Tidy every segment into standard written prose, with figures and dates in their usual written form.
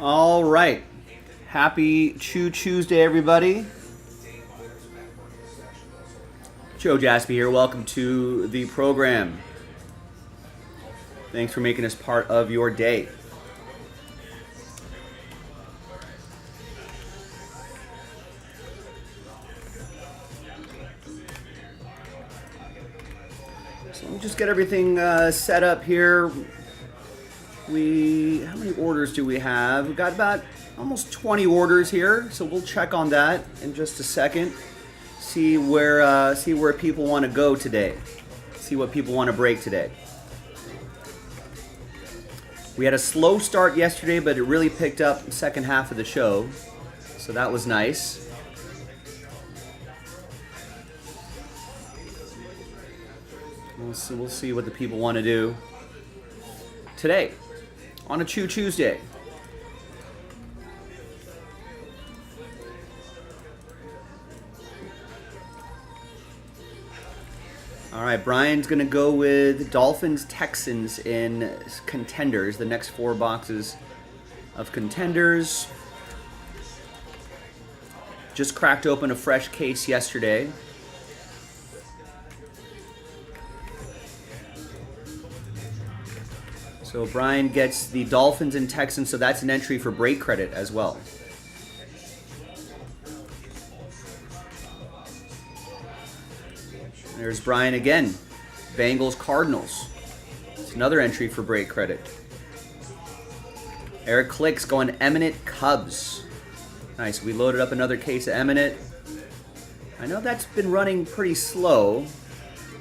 All right. Happy Choo-Chooosday, everybody. Joe Jaspy here. Welcome to the program. Thanks for making us part of your day. So let me just get everything set up here. How many orders do we have? We've got about almost 20 orders here, so we'll check on that in just a second. See where people want to go today. See what people want to break today. We had a slow start yesterday, but it really picked up the second half of the show, so that was nice. We'll see what the people want to do today on a Choo-Chooosday. All right, Brian's going to go with Dolphins, Texans in contenders, the next 4 boxes of contenders. Just cracked open a fresh case yesterday. So Brian gets the Dolphins and Texans, so that's an entry for break credit as well. There's Brian again. Bengals, Cardinals. It's another entry for break credit. Eric Clicks going Eminent, Cubs. Nice. We loaded up another case of Eminent. I know that's been running pretty slow,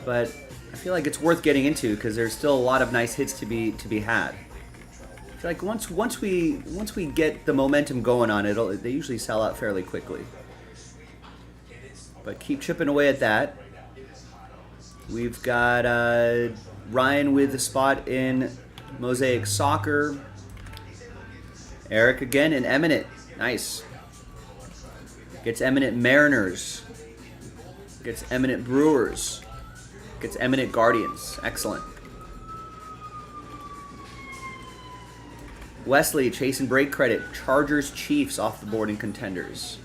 but I feel like it's worth getting into because there's still a lot of nice hits to be had. I feel like once we get the momentum going on it, they usually sell out fairly quickly. But keep chipping away at that. We've got Ryan with the spot in Mosaic Soccer. Eric again in Eminent. Nice. Gets Eminent Mariners. Gets Eminent Brewers. Gets Eminent Guardians. Excellent. Wesley chasing break credit. Chargers Chiefs off the board in contenders.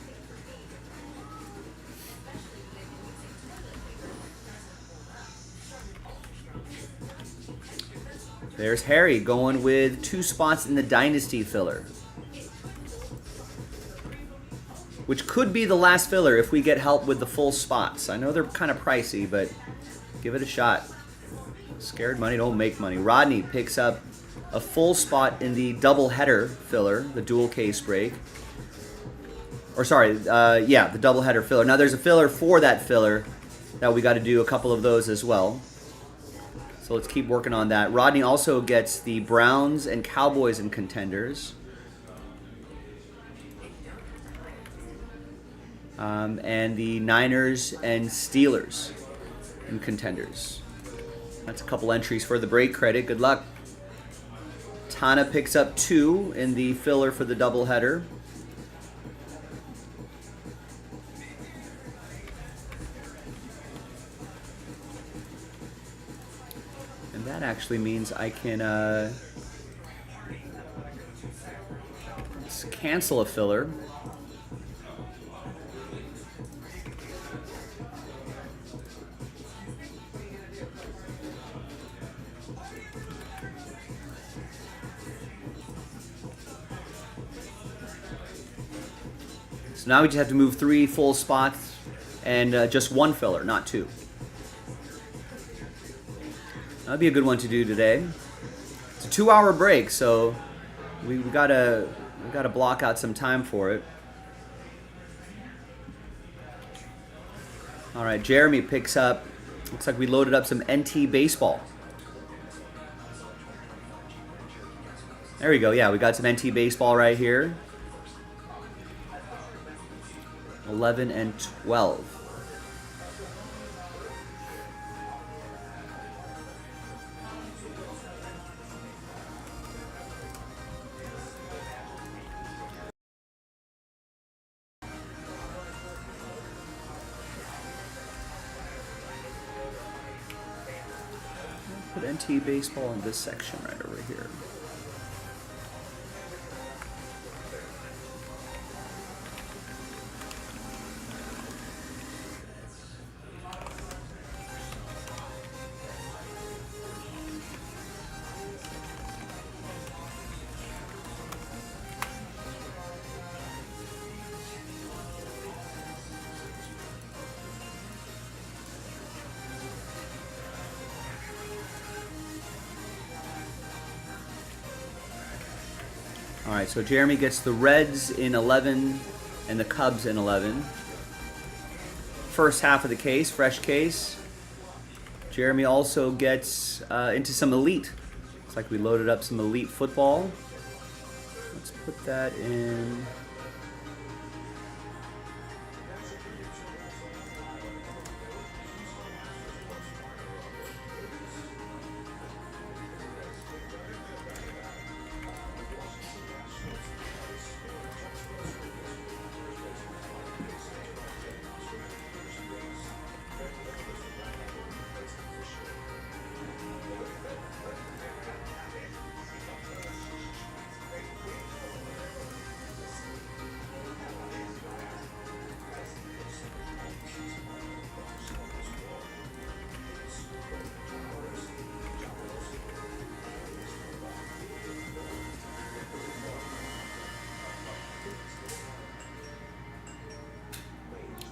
There's Harry going with 2 spots in the Dynasty filler, which could be the last filler if we get help with the full spots. I know they're kind of pricey, but give it a shot. Scared money don't make money. Rodney picks up a full spot in the double header filler, the dual case break. Or sorry, the double header filler. Now there's a filler for that filler that we got to do a couple of those as well. So let's keep working on that. Rodney also gets the Browns and Cowboys in contenders. And the Niners and Steelers in contenders. That's a couple entries for the break credit. Good luck. Tana picks up 2 in the filler for the doubleheader. And that actually means I can cancel a filler. So now we just have to move 3 full spots and just 1 filler, not 2. That'd be a good one to do today. It's a 2-hour break, so we gotta block out some time for it. All right, Jeremy picks up. Looks like we loaded up some NT baseball. There we go. Yeah, we got some NT baseball right here. 11 and 12. Put NT baseball in this section right over here. All right, so Jeremy gets the Reds in 11 and the Cubs in 11. First half of the case, fresh case. Jeremy also gets into some Elite. Looks like we loaded up some Elite football. Let's put that in.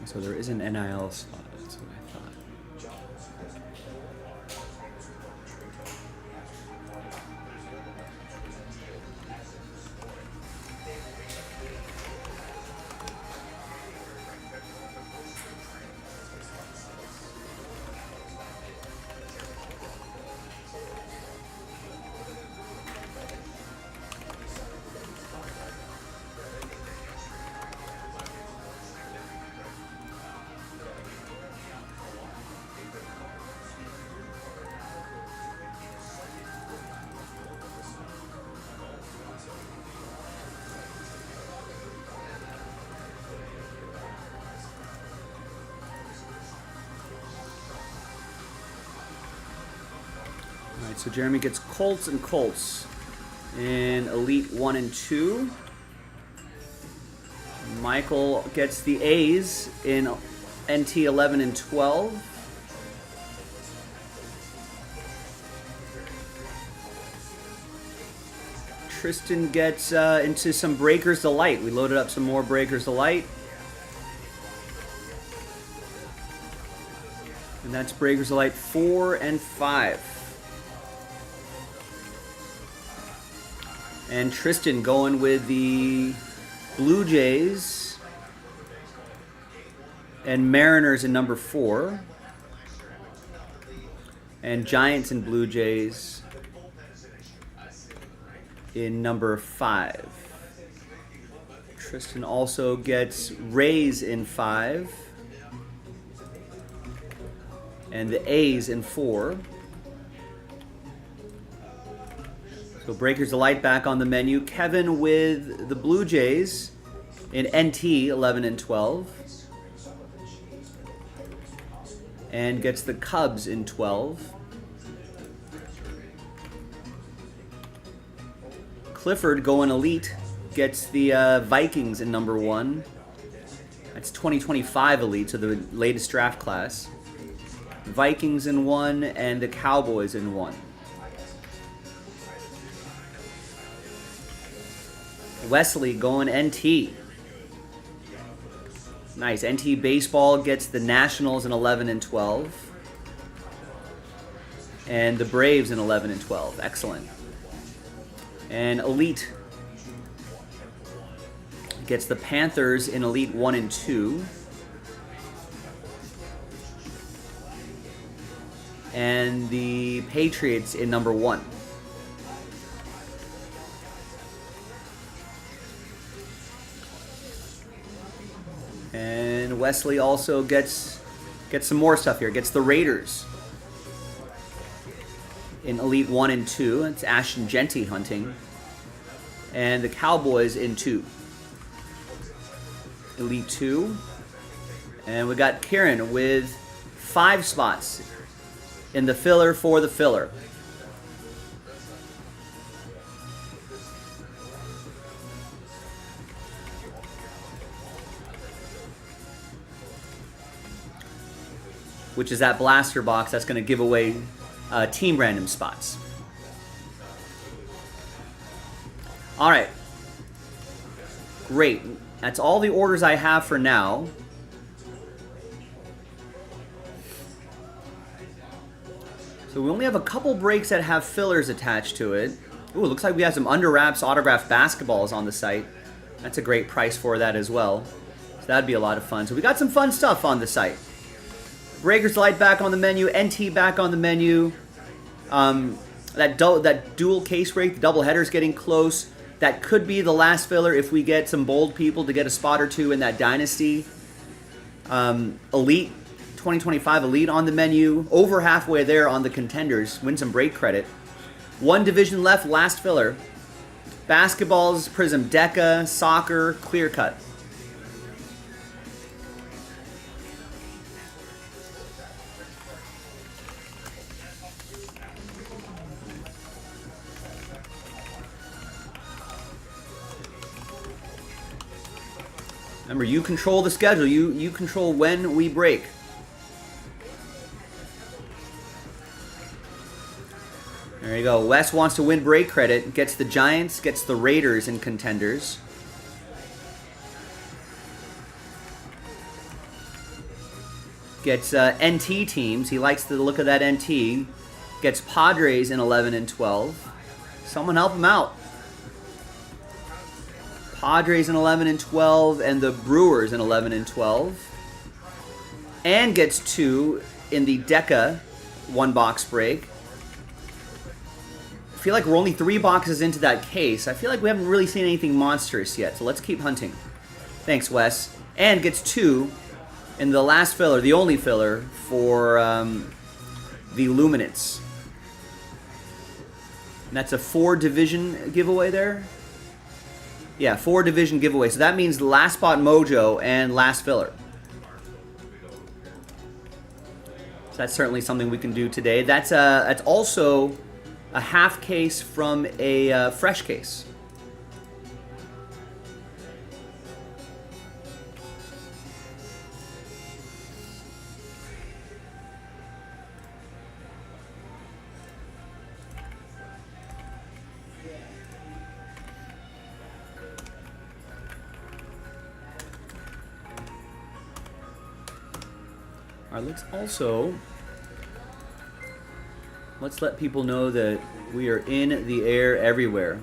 So there is an NIL slot. That's what I thought. All right, so Jeremy gets Colts and Colts in Elite 1 and 2. Michael gets the A's in NT 11 and 12. Tristan gets into some Breakers Delight. We loaded up some more Breakers Delight. And that's Breakers Delight 4 and 5. And Tristan going with the Blue Jays and Mariners in number 4. And Giants and Blue Jays in number 5. Tristan also gets Rays in 5. And the A's in 4. So Breakers Delight back on the menu. Kevin with the Blue Jays in NT 11 and 12. And gets the Cubs in 12. Clifford going Elite gets the Vikings in number 1. That's 2025 Elite, so the latest draft class. Vikings in 1 and the Cowboys in 1. Wesley going NT. Nice. NT Baseball gets the Nationals in 11 and 12. And the Braves in 11 and 12. Excellent. And Elite gets the Panthers in Elite 1 and 2. And the Patriots in number 1. And Wesley also gets some more stuff here. Gets the Raiders in Elite 1 and 2. It's Ashton Genty hunting. And the Cowboys in 2. Elite 2. And we got Kieran with 5 spots in the filler for the filler. Which is that blaster box that's going to give away team random spots. All right. Great. That's all the orders I have for now. So we only have a couple breaks that have fillers attached to it. Ooh, looks like we have some under wraps autographed basketballs on the site. That's a great price for that as well. So that'd be a lot of fun. So we got some fun stuff on the site. Breakers Light back on the menu. NT back on the menu. That dual case break, the double header's getting close. That could be the last filler if we get some bold people to get a spot or two in that Dynasty. Elite, 2025 Elite on the menu. Over halfway there on the contenders. Win some break credit. One division left, last filler. Basketballs, Prism Deca, Soccer, Clear Cut. Remember, you control the schedule. You control when we break. There you go. Wes wants to win break credit. Gets the Giants, gets the Raiders in contenders. Gets NT teams. He likes the look of that NT. Gets Padres in 11 and 12. Someone help him out. Padres in 11 and 12 and the Brewers in 11 and 12. And gets 2 in the Deca one-box break. I feel like we're only 3 boxes into that case. I feel like we haven't really seen anything monstrous yet, so let's keep hunting. Thanks, Wes. And gets 2 in the last filler, the only filler, for the Luminance. And that's a 4-division giveaway there? Yeah, 4-division giveaway. So that means the last spot mojo and last filler. So that's certainly something we can do today. That's also a half case from a fresh case. All right, let's let people know that we are in the air everywhere.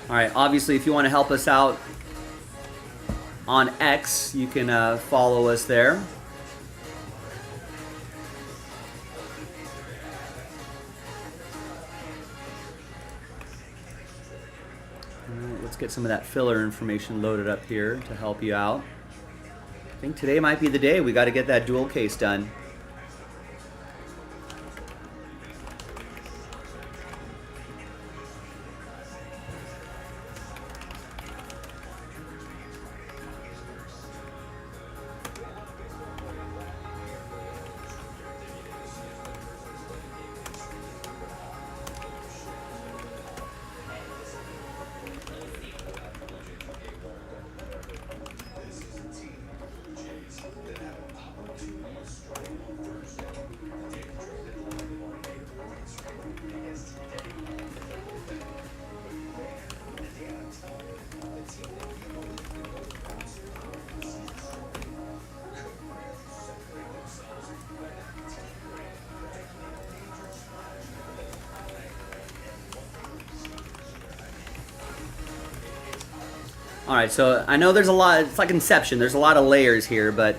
All right, obviously, if you want to help us out on X, you can follow us there. Let's get some of that filler information loaded up here to help you out. I think today might be the day. We got to get that dual case done. All right, so I know there's a lot, it's like Inception, there's a lot of layers here, but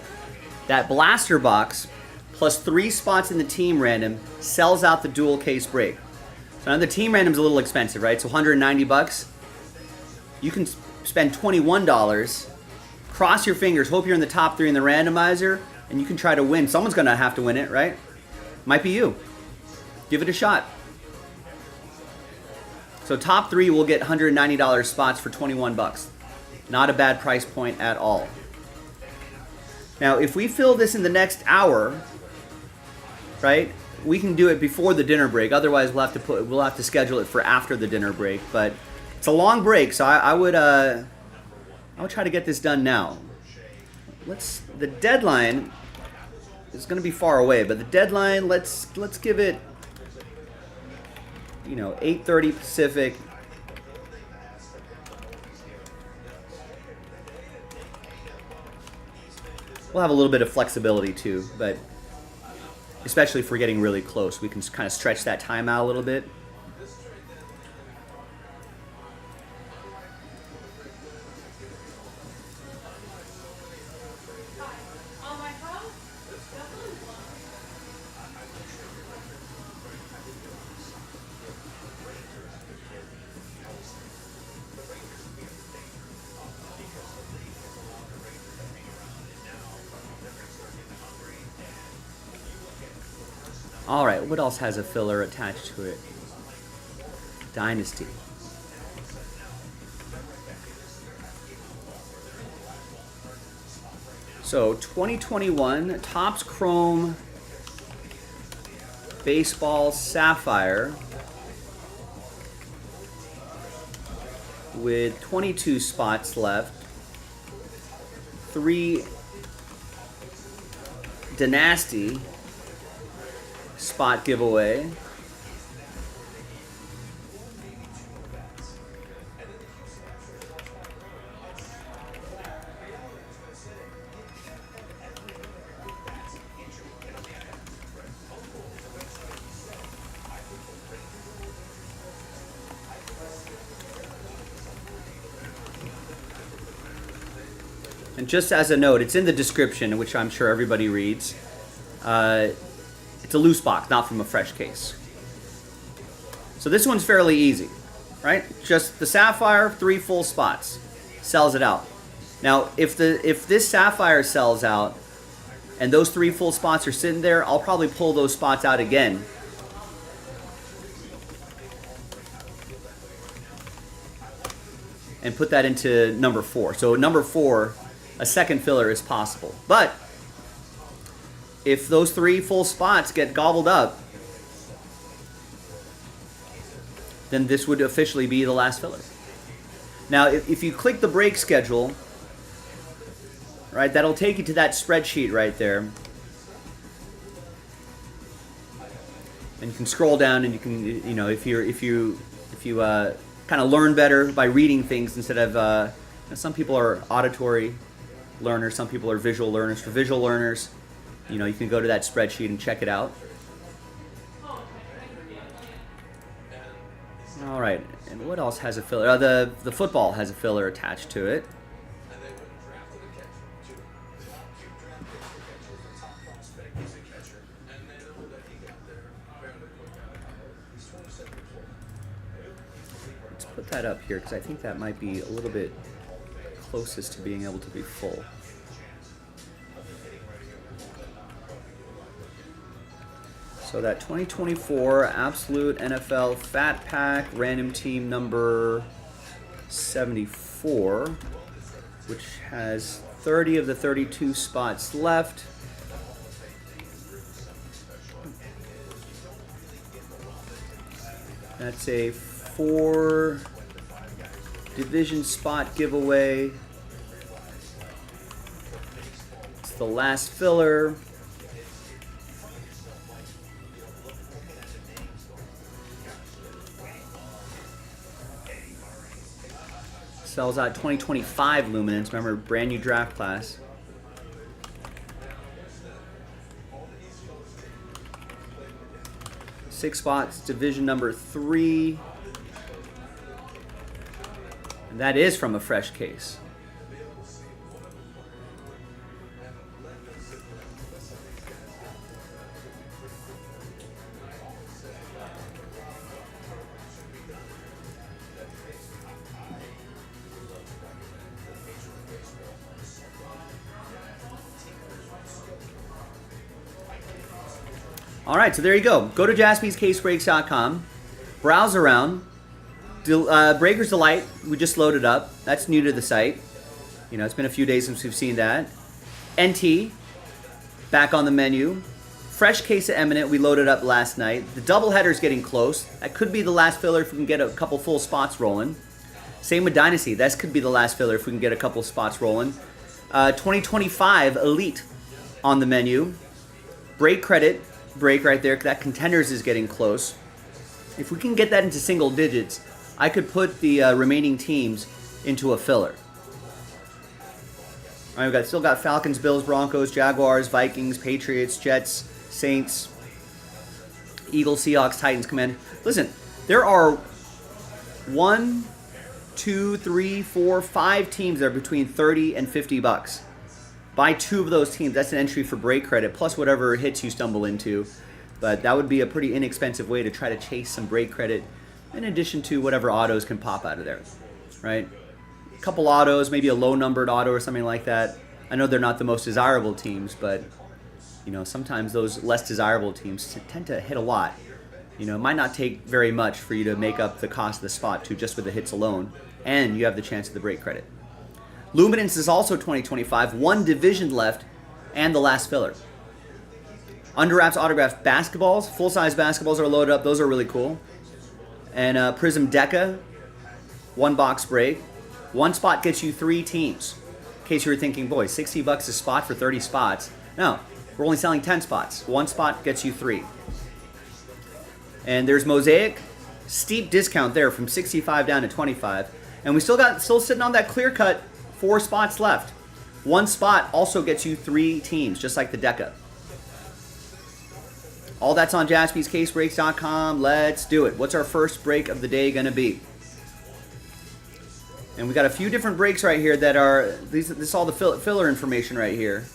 that blaster box plus 3 spots in the team random sells out the dual case break. So now the team random's a little expensive, right? So 190 bucks. You can spend $21, cross your fingers, hope you're in the top 3 in the randomizer, and you can try to win. Someone's gonna have to win it, right? Might be you. Give it a shot. So top 3 will get $190 spots for 21 bucks. Not a bad price point at all. Now, if we fill this in the next hour, right, we can do it before the dinner break. Otherwise, we'll have to schedule it for after the dinner break. But it's a long break, so I would try to get this done now. The deadline is going to be far away, but the deadline, let's give it, 8:30 Pacific. We'll have a little bit of flexibility too, but especially if we're getting really close, we can kind of stretch that time out a little bit. All right, what else has a filler attached to it? Dynasty. So 2021 Topps Chrome Baseball Sapphire with 22 spots left. 3 Dynasty spot giveaway. And just as a note, it's in the description, which I'm sure everybody reads. It's a loose box, not from a fresh case. So this one's fairly easy, right? Just the Sapphire, 3 full spots. Sells it out. Now, if this Sapphire sells out and those 3 full spots are sitting there, I'll probably pull those spots out again. And put that into number 4. So number 4, a second filler is possible. But if those 3 full spots get gobbled up, then this would officially be the last filler. Now, if you click the break schedule, right, that'll take you to that spreadsheet right there. And you can scroll down and you can, if you kind of learn better by reading things instead of, some people are auditory learners, some people are visual learners. For visual learners, you can go to that spreadsheet and check it out. All right, and what else has a filler? The football has a filler attached to it. Let's put that up here because I think that might be a little bit closest to being able to be full. So that 2024 Absolute NFL Fat Pack Random Team number 74, which has 30 of the 32 spots left. That's a 4 division spot giveaway. It's the last filler. Sells out 2025 Luminance. Remember, brand new draft class. Six spots, division number 3. And that is from a fresh case. All right, so there you go. Go to jaspyscasebreaks.com, browse around. Breaker's Delight, we just loaded up. That's new to the site. You know, it's been a few days since we've seen that. NT, back on the menu. Fresh case of Eminent, we loaded up last night. The doubleheader's getting close. That could be the last filler if we can get a couple full spots rolling. Same with Dynasty. That could be the last filler if we can get a couple spots rolling. 2025 Elite on the menu. Break credit, break right there. That Contenders is getting close. If we can get that into single digits, I could put the remaining teams into a filler. All right, we've still got Falcons, Bills, Broncos, Jaguars, Vikings, Patriots, Jets, Saints, Eagles, Seahawks, Titans, Commanders. Listen, there are 1, 2, 3, 4, 5 teams that are between 30 and 50 bucks. Buy 2 of those teams. That's an entry for break credit, plus whatever hits you stumble into. But that would be a pretty inexpensive way to try to chase some break credit in addition to whatever autos can pop out of there, right? A couple autos, maybe a low-numbered auto or something like that. I know they're not the most desirable teams, but you know, sometimes those less desirable teams tend to hit a lot. You know, it might not take very much for you to make up the cost of the spot too, just with the hits alone, and you have the chance of the break credit. Luminance is also 2025, 1 division left, and the last filler. Under Wraps autographed basketballs, full-size basketballs are loaded up. Those are really cool. And Prism Deca, 1 box break. 1 spot gets you 3 teams. In case you were thinking, boy, 60 bucks a spot for 30 spots. No, we're only selling 10 spots. 1 spot gets you 3. And there's Mosaic, steep discount there from 65 down to 25. And we still sitting on that clear cut, 4 spots left. 1 spot also gets you 3 teams, just like the Deca. All that's on jaspyscasebreaks.com. Let's do it. What's our first break of the day going to be? And we got a few different breaks right here that are, this is all the filler information right here.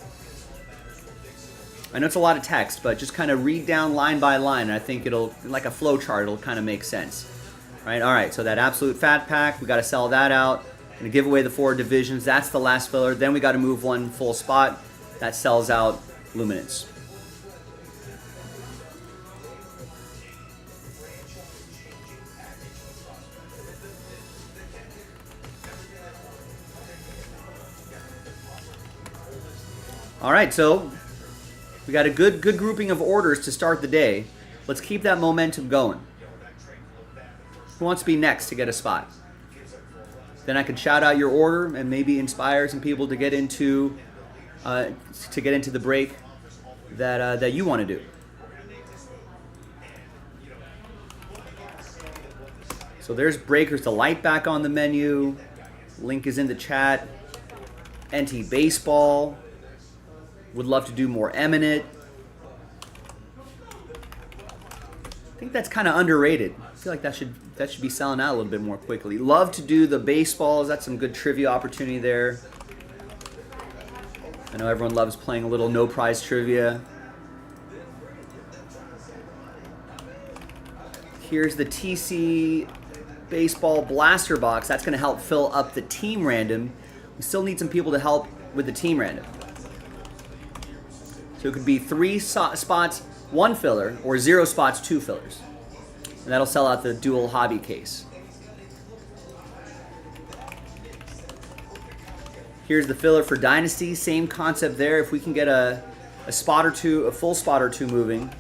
I know it's a lot of text, but just kind of read down line by line, and I think it'll, like a flow chart, it'll kind of make sense. Right? All right, so that Absolute Fat Pack, we got to sell that out. Going to give away the 4 divisions. That's the last filler. Then we got to move 1 full spot. That sells out Luminance. All right, so we got a good grouping of orders to start the day. Let's keep that momentum going. Who wants to be next to get a spot? Then I can shout out your order and maybe inspire some people to get into the break that you want to do. So there's Breakers Delight back on the menu. Link is in the chat. NT Baseball. Would love to do more Eminent. I think that's kind of underrated. I feel like that should be selling out a little bit more quickly. Love to do the baseballs. That's some good trivia opportunity there. I know everyone loves playing a little no prize trivia. Here's the TC Baseball Blaster Box. That's going to help fill up the team random. We still need some people to help with the team random. So it could be 3 spots, 1 filler, or 0 spots, 2 fillers. And that'll sell out the dual hobby case. Here's the filler for Dynasty. Same concept there. If we can get a spot or 2, a full spot or 2 moving,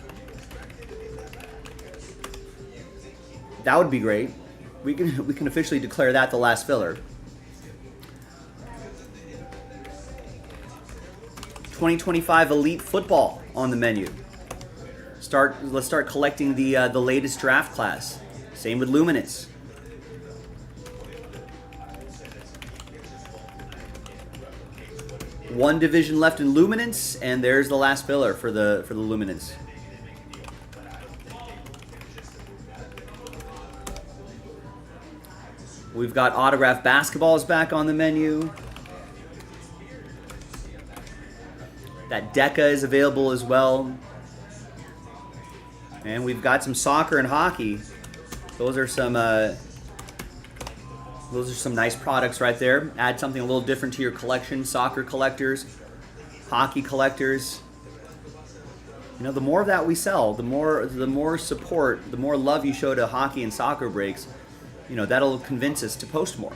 that would be great. We can officially declare that the last filler. 2025 Elite Football on the menu. Let's start collecting the latest draft class. Same with Luminance. One division left in Luminance, and there's the last filler for the Luminance. We've got autographed basketballs back on the menu. That Deca is available as well. And we've got some soccer and hockey. Those are some nice products right there. Add something a little different to your collection. Soccer collectors, hockey collectors. You know, the more of that we sell, the more support, the more love you show to hockey and soccer breaks, you know, that'll convince us to post more.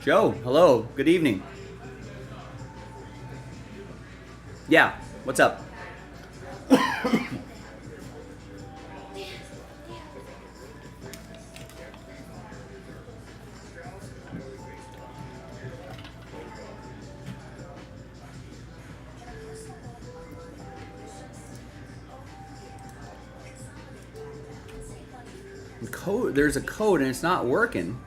Joe, hello, good evening. Yeah, what's up? There's a code and it's not working.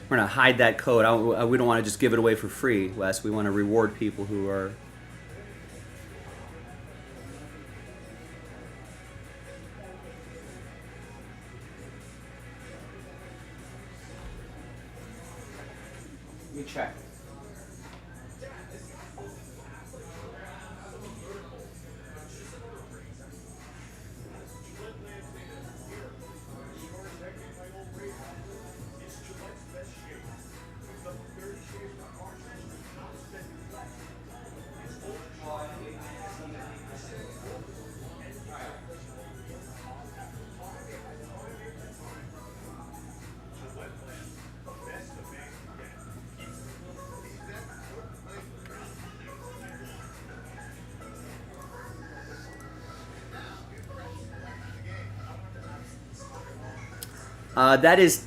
We're gonna hide that code. We don't want to just give it away for free, Wes. We want to reward people who are. Let me check. That is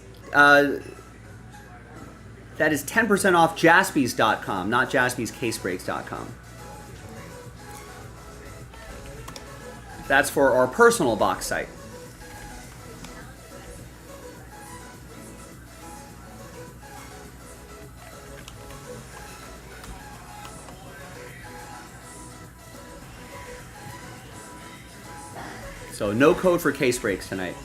10% off Jaspys.com, not JaspysCaseBreaks.com. That's for our personal box site. So no code for case breaks tonight.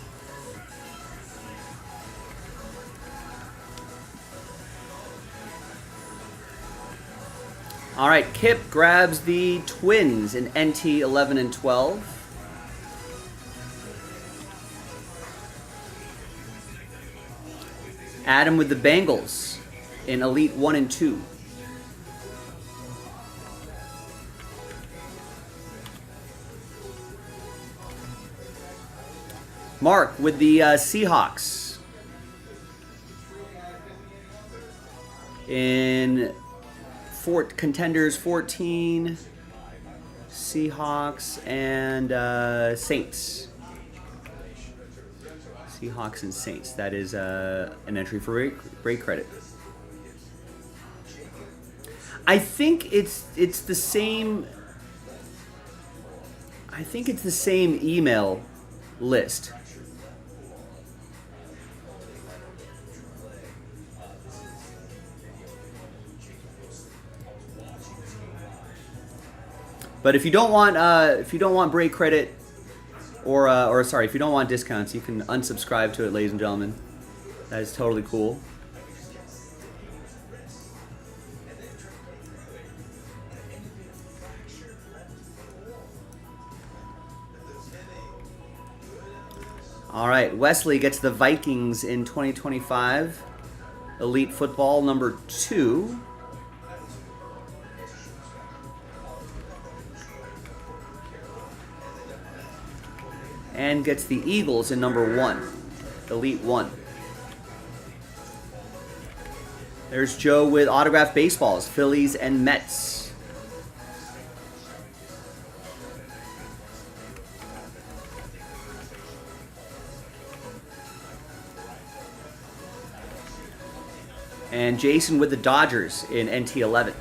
All right, Kip grabs the Twins in NT 11 and 12. Adam with the Bengals in Elite 1 and 2. Mark with the Seahawks in Contenders 14, Seahawks and Saints. Seahawks and Saints. That is an entry for break credit. I think it's the same. I think it's the same email list. But if you don't want break credit, or sorry, if you don't want discounts, you can unsubscribe to it, ladies and gentlemen. That is totally cool. All right, Wesley gets the Vikings in 2025, Elite Football number 2. And gets the Eagles in number 1, Elite 1. There's Joe with autographed baseballs, Phillies and Mets. And Jason with the Dodgers in NT11.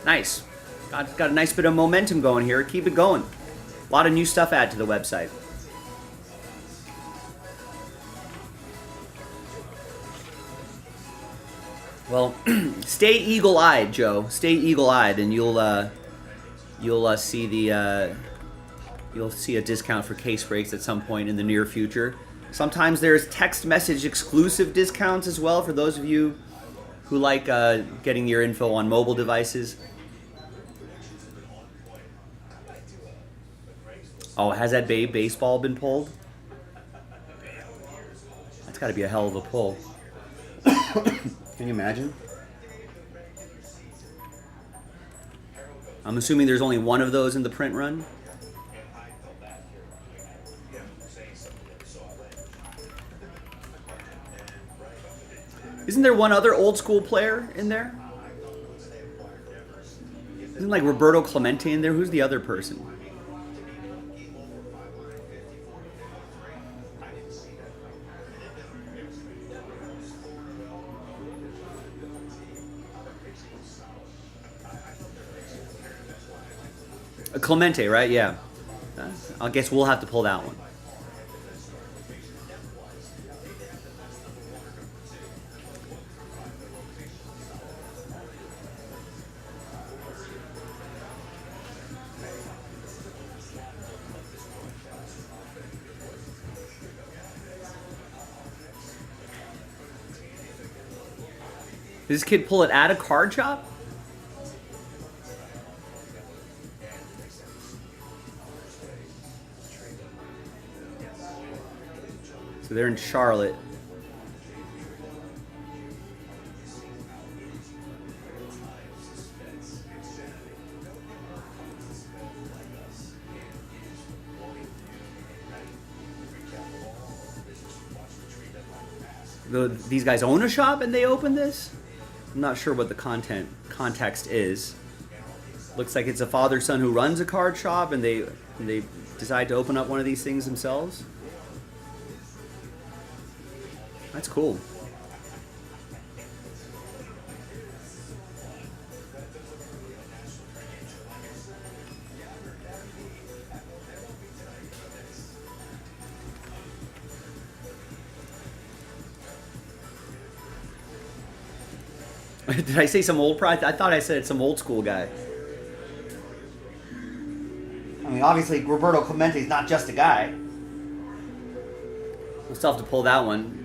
Nice. Got a nice bit of momentum going here. Keep it going. A lot of new stuff added to the website. Well, stay eagle-eyed, Joe. Stay eagle-eyed, and you'll see a discount for case breaks at some point in the near future. Sometimes there's text message exclusive discounts as well for those of you who like getting your info on mobile devices. Oh, has that Babe baseball been pulled? That's got to be a hell of a pull. Can you imagine? I'm assuming there's only one of those in the print run. Isn't there one other old school player in there? Isn't like Roberto Clemente in there? Who's the other person? Clemente, right? Yeah. I guess we'll have to pull that one. Did this kid pull it at a card shop? So they're in Charlotte. These guys own a shop and they open this? I'm not sure what the context is. Looks like it's a father-son who runs a card shop and they decide to open up one of these things themselves. That's cool. Did I say some old pride? I thought I said some old school guy. I mean, obviously, Roberto Clemente is not just a guy. We'll still have to pull that one.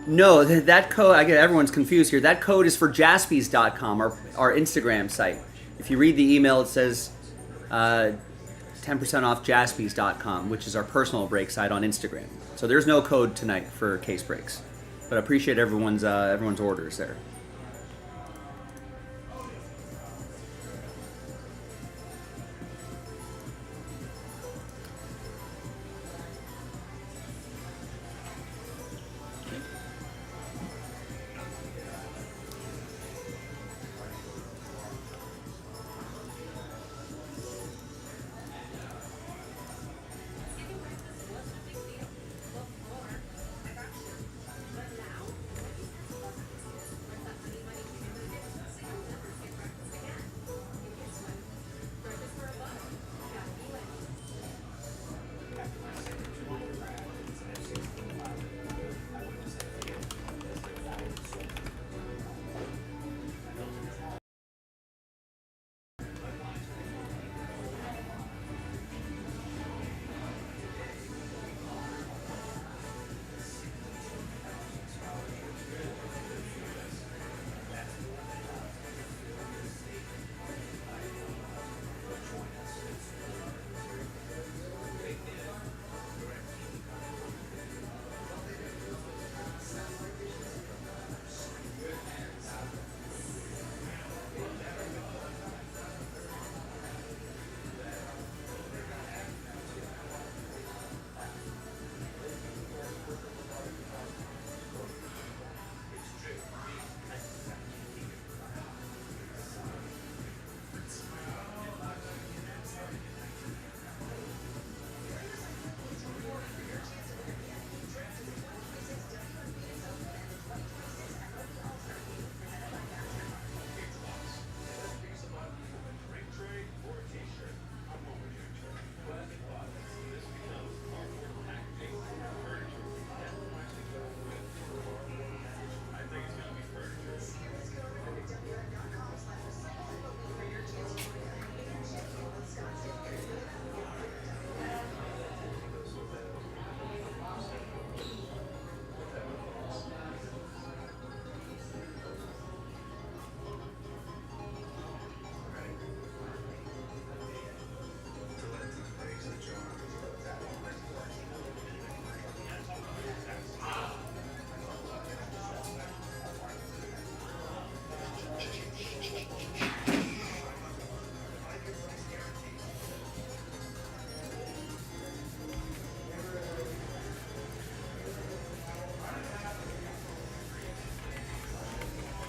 No, that code, I get everyone's confused here. That code is for Jaspys.com, our Instagram site. If you read the email, it says 10% off Jaspys.com, which is our personal break site on Instagram. So there's no code tonight for case breaks. But I appreciate everyone's orders there.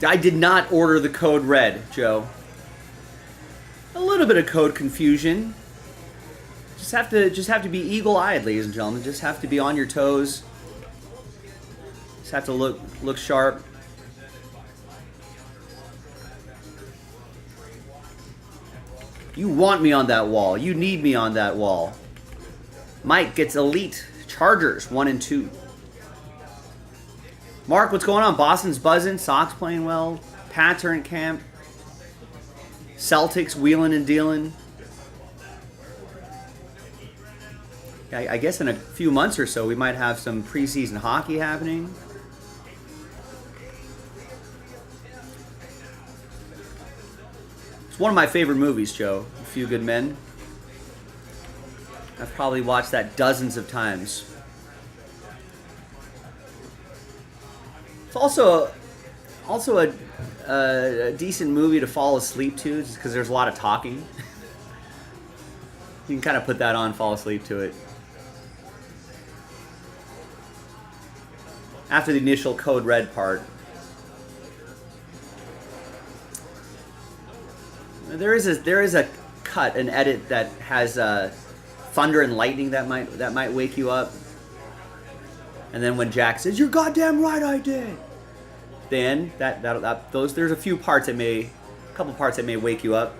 I did not order the code red, Joe. A little bit of code confusion. Just have to be eagle-eyed, ladies and gentlemen. Just have to be on your toes. Just have to look sharp. You want me on that wall. You need me on that wall. Mike gets elite Chargers 1 and 2. Mark, what's going on? Boston's buzzing. Sox playing well. Pats are in camp. Celtics wheeling and dealing. I guess in a few months or so we might have some preseason hockey happening. It's one of my favorite movies, Joe. A Few Good Men. I've probably watched that dozens of times. It's also a decent movie to fall asleep to, just because there's a lot of talking. You can kind of put that on, fall asleep to it. After the initial code red part. There is a cut, an edit that has thunder and lightning that might wake you up. And then when Jack says, "You're goddamn right, I did," then there's a few parts a couple parts that may wake you up.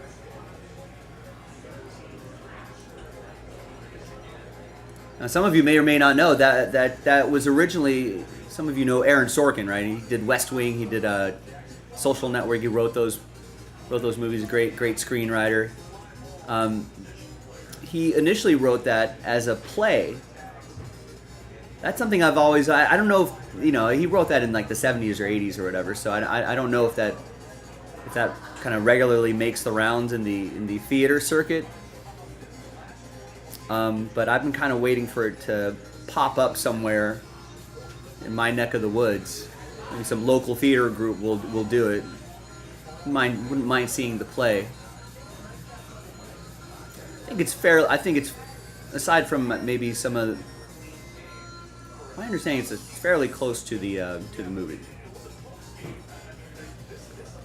Now, some of you may or may not know that was originally, some of you know Aaron Sorkin, right? He did West Wing, he did Social Network, he wrote those movies, a great screenwriter. He initially wrote that as a play. That's something I've always, I don't know if, he wrote that in like the 70s or 80s or whatever, so I don't know if that kind of regularly makes the rounds in the theater circuit. But I've been kind of waiting for it to pop up somewhere in my neck of the woods. Maybe some local theater group will do it. Wouldn't mind seeing the play. I think it's aside from maybe some of my understanding, it's fairly close to the movie.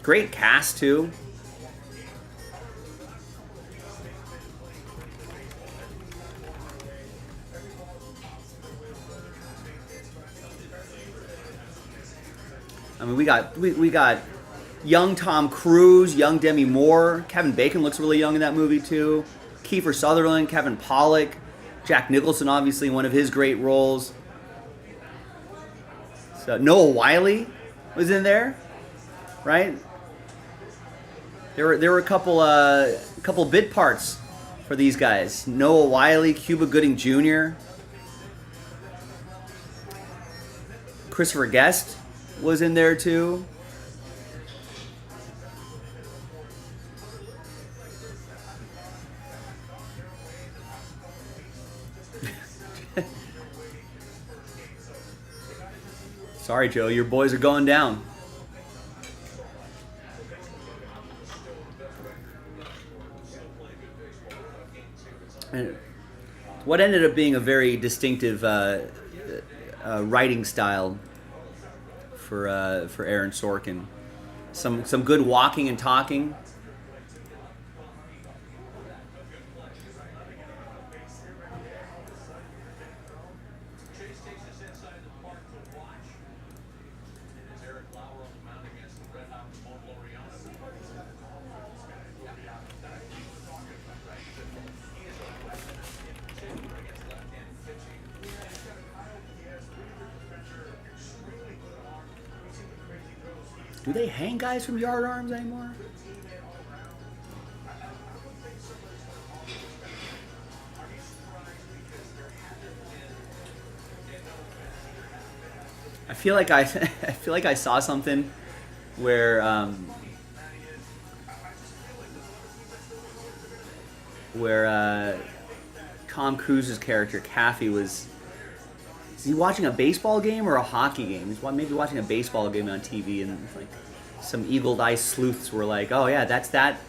Great cast too. I mean, we got young Tom Cruise, young Demi Moore. Kevin Bacon looks really young in that movie too. Kiefer Sutherland, Kevin Pollak, Jack Nicholson, obviously one of his great roles. So Noah Wyle was in there, right? There were a couple bit parts for these guys. Noah Wyle, Cuba Gooding Jr., Christopher Guest was in there too. Sorry, Joe, your boys are going down. And what ended up being a very distinctive writing style for Aaron Sorkin. Some good walking and talking. Do they hang guys from yard arms anymore? I feel like I saw something where Tom Cruise's character Kathy was. Is he watching a baseball game or a hockey game? He's maybe watching a baseball game on TV, and like some eagle-eyed sleuths were like, "Oh yeah, that's that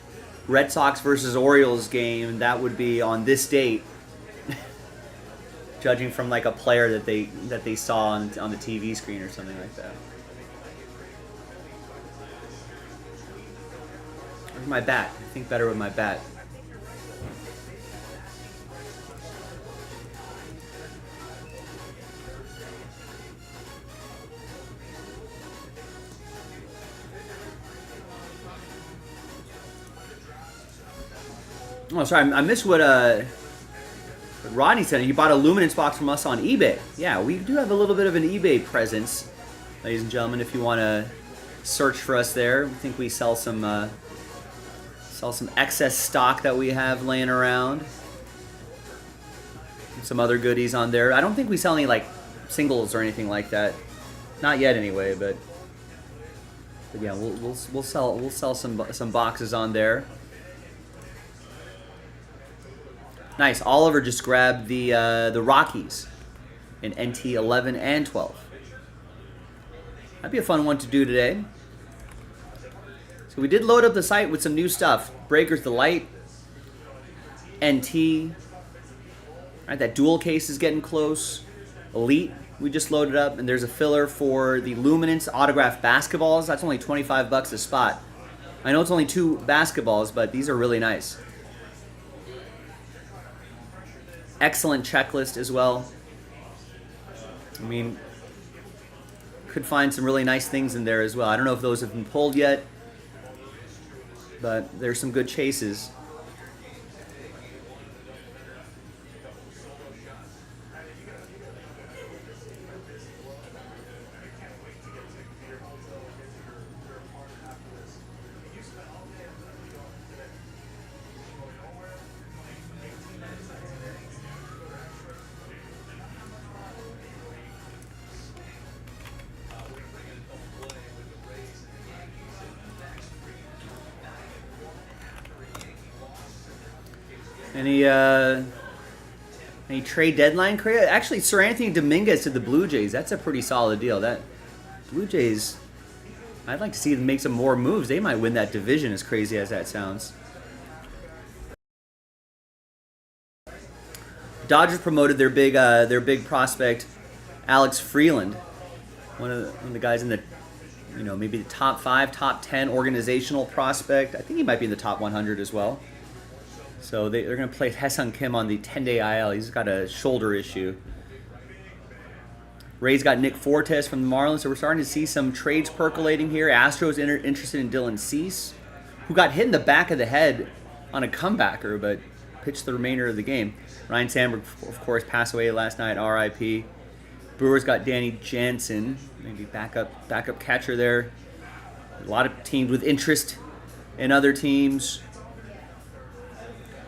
Red Sox versus Orioles game. That would be on this date." Judging from like a player that they saw on the TV screen or something like that. With my bat. I think better with my bat. Oh, sorry, I missed what Rodney said. He bought a Luminance box from us on eBay. Yeah, we do have a little bit of an eBay presence, ladies and gentlemen. If you want to search for us there, we think we sell some excess stock that we have laying around. Some other goodies on there. I don't think we sell any like singles or anything like that. Not yet, anyway. But yeah, we'll sell some boxes on there. Nice. Oliver just grabbed the Rockies in NT 11 and 12. That'd be a fun one to do today. So we did load up the site with some new stuff. Breakers Delight, NT. Right, that dual case is getting close. Elite, we just loaded up, and there's a filler for the Luminance autographed basketballs. That's only $25 a spot. I know it's only 2 basketballs, but these are really nice. Excellent checklist as well. I mean, could find some really nice things in there as well. I don't know if those have been pulled yet, but there's some good chases. Any trade deadline create? Actually, Sir Anthony Dominguez to the Blue Jays. That's a pretty solid deal. That Blue Jays, I'd like to see them make some more moves. They might win that division, as crazy as that sounds. Dodgers promoted their big prospect, Alex Freeland, one of the guys in the, maybe the top 5, top 10 organizational prospect. I think he might be in the top 100 as well. So they're going to play Haesung Kim on the 10-day IL. He's got a shoulder issue. Rays got Nick Fortes from the Marlins, so we're starting to see some trades percolating here. Astros interested in Dylan Cease, who got hit in the back of the head on a comebacker, but pitched the remainder of the game. Ryan Sandberg, of course, passed away last night, RIP. Brewers got Danny Jansen, maybe backup catcher there. A lot of teams with interest in other teams.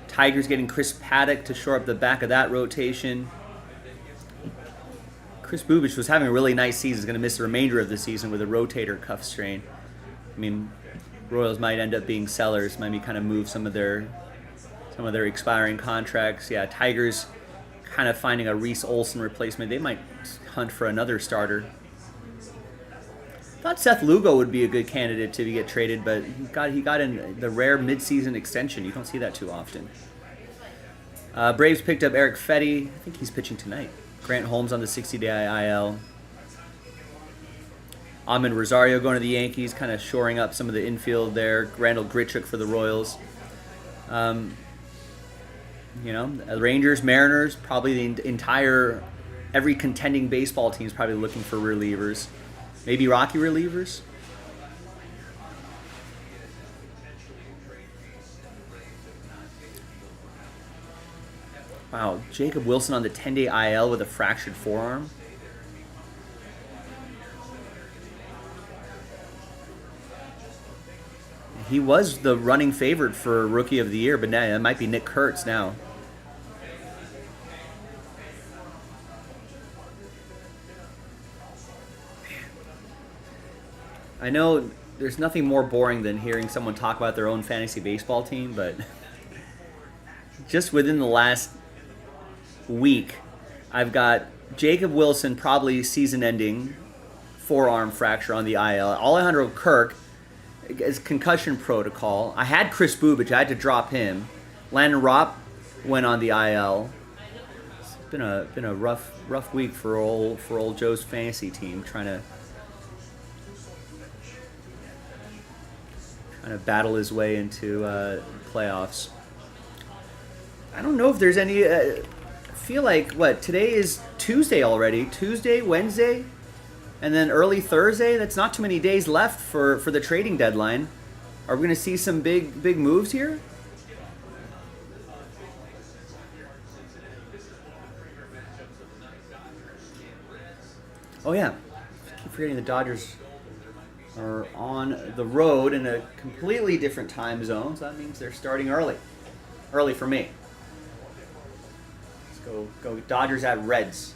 Tigers getting Chris Paddock to shore up the back of that rotation. Chris Bubich was having a really nice season. He's going to miss the remainder of the season with a rotator cuff strain. I mean, Royals might end up being sellers. Maybe kind of move some of their expiring contracts. Yeah, Tigers kind of finding a Reese Olson replacement. They might hunt for another starter. Thought Seth Lugo would be a good candidate to get traded, but he got in the rare midseason extension. You don't see that too often. Braves picked up Eric Fetty. I think he's pitching tonight. Grant Holmes on the 60-day IL. Amin Rosario going to the Yankees, kind of shoring up some of the infield there. Randall Grichuk for the Royals. Rangers, Mariners, probably every contending baseball team is probably looking for relievers. Maybe Rocky relievers? Wow, Jacob Wilson on the 10-day IL with a fractured forearm. He was the running favorite for Rookie of the Year, but now it might be Nick Kurtz now. I know there's nothing more boring than hearing someone talk about their own fantasy baseball team, but just within the last week, I've got Jacob Wilson, probably season-ending forearm fracture on the IL. Alejandro Kirk is concussion protocol. I had Chris Bubich. I had to drop him. Landon Ropp went on the IL. It's been a rough week for old Joe's fantasy team, trying kind of battle his way into playoffs. I don't know if there's any. I feel like today is Tuesday already. Tuesday, Wednesday, and then early Thursday. That's not too many days left for the trading deadline. Are we going to see some big moves here? Oh yeah, I keep forgetting the Dodgers are on the road in a completely different time zone, so that means they're starting early. Early for me. Let's go Dodgers at Reds.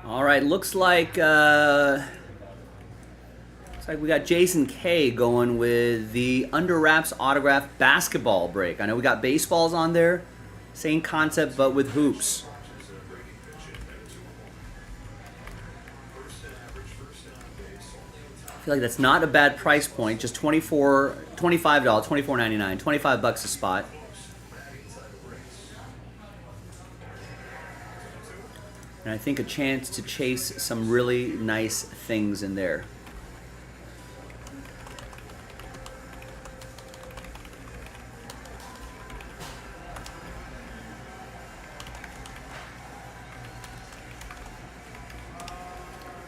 All right, looks like we got Jason K going with the Under Wraps autograph basketball break. I know we got baseballs on there, same concept but with hoops. I feel like that's not a bad price point. Just $25, $24.99, $25 a spot. And I think a chance to chase some really nice things in there.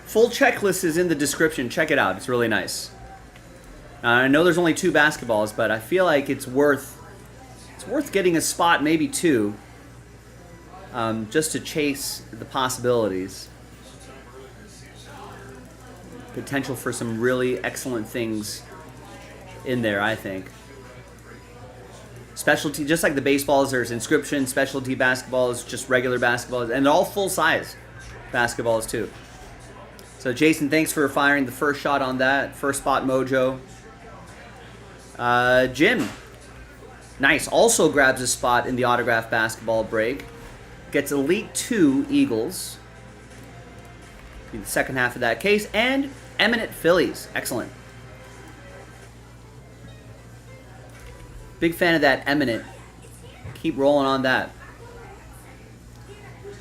Full checklist is in the description. Check it out. It's really nice. I know there's only 2 basketballs, but I feel like it's worth getting a spot, maybe 2. Just to chase the possibilities. Potential for some really excellent things in there, I think. Specialty, just like the baseballs, there's inscription, specialty basketballs, just regular basketballs, and all full-size basketballs too. So Jason, thanks for firing the first shot on that. First spot mojo. Jim, nice, also grabs a spot in the autograph basketball break. Gets Elite 2 Eagles. Be the second half of that case. And Eminent Phillies. Excellent. Big fan of that Eminent. Keep rolling on that.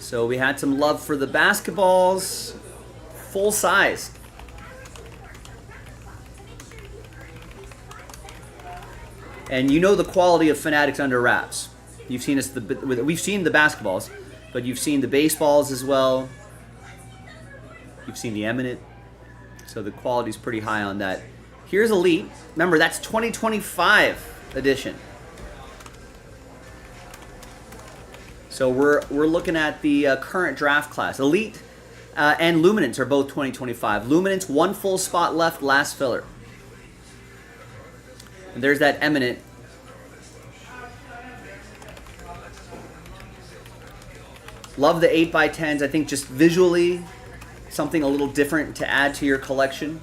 So we had some love for the basketballs. Full size. And you know the quality of Fanatics under wraps. You've seen us. We've seen the basketballs, but you've seen the baseballs as well. You've seen the Eminent. So the quality's pretty high on that. Here's Elite. Remember, that's 2025 edition. So we're looking at the current draft class. Elite and Luminance are both 2025. Luminance, one full spot left, last filler. And there's that Eminent. Love the 8x10s. I think just visually, something a little different to add to your collection.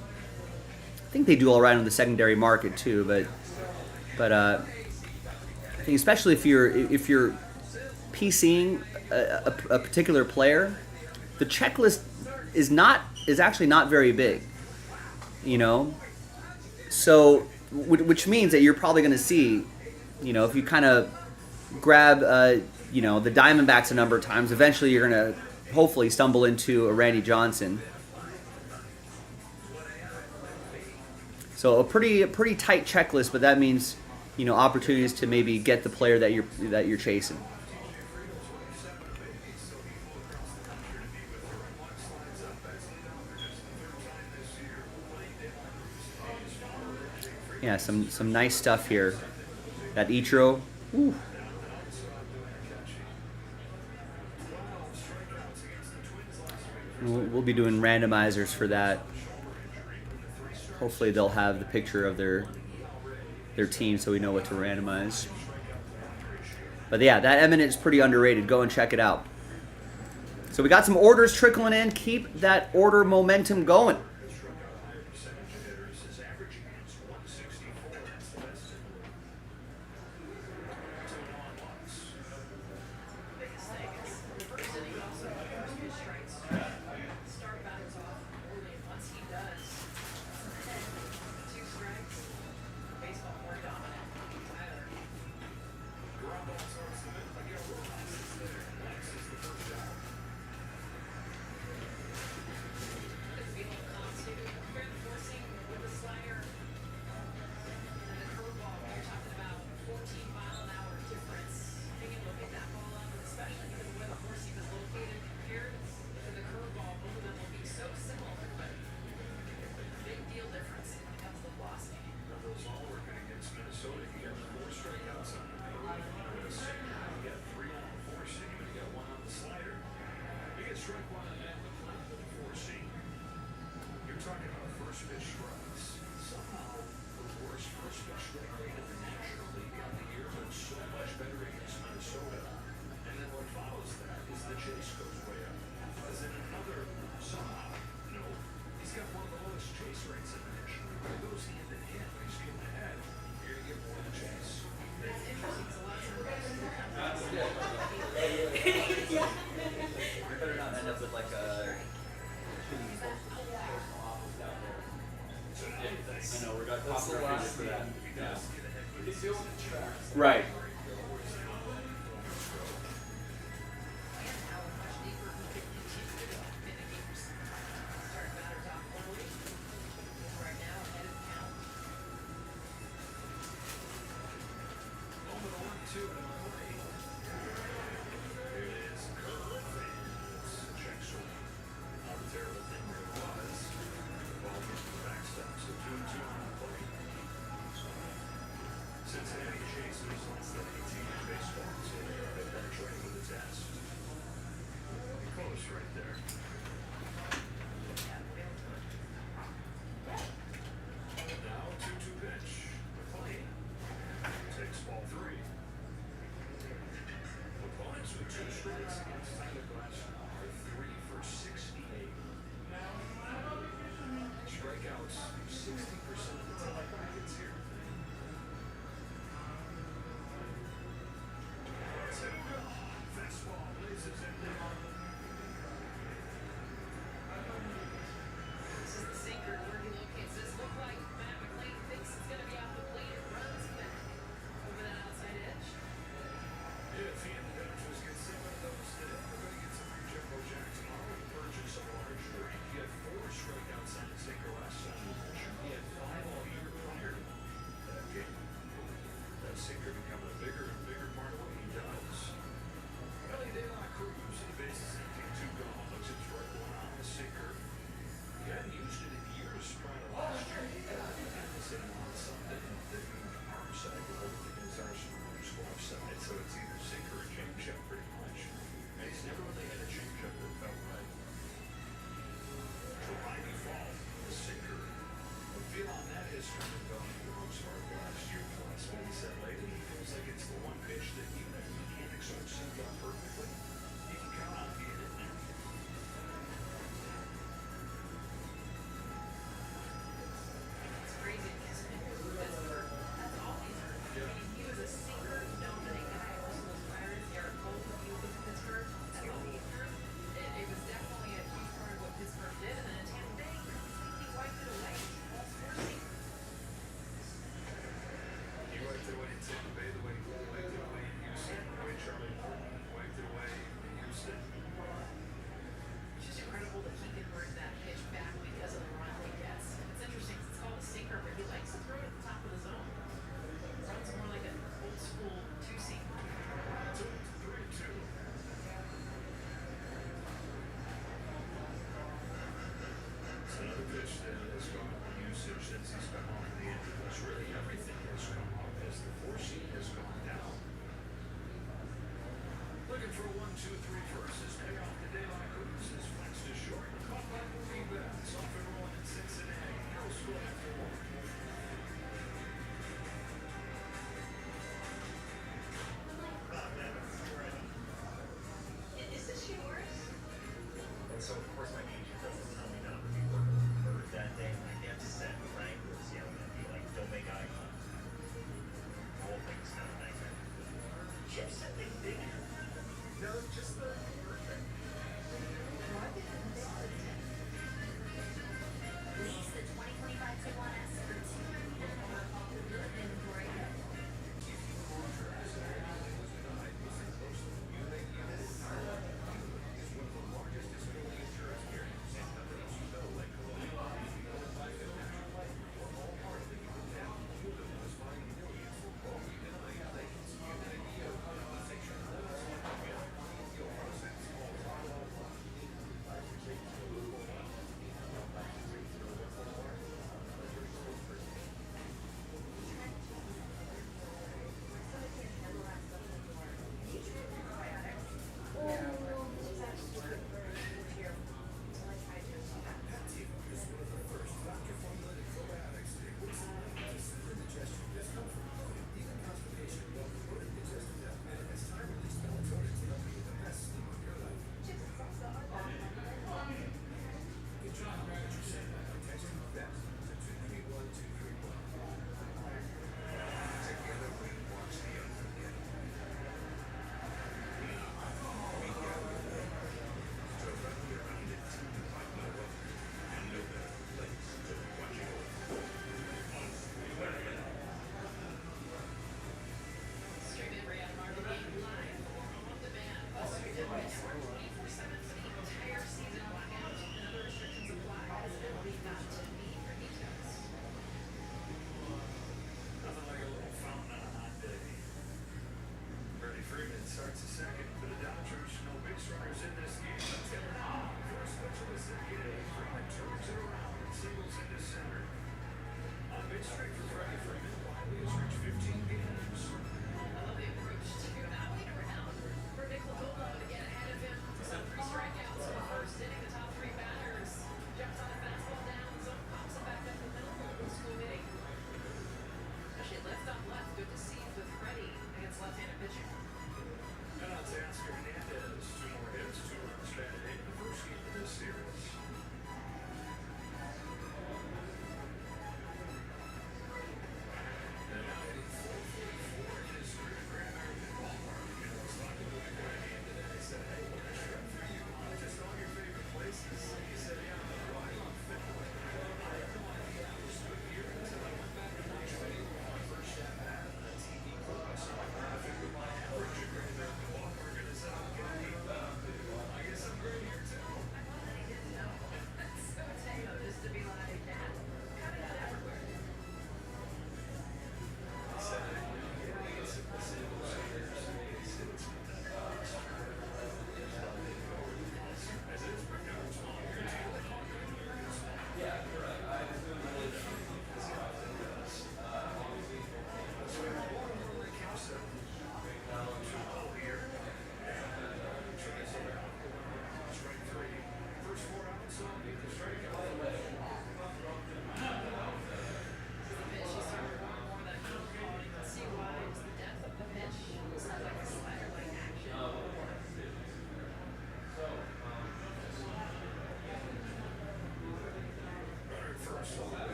I think they do all right on the secondary market too, but I think especially if you're PCing a particular player, the checklist is actually not very big, you know. So, which means that you're probably going to see, you know, if you kind of grab, you know, the Diamondbacks a number of times, eventually you're going to hopefully stumble into a Randy Johnson. So a pretty tight checklist, but that means, you know, opportunities to maybe get the player that you're chasing. Yeah, some nice stuff here. That Ichiro. Woo. We'll be doing randomizers for that. Hopefully they'll have the picture of their team so we know what to randomize. But yeah, that Eminent is pretty underrated. Go and check it out. So we got some orders trickling in. Keep that order momentum going. Right.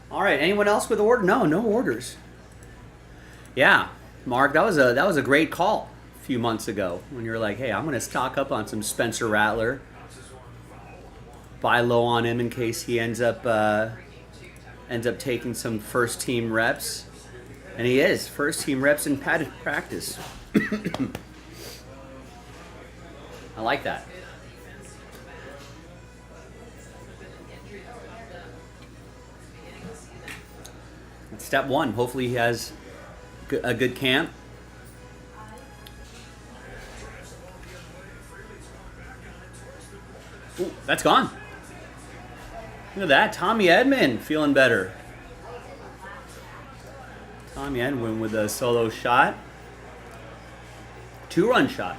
All right. Anyone else with order? No, no orders. Yeah, Mark, that was a great call a few months ago when you were like, "Hey, I'm going to stock up on some Spencer Rattler, buy low on him in case he ends up taking some first team reps," and he is first team reps in padded practice. I like that. That's step one. Hopefully he has a good camp. Ooh, that's gone. Look at that. Tommy Edman feeling better. Tommy Edman with a solo shot. 2-run shot.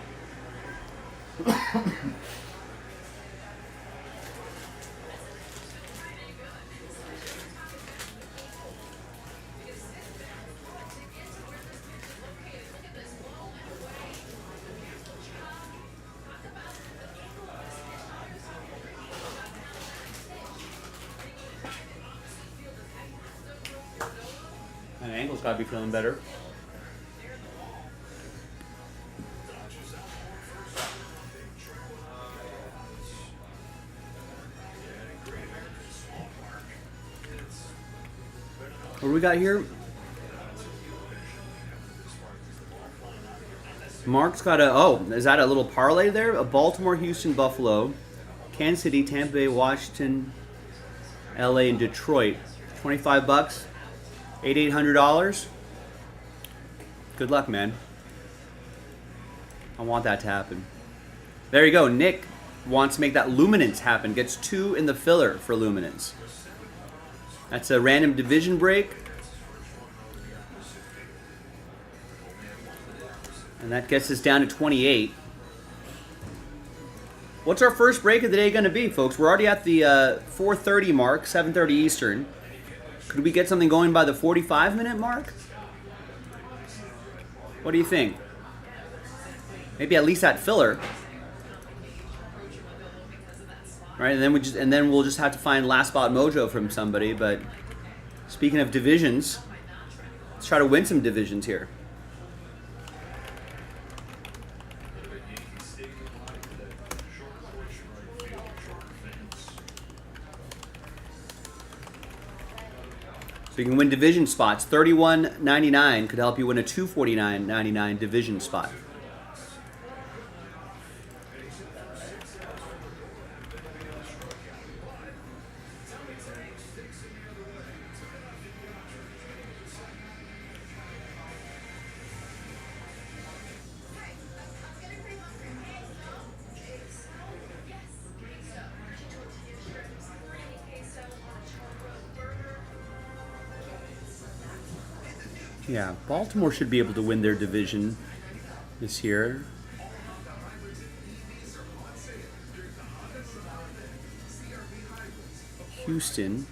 And Angle's got to be feeling better. What do we got here? Mark's got a, oh, is that a little parlay there? A Baltimore, Houston, Buffalo, Kansas City, Tampa Bay, Washington, LA, and Detroit. 25 bucks, $800. Good luck, man. I want that to happen. There you go. Nick wants to make that Luminance happen. Gets 2 in the filler for Luminance. That's a random division break. And that gets us down to 28. What's our first break of the day going to be, folks? We're already at the 4:30 mark, 7:30 Eastern. Could we get something going by the 45-minute mark? What do you think? Maybe at least that filler. Right, and then we'll just have to find last spot mojo from somebody. But speaking of divisions, let's try to win some divisions here. So you can win division spots. $31.99 could help you win a $249.99 division spot. Yeah, Baltimore should be able to win their division this year. Houston.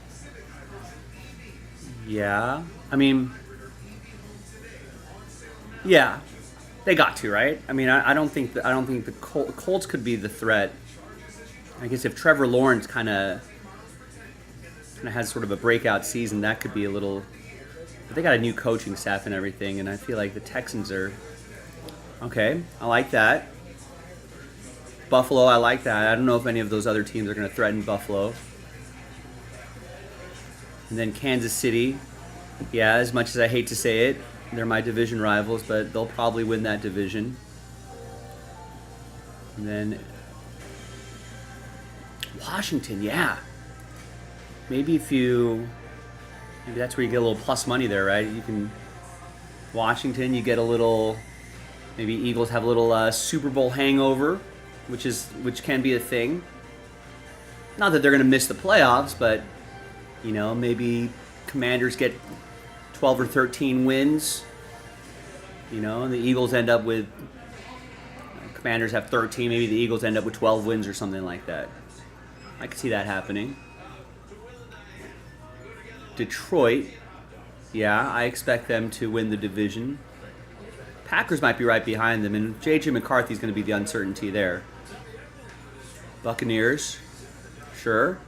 Yeah. I mean, yeah. They got to, right? I mean, I don't think the Colts could be the threat. I guess if Trevor Lawrence kind of has sort of a breakout season, that could be a little. But they got a new coaching staff and everything, and I feel like the Texans are okay. I like that. Buffalo, I like that. I don't know if any of those other teams are going to threaten Buffalo. And then Kansas City. Yeah, as much as I hate to say it, they're my division rivals, but they'll probably win that division. And then Washington, yeah. Maybe that's where you get a little plus money there, right? You can Washington, you get a little. Maybe Eagles have a little Super Bowl hangover, which can be a thing. Not that they're going to miss the playoffs, but maybe Commanders get 12 or 13 wins. And the Eagles end up with. Commanders have 13. Maybe the Eagles end up with 12 wins or something like that. I could see that happening. Detroit, yeah, I expect them to win the division. Packers might be right behind them, and J.J. McCarthy's going to be the uncertainty there. Buccaneers, sure.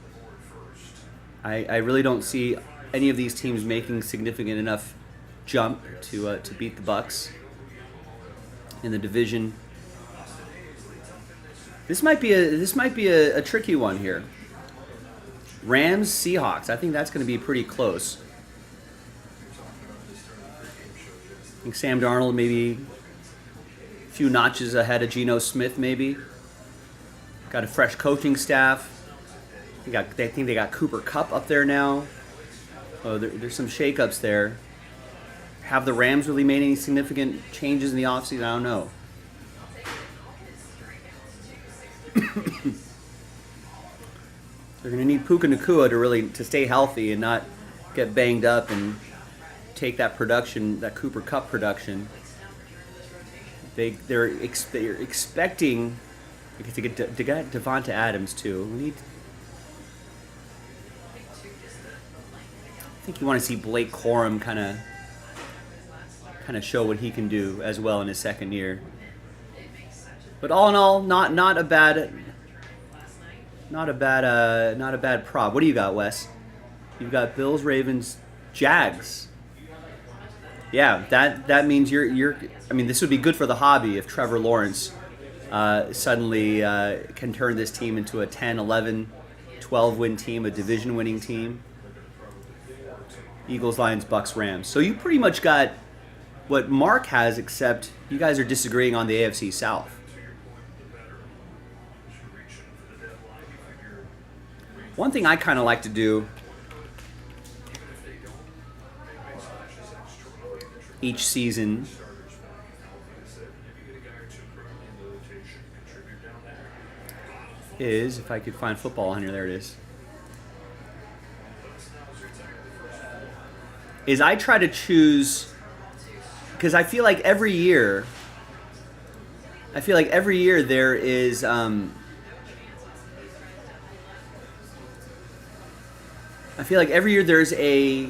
I really don't see any of these teams making significant enough jump to beat the Bucs in the division. This might be a tricky one here. Rams, Seahawks. I think that's going to be pretty close. I think Sam Darnold maybe a few notches ahead of Geno Smith, maybe. Got a fresh coaching staff. I think they got Cooper Kupp up there now. Oh, there's some shakeups there. Have the Rams really made any significant changes in the offseason? I don't know. They're going to need Puka Nacua to stay healthy and not get banged up and take that production, that Cooper Kupp production. They're expecting to get Devonta Adams too. I think you want to see Blake Corum kind of show what he can do as well in his second year. But all in all, not a bad prop. What do you got, Wes? You've got Bills, Ravens, Jags. Yeah, that means you're. I mean, this would be good for the hobby if Trevor Lawrence suddenly can turn this team into a 10, 11, 12 win team, a division winning team. Eagles, Lions, Bucks, Rams. So you pretty much got what Mark has, except you guys are disagreeing on the AFC South. One thing I kind of like to do each season is, if I could find football on here, there it is I try to choose, because I feel like every year there is I feel like every year there's a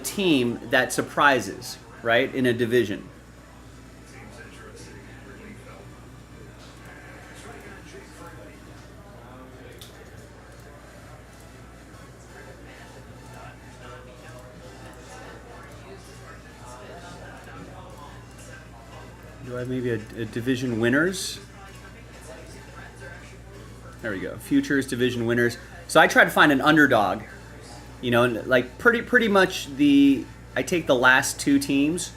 team that surprises, right, in a division. Do I have maybe a division winners? There we go. Futures division winners. So I try to find an underdog. You know, like pretty much I take the last two teams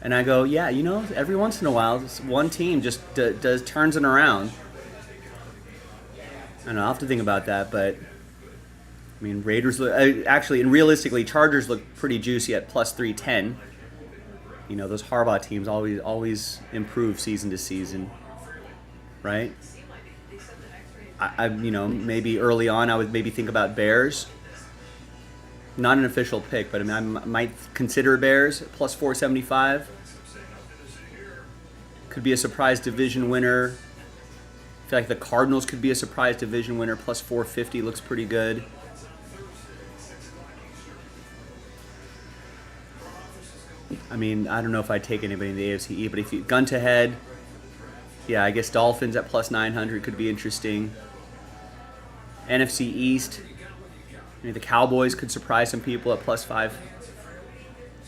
and I go, yeah, you know, every once in a while, this one team just turns it around. I don't know, I'll have to think about that, but I mean, Raiders actually, and realistically, Chargers look pretty juicy at plus 310. You know, those Harbaugh teams always improve season to season, right? I you know, maybe early on I would maybe think about Bears. Not an official pick, but I mean, I might consider Bears at plus 475. Could be a surprise division winner. I feel like the Cardinals could be a surprise division winner. Plus 450 looks pretty good. I mean, I don't know if I'd take anybody in the AFC, but if you gun to head, yeah, I guess Dolphins at plus 900 could be interesting. NFC East, I mean, the Cowboys could surprise some people at plus 5.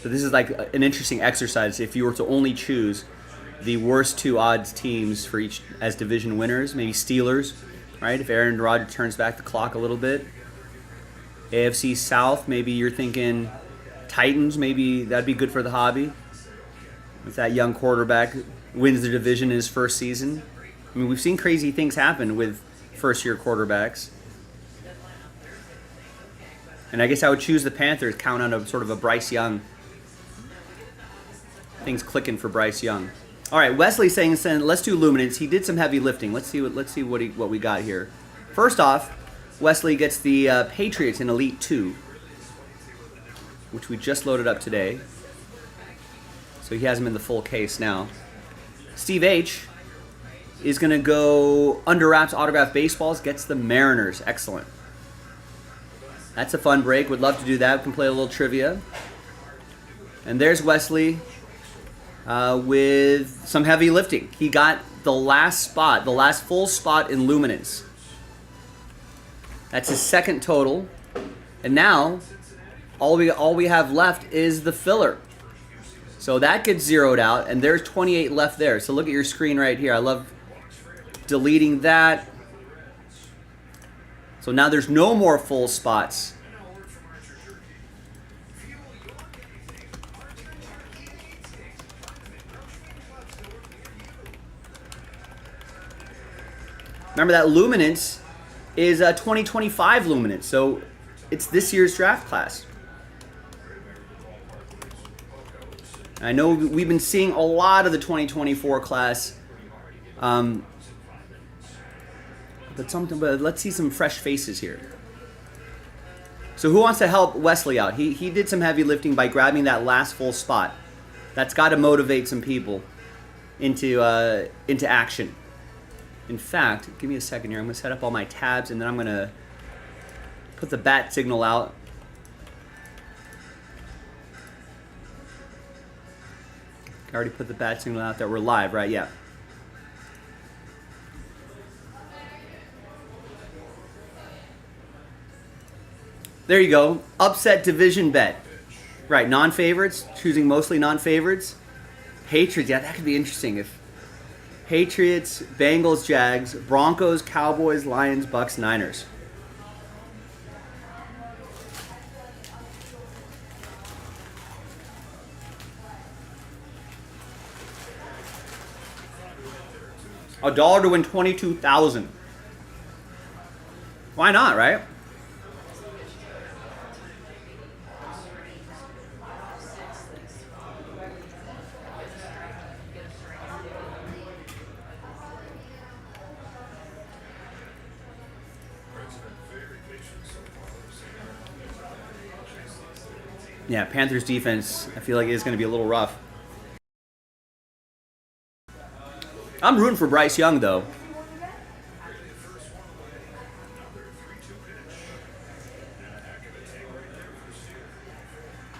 So this is like an interesting exercise. If you were to only choose the worst two odds teams for each as division winners, maybe Steelers, right? If Aaron Rodgers turns back the clock a little bit. AFC South, maybe you're thinking Titans, maybe that'd be good for the hobby. If that young quarterback wins the division in his first season. I mean, we've seen crazy things happen with first-year quarterbacks. And I guess I would choose the Panthers, count on a sort of a Bryce Young. Things clicking for Bryce Young. All right, Wesley saying let's do Luminance. He did some heavy lifting. Let's see what we got here. First off, Wesley gets the Patriots in Elite 2, which we just loaded up today. So he has them in the full case now. Steve H is going to go under wraps autograph baseballs, gets the Mariners. Excellent. That's a fun break. Would love to do that. We can play a little trivia. And there's Wesley with some heavy lifting. He got the last spot, the last full spot in Luminance. That's his second total. And now all we have left is the filler. So that gets zeroed out, and there's 28 left there. So look at your screen right here. I love deleting that. So now there's no more full spots. Remember that Luminance is a 2025 Luminance, so it's this year's draft class. I know we've been seeing a lot of the 2024 class, but let's see some fresh faces here. So who wants to help Wesley out? He did some heavy lifting by grabbing that last full spot. That's got to motivate some people into action. In fact, give me a second here. I'm going to set up all my tabs, and then I'm going to put the bat signal out. I already put the bat signal out that we're live, right? Yeah. There you go. Upset division bet. Right, non-favorites, choosing mostly non-favorites. Patriots, yeah, that could be interesting. If Patriots, Bengals, Jags, Broncos, Cowboys, Lions, Bucks, Niners. $1 to win 22,000. Why not, right? Yeah, Panthers defense, I feel like is going to be a little rough. I'm rooting for Bryce Young, though.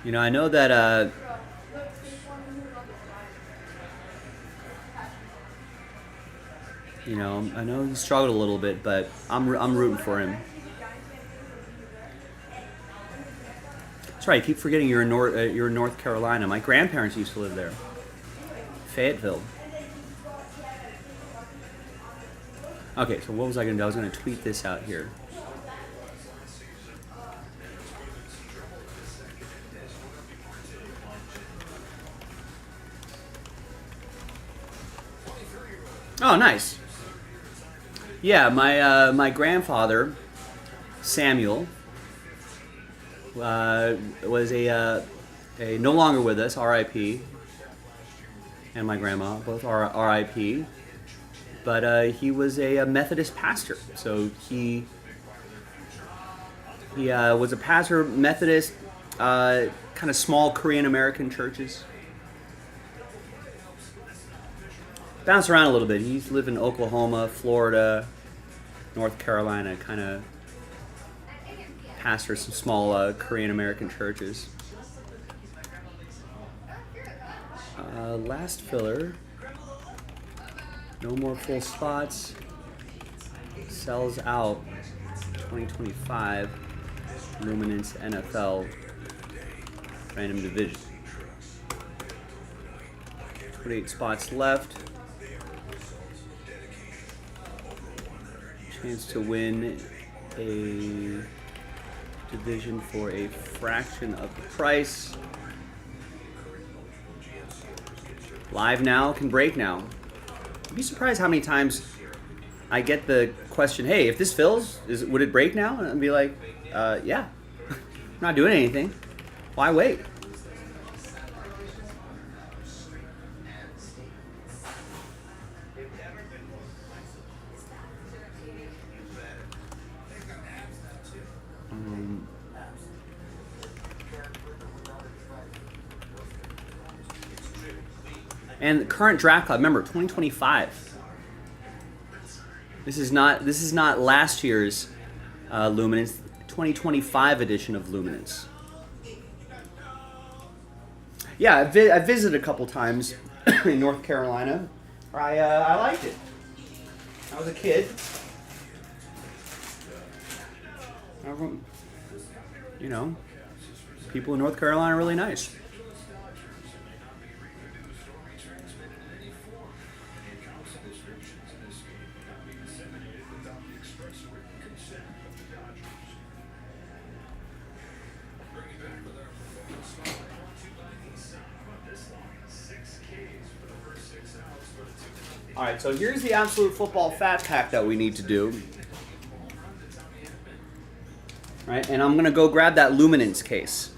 You know, I know that I know he struggled a little bit, but I'm rooting for him. That's right. I keep forgetting you're in North Carolina. My grandparents used to live there, Fayetteville. Okay, so what was I going to do? I was going to tweet this out here. Oh, nice. Yeah, my grandfather, Samuel, was a no longer with us, R.I.P. And my grandma, both R.I.P. But he was a Methodist pastor, so he was a pastor, Methodist, kind of small Korean American churches. Bounce around a little bit. He's lived in Oklahoma, Florida, North Carolina, kind of pastors some small Korean American churches. Last filler. No more full spots. Sells out 2025 Luminance NFL Random Division. 28 spots left. Chance to win a division for a fraction of the price. Live now can break now. I'd be surprised how many times I get the question, hey, if this fills, would it break now? And I'd be like, yeah. I'm not doing anything. Why wait? And the current draft club, remember, 2025. This is not last year's Luminance, 2025 edition of Luminance. Yeah, I visited a couple times in North Carolina. I liked it. I was a kid. You know, people in North Carolina are really nice. All right, so here's the Absolute Football Fat Pack that we need to do. Right, and I'm going to go grab that Luminance case.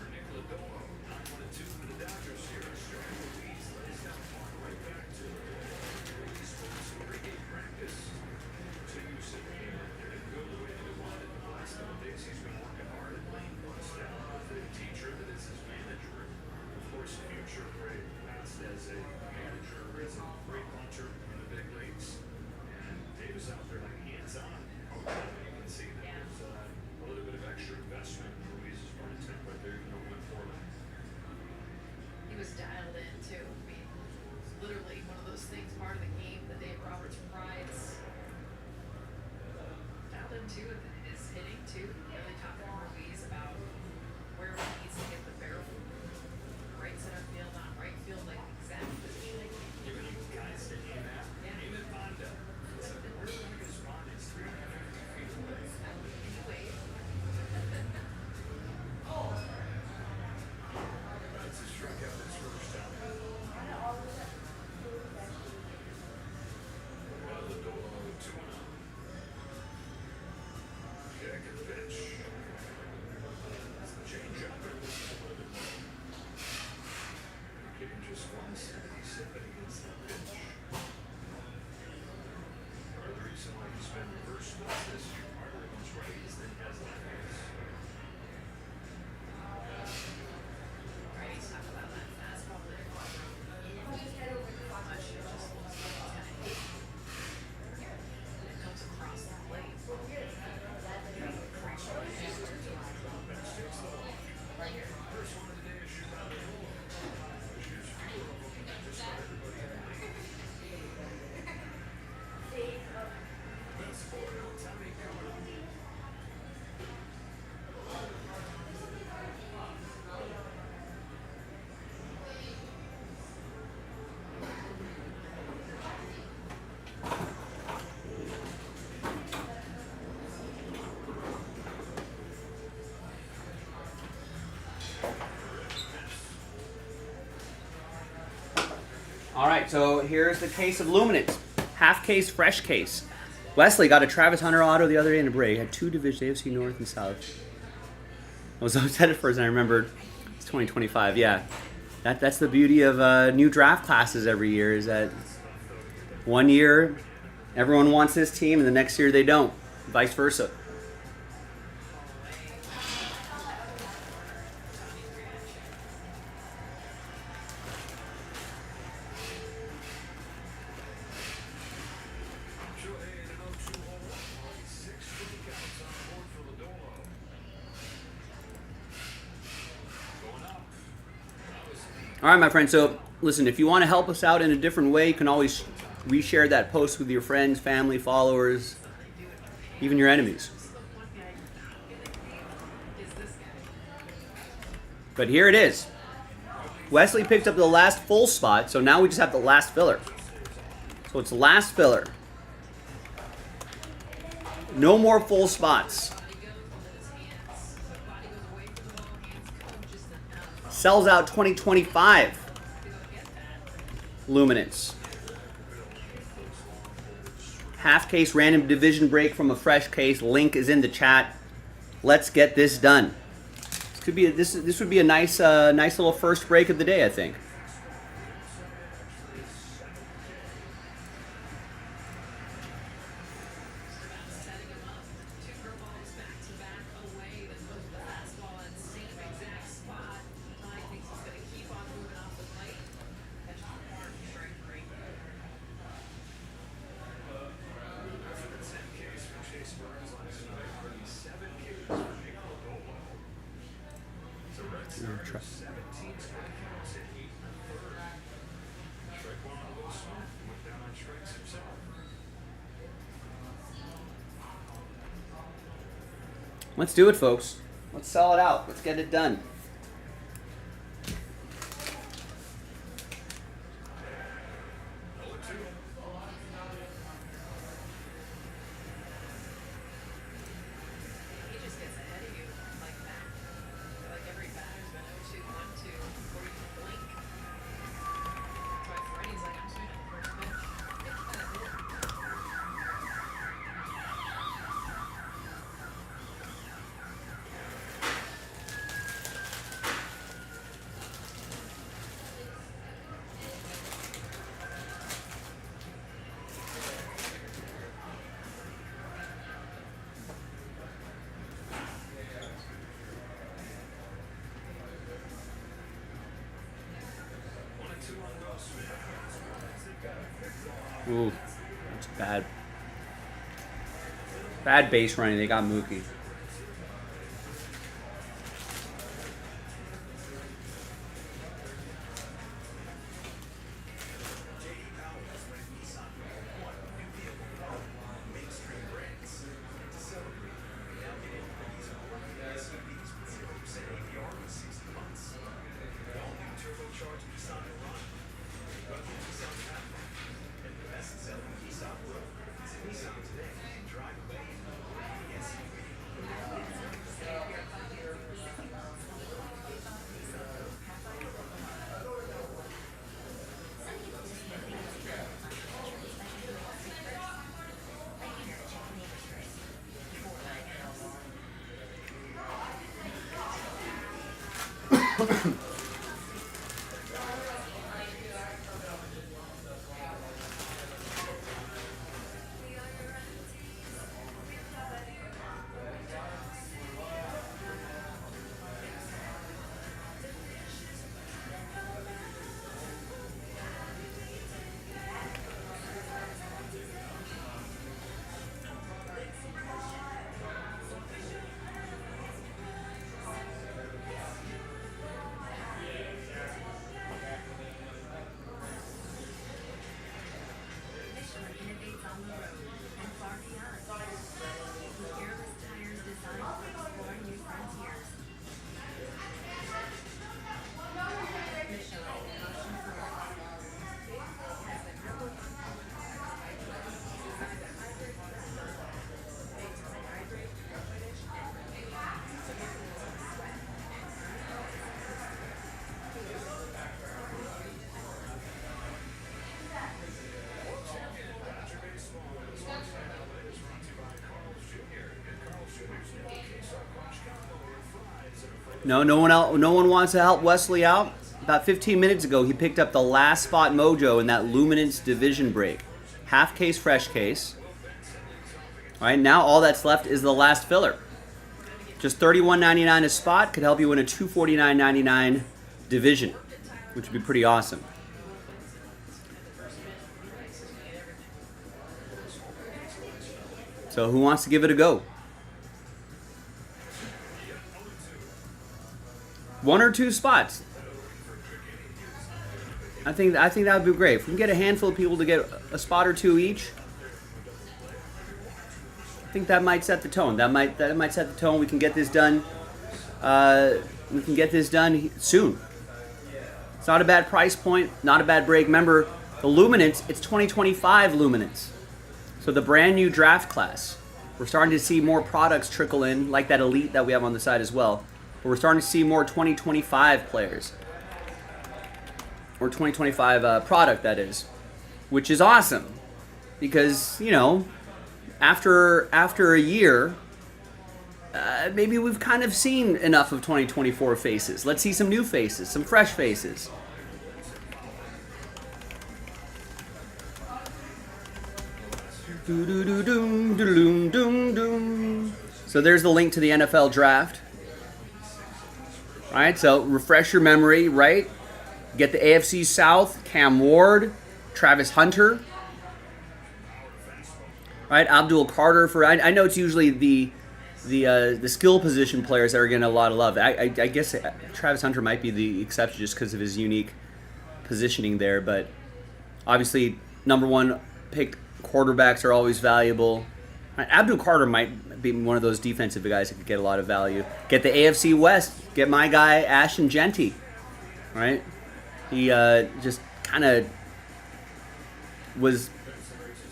All right, so here's the case of Luminance. Half case, fresh case. Wesley got a Travis Hunter auto the other day in a break. Had two divisions, AFC North and South. I was upset at first and I remembered it's 2025. Yeah, that's the beauty of new draft classes every year is that one year everyone wants this team and the next year they don't. Vice versa. All right, my friend. So, listen, if you want to help us out in a different way, you can always reshare that post with your friends, family, followers, even your enemies. But here it is. Wesley picked up the last full spot, so now we just have the last filler. So it's last filler. No more full spots. Sells out 2025. Luminance. Half case random division break from a fresh case. Link is in the chat. Let's get this done. This could be this would be a nice nice little first break of the day, I think. Let's do it, folks. Let's sell it out. Let's get it done. Ooh, that's bad. Bad base running. They got Mookie. No one wants to help Wesley out. About 15 minutes ago, he picked up the last spot mojo in that Luminance division break. Half case, fresh case. All right, now all that's left is the last filler. Just $31.99 a spot could help you win a $249.99 division, which would be pretty awesome. So who wants to give it a go? One or two spots. I think that would be great. If we can get a handful of people to get a spot or two each, I think that might set the tone. That might set the tone. We can get this done. We can get this done soon. It's not a bad price point. Not a bad break. Remember, the Luminance. It's 2025 Luminance. So the brand new draft class. We're starting to see more products trickle in, like that Elite that we have on the side as well. But we're starting to see more 2025 players. Or 2025 product, that is. Which is awesome. Because, you know, after a year, maybe we've kind of seen enough of 2024 faces. Let's see some new faces, some fresh faces. So there's the link to the NFL draft. All right, so refresh your memory, right? Get the AFC South, Cam Ward, Travis Hunter. All right, Abdul Carter. I know it's usually the skill position players that are getting a lot of love. I guess Travis Hunter might be the exception just because of his unique positioning there. But obviously, number one picked quarterbacks are always valuable. Right, Abdul Carter might be one of those defensive guys that could get a lot of value. Get the AFC West. Get my guy Ashton Genty. Right? He just kind of was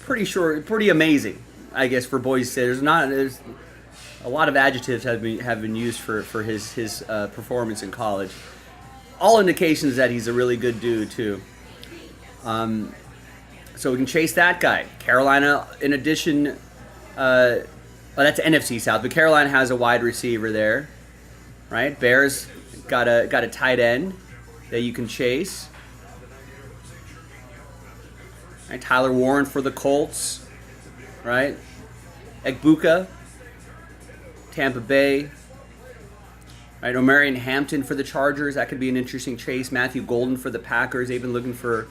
pretty amazing, I guess, for Boise State. There's a lot of adjectives have been used for his performance in college. All indications that he's a really good dude too. So we can chase that guy. Carolina, in addition, that's NFC South, but Carolina has a wide receiver there, right? Bears got a tight end that you can chase. Right, Tyler Warren for the Colts, right? Egbuka, Tampa Bay. Right, Omarion Hampton for the Chargers. That could be an interesting chase. Matthew Golden for the Packers. They've been looking for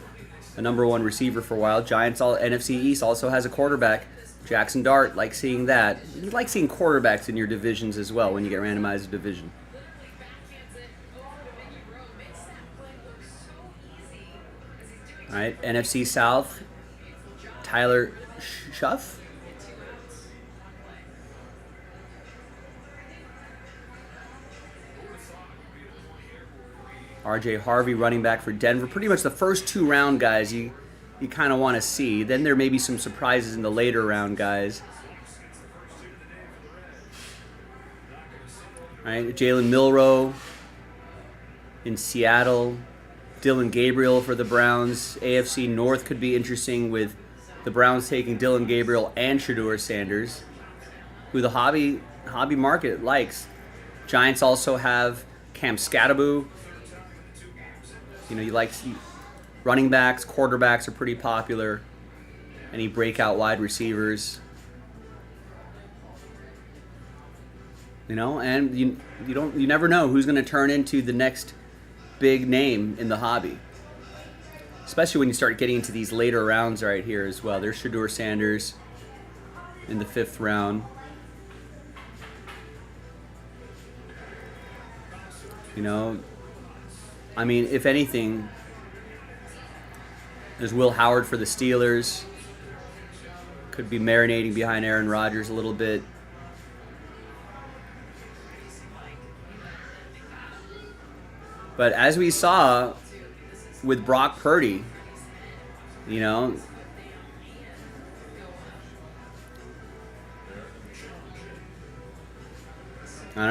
a #1 receiver for a while. Giants, all NFC East, also has a quarterback. Jackson Dart, like seeing that. You like seeing quarterbacks in your divisions as well when you get randomized a division. All right, NFC South, Tyler Schuff. RJ Harvey, running back for Denver. Pretty much the first 2-round guys you kind of want to see. Then there may be some surprises in the later round guys. All right, Jalen Milroe in Seattle. Dylan Gabriel for the Browns. AFC North could be interesting with the Browns taking Dylan Gabriel and Shedeur Sanders, who the hobby market likes. Giants also have Cam Skattebo. You like running backs, quarterbacks are pretty popular. Any breakout wide receivers. And you never know who's going to turn into the next big name in the hobby. Especially when you start getting into these later rounds right here as well. There's Shedeur Sanders in the 5th round. If anything, there's Will Howard for the Steelers. Could be marinating behind Aaron Rodgers a little bit. But as we saw with Brock Purdy, I don't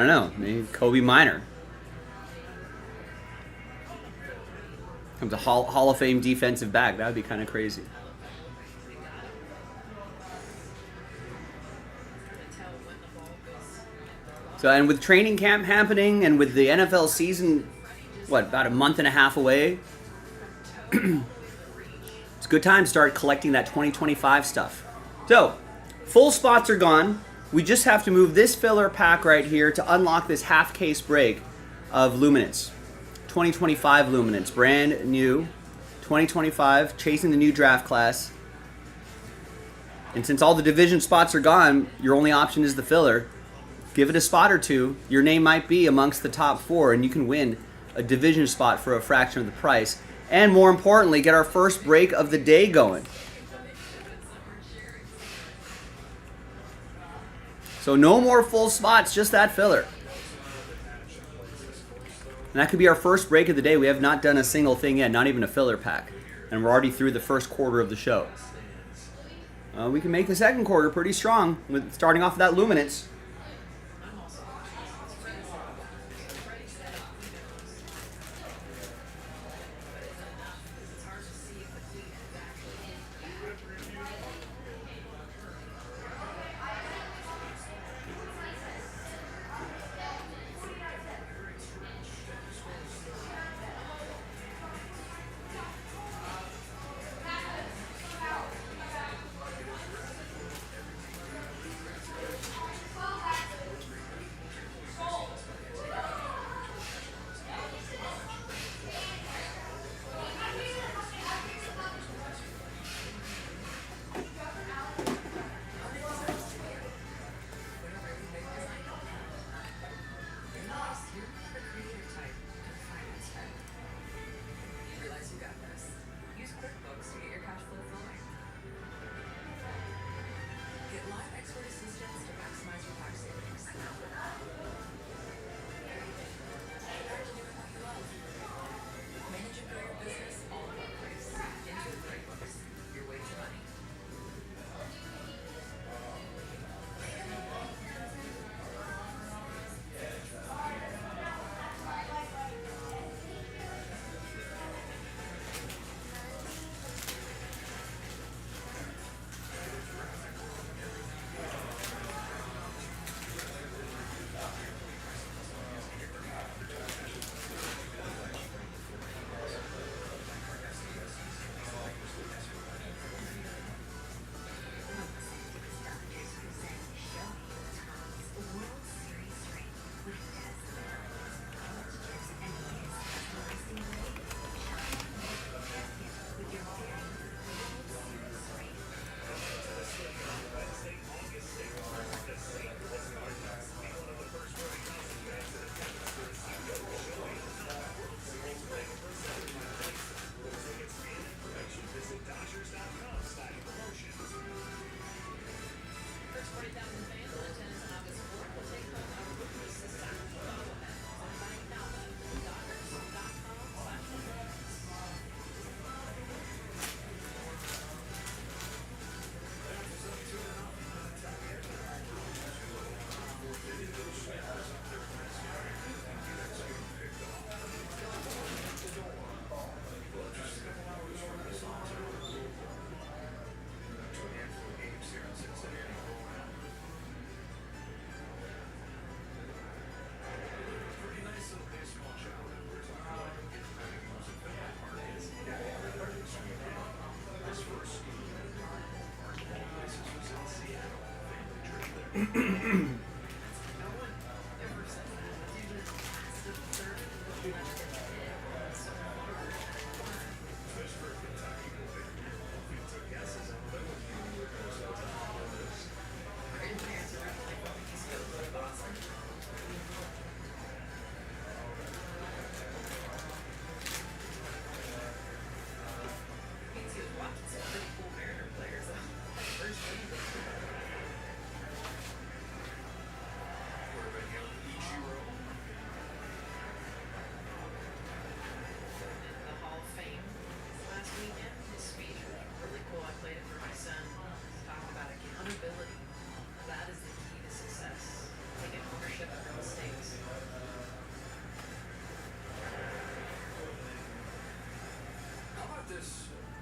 know, maybe Kobe Minor. Comes a Hall of Fame defensive back. That would be kind of crazy. So, and with training camp happening and with the NFL season, about a month and a half away, it's a good time to start collecting that 2025 stuff. So, full spots are gone. We just have to move this filler pack right here to unlock this half case break of Luminance. 2025 Luminance, brand new, 2025, chasing the new draft class. And since all the division spots are gone, your only option is the filler. Give it a spot or two. Your name might be amongst the top 4, and you can win a division spot for a fraction of the price. And more importantly, get our first break of the day going. So no more full spots, just that filler. And that could be our first break of the day. We have not done a single thing yet, not even a filler pack. And we're already through the first quarter of the show. We can make the second quarter pretty strong with starting off with that Luminance.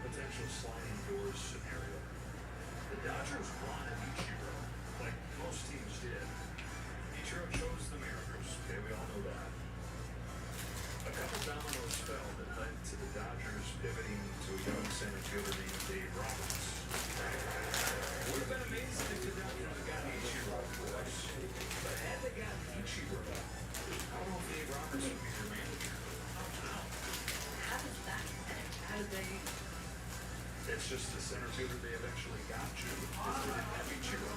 Potential sliding doors scenario. The Dodgers wanted Ichiro, like most teams did. Ichiro chose the Mariners. Okay, we all know that. A couple dominoes fell that led to the Dodgers pivoting to a young center fielder named Dave Roberts. Would have been amazing if the Dodgers had gotten Ichiro, of course. But had they gotten Ichiro, I don't know if Dave Roberts would be their manager. How did they? It's just the center fielder they eventually got to. They didn't have Ichiro.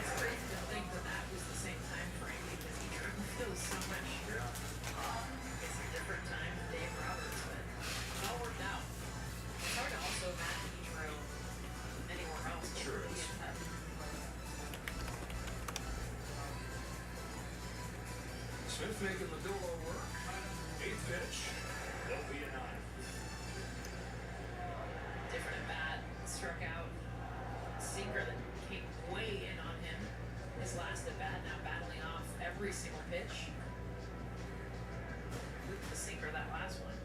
It's crazy to think that that was the same time frame because Ichiro feels so much. Yeah. It's a different time than Dave Roberts, but it all worked out. It's hard to also imagine Ichiro anywhere else. Sure is. Smith making the Dolo work. 8th pitch. There'll be a 9. Different at bat, struck out. Sinker that came way in on him. His last at bat, now battling off every single pitch. The sinker, that last one.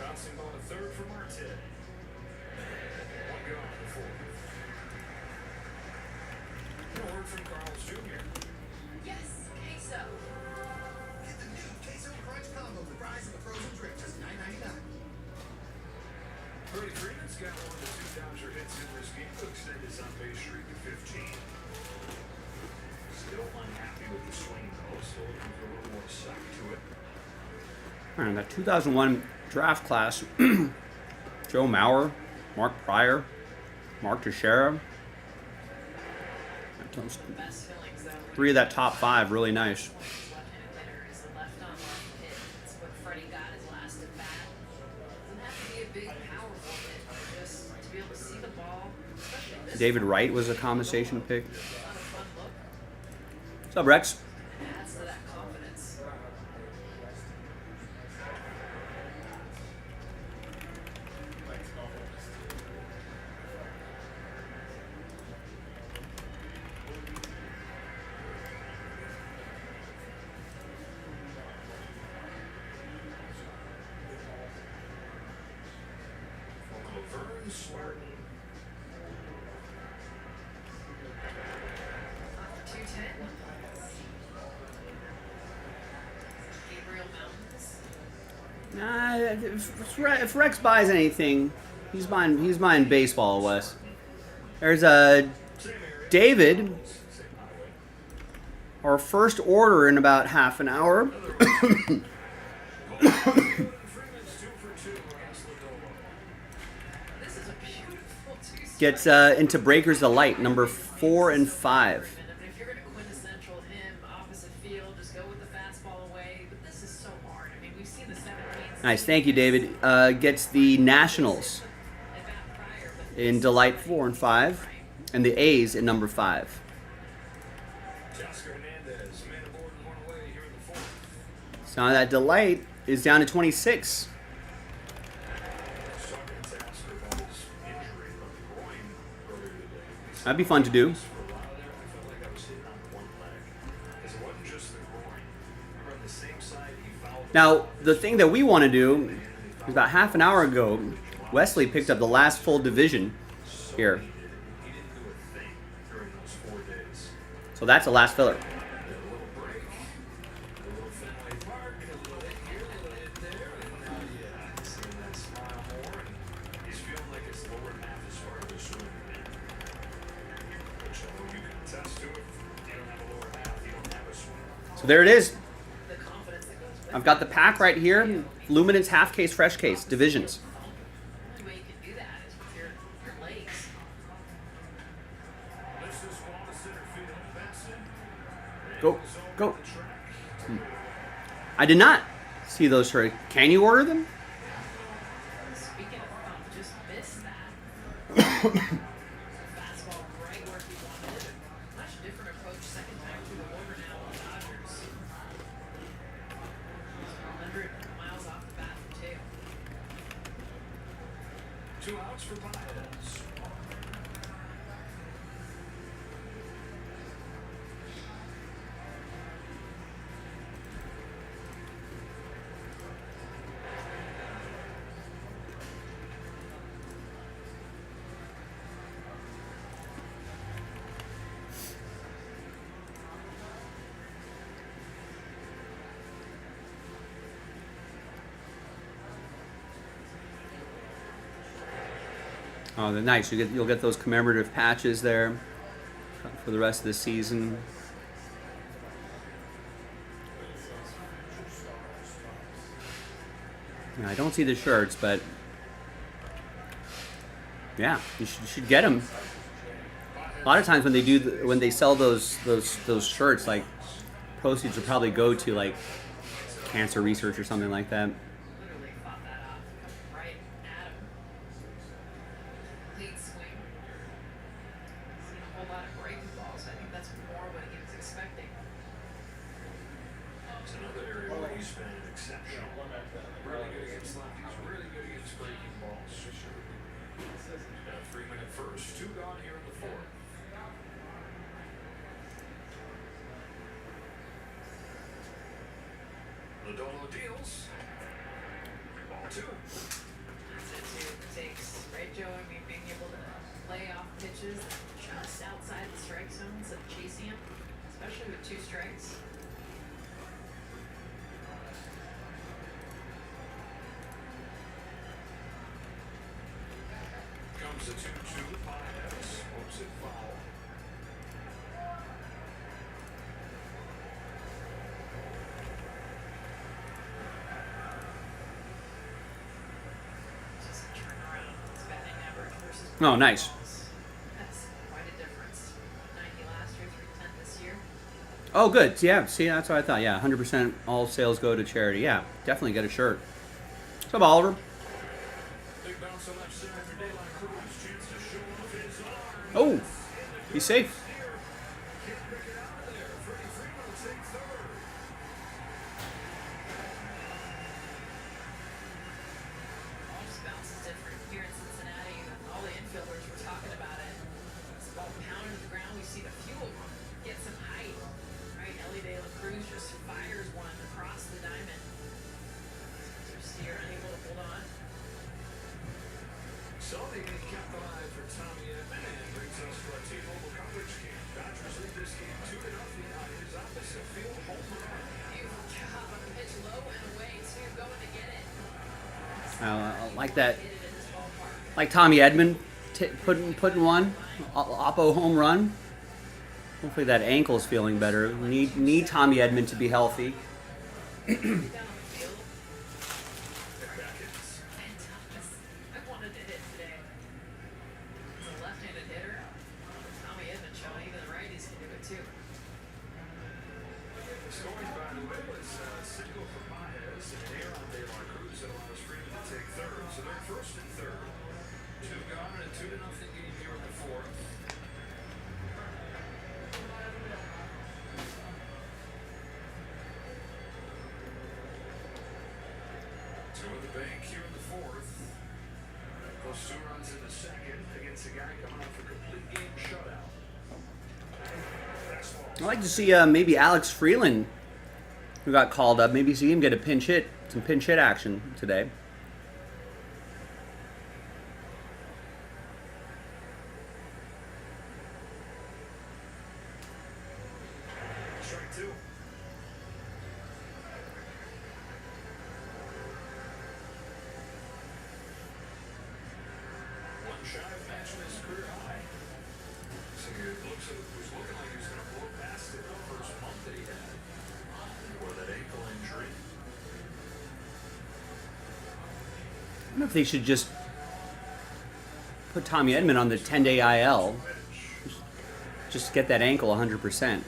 Bouncing ball to third for Marte. 1 gone in the 4th. A word from Carlos Jr. Yes, queso. Get the new queso crunch combo with fries and a frozen drink, just $9.99. Freddie Freeman's got 1 to 2 Dodger hits in this game to extend his on-base streak to 15. Still unhappy with the swing, though. Still looking for a little more suck to it. All right, that 2001 draft class, Joe Mauer, Mark Pryor, Mark Teixeira. Best feelings though. 3 of that top 5, really nice. Left-handed hitter is a left-on-left hit. It's what Freddie got his last at bat. Doesn't have to be a big, powerful hit, but just to be able to see the ball, especially this David one, Wright was a compensation pick. it's not a fun look. What's up, Rex? It adds to that confidence. Laverne Spartan. Off for 210. Gabriel Mountains. If Rex buys anything, he's buying baseball, Wes. There's David. Our first order in about half an hour. Freeman's 2 for 2 against Lodolo. This is a beautiful two-strike. Gets into Breakers Delight, number 4 and 5. But if you're going to quintessential him, opposite field, just go with the fastball away. But this is so hard. I mean, we've seen the 17s. Nice, thank you, David. Gets the Nationals in Delight 4 and 5, and the A's in number 5. Teoscar Hernandez, man aboard and 1 away here in the 4th. So now that Delight is down to 26. Talking to Teoscar about his injury from the groin earlier today. That'd be fun to do. For a while there, I felt like I was hitting on 1 leg. Because it wasn't just the groin. Remember on the same side he fouled. Now, the thing that we want to do is about half an hour ago, Wesley picked up the last full division here. He didn't do a thing during those 4 days. So that's the last filler. A little break. A little Fenway Park. There it is. the confidence that goes with I've got the pack right here. Luminance half case, fresh case, divisions. the only way you can do that is with your legs. This is ball to center field. Benson. Go, go. I did not see those shirts. Can you order them? Speaking of thump, just missed that. Fastball right where he wanted it. Much different approach second time through the order now on the Dodgers. 100 miles off the bat from two. 2 outs for Baez. Oh, they're nice. You'll get those commemorative patches there for the rest of the season. Yeah, I don't see the shirts, but yeah, you should get them. A lot of times when they do when they sell those shirts, like proceeds will probably go to like cancer research or something like that. Literally fought that off. Come right at him. Lead swing. Seen a whole lot of breaking balls. I think that's more what he was expecting. It's another area where he's been exceptional. Really good against lefties. Really good against breaking balls. Got a 3-minute first. 2 gone here in the 4th. Lodolo deals. Ball 2. That's it too. It takes, right, Joe? I mean, being able to lay off pitches just outside the strike zone instead of chasing them, especially with 2 strikes. Comes the 2-2. Baez hopes it foul. Just a turnaround. His batting average versus. Oh, nice. That's quite a difference. 90 last year, 310 this year. Oh, good. Yeah, see, that's what I thought. Yeah, 100% all sales go to charity. Yeah, definitely get a shirt. What's up, Oliver? Big bounce on left center for De La Cruz. Chance to show off his arm. Oh, he's safe. Can't pick it out of there. Freddie Freeman will take third. Just bounce is different here in Cincinnati. All the infielders were talking about it. It's ball pounding to the ground. We see the few of them get some height. Right? Ellie De La Cruz just fires one across the diamond. Steer unable to hold on. Sully kept alive for Tommy Edman and brings us to our T-Mobile coverage game. Dodgers lead this game 2-0 on his opposite field home run. Beautiful job on the pitch, low and away. Two going to get it. I like that. Hit it in this ballpark. Like Tommy Edman putting one. Oppo home run. Hopefully that ankle's feeling better. We need Tommy Edman to be healthy. Down on the field. Beckett. And Thomas, I wanted to hit today. As a left-handed hitter, Tommy Edman showing even the righties can do it too. Scoring, by the way, was a single for Baez and an error on De La Cruz that allows Freeman to take third. So they're first and third. 2 gone and a 2-0 game here in the 4th. Two in the bank here in the 4th. Those 2 runs in the 2nd against a guy coming off a complete game shutout. Fastball. I'd like to see maybe Alex Freeland, who got called up, maybe see him get a pinch hit, some pinch hit action today. Strike 2. One shy of matching his career high. So it was looking like he was going to blow past it the first month that he had. wonder if they should just put Tommy Edman on the 10-day IL. Just get that ankle 100%.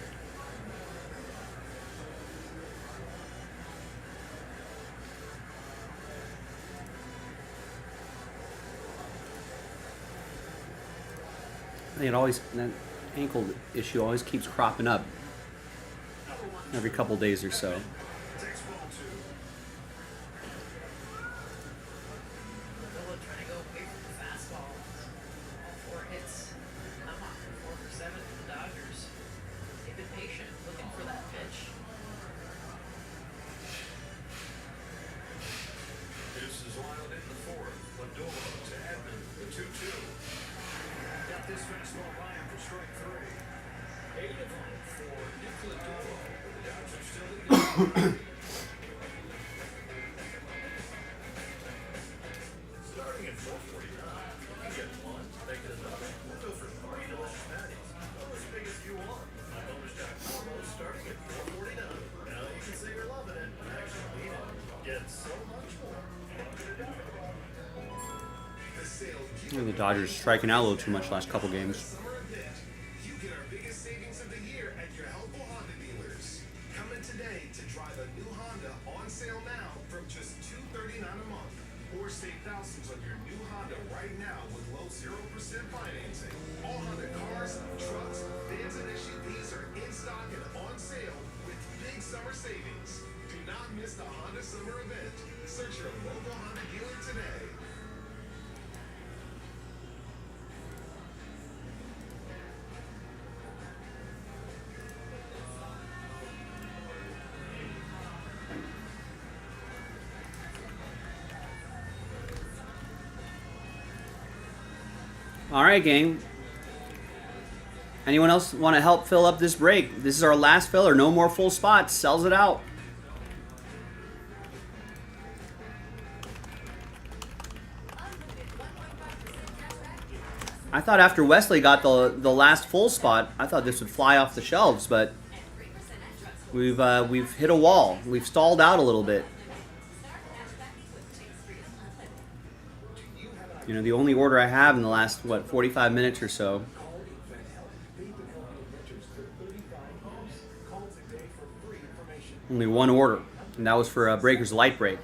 I think that ankle issue always keeps cropping up every couple days or so. Takes ball 2. Villa trying to go away from the fastball. All 4 hits come off 4 for 7 for the Dodgers. They've been patient, looking for that pitch. Deuce is wild in the 4th. Lindor to Edman, the 2-2. Got this fastball by him for strike 3. 8 of them for Nick Lindor. The Dodgers still leading. Starting at 4:49, you get one, make it another. We'll go for 3 delicious patties. Go as big as you want. My bonus jack combo starting at 4:49. Now you can say you're loving it. Actually, eat it. Get so much more. The sale The Dodgers striking out a little too much last couple games. summer event. You get our biggest savings of the year at your helpful Honda dealers. Come in today to drive a new Honda on sale now from just $239 a month. Or save thousands on your new Honda right now with low 0% financing. All Honda cars, trucks, vans, and SUVs are in stock and on sale with big summer savings. Do not miss the Honda summer event. Search your local Honda dealer today. All right, gang. Anyone else want to help fill up this break? This is our last filler. No more full spots. Sells it out. I thought after Wesley got the last full spot, I thought this would fly off the shelves, but we've hit a wall. We've stalled out a little bit. You know, the only order I have in the last, 45 minutes or so. Only one order, and that was for a Breakers Light Break.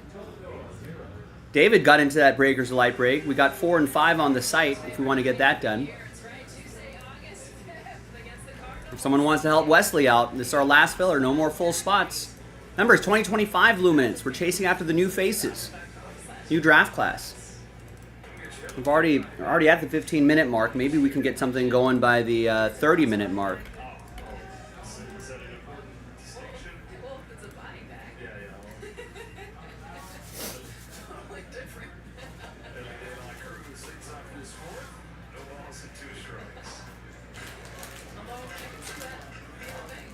David got into that Breakers Light Break. We got 4 and 5 on the site if we want to get that done. If someone wants to help Wesley out, this is our last filler. No more full spots. Remember, it's 2025 Luminance. We're chasing after the new faces. New draft class. We've already at the 15-minute mark. Maybe we can get something going by the 30-minute mark. Is that an important distinction? Well, if it's a body bag, totally different. Every day on a cruise leads off this 4th. No balls and 2 strikes. Although, I can see that being a thing.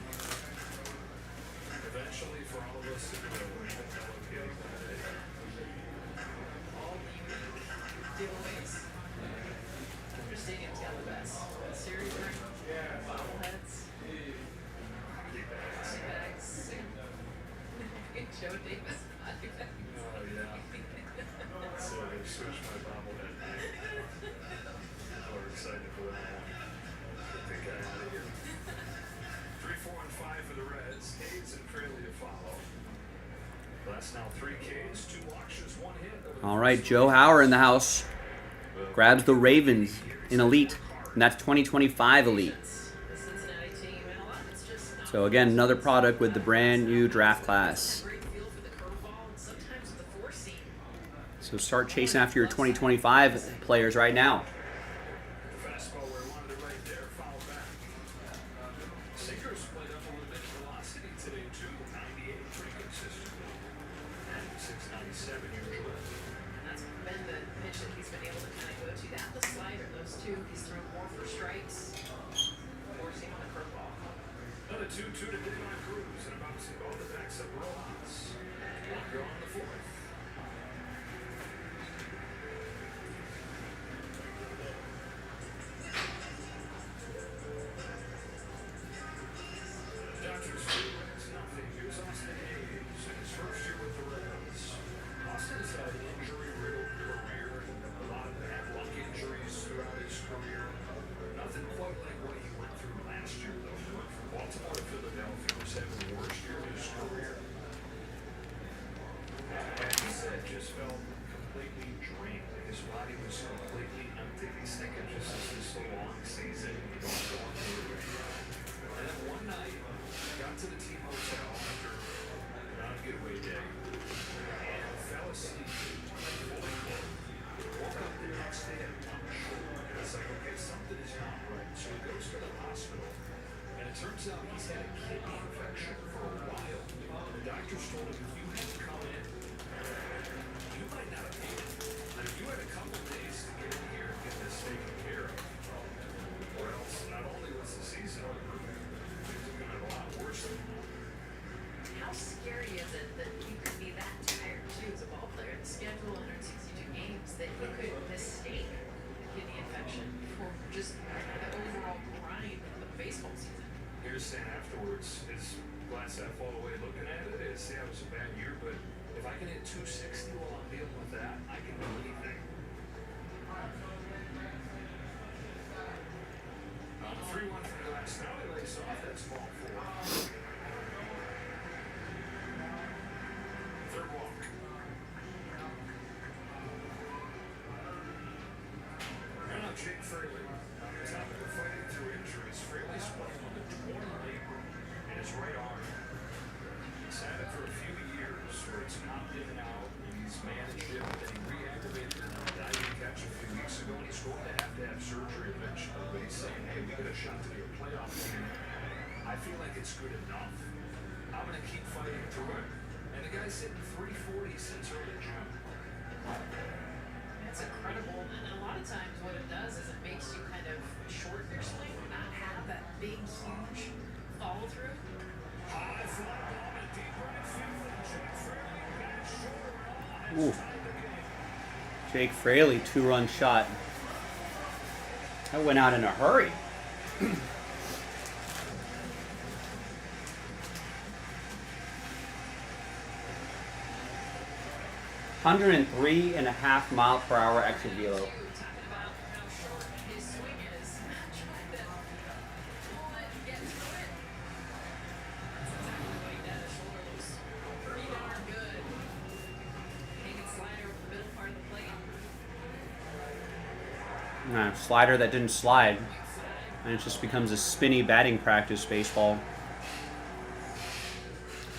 Eventually, for all of us, it will allocate one day. All unique giveaways. Your stadium's got the best. Series ring, bobbleheads, Big bags. tea bags, Joe Davis body bag. Oh, yeah. So they switched my bobblehead. We're excited for that. Get the guy out of here. 3, 4, and 5 for the Reds. Hayes and Fraley to follow. That's now 3 Ks, 2 walks, 1 hit. All right, Joe Hauer in the house. Grabs the Ravens in Elite, and that's 2025 Elite. The Cincinnati team, and a lot of it's just not So again, another product with the brand new draft class. great feel for the curveball, and sometimes the 4-seam. So start chasing after your 2025 players right now. Fastball where he wanted it right there, foul back. Sinker's played up a little bit of velocity today too. 98, pretty consistent. 96, 97 usually. And that's been the pitch that he's been able to kind of go to. That, the slider, those two, he's thrown more for strikes. 4-seam on the curveball. Another 2-2 to Devon Cruz and a bouncing ball that backs up Rojas. Walker on the 4th. just felt completely drained. His body was completely empty. He's thinking, just this is a long season. You don't go anywhere. And then one night, got to the team hotel after not a getaway day, and fell asleep. Fully clothed. Woke up the next day at lunch. And it's like, okay, something is not right. So he goes to the hospital, and it turns out he's had a kidney infection for a while. The doctors told him, if you had come in, you might not have made it. And if you had a couple days to get in here and get this taken care of, or else not only was the season over, things are going to be a lot worse than that. How scary is it that you could be that tired too as a ball player? The schedule 162 games that you could mistake a kidney infection for just the overall grind of the baseball season. Here's saying afterwards, his glass half all the way looking at it is, yeah, it was a bad year, but if I can hit 260 while I'm dealing with that, I can do anything. On the 3-1 for the last, now he lays off, that's ball 4. Third walk. And now Jake Fraley, on the top of the fighting through injuries, Fraley's playing with a torn labrum in his right arm. He's had it for a few years where it's not given out, and he's managed it, but then he reactivated it in a diving catch a few weeks ago, and he's going to have surgery eventually, but he's saying, hey, we get a shot to be a playoff team. I feel like it's good enough. I'm going to keep fighting through it. And the guy's hitting 340 since early June. That's incredible. And a lot of times what it does is it makes you kind of shorten your swing, not have that big, huge follow through. High fly ball and deep right field. Jake Fraley back short. Ooh. Jake Fraley, 2-run shot. That went out in a hurry. 103.5 mph exit velo. Talking about how short his swing is, trying to pull it and get to it. That's exactly what he did. His shoulder looks pretty darn good. Hanging slider over the middle part of the plate. Slider that didn't slide. And it just becomes a spinny batting practice baseball.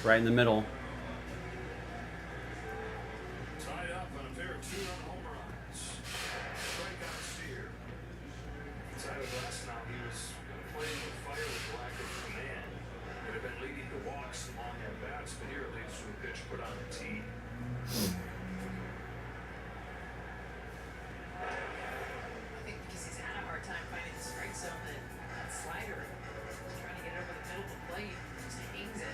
Right in the middle. Tied up on a pair of 2-run home runs. Strikeout Steer. Inside of last now, he was playing with fire with lack of command. Could have been leading to walks and long at bats, but here it leads to a pitch put on the tee. I think because he's had a hard time finding the strike zone, that slider, trying to get over the middle of the plate, just hangs it.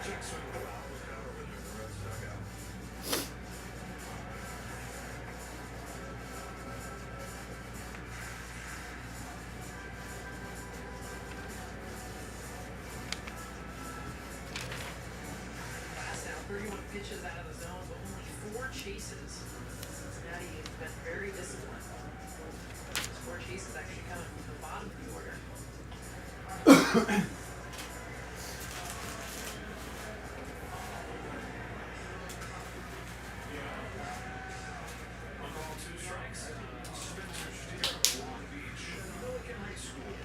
Check swing with a loud lookout over there in the Reds dugout. Last now, 31 pitches out of the zone, but only 4 chases. Cincinnati has been very disciplined. Those 4 chases actually coming from the bottom of the order. One ball, 2 strikes. Spencer Steer of Long Beach, Millikan High School.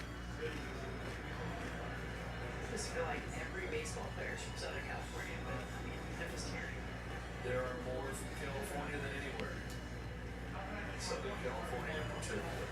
I just feel like every baseball player is from Southern California, but I mean, I'm just hearing. There are more from California than anywhere. Southern California in particular.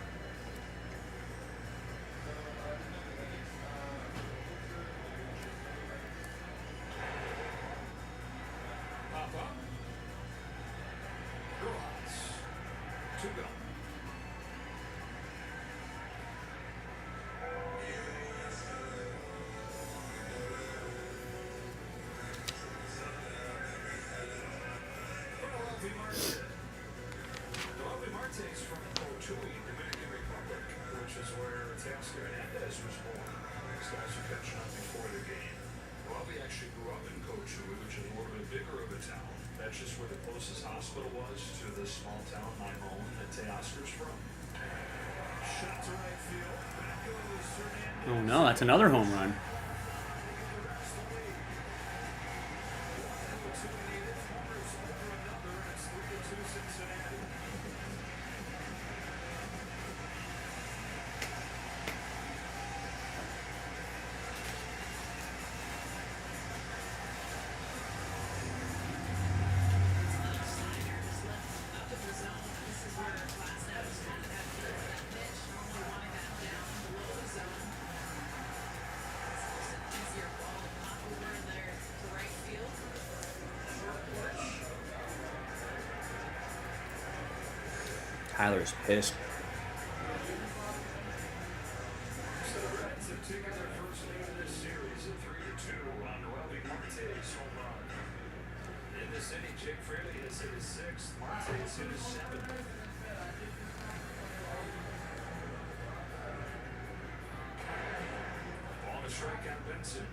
Bobby actually grew up in Choo-Chooosday, which is a little bit bigger of a town. That's just where the closest hospital was to the small town I'm own that Teoscar's from. Shot to right field. Back goes Hernandez. Oh no, that's another home run. Tyler's pissed. So the Reds have taken their first lead in this series at 3-2 on Noelvi Marte's home run. In this inning, Jake Fraley has hit his sixth. Marte has hit his seventh. On a strikeout, Benson.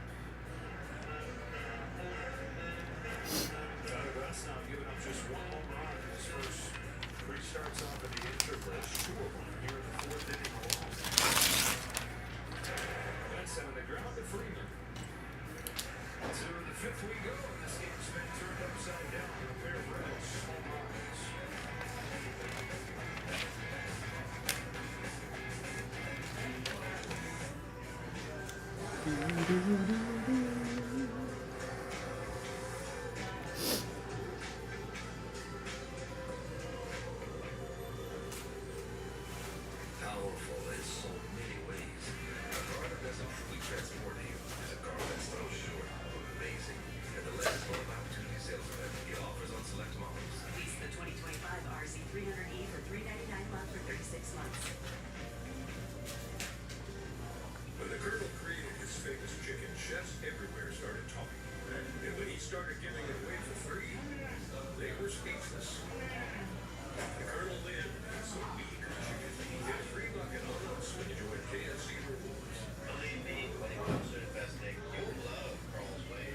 Tyler Glass now giving up just one home run in his first three starts off at the injured list. Two of them here in the fourth inning alone. Benson on the ground to Freeman. To the fifth we go. This game's been turned upside down to a pair of Reds home runs. Powerful in so many ways. A car that doesn't fully transport you is a car that stops short of amazing. And the latest full of opportunity sales event he offers on select models. Lease the 2025 RZ300E for $399 a month for 36 months. When the Colonel created his famous chicken, chefs everywhere started talking. And when he started giving it away for free, they were speechless. The Colonel lived so we could chicken. He get a free bucket on us when you join KFC Rewards. Believe me, when it comes to investing, you'll love Carl's Way.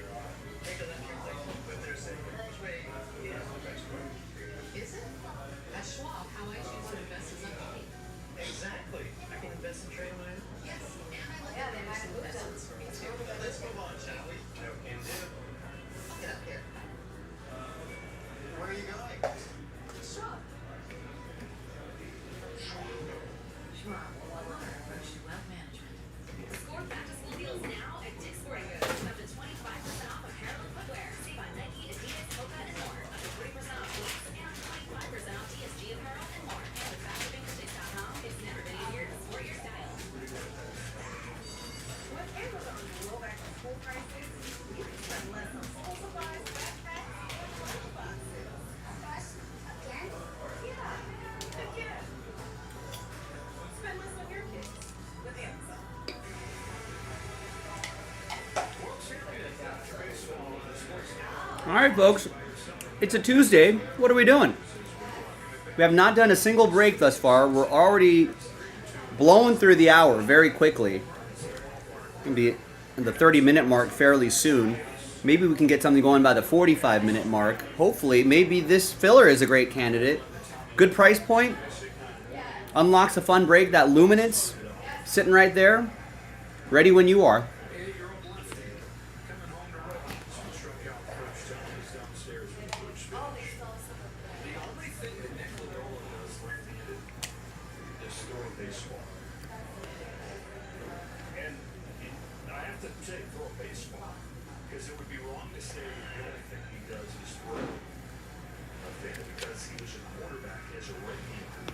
Take a look at what they're saying. Carl's Way is the best way. Is it? At Schwab, how I choose to invest is up to me. Exactly. I can invest in trade money. Yes, and I look at there's investments for me too. Let's move on, shall we? No, can do. I'll get up there. Where are you going? Schwab. Schwab, Walmart approach to wealth management. Score back-to-school deals now at Dick's Sporting Goods. Up to 25% off apparel and footwear. Save on Nike, Adidas, Hoka, and more. Up to 40% off books and 25% off TSG apparel and more. With faster Dicks.com, it's never been easier to support your style. With Amazon roll back to full prices, you can spend less on school supplies, backpacks, and travel boxes. Gosh, again? Yeah, again. Spend less on your kids with Amazon. World champion after baseball on the sports. All right, folks. It's a Tuesday. What are we doing? We have not done a single break thus far. We're already blowing through the hour very quickly. Going to be in the 30-minute mark fairly soon. Maybe we can get something going by the 45-minute mark. Hopefully, maybe this filler is a great candidate. Good price point. Unlocks a fun break. That luminance sitting right there. Ready when you are. 8-year-old lefty coming home to Rutgers. Struck out first time. He's downstairs with the first pitch. The only thing that Nick Lodolo does left-handed is throw baseball. And I have to say throw a baseball because it would be wrong to say the only thing he does is throw left-handed because he was a quarterback as a right-hander.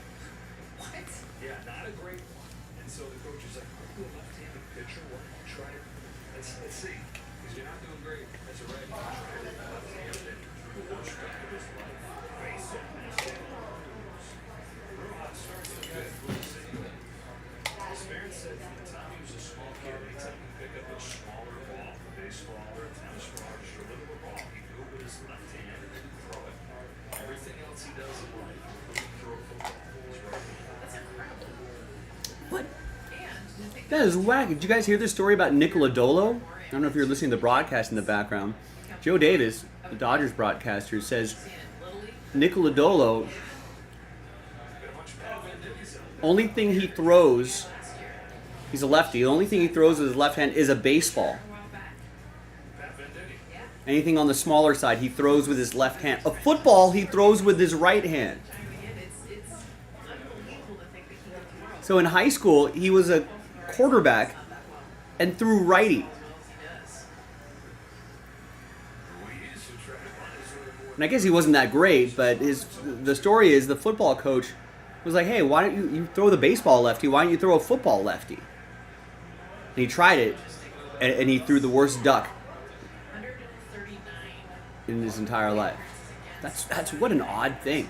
What? Yeah, not a great one. And so the coach is like, are you a left-handed pitcher? Why don't you try it? Let's see. Because you're not doing great as a righty. Try it left-handed through the worst week of his life. Face it, miss it. Rojas starts the fifth with a single. His parents said from the time he was a small kid, anytime he pick up a smaller ball, a baseball or a tennis ball, or just a little ball, he'd do it with his left hand and then throw it. Everything else he does in life, including throw a football, is right hand. That's incredible. What? And I think That is whack. Did you guys hear this story about Nick Lodolo? more in I don't know if you're listening to the broadcast in the background. Joe Davis, the Dodgers broadcaster, says Nicola Dolo, only thing he throws, he's a lefty, the only thing he throws with his left hand is a baseball. Anything on the smaller side, he throws with his left hand. A football, he throws with his right hand. So in high school, he was a quarterback and threw righty. And I guess he wasn't that great, but the story is the football coach was like, hey, why don't you throw the baseball lefty? Why don't you throw a football lefty? And he tried it, and he threw the worst duck in his entire life. That's what an odd thing.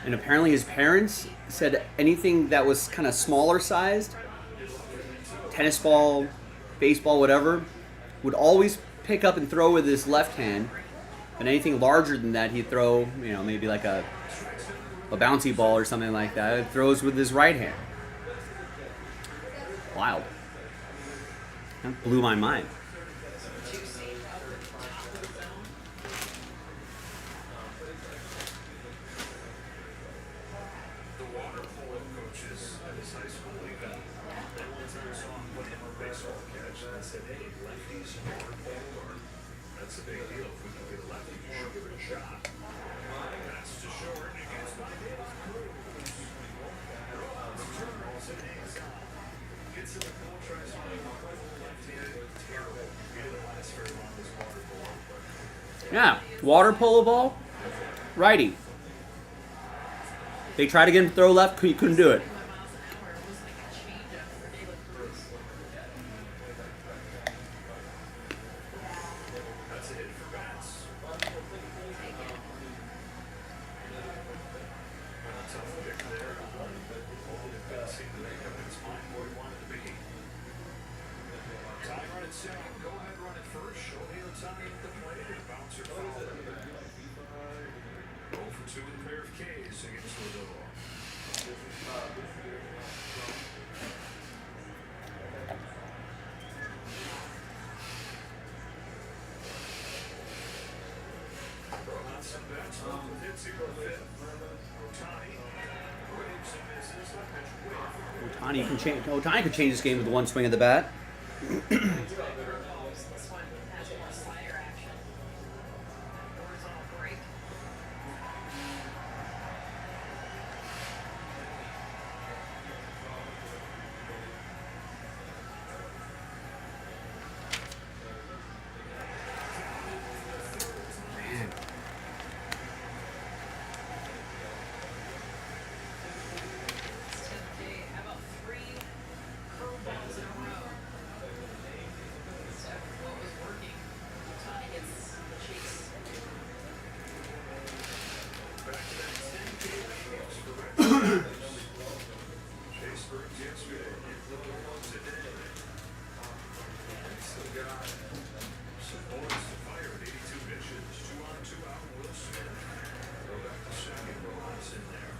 And apparently his parents said anything that was kind of smaller sized, tennis ball, baseball, whatever, would always pick up and throw with his left hand. And anything larger than that, he'd throw, maybe like a bouncy ball or something like that. It throws with his right hand. Wild. That blew my mind. The water polo coaches at his high school event, they once ever saw him put him a baseball catch, and I said, hey, lefties and water polo that's a big deal. If we can get a lefty, we should give it a shot. That's to short against my Davis Cruz. Turtles and hangs on. Gets in the goal, tries to make one left-handed. Terrible. He didn't last very long this water polo, but Yeah, water polo ball, righty. They tried to get him to throw left, he couldn't do it. that's a hit for bats. Tough pick there. Couldn't seem to make up his mind what he wanted to be. Ty run at second. Go ahead, run at first. Shohei Ohtani at the plate. And a bouncer foul. 0 for 2 with a pair of Ks against Lodolo. Bronson bats up with hits here in fifth. Ohtani waves and misses. That pitch way for Ohtani could change this game with one swing of the bat. This one has more slider action. Horizontal break. How about 3 curveballs in a row? So what was working? Ohtani gets the chase. back to that 10K range for Red Sox. Chase Burns yesterday. Little one today. And still got some bullets to fire at 82 pitches. 2 on, 2 out. Will Smith. Go back to second. Rollins in there.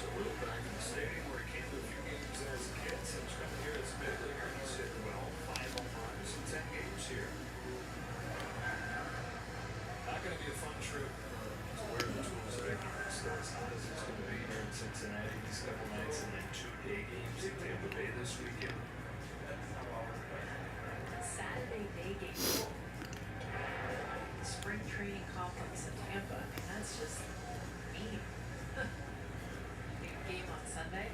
So Will back in the stadium where he came to a few games as a kid. Since coming here as a big leaguer, he's hit well. 5 home runs in 10 games here. Not going to be a fun trip to wear the tools of ignorance. Though as hot as it's going to be here in Cincinnati these couple nights, and then 2 day games in Tampa Bay this weekend. Saturday day game. The spring training complex in Tampa. I mean, that's just mean. Big game on Sunday.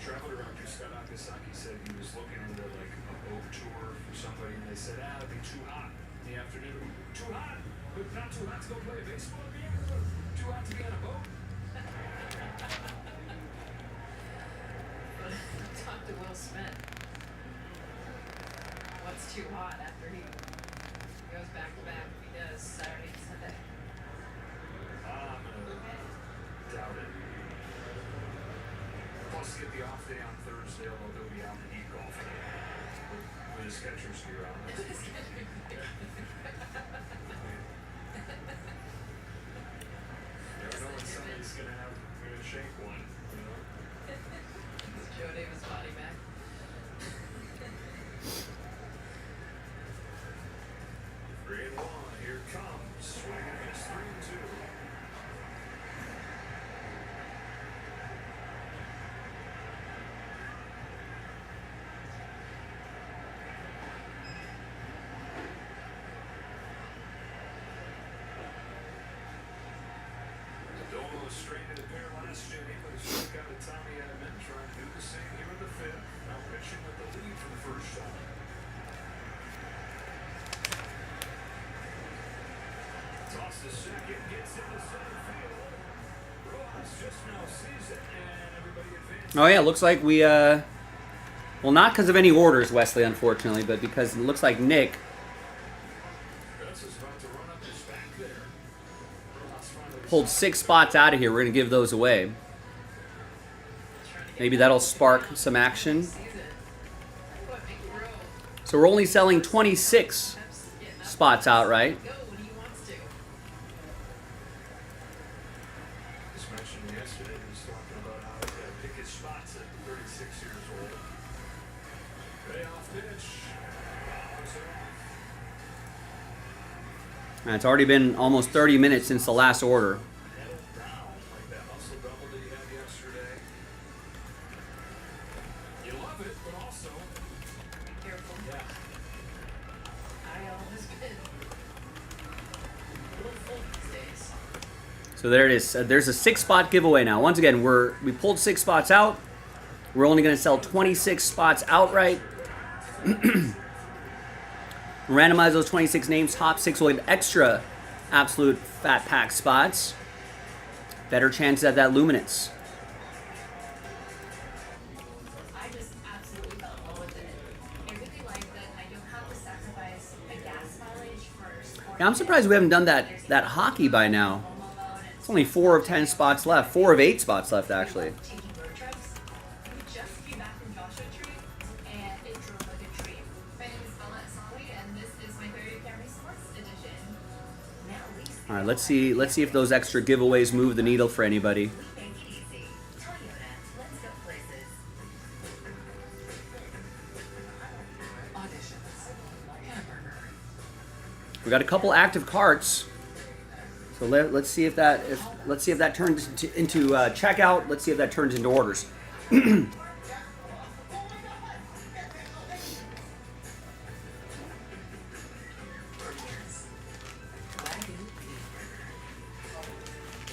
Travel director Scott Akasaki said he was looking into like a boat tour for somebody, and they said, it'd be too hot in the afternoon. Too hot, but not too hot to go play a baseball game. Too hot to be on a boat. Talk to Will Smith. What's too hot after he goes back to back. If he does Saturday and Sunday. I'm gonna doubt it. Plus, get the off day on Thursday, although they'll be out in the heat golfing with his catcher's gear on. Never know when somebody's gonna shake one, you know? Joe Davis body back. 3-1, here it comes. Swinging against 3-2. Domo straightened the pair last inning, but he struck out at Tommy Edman, trying to do the same here in the fifth. Now pitching with the lead for the first time. Toss to second, gets into center field. Rojas just now sees it, and everybody advances. Oh yeah, looks like we well, not because of any orders, Wesley, unfortunately, but because it looks like Nick Gus is about to run up his back there. Rojas finally pulled 6 spots out of here. We're gonna give those away. Maybe that'll spark some action. Season. What, make it grow. So we're only selling 26 Pep's getting up. spots outright. Go when he wants to. Just mentioned yesterday, he was talking about how he got to pick his spots at 36 years old. Payoff pitch. Fouls it off. And it's already been almost 30 minutes since the last order. Headed down like that muscle double that he had yesterday. You love it, but also, Be careful. yeah. IL has been a little full these days. So there it is. There's a 6-spot giveaway now. Once again, we pulled 6 spots out. We're only going to sell 26 spots outright. Randomize those 26 names. Top 6 will get extra absolute fat pack spots. Better chances at that luminance. I just absolutely fell in love with it. I really like that I don't have to sacrifice a gas mileage for sport. Yeah, I'm surprised we haven't done that hockey by now. Homo mode and It's only 4 of 10 spots left. 4 of 8 spots left, actually. taking road trips. We just came back from Joshua Tree, and it drove like a dream. My name is Bella Asali, and this is my 30 Camry Sports Edition. Now lease All right, let's see if those extra giveaways move the needle for anybody. we make it easy. Toyota, let's go places. Auditions. Hamburger. We got a couple active carts, so let's see if that turns into checkout. Let's see if that turns into orders. Wagyu beef burger.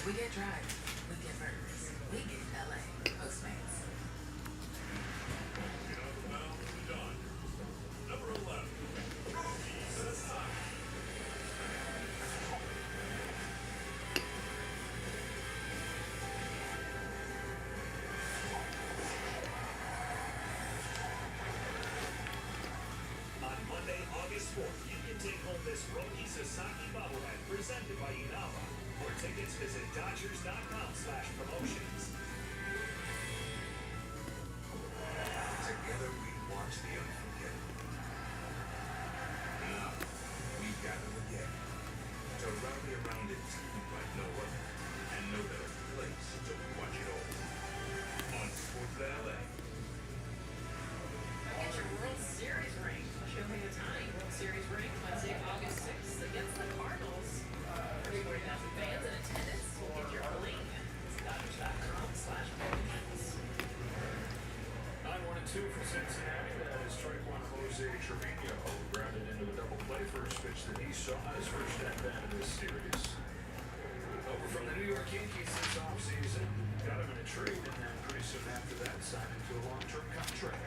We get drive. We get burgers. We get LA. Postmates. Get on the mound, done. Number 11. On Monday, August 4th, you can take home this Roki Sasaki bobblehead presented by Inaba. For tickets, visit Dodgers.com/promotions. Together we watch the unforgettable. Now, we gather again to rally around a team like no other, and know that a place to watch it all. On Sports LA. Get your World Series ring. Shohei Ohtani World Series ring Wednesday, August 6th against the Cardinals. 40,000 fans in attendance will get your bling. It's Dodgers.com/promotions. 9-1-2 for Cincinnati. That is strike one, Jose Trevino, grounded into a double play. First pitch that he saw his first at-bat of this series. Over from the New York Yankees this offseason. Got him in a trade, and then pretty soon after that, signed into a long-term contract.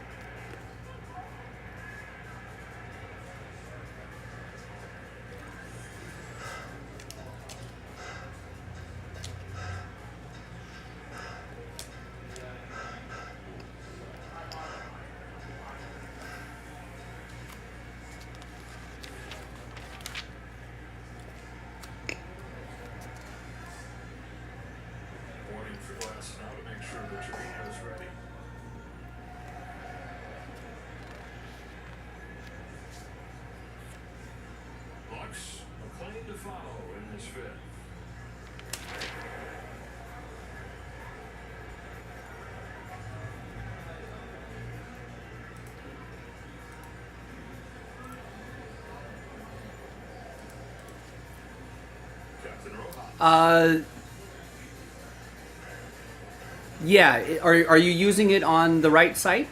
his fifth. Captain Rojas. Yeah. Are you using it on the right site?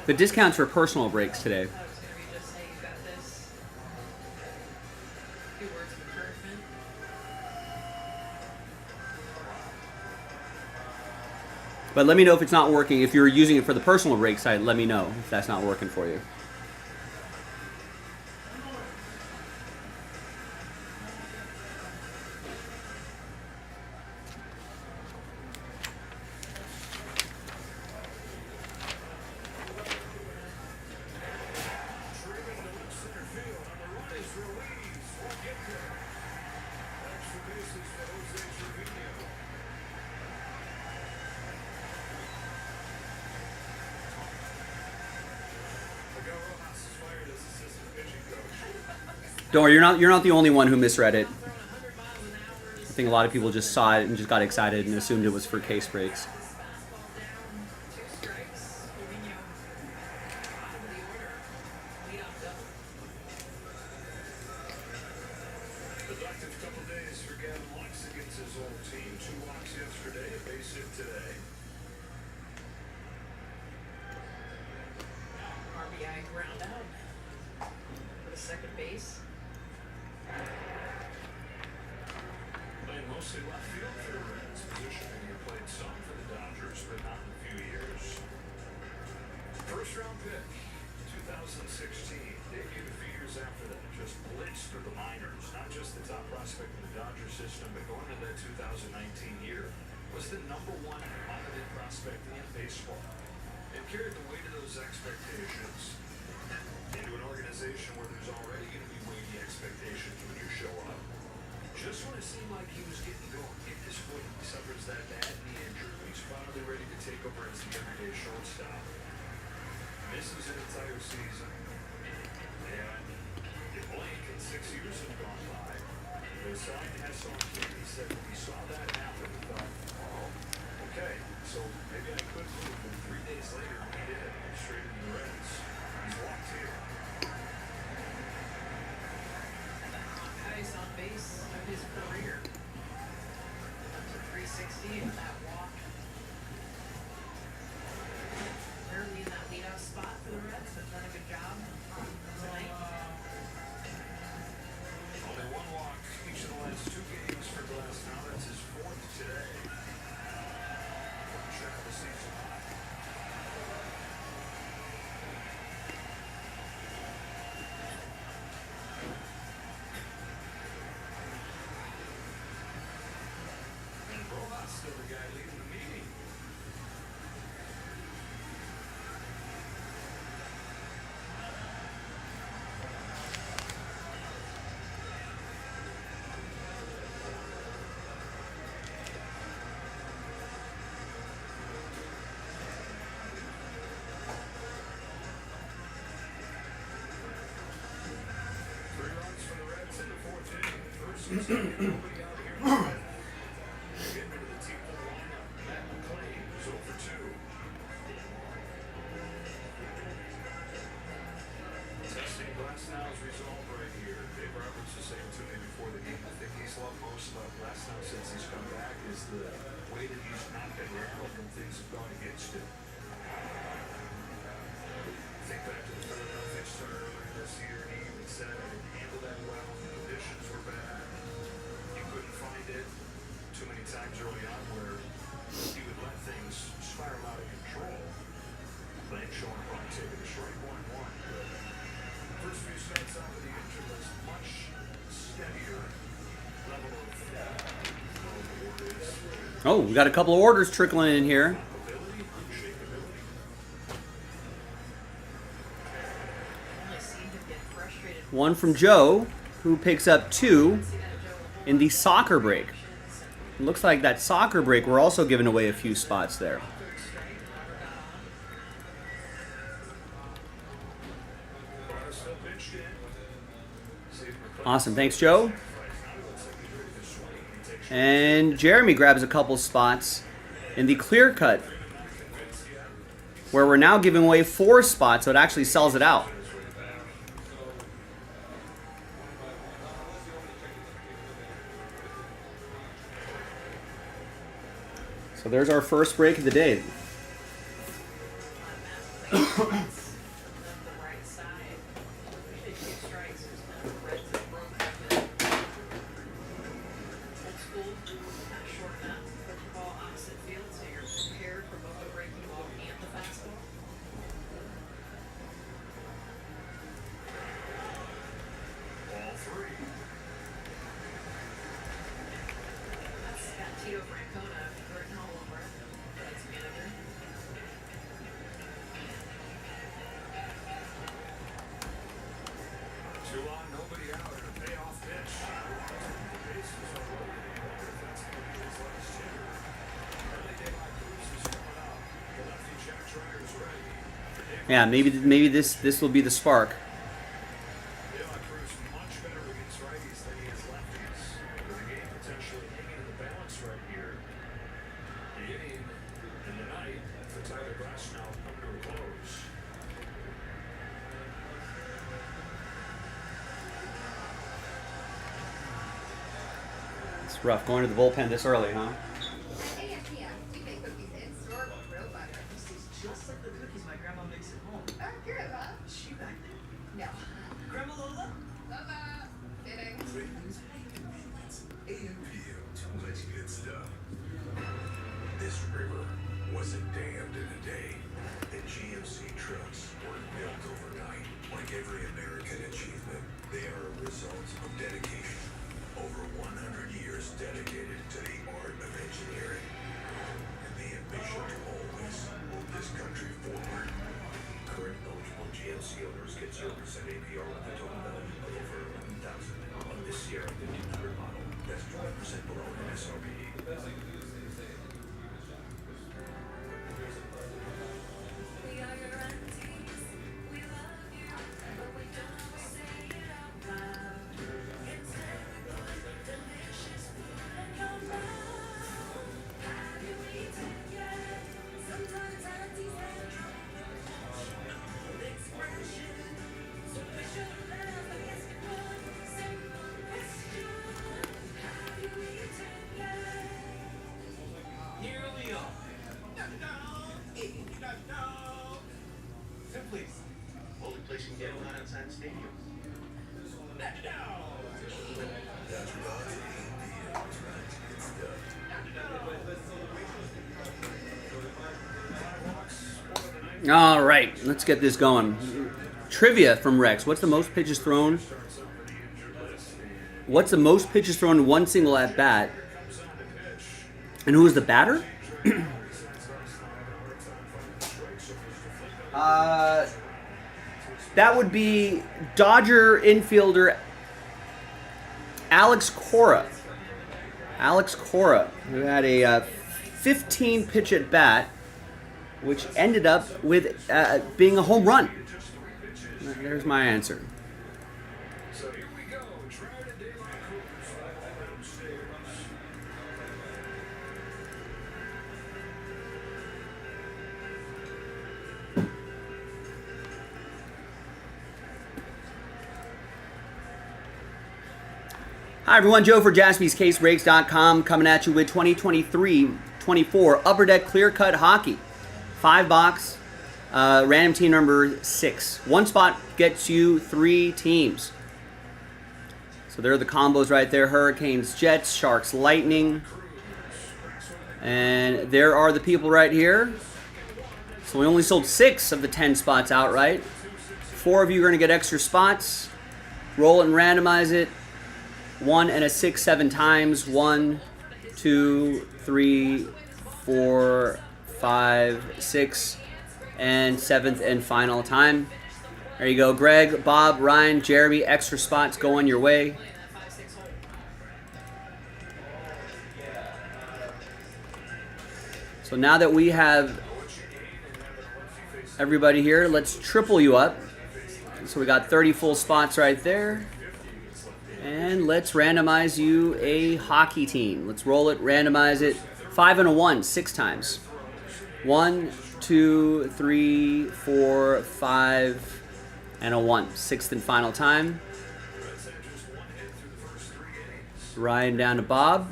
The discounts for personal breaks today. I thought it was gonna be just, hey, you got this. Few words of encouragement. But let me know if it's not working. If you're using it for the personal break site, let me know if that's not working for you. Driven to left center field on the run is Ruiz. Won't get there. Extra bases for Jose Trevino. Miguel Rojas is fired as assistant pitching coach. Don't worry, you're not the only one who misread it. Throwing 100 miles an hour. I think a lot of people just saw it and just got excited and assumed it was for case breaks. Fastball down, 2 strikes. Trevino, bottom of the order. Leadoff double. Productive couple days for Gavin Lux against his old team. 2 walks yesterday, a base hit today. RBI ground out for the second base. Playing mostly left field for the Reds. Positioning he played some for the Dodgers, but not in a few years. First round pick, 2016. Debuted a few years after that. Just blitzed through the minors. Not just the top prospect in the Dodger system, but going into that 2019 year, was the #1 audited prospect in baseball. And carried the weight of those expectations into an organization where there's already going to be weighty expectations when you show up. Just when it seemed like he was getting going, getting his foot, he suffers that bad knee injury. He's finally ready to take over as the everyday shortstop. Misses an entire season. And you blink and 6 years have gone by. They signed Hesson. He said when he saw that happen, he thought, oh, okay, so maybe I could move. And 3 days later, he did. Straight into the Reds. He's walked here. Highest on base of his career. Up to 360 and that walk. Early in that leadoff spot for the Reds, but done a good job tonight. Only 1 walk each of the last 2 games for Glass. Now that's his 4th today. Check the season high. And Rojas still the guy leading the meeting. Three runs for the Reds in the 4th inning. First and second, nobody out here. Getting into the team full lineup. Matt McClain is 0 for 2. Testing Glass now's resolve right here. Dave Roberts was saying to me before the game, I think he's loved most about Glass now since he's come back is the way that he's not been rattled when things have gone against him. Think back to the Philadelphia start earlier this year, and he even said I didn't handle that well. The conditions were bad. You couldn't find it. Too many times early on where he would let things spiral out of control. Playing showing run, taking a strike 1-1. But first few starts out of the injury was much steadier level of orders. Oh, we got a couple of orders trickling in here. Ability, unshakability. Only seemed to get frustrated. One from Joe, who picks up 2 in the soccer break. It looks like that soccer break, we're also giving away a few spots there. Third strike, never got on. Still pitched in. Awesome. Thanks, Joe. Sacrifice, not And Jeremy grabs a couple spots in the clear cut, where we're now giving away 4 spots, so it actually sells it out. So there's our first break of the day. The right side. Usually 2 strikes, there's kind of red to broken. Old school, kind of short enough, put the ball opposite field so you're prepared for both the breaking ball and the fastball. Ball 3. That's got Tito Francona written all over it. That's manager. Two on, nobody out, and a payoff pitch. Bases are loaded. Defenseman his last hitter. Early De La Cruz is coming up. The lefty Jack Schreier's ready. Yeah, maybe this will be the spark. De La Cruz much better against righties than he is lefties. With the game potentially hanging in the balance right here. The inning and the night for Tyler Glasnow coming to a close. It's rough going to the bullpen this early, huh? AFPM, we make cookies in store with real butter. This is just like the cookies my grandma makes at home. Oh, good, huh? Is she back there? No. Grandma Lola? Lola. Kidding. AMPM, too much good stuff. This river wasn't dammed in a day, and GMC trucks weren't built overnight. Like every American achievement, they are a result of dedication. Over 100 years dedicated to the art of engineering, and the ambition to always move this country forward. Current eligible GMC owners get 0% APR with a total value of over $11,000 on this Sierra 1500 model. That's 20% below MSRP. We are your aunties. We love you, but we don't say it out loud. Instead, we put delicious food in your mouth. Have you eaten yet? Sometimes aunties have trouble expression, so we should laugh. I guess it was simple question. Have you eaten yet? Here we are. Tim, please. Only place you can get one outside the stadium. All right, let's get this going. Trivia from Rex. What's the most pitches thrown? What's the most pitches thrown in one single at bat? And who is the batter? That would be Dodger infielder Alex Cora. Alex Cora, who had a 15 pitch at bat, which ended up with being a home run. There's my answer. So here we go. Try to De La Cruz downstairs. Hi everyone, Joe for JaspysCaseBreaks.com coming at you with 2023-24 Upper Deck Clear Cut Hockey. 5-box, random team number 6. One spot gets you 3 teams. So there are the combos right there. Hurricanes, Jets, Sharks, Lightning. And there are the people right here. So we only sold 6 of the 10 spots outright. 4 of you are going to get extra spots. Roll it and randomize it. 1 and a 6, 7 times. 1, 2, 3, 4, 5, 6, and 7th and final time. There you go. Greg, Bob, Ryan, Jeremy, extra spots going your way. So now that we have everybody here, let's triple you up. So we got 30 full spots right there. And let's randomize you a hockey team. Let's roll it, randomize it. 5 and a 1, 6 times. 1, 2, 3, 4, 5, and a 1. Sixth and final time. Ryan down to Bob.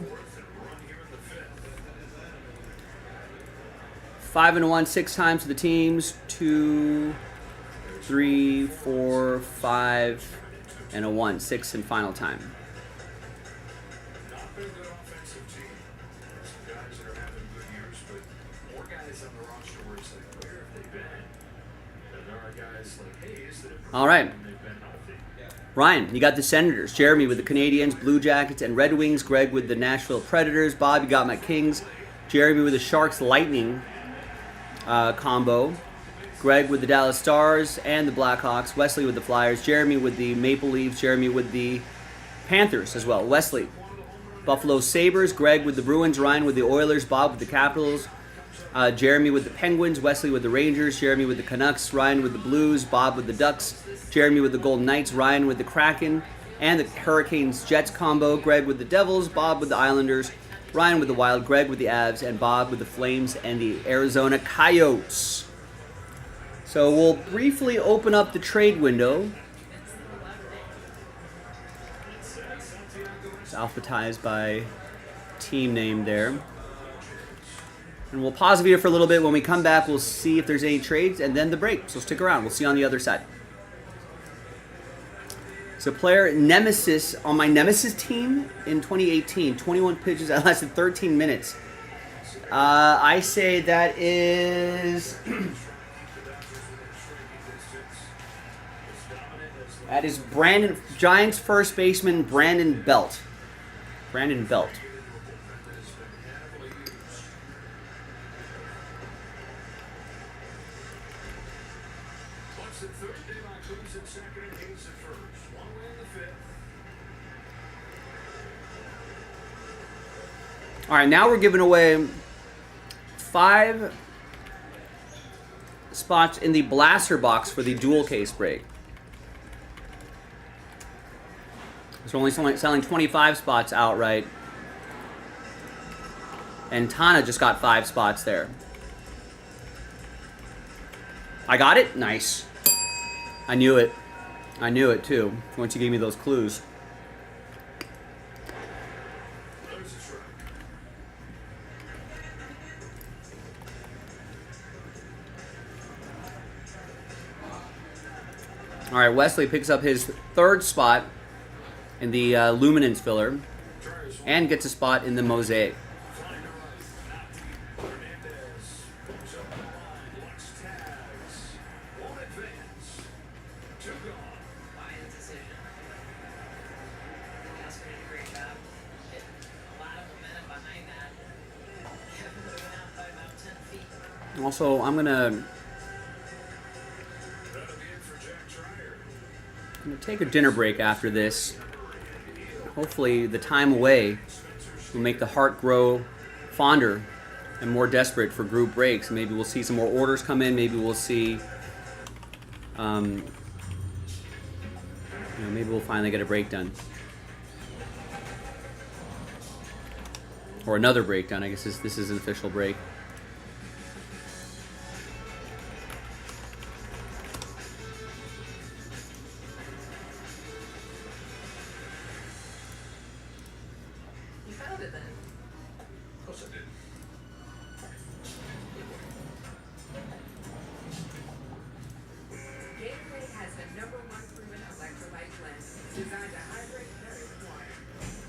5 and a 1, 6 times to the teams. 2, 3, 4, 5, and a 1. Sixth and final time. Not been a good offensive team. Some guys that are having good years, but more guys on the roster where it's like, where have they been? And there are guys like Hayes that have All right. when they've been healthy. Ryan, you got the Senators. Jeremy with the Canadians, Blue Jackets, and Red Wings. Greg with the Nashville Predators. Bob, you got my Kings. Jeremy with the Sharks Lightning combo. Greg with the Dallas Stars and the Blackhawks. Wesley with the Flyers. Jeremy with the Maple Leafs. Jeremy with the Panthers as well. Wesley, Buffalo Sabres. Greg with the Bruins. Ryan with the Oilers. Bob with the Capitals. Jeremy with the Penguins. Wesley with the Rangers. Jeremy with the Canucks. Ryan with the Blues. Bob with the Ducks. Jeremy with the Golden Knights. Ryan with the Kraken and the Hurricanes Jets combo. Greg with the Devils. Bob with the Islanders. Ryan with the Wild. Greg with the Avs. And Bob with the Flames and the Arizona Coyotes. So we'll briefly open up the trade window. It's alphabetized by team name there. And we'll pause the video for a little bit. When we come back, we'll see if there's any trades and then the break. So stick around. We'll see you on the other side. So player Nemesis on my Nemesis team in 2018, 21 pitches that lasted 13 minutes. I say that is... That is Giants first baseman Brandon Belt. Brandon Belt. Bucks at third, Daylock Coons at second, and Hayes at first. One away in the fifth. All right, now we're giving away 5 spots in the blaster box for the dual case break. So we're only selling 25 spots outright. And Tana just got 5 spots there. I got it? Nice. I knew it. I knew it too, once you gave me those clues. There's a strike. All right, Wesley picks up his 3rd spot in the Luminance filler and gets a spot in the Mosaic. Flying to right. Hernandez moves up the line. Lux tags. Won't advance. 2 gone. Buying decision. Oscar did a great job. Hit a lot of momentum behind that. Kevin moving out by about 10 feet. Also, I'm gonna That'll be it for Jack Trier. take a dinner break after this. Hopefully the time away will make the heart grow fonder and more desperate for group breaks. Maybe we'll see some more orders come in. Maybe we'll see, maybe we'll finally get a break done. Or another break done. I guess this is an official break. You found it then. Of course I did. Gatorade has the #1 proven electrolyte blend designed to hydrate very water.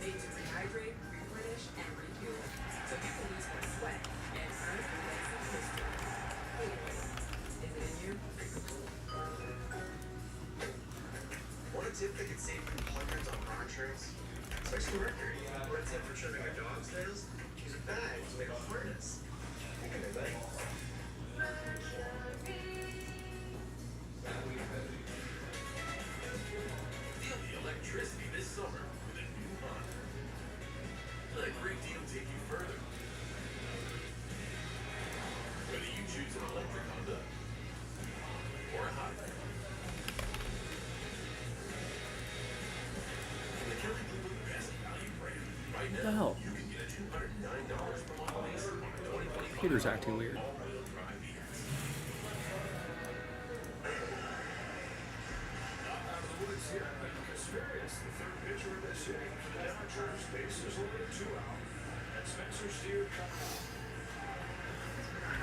Made to rehydrate, replenish, and refuel. So you can lose more sweat and earn a place in history. Gatorade. Is it in you? Want a tip that could save you hundreds on car insurance? Especially Mercury. What a tip for trimming a dog's nails? Use a bag to make a harness. Think of it, buddy. Feel the electricity this summer with a new Honda. Let a great deal take you further. Whether you choose an electric Honda or a hybrid. From the chemical And the now hell? you can get $209 per month on the 2025 Peter's acting weird. all-wheel drive EX. Not out of the woods yet, but Castorius, the third pitcher of this inning for the Dodgers, bases loaded, 2 out. And Spencer Steer coming out.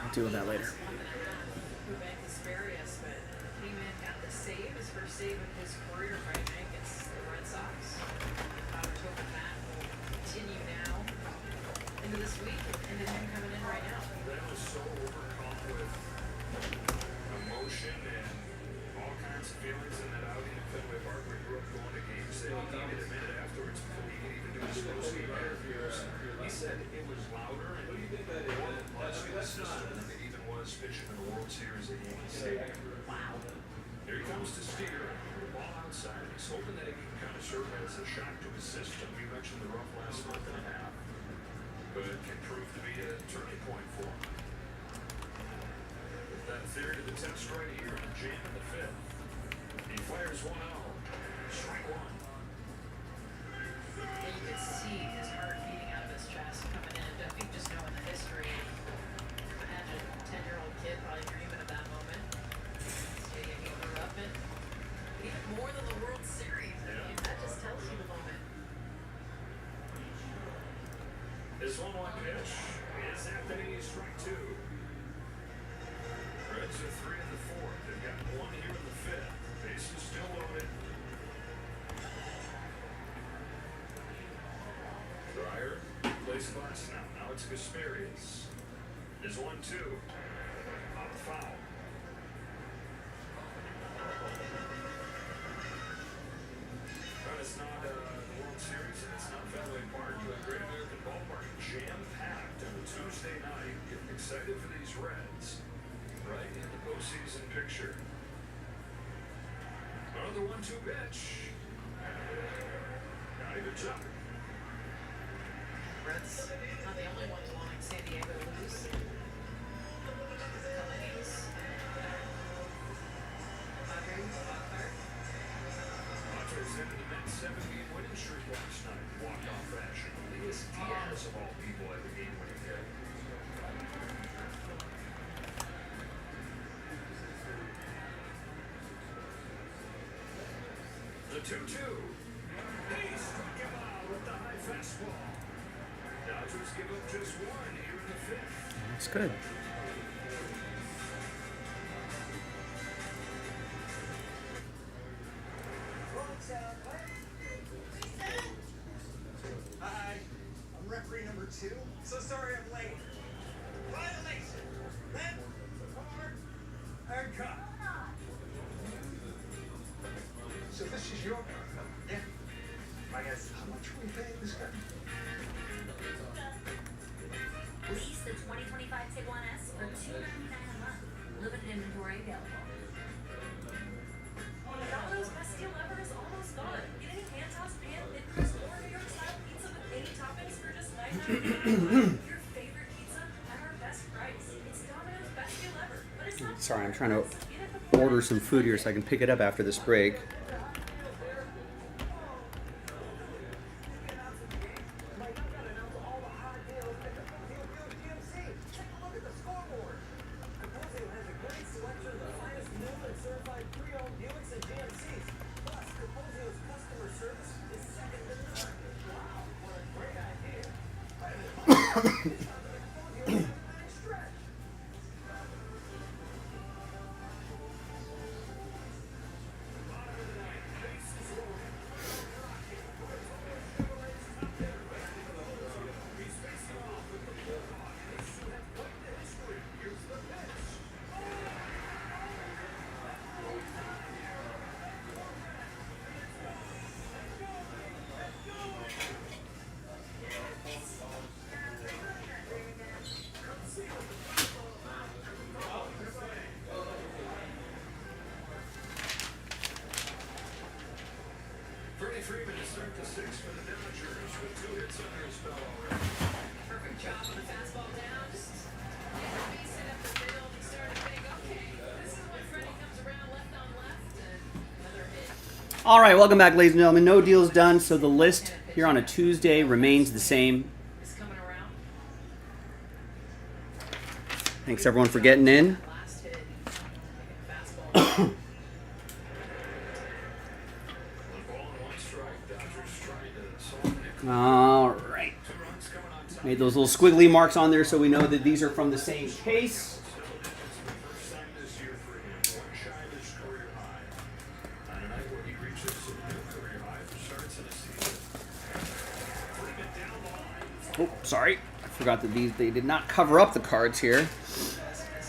I'll deal with that later. Ruben Casparius, but came in, got the save, his first save of his career right now against the Red Sox. Padres hoping that will continue now into this week and into him coming in right now. That was so overcome with emotion and all kinds of feelings in that outing at Fenway Park. We grew up going to games that he needed a minute afterwards before he could even do his post-game interviews. He said it was louder and more punch in the system than it even was pitching in the World Series at Yankee Stadium. Wow. Here he comes to Steer, the ball outside. He's hoping that he can kind of serve as a shock to his system. We mentioned the rough last month and a half, but it can prove to be a turning point for him. With that theory to the 10th straight here and a jam in the 5th. He fires 1 out. Strike 1. And you could see his heart beating out of his chest coming in. I think just knowing the history. Imagine a 10-year-old kid probably dreaming of that moment. Taking over up it. Even more than the World Series. I mean, that just tells you the moment. This 1-1 pitch is Anthony, strike 2. Reds are 3 in the 4th. They've got 1 here in the 5th. Bases still loaded. Dreyer plays glass now. Now it's Casparius. There's 1-2. Out foul. But it's not the World Series and it's not Fenway Park, but Great American Ballpark jam-packed on a Tuesday night. Getting excited for these Reds. Right in the postseason picture. Another 1-2 pitch. Not even jump. Reds not the only ones wanting San Diego to lose. Kalani's. Padres, Butler. Padres ended the men's 7-game winning streak last night. Walk-off fashion. Elias Diaz, of all people, had the game-winning hit. The 2-2. He struck him out with the high fastball. Dodgers give up just 1 here in the 5th. That's good. Hi, I'm referee number 2. So sorry I'm late. Violation. Red card and cut. So this is your car? Yeah. I guess how much are we paying this guy? Lease the 2025 Tiguan S for $299 a month. Limited inventory available. Domino's best deal ever is almost gone. Get any hand-tossed pan, thin-crust, or New York style pizza with any toppings for just $9.99. Your favorite pizza at our best price. It's Domino's best deal ever. But it's not Sorry, I'm trying to Get it before order some food here so I can pick it up after this break. Freddie Freeman to start the 6th for the Dodgers with 2 hits under his belt already. Perfect job on the fastball down. Just get the base hit up the middle and start to think, okay, this is when Freddie comes around left on left and another hit. All right, welcome back, ladies and gentlemen. No deals done, so the list here on a Tuesday remains the same. Is coming around. Thanks everyone for getting in. Last hit. Fastball. All right. Made those little squiggly marks on there so we know that these are from the same case. Oh, sorry. I forgot that they did not cover up the cards here.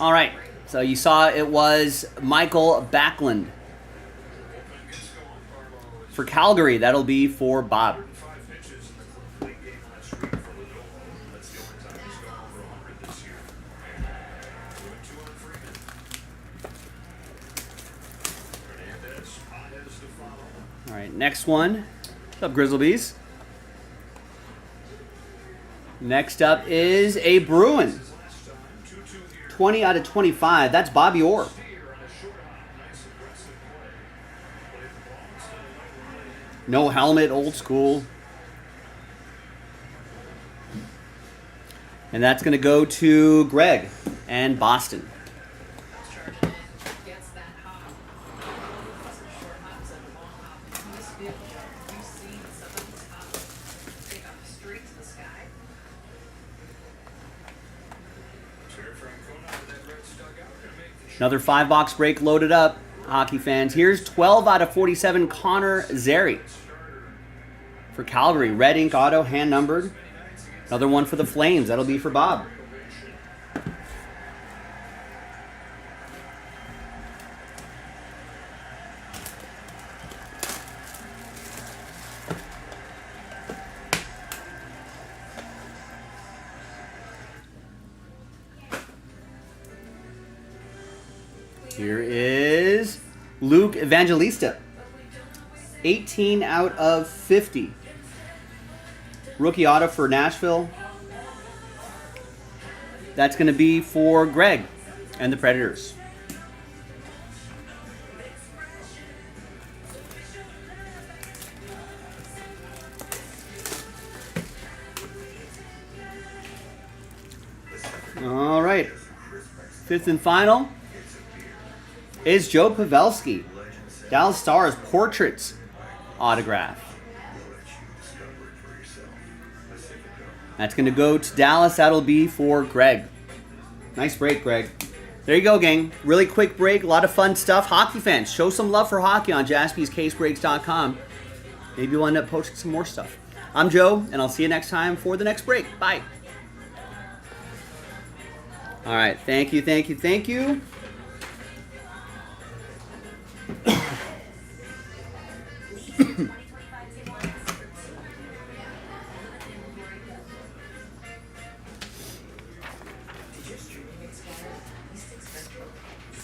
All right. So you saw it was Michael Backlund. For Calgary, that'll be for Bob. All right, next one. What's up, Grizzlebees? Next up is a Bruin. 20 out of 25. That's Bobby Orr. No helmet, old school. And that's going to go to Greg and Boston. Gets that hop. Some short hops and long hop. In this field, you see some of these hops take off straight to the sky. Another 5-box break loaded up. Hockey fans. Here's 12 out of 47, Connor Zary. For Calgary, red ink auto, hand numbered. Another one for the Flames. That'll be for Bob. Here is Luke Evangelista. 18 out of 50. Rookie auto for Nashville. That's going to be for Greg and the Predators. All right. Fifth and final is Joe Pavelski. Dallas Stars Portraits autograph. That's going to go to Dallas. That'll be for Greg. Nice break, Greg. There you go, gang. Really quick break. A lot of fun stuff. Hockey fans, show some love for hockey on jaspyscasebreaks.com. Maybe we'll end up posting some more stuff. I'm Joe, and I'll see you next time for the next break. Bye. All right. Thank you, thank you, thank you.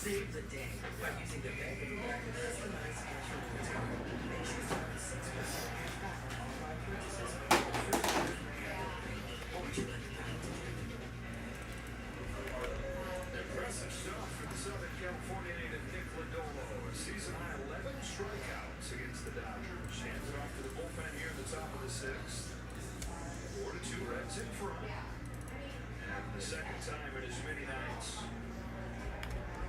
Save the day by using the Bank of America customized special return. Makes you start with 6% back on all 5 purchases. What would you like to buy today? Impressive stuff for the Southern California native Nick Lodolo. A season-high 11 strikeouts against the Dodgers. Hands it off to the bullpen here in the top of the 6th. 4-2 Reds in front. And the second time in as many nights.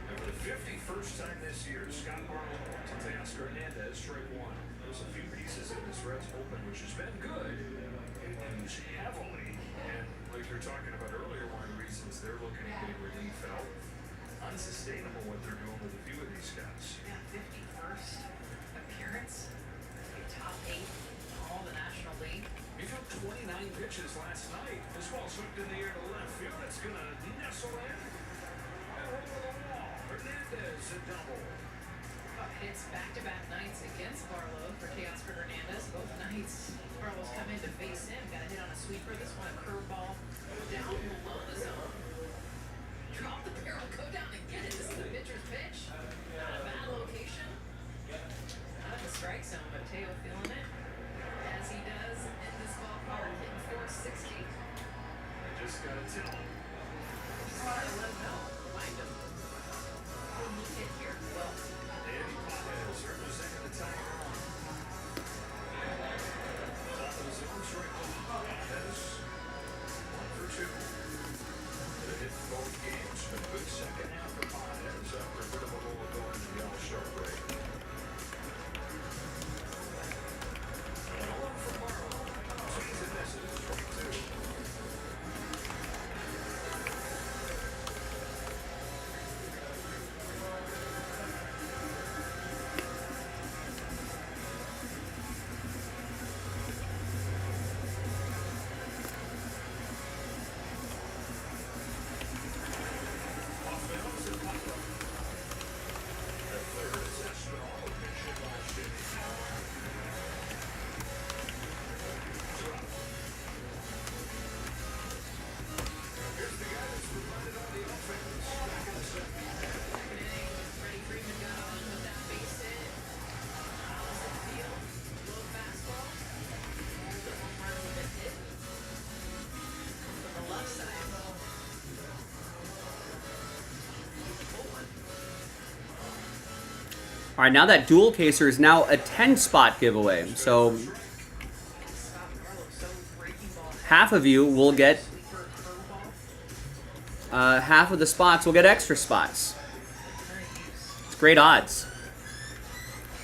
And for the 51st time this year, Scott Barlow to Teoscar Hernandez, strike one. There's a few pieces in this Reds bullpen, which has been good. Used heavily. And like you're talking about earlier, one of the reasons they're looking at getting relief out. Unsustainable what they're doing with a few of these guys. Yeah, 51st appearance. Top 8 in all the National League. He took 29 pitches last night. This ball's hooked in the air to left field. That's going to nestle in. And over the wall. Hernandez a double. Hits back-to-back nights against Barlow for Teoscar Hernandez. Both nights, Barlow's come in to face him. Got a hit on a sweeper. This one, a curveball down below the zone. Drop the barrel, go down and get it. This is the pitcher's pitch. Not a bad location. Not at the strike zone, but Teo feeling it. As he does in this ballpark, hitting 460. I just got to tell him. Just want to let him know. Remind him. When he hit here, well, Andy Paez representing the Tigers. All right, now that dual caser is now a 10-spot giveaway. So half of you will get, half of the spots will get extra spots. It's great odds.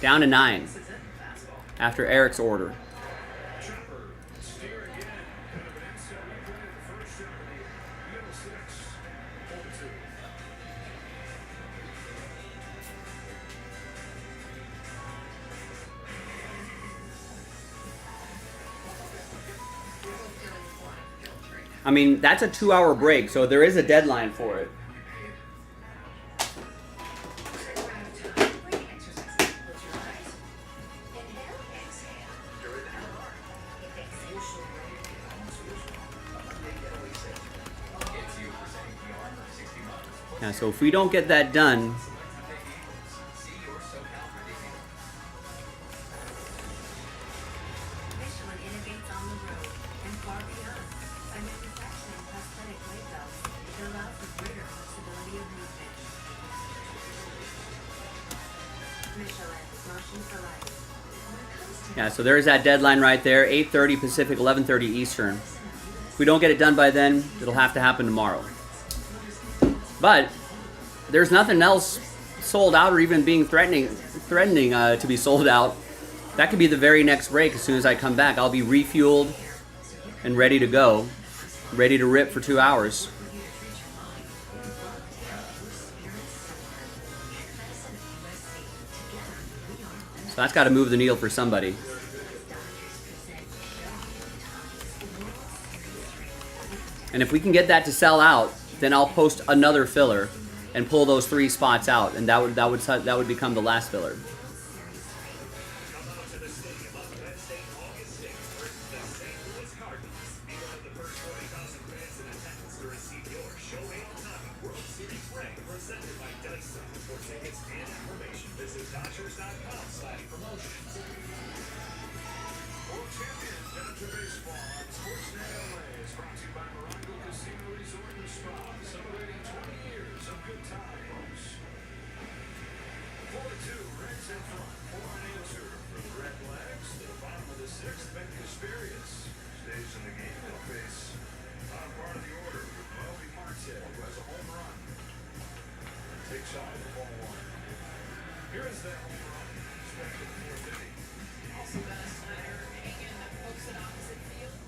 Down to 9 after Eric's order. Chopper, steer again. Kind of an inside replay of the first shot of the middle six. Hold two. I mean, that's a 2-hour break, so there is a deadline for it. Yeah, so if we don't get that done, Michelin innovates on the road and far beyond by manufacturing prosthetic weight belts that allow for greater flexibility of movement. Michelin, motion for life. When it comes to yeah, so there's that deadline right there, 8:30 Pacific, 11:30 Eastern. If we don't get it done by then, it'll have to happen tomorrow. But there's nothing else sold out or even being threatening to be sold out. That could be the very next break. As soon as I come back, I'll be refueled and ready to go, ready to rip for 2 hours. So that's got to move the needle for somebody. And if we can get that to sell out, then I'll post another filler and pull those 3 spots out, and that would become the last filler. Come out to the stadium on Wednesday, August 6th versus the St. Louis Cardinals. Be one of the first 20,000 fans in attendance to receive your Shohei Ohtani World Series ring presented by Dyson. For tickets and information, visit Dodgers.com/promotions. World champion Dodger baseball on Sportsnet LA is brought to you by Morongo Casino Resort and Spa, celebrating 20 years of good times. 4-2, Reds in front. 4 on answer for the Red Legs. To the bottom of the 6th, Ben Casparius stays in the game. They'll face top part of the order with Bobby Marte, who has a home run. Takes off the ball 1. Here is that home run. Expected for Vinny. Also got a Snyder hanging that pokes it opposite field.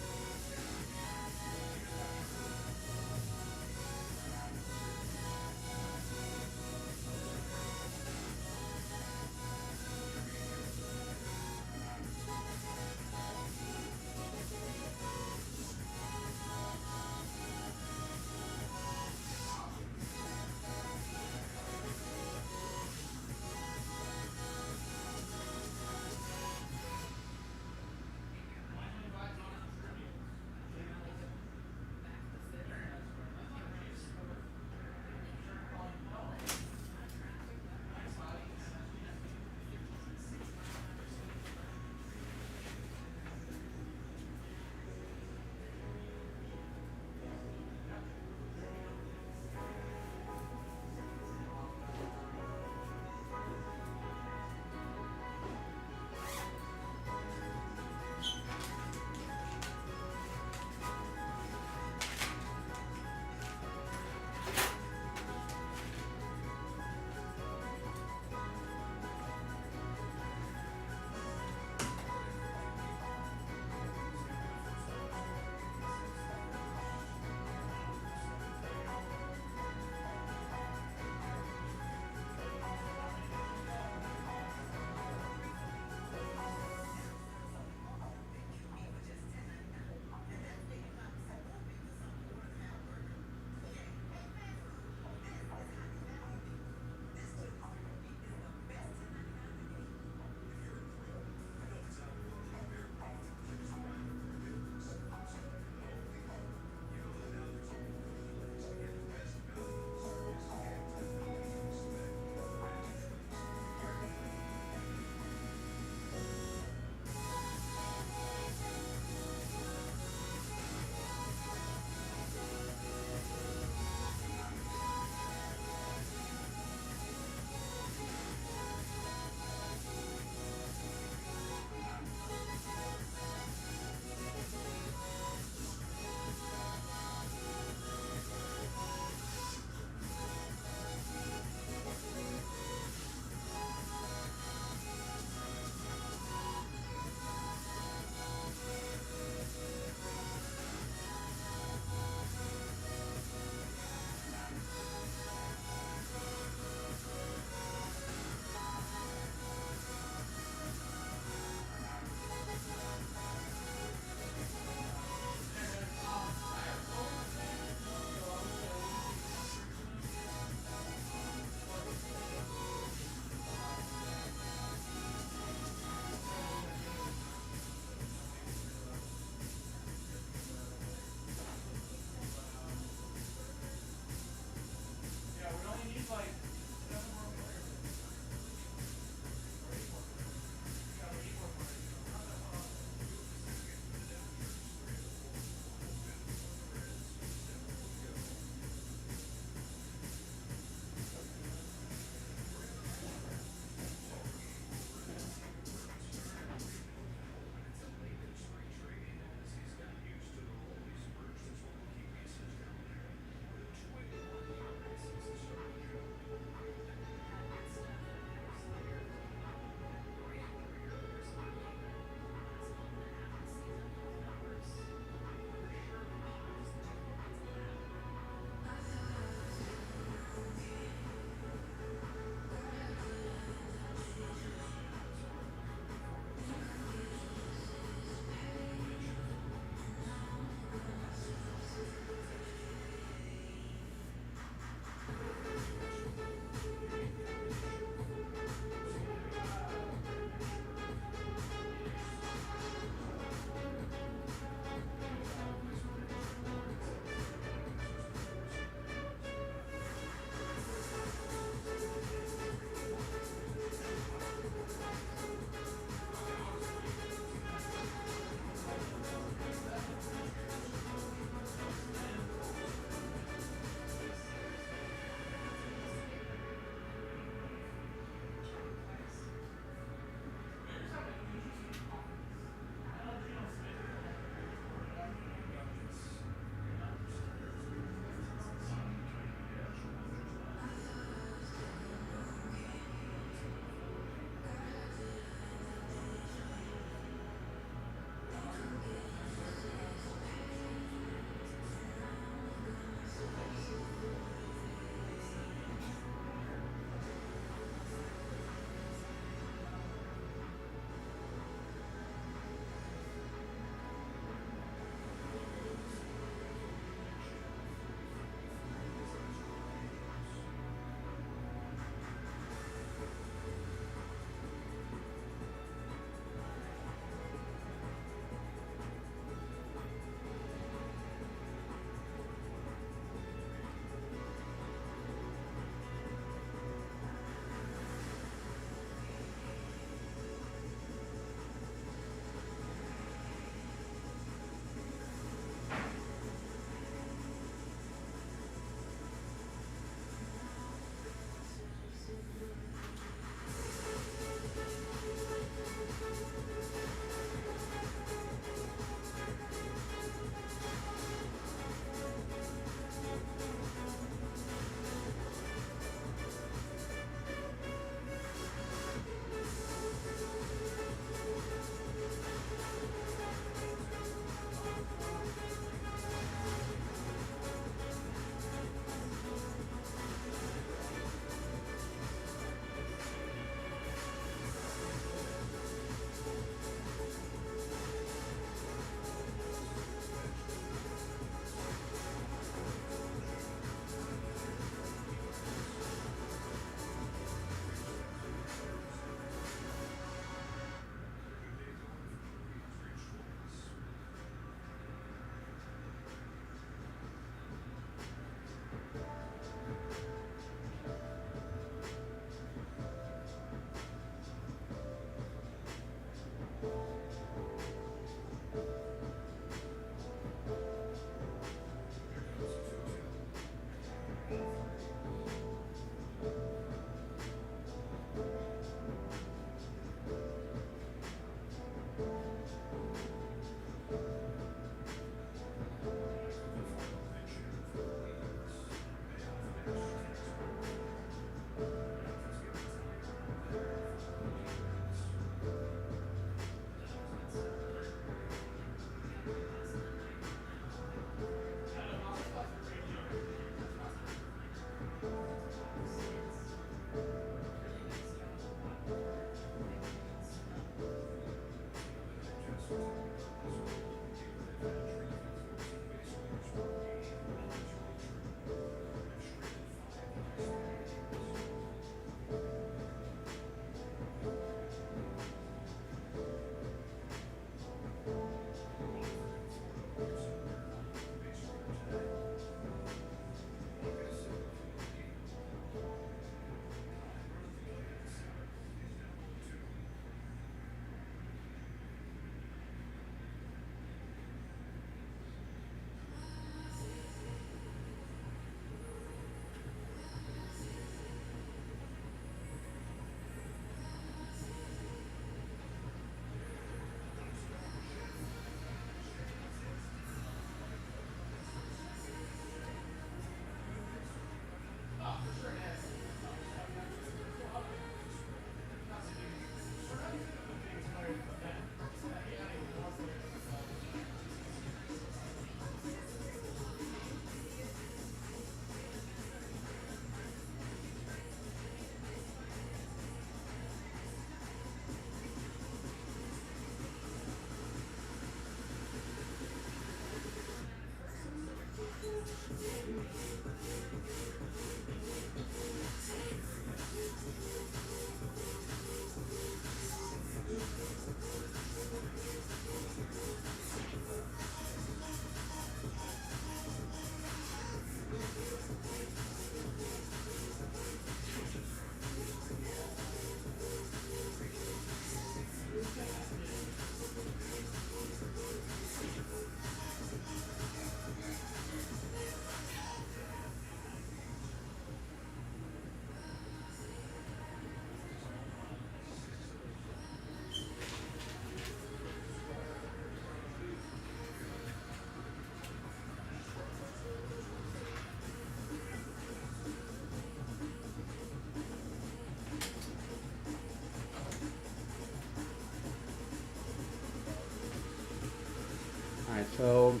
Alright, so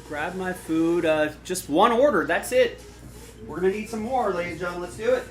grab my food. Just one order, that's it. We're gonna need some more, ladies and gentlemen. Let's do it.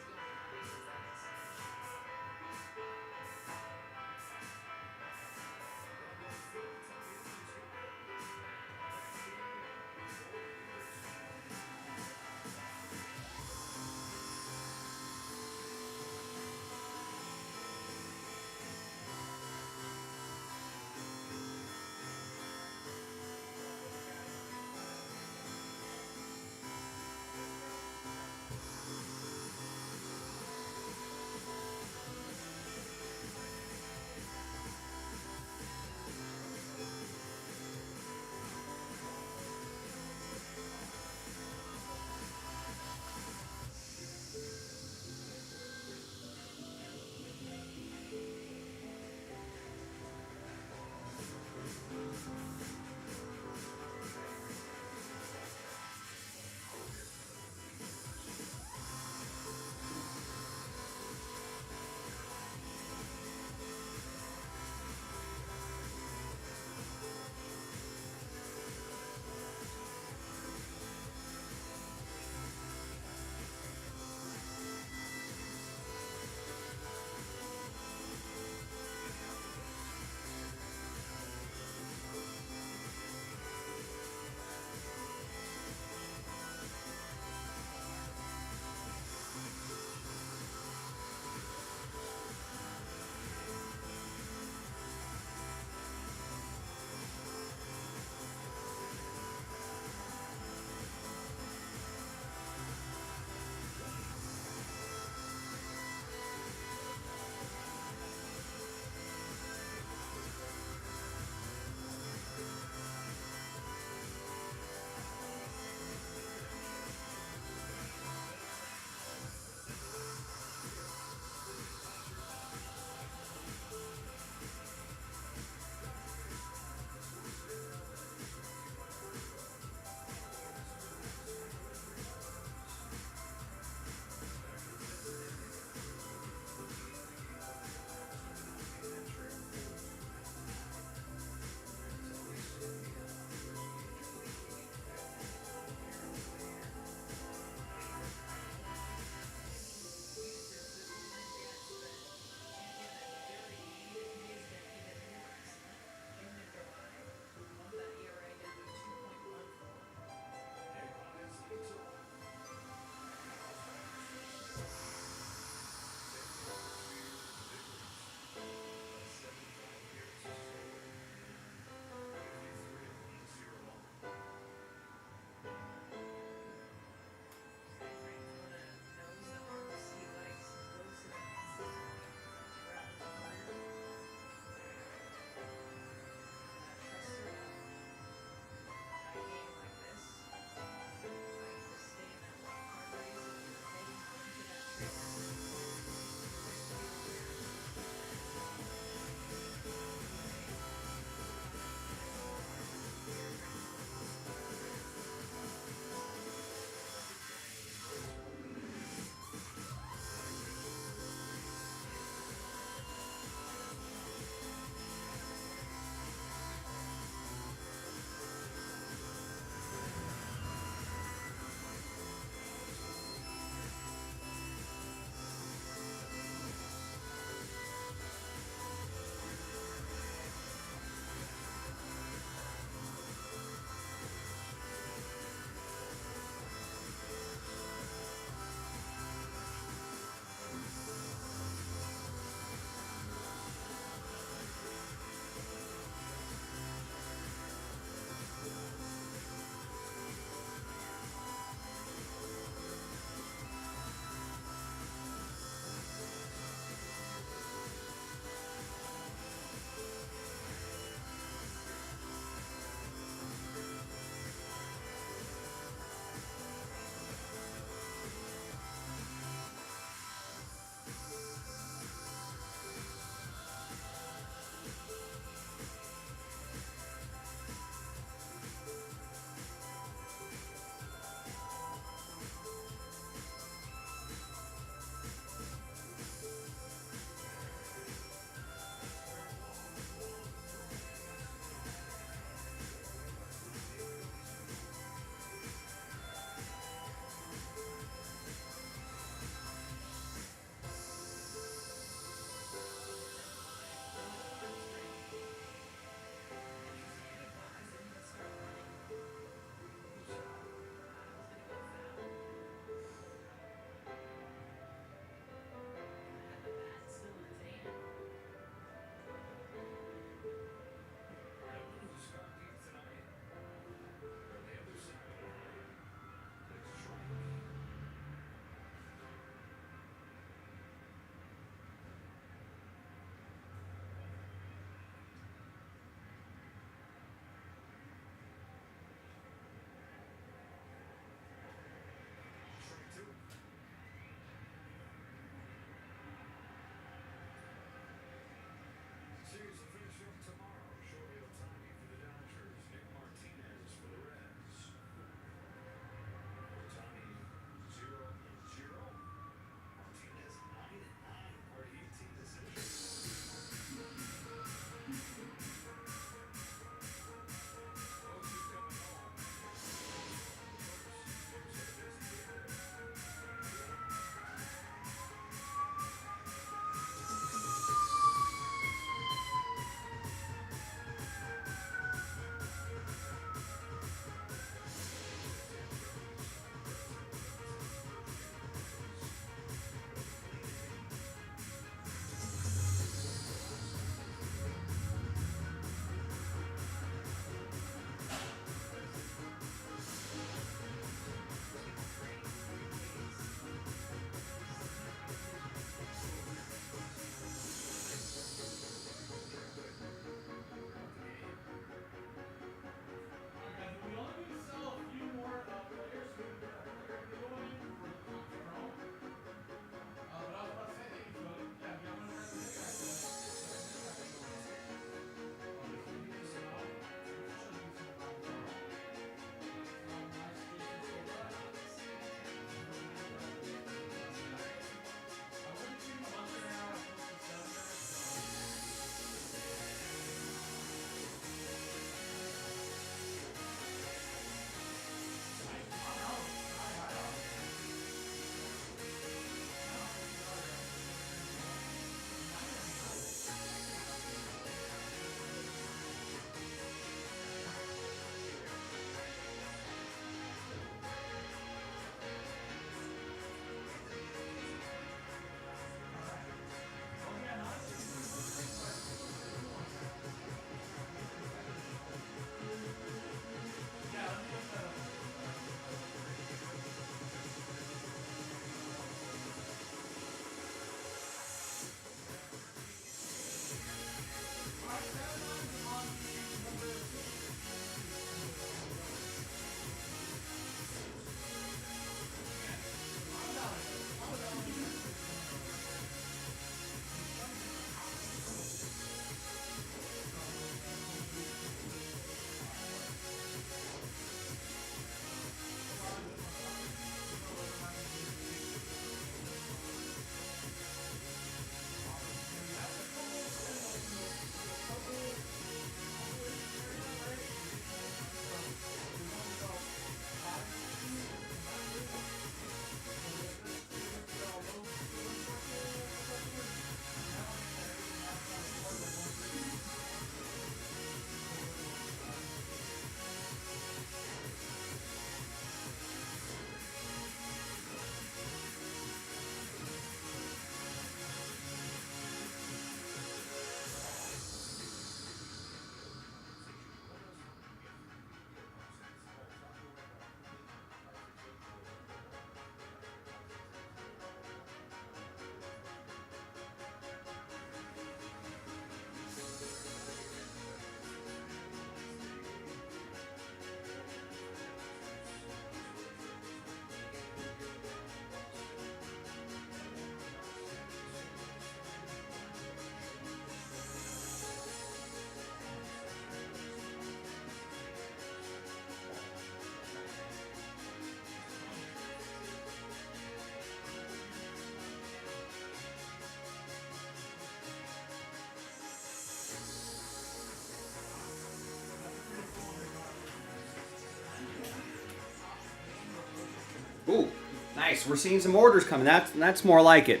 Ooh, nice. We're seeing some orders coming. That's more like it.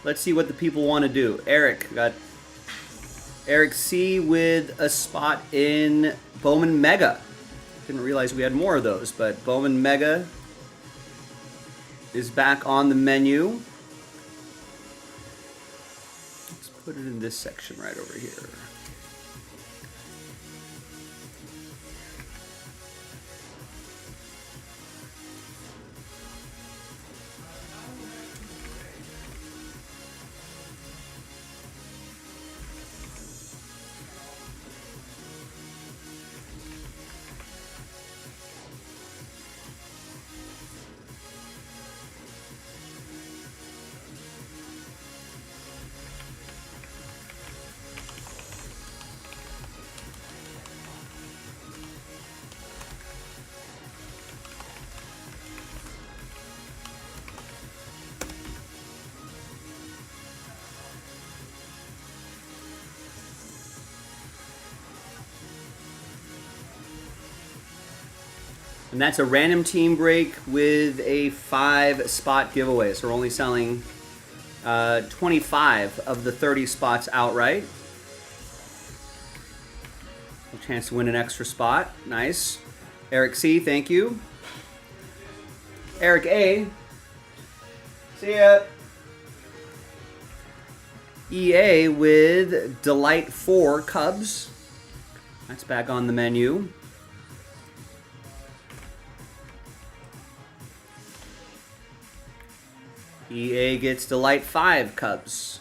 Let's see what the people want to do. Eric, got Eric C with a spot in Bowman Mega. Didn't realize we had more of those, but Bowman Mega is back on the menu. Let's put it in this section right over here. And that's a random team break with a 5-spot giveaway. So we're only selling 25 of the 30 spots outright. A chance to win an extra spot. Nice. Eric C, thank you. Eric A, see ya. EA with Delight 4 Cubs. That's back on the menu. EA gets Delight 5 Cubs.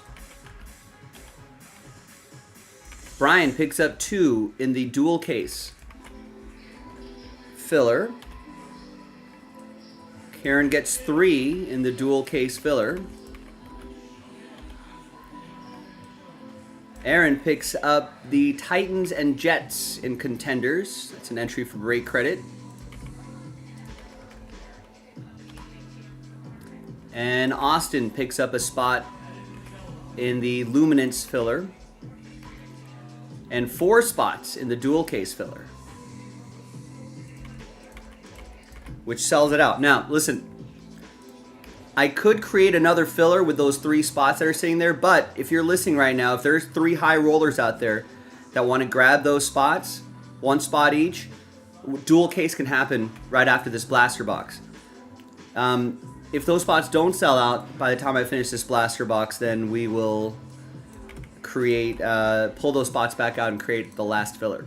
Brian picks up 2 in the dual case filler. Karen gets 3 in the dual case filler. Aaron picks up the Titans and Jets in contenders. That's an entry for break credit. And Austin picks up a spot in the Luminance filler. And 4 spots in the dual case filler, which sells it out. Now, listen, I could create another filler with those 3 spots that are sitting there, but if you're listening right now, if there's 3 high rollers out there that want to grab those spots, 1 spot each, dual case can happen right after this blaster box. If those spots don't sell out by the time I finish this blaster box, then we will create, pull those spots back out and create the last filler.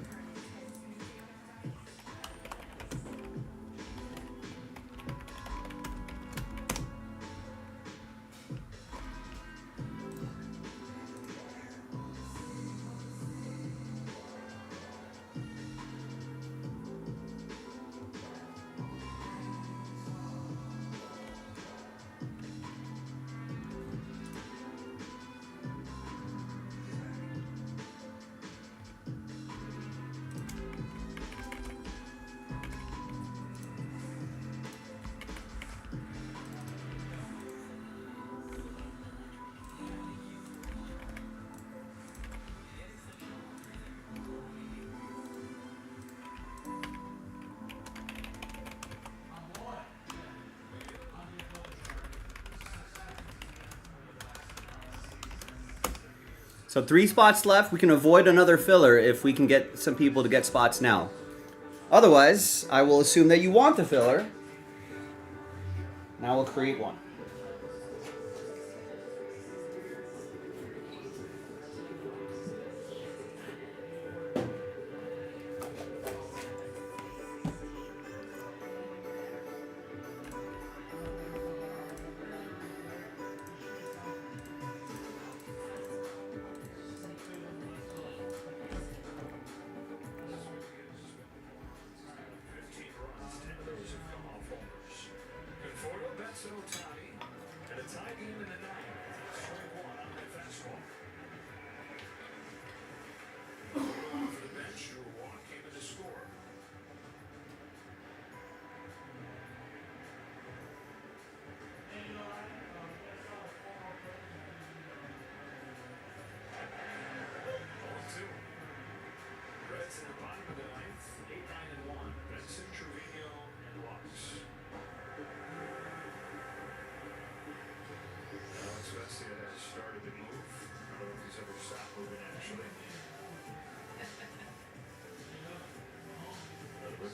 So 3 spots left. We can avoid another filler if we can get some people to get spots now. Otherwise, I will assume that you want the filler. And I will create one. Runs, 10 of those have come off homers. Conforto, Betts, and Ohtani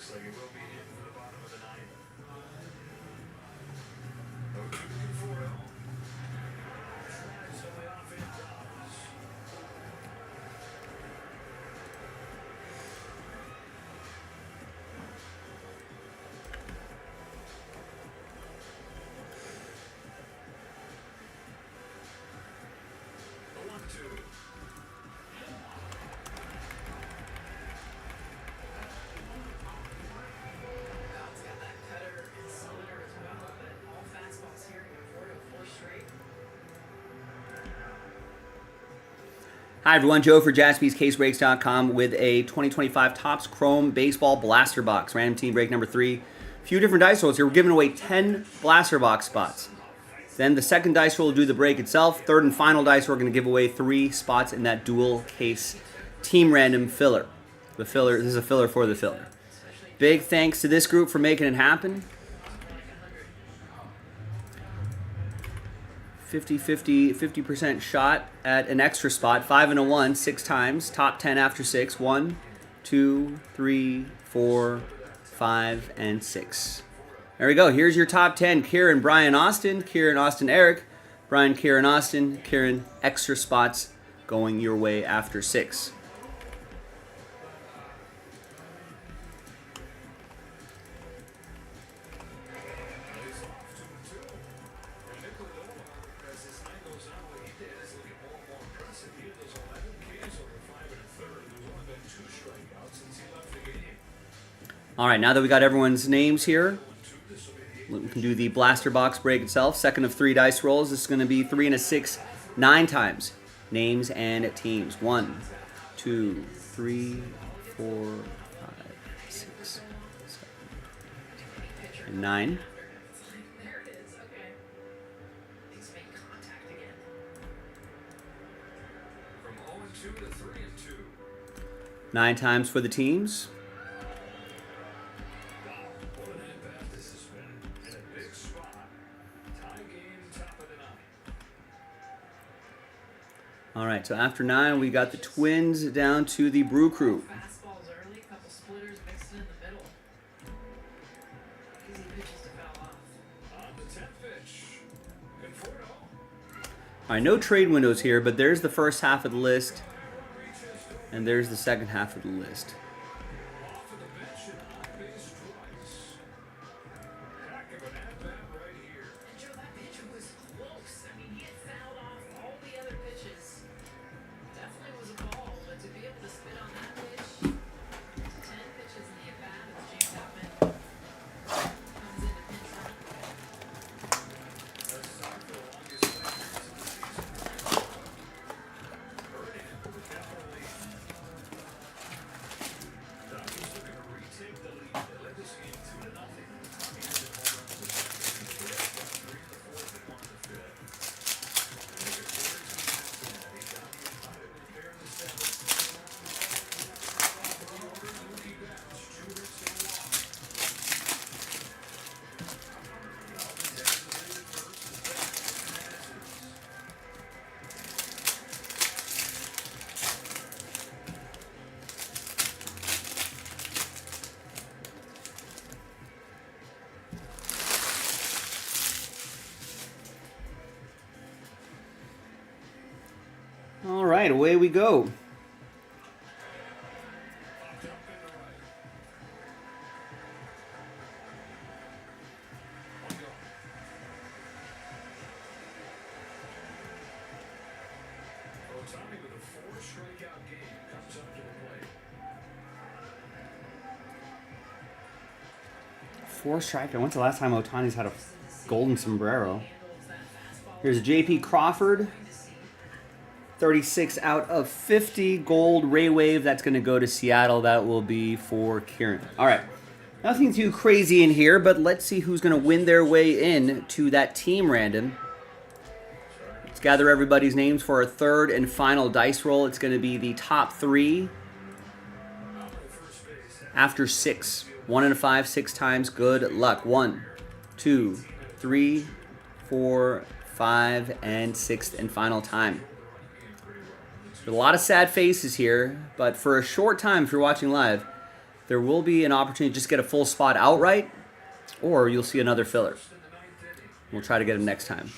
looks like it will be in for the bottom of the ninth. 0-2 to Conforto. Slides away off and does. The 1-2. Bell's got that cutter and cylinder as well, but all fastballs here. Conforto 4 straight. Hi everyone, Joe for JaspysCaseBreaks.com with a 2025 Topps Chrome Baseball Blaster Box. Random team break number 3. A few different dice rolls here. We're giving away 10 Blaster Box spots. Then the second dice roll will do the break itself. Third and final dice, we're going to give away 3 spots in that dual case team random filler. The filler, this is a filler for the filler. Big thanks to this group for making it happen. 50% shot at an extra spot. 5 and a 1, 6 times. Top 10 after 6. 1, 2, 3, 4, 5, and 6. There we go. Here's your top 10. Kieran, Brian, Austin. Kieran, Austin, Eric. Brian, Kieran, Austin. Kieran, extra spots going your way after 6. He's off 2-2. And Nicola, as this night goes on, what he did is looking more and more impressive. He had those 11 Ks over 5 1/3. There's only been 2 strikeouts since he left the game. All right, now that we got everyone's names here, we can do the blaster box break itself. Second of 3 dice rolls. This is going to be 3 and a 6, 9 times. Names and teams. 1, 2, 3, 4, 5, 6, 7, 8, and 9. There it is. Okay. He's made contact again. From 0-2 to 3-2. 9 times for the teams. Wow, what an at-bat this has been. In a big spot. Tie game, top of the 9th. All right, so after 9, we got the Twins down to the Brew Crew. Fastballs early, couple splitters mixed in the middle. Easy pitches to foul off. On the 10th pitch. Conforto. All right, no trade windows here, but there's the first half of the list, and there's the second half of the list. Off of the bench and on base twice. Heck of an at-bat right here. And Joe, that pitch was close. I mean, he had fouled off all the other pitches. Definitely was a ball, but to be able to spit on that pitch, 10 pitches in the at-bat as James Outman comes in to pinch run. That's time for the longest win of the season. Burning it with a capital lead. Dodgers looking to retake the lead. They led this game 2-0. Tommy had home runs in the second. They had 3 in the fourth and 1 in the fifth. And they get 4 in Cincinnati. Down the United with a pair in the seventh. Off of the order, Mookie Betts, 2 hits and a walk. Alvin designated first as Betts advances. All right, away we go. Popped up in the right. One gone. Otani with a 4 strikeout game comes up to the plate. 4 striker. When's the last time Otani's had a golden sombrero? Handles that fastball. Here's J.P. Crawford. 36 out of 50 gold Ray Wave. That's going to go to Seattle. That will be for Kieran. All right. Nothing too crazy in here, but let's see who's going to win their way in to that team random. Let's gather everybody's names for our third and final dice roll. It's going to be the top 3 after 6. 1 and a 5, 6 times. Good luck. 1, 2, 3, 4, 5, and 6th and final time. There's a lot of sad faces here, but for a short time, if you're watching live, there will be an opportunity to just get a full spot outright, or you'll see another filler. We'll try to get him next time.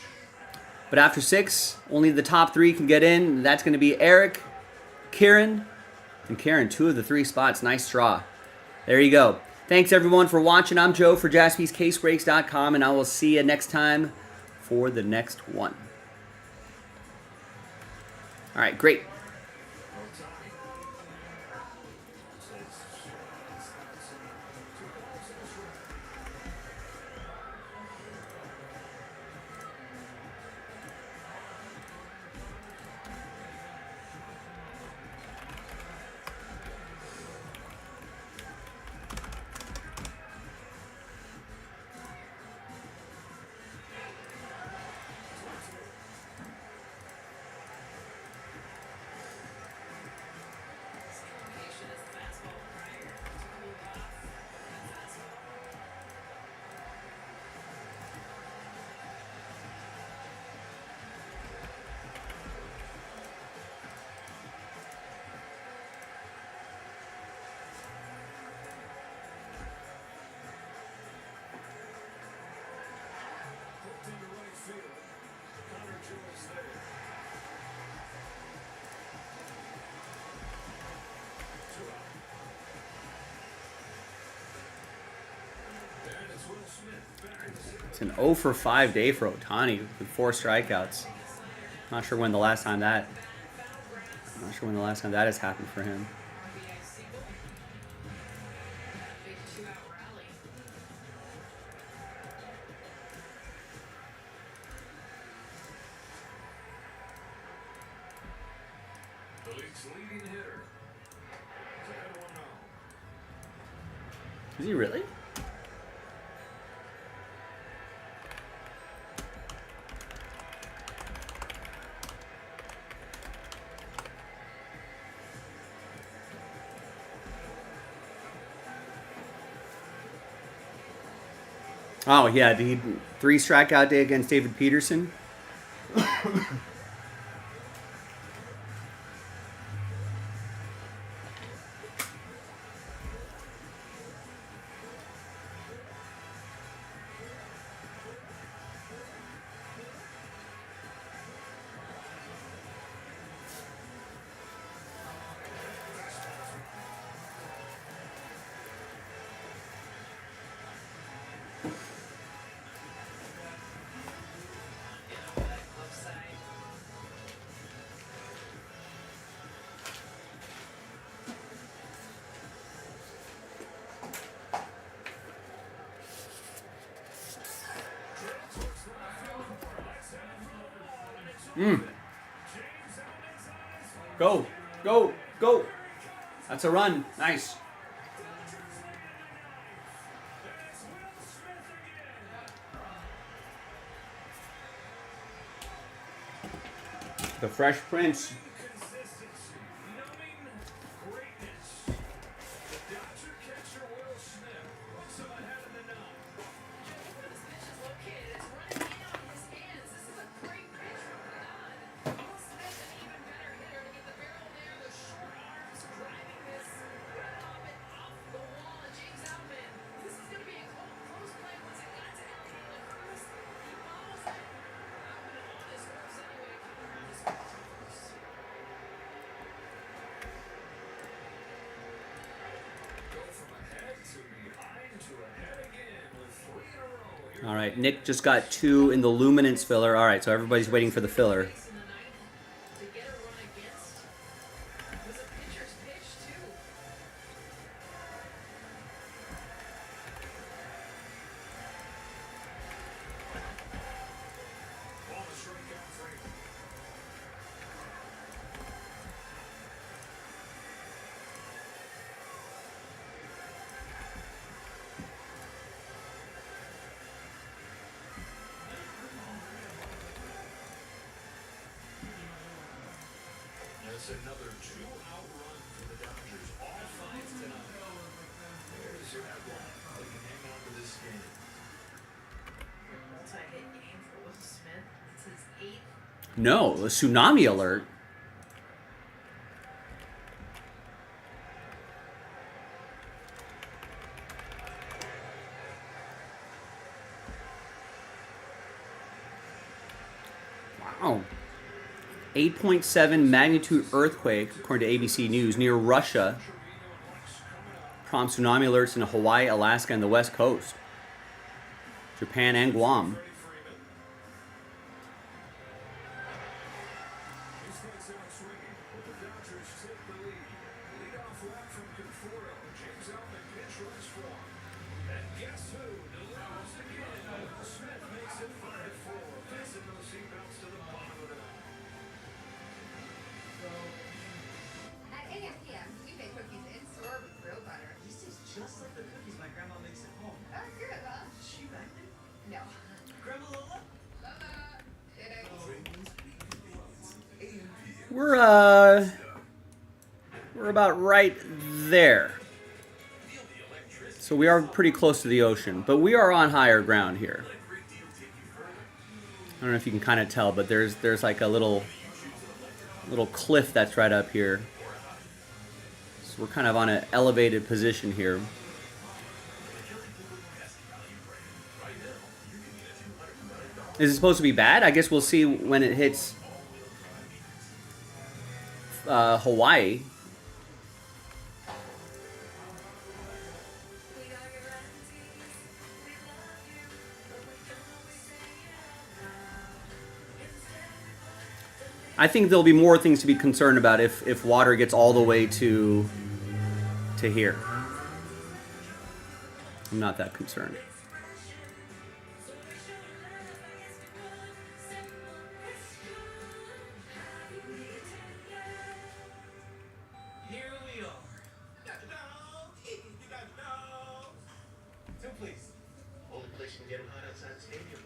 But after 6, only the top 3 can get in. That's going to be Eric, Kieran, and Karen, 2 of the 3 spots. Nice draw. There you go. Thanks, everyone, for watching. I'm Joe for JaspysCaseBreaks.com, and I will see you next time for the next one. All right, great. Location is the fastball prior to cool off that fastball. Hooked into right field. Choo-Chooosday. Two out. And it's Will Smith back in the center. It's an 0 for 5 day for Ohtani with 4 strikeouts. Not sure when the last time that has happened for him. RBI single. Big 2-out rally. The league's leading hitter. He's ahead 1-0. Is he really? Oh, yeah. Did he 3 strikeout day against David Peterson? Left side. Go, go, go. That's a run. Nice. The Fresh Prince. Consistency, numbing greatness. The Dodger catcher Will Smith puts him ahead of the 9. Where this pitch is located, it's running in on his hands. This is a great pitch from Don. Will Smith, an even better hitter to get the barrel there. The short arms driving this right off it off the wall. And James Outman, this is going to be a close play once it got to Elliott La Cruz. He follows it. Outman on his horse anyway, coming around his corners. Go from ahead to behind to ahead again with 3 in a row here. All right, Nick just got 2 in the Luminance filler. All right, so everybody's waiting for the filler. In the 9th, to get a run against was a pitcher's pitch too. Ball to strikeout 3. That's another 2-out run for the Dodgers. All 5 tonight. There's your headline. They can hang on to this game. Multi-hit game for Will Smith. It's his 8th. No, a tsunami alert. 8.7 magnitude earthquake, according to ABC News, near Russia. Prompts tsunami alerts in Hawaii, Alaska, and the West Coast. Japan and Guam. He starts out swinging, but the Dodgers take the lead. Leadoff walk from Conforto. James Outman pitch runs for him. And guess who delivers again? Will Smith makes it 5-4. Passing those seatbelts to the bottom of the ninth. At 8 p.m., we bake cookies in-store with real butter. This is just like the cookies my grandma makes at home. Oh, good, huh? Is she back there? No. Grandma Lola? We're about right there. So we are pretty close to the ocean, but we are on higher ground here. I don't know if you can kind of tell, but there's like a little cliff that's right up here. So we're kind of on an elevated position here. Is it supposed to be bad? I guess we'll see when it hits Hawaii. I think there'll be more things to be concerned about if water gets all the way to here. I'm not that concerned. Here we are. You got the dogs. You got the dogs. Two, please. Only place you can get them hot outside the stadium.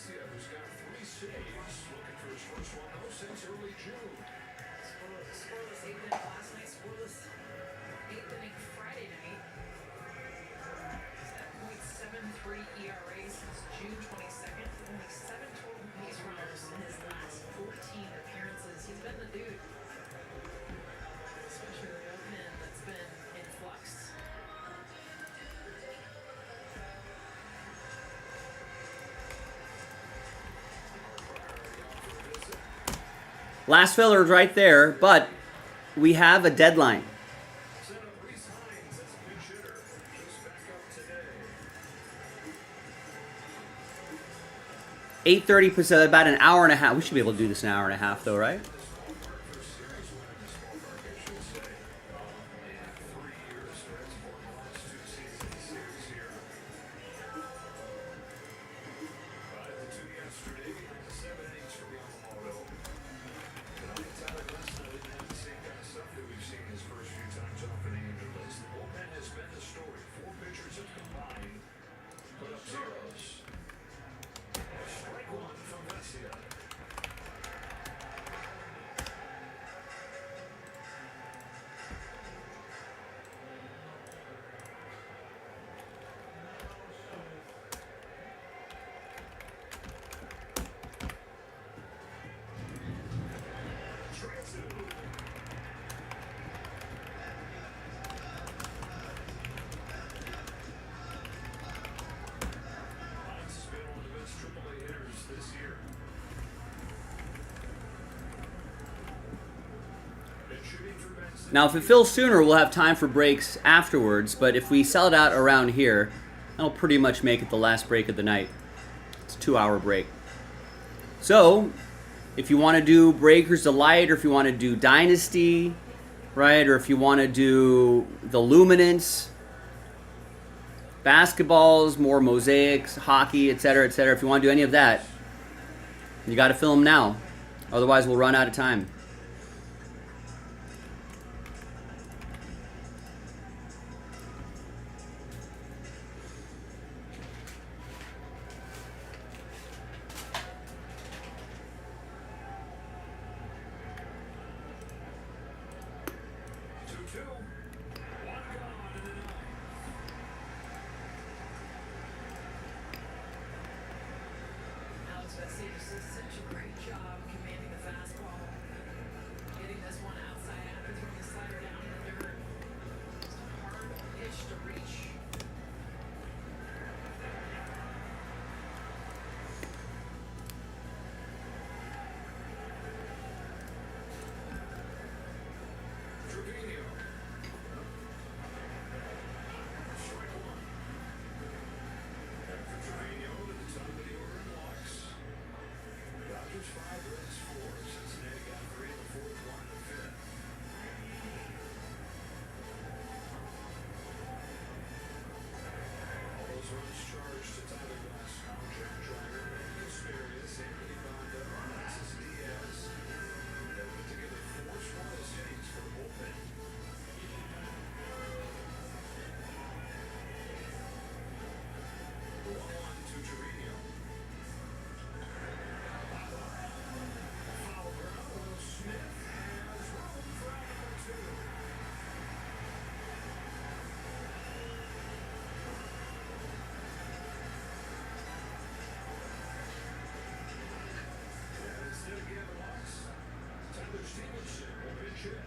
Who's got 3 saves, looking for his first one though since early June. Scoreless 8th inning last night. Scoreless 8th inning Friday night. He's got .73 ERA since June 22nd. Only 7 total base runners in his last 14 appearances. He's been the dude. Especially the bullpen that's been in flux. Last filler is right there, but we have a deadline. Set up Reese Hines as a pinch hitter. Just back up today. 8:30, about an hour and a half. We should be able to do this in an hour and a half, though, right? Now, if it fills sooner, we'll have time for breaks afterwards, but if we sell it out around here, that'll pretty much make it the last break of the night. It's a 2-hour break. So, if you want to do Breakers Delight, or if you want to do Dynasty, right, or if you want to do the Luminance, basketballs, more mosaics, hockey, etc., etc. If you want to do any of that, you got to fill them now. Otherwise, we'll run out of time. Alex Vecinos does such a great job commanding the fastball. Getting this one outside after throwing the slider down in the dirt. Just a hard pitch to reach. Trevino. Strike one. After Trevino to the top of the order in walks. Dodgers 5, Reds 4. Cincinnati got 3 in the fourth, 1 in the fifth. All those runs charged to Tyler Glasnow, Jack Dreyer, Manny Asparius, Anthony Banda, Alexis Diaz. They put together 4 scoreless innings for the bullpen. The 1-1 to Trevino. Foul ground. Smith has room for out number 2. And instead of Gavin Lux, Tyler Stevenson will pitch hit.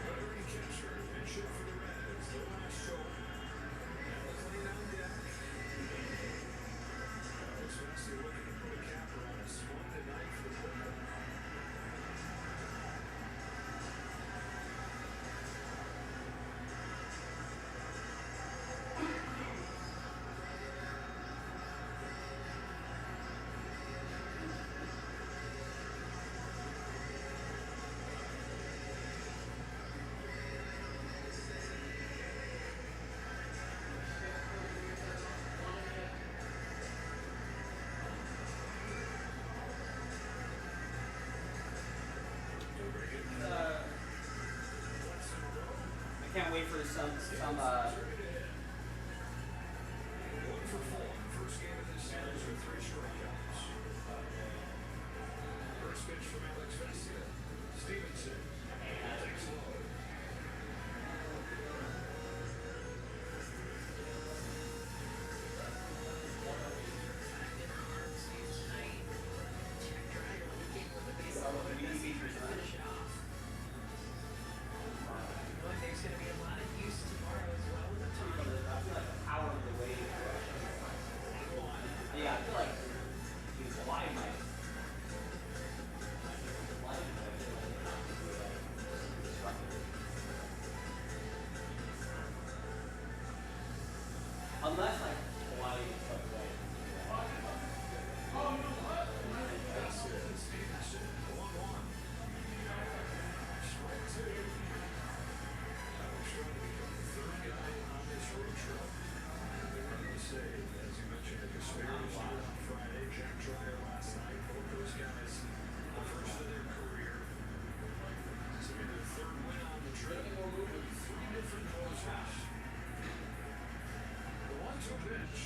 Veteran catcher, pitch hit for the Reds. The last show. Alex Lane on deck. Alex Vecchio looking to put a capper on a splendid night for the bullpen. I can't wait for some 1 for 4. First game of this series with 3 strikeouts. First pitch from Alex Vecchio. Stevenson takes low. There's going to be a lot of use tomorrow as well with the time. Unless like Hawaii is stuff away. Stevenson, 1-1. Strike 2. Alex trying to become the third guy on this road trip. They're running the save. As you mentioned, the Conspiracy on Friday. Jack Dreyer last night. Both those guys, the first of their career. To get their third win on the trip. 3 different closers. The 1-2 pitch.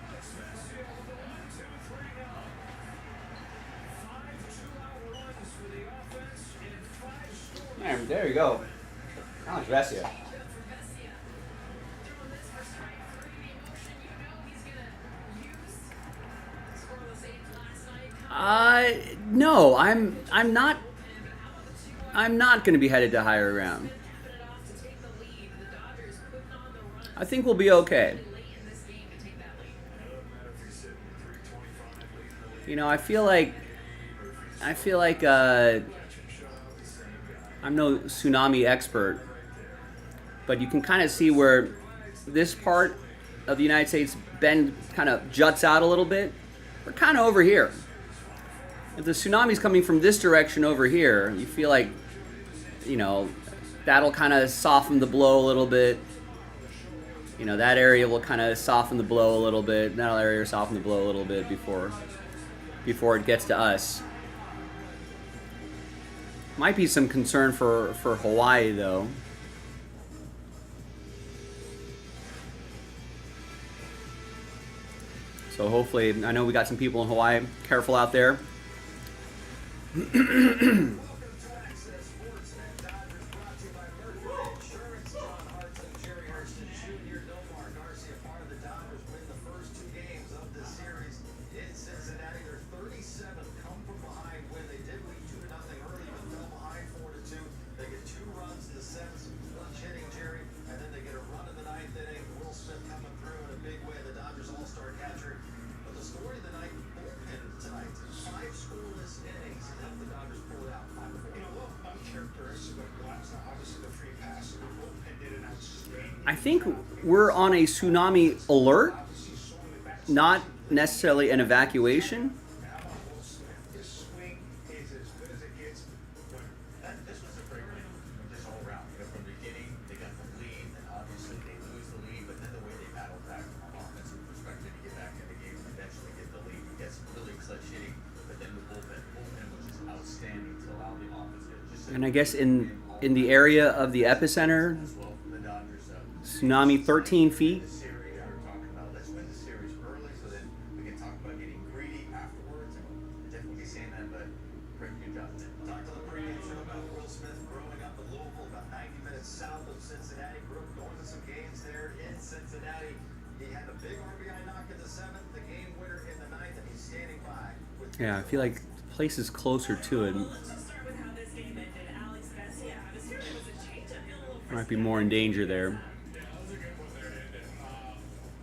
Alex Vecchio with the 1-2-3 now. 5 two-out runs for the offense and 5 scores. There you go. Alex Vecchio. Changeup for Vesia. Throwing this for strike 3. The emotion, you know he's going to use. Scoreless 8th last night. No, I'm not going to be headed to higher ground. Tapping it off to take the lead. The Dodgers putting on the run. I think we'll be okay. Late in this game to take that lead. It doesn't matter if he's sitting 325 leading the league. You know, I feel like I'm no tsunami expert, but you can kind of see where this part of the United States bend kind of juts out a little bit. We're kind of over here. If the tsunami's coming from this direction over here, you feel like, you know, that'll kind of soften the blow a little bit. You know, that area will kind of soften the blow a little bit. That area will soften the blow a little bit before it gets to us. Might be some concern for Hawaii, though. So hopefully, I know we got some people in Hawaii. Careful out there. I think we're on a tsunami alert, not necessarily an evacuation. This swing is as good as it gets. This was a great win this whole round. You know, from the beginning, they got the lead, and obviously they lose the lead, but then the way they battled back from an offensive perspective to get back in the game and eventually get the lead. You get some really clutch hitting, but then the bullpen was just outstanding to allow the offense to just. And I guess in the area of the epicenter, As well from the Dodgers. tsunami 13 feet. The series we were talking about. Let's win the series early, so then we can talk about getting greedy afterwards. And we'll definitely be saying that, but great, good job. Talked on the pregame show about Will Smith growing up in Louisville, about 90 minutes south of Cincinnati. Grew up going to some games there in Cincinnati. He had a big RBI knock in the seventh, the game winner in the ninth, and he's standing by. Yeah, I feel like the place is closer to it. Let's just start with how this game ended. Alex Vesia, I was hearing it was a changeup. Feel a little Might be more in danger there. Yeah, that was a good one there, and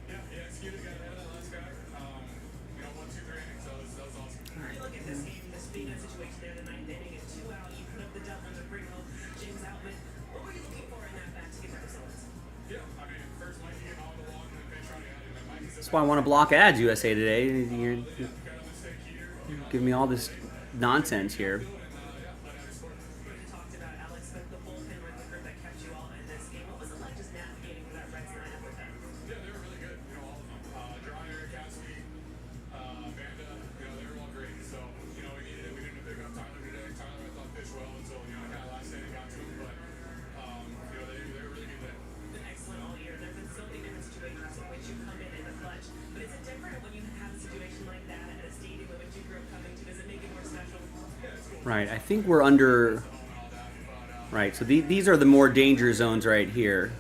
yeah, executed, got ahead of that last guy. You know, 1, 2, 3 innings, so that was awesome. You look at this game, this being a situation there, the ninth inning, and 2 out, you put up the double to bring home James Outman. What were you looking for in that bat to get that results? Yeah, I mean, first Mikey getting on the walk and then pinch running out, and then Mikey's That's why I want to block ads, USA Today. You're got a mistake here. giving me all this nonsense here. You talked about Alex, but the bullpen were the group that kept you all in this game. What was it like just navigating that Reds lineup with them? Yeah, they were really good. You know, all of them. Dryer, Cassidy, Vanda, you know, they were all great. So, you know, we needed it. We didn't pick up Tyler today. Tyler, I thought, pitched well until, you know, kind of last inning got to him. But, you know, they were really good there. Been excellent all year. There have been so many different situations in which you come in the clutch. But is it different when you have a situation like that at a stadium in which you grew up coming to? Does it make it more special? Right, I think we're under. Right, so these are the more danger zones right here.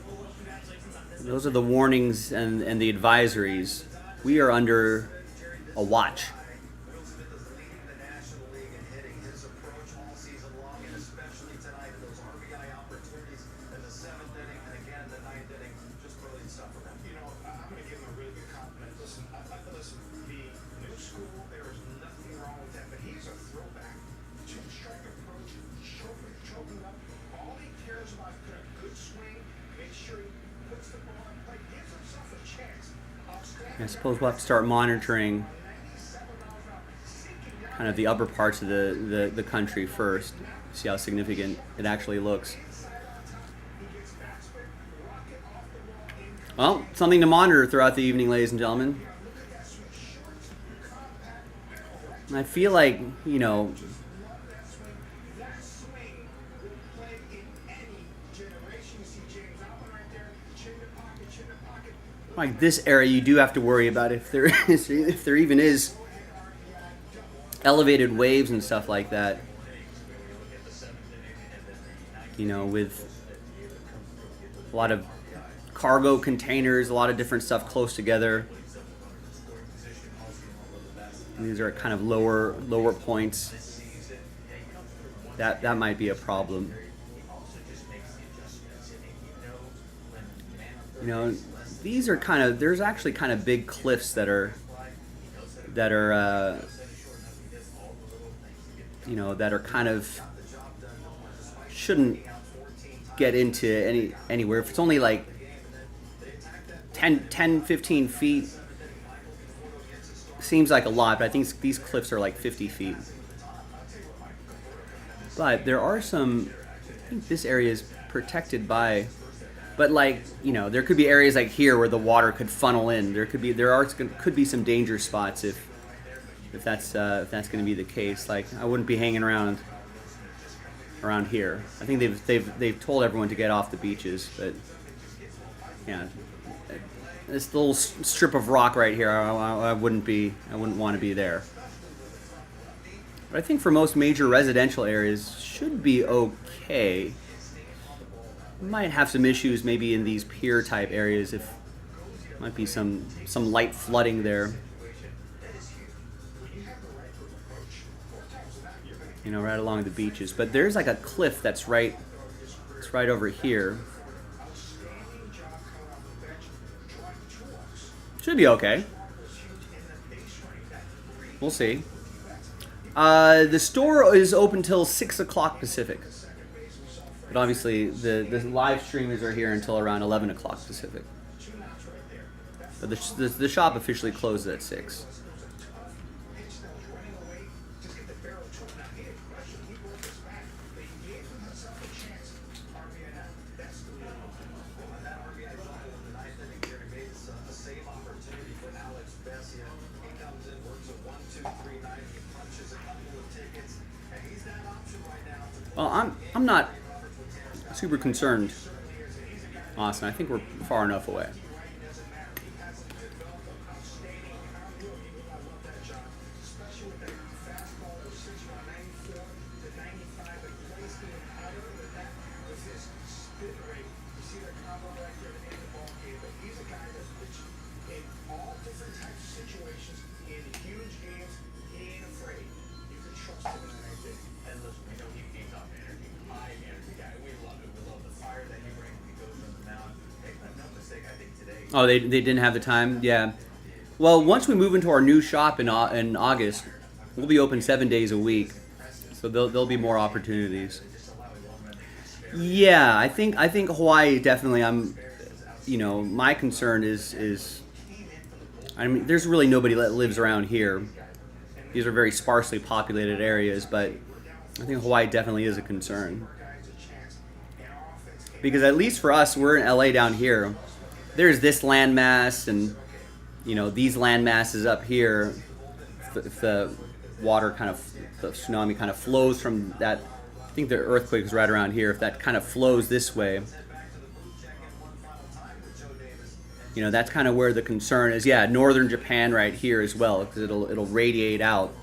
Those are the warnings and the advisories. We are under a watch. Will Smith is leading the National League in hitting. His approach all season long, and especially tonight in those RBI opportunities in the seventh inning and again in the ninth inning. Just brilliant stuff from him. You know, I'm going to give him a really good compliment. Listen, listen, the new school, there is nothing wrong with that, but he's a throwback. Two-strike approach, choking up. All he cares about is put a good swing, make sure he puts the ball in play, gives himself a chance. I suppose we'll have to start monitoring kind of the upper parts of the country first. See how significant it actually looks. Well, something to monitor throughout the evening, ladies and gentlemen. And I feel like, you know, That swing will play in any generation. You see James Allen right there, chin to pocket. like this area, you do have to worry about if there is, if there even is elevated waves and stuff like that. You know, with a lot of cargo containers, a lot of different stuff close together. And these are kind of lower points. That might be a problem. You know, these are kind of, there's actually kind of big cliffs that are you know, that are kind of shouldn't get into anywhere. If it's only like 10 15 feet, seems like a lot, but I think these cliffs are like 50 feet. But there are some, I think this area is protected by, but like, you know, there could be areas like here where the water could funnel in. Could be some danger spots if that's going to be the case. Like, I wouldn't be hanging around here. I think they've told everyone to get off the beaches, but yeah, this little strip of rock right here, I wouldn't want to be there. But I think for most major residential areas should be okay. Might have some issues maybe in these pier type areas, if might be some light flooding there. You know, right along the beaches. But there's like a cliff that's right over here. Should be okay. We'll see. The store is open till 6 o'clock Pacific. But obviously, the live streamers are here until around 11 o'clock Pacific. But the shop officially closes at 6. Well, I'm not super concerned, Austin. I think we're far enough away. Oh, they didn't have the time? Yeah. Well, once we move into our new shop in August, we'll be open 7 days a week. So there'll be more opportunities. Yeah, I think Hawaii definitely. My concern is I mean, there's really nobody that lives around here. These are very sparsely populated areas, but I think Hawaii definitely is a concern. Because at least for us, we're in LA down here. There's this landmass and, these land masses up here. If the water the tsunami kind of flows from that, I think the earthquake is right around here. If that kind of flows this way, that's kind of where the concern is. Yeah, northern Japan right here as well, because it'll radiate out.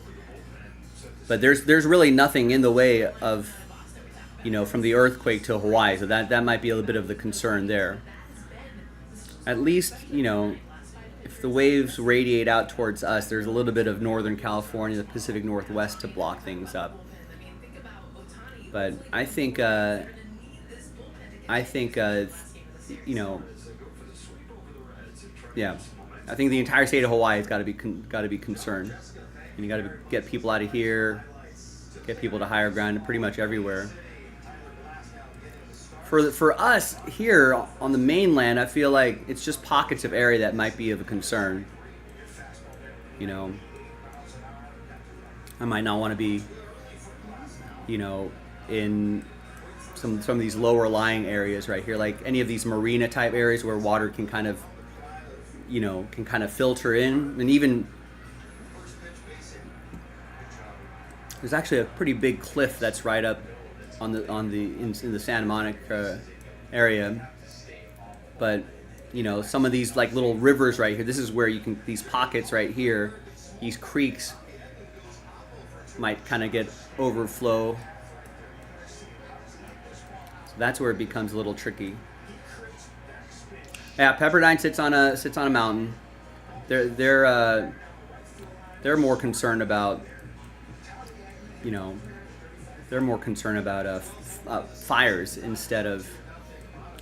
But there's really nothing in the way of, from the earthquake to Hawaii. So that might be a little bit of the concern there. At least, if the waves radiate out towards us, there's a little bit of Northern California, the Pacific Northwest to block things up. But I think yeah, I think the entire state of Hawaii has got to be concerned. And you got to get people out of here, get people to higher ground, pretty much everywhere. For us here on the mainland, I feel like it's just pockets of area that might be of a concern. I might not want to be, in some of these lower lying areas right here, like any of these marina type areas where water can kind of, filter in, and even there's actually a pretty big cliff that's right up in the Santa Monica area, but some of these like little rivers right here, this is where these pockets right here, these creeks might kind of get overflow, so that's where it becomes a little tricky. Yeah, Pepperdine sits on a mountain. They're more concerned about fires instead of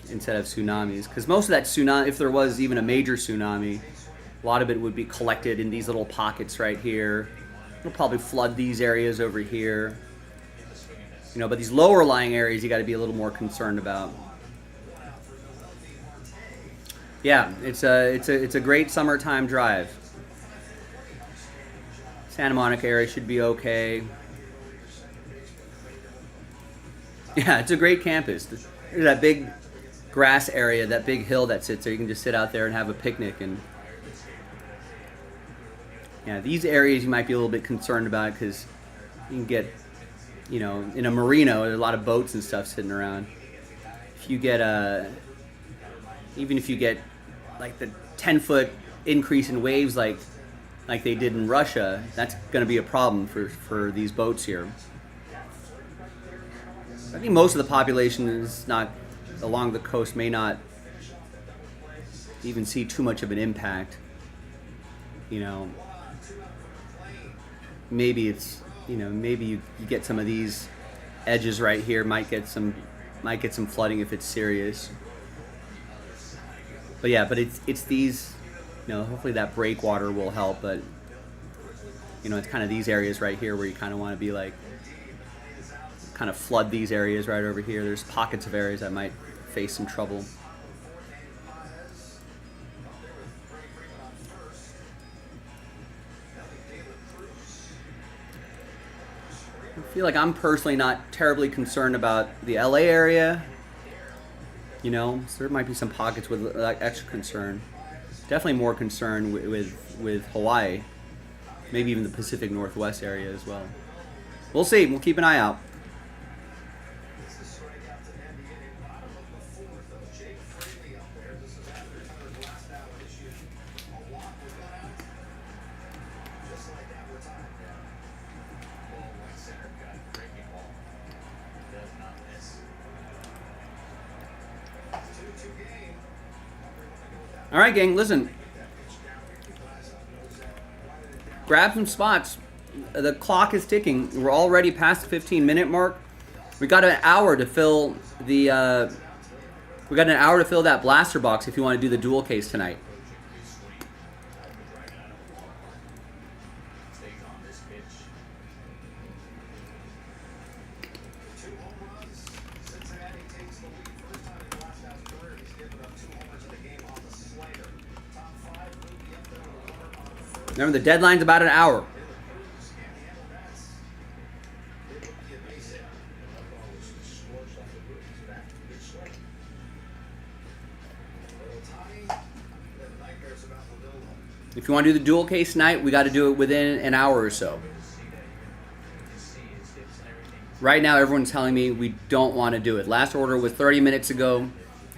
tsunamis, because most of that tsunami, if there was even a major tsunami, a lot of it would be collected in these little pockets right here. It'll probably flood these areas over here. You know, but these lower lying areas you got to be a little more concerned about. Yeah, it's a great summertime drive. Santa Monica area should be okay. Yeah, it's a great campus. There's that big grass area, that big hill that sits there. You can just sit out there and have a picnic. And yeah, these areas you might be a little bit concerned about because you can get, you know, in a marina, there's a lot of boats and stuff sitting around. If you get even if you get like the 10-foot increase in waves like they did in Russia, that's going to be a problem for these boats here. I think most of the population is not along the coast, may not even see too much of an impact. You know, maybe it's, you know, maybe you get some of these edges right here, might get some flooding if it's serious. But yeah, but it's these, you know, hopefully that breakwater will help, but you know, it's kind of these areas right here where you kind of want to be like, kind of flood these areas right over here. There's pockets of areas that might face some trouble. I feel like I'm personally not terribly concerned about the LA area. You know, so there might be some pockets with extra concern. Definitely more concern with Hawaii. Maybe even the Pacific Northwest area as well. We'll see. We'll keep an eye out. All right, gang, listen. Grab some spots. The clock is ticking. We're already past the 15-minute mark. We got an hour to fill the. We got an hour to fill that blaster box if you want to do the dual case tonight. Remember, the deadline's about an hour. If you want to do the dual case tonight, we got to do it within an hour or so. Right now, everyone's telling me we don't want to do it. Last order was 30 minutes ago.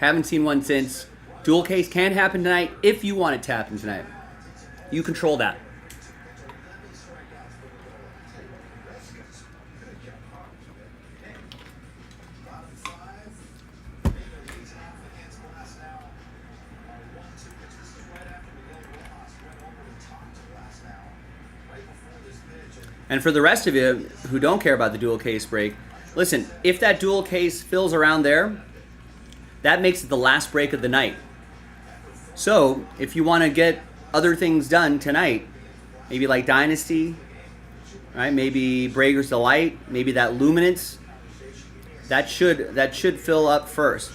Haven't seen one since. Dual case can happen tonight if you want it to happen tonight. You control that. And for the rest of you who don't care about the dual case break, listen, if that dual case fills around there, that makes it the last break of the night. So if you want to get other things done tonight, maybe like Dynasty, right? Maybe Breaker's Delight, maybe that Luminance, that should fill up first.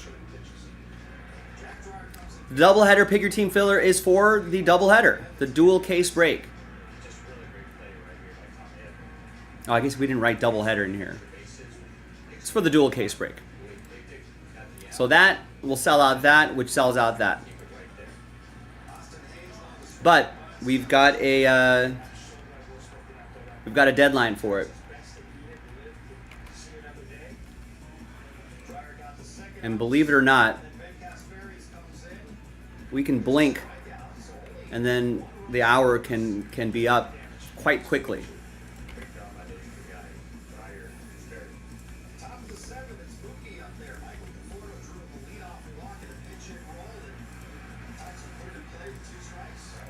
The doubleheader pick your team filler is for the doubleheader, the dual case break. Oh, I guess we didn't write doubleheader in here. It's for the dual case break. So that will sell out that, which sells out that. But we've got a deadline for it. And believe it or not, we can blink and then the hour can be up quite quickly.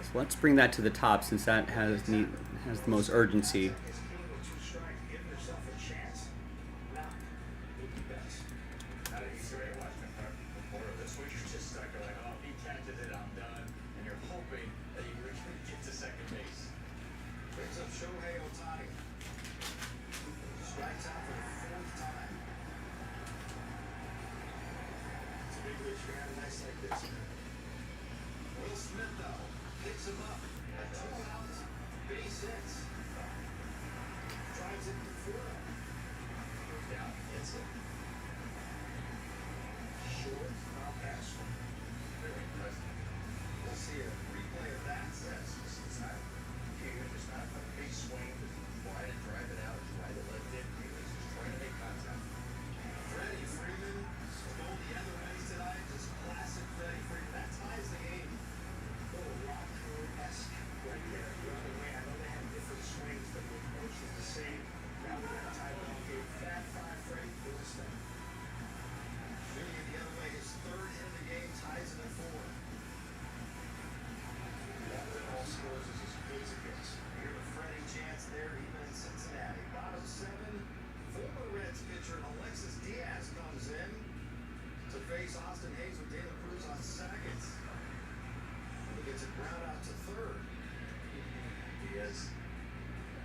So let's bring that to the top since that has the most urgency. says,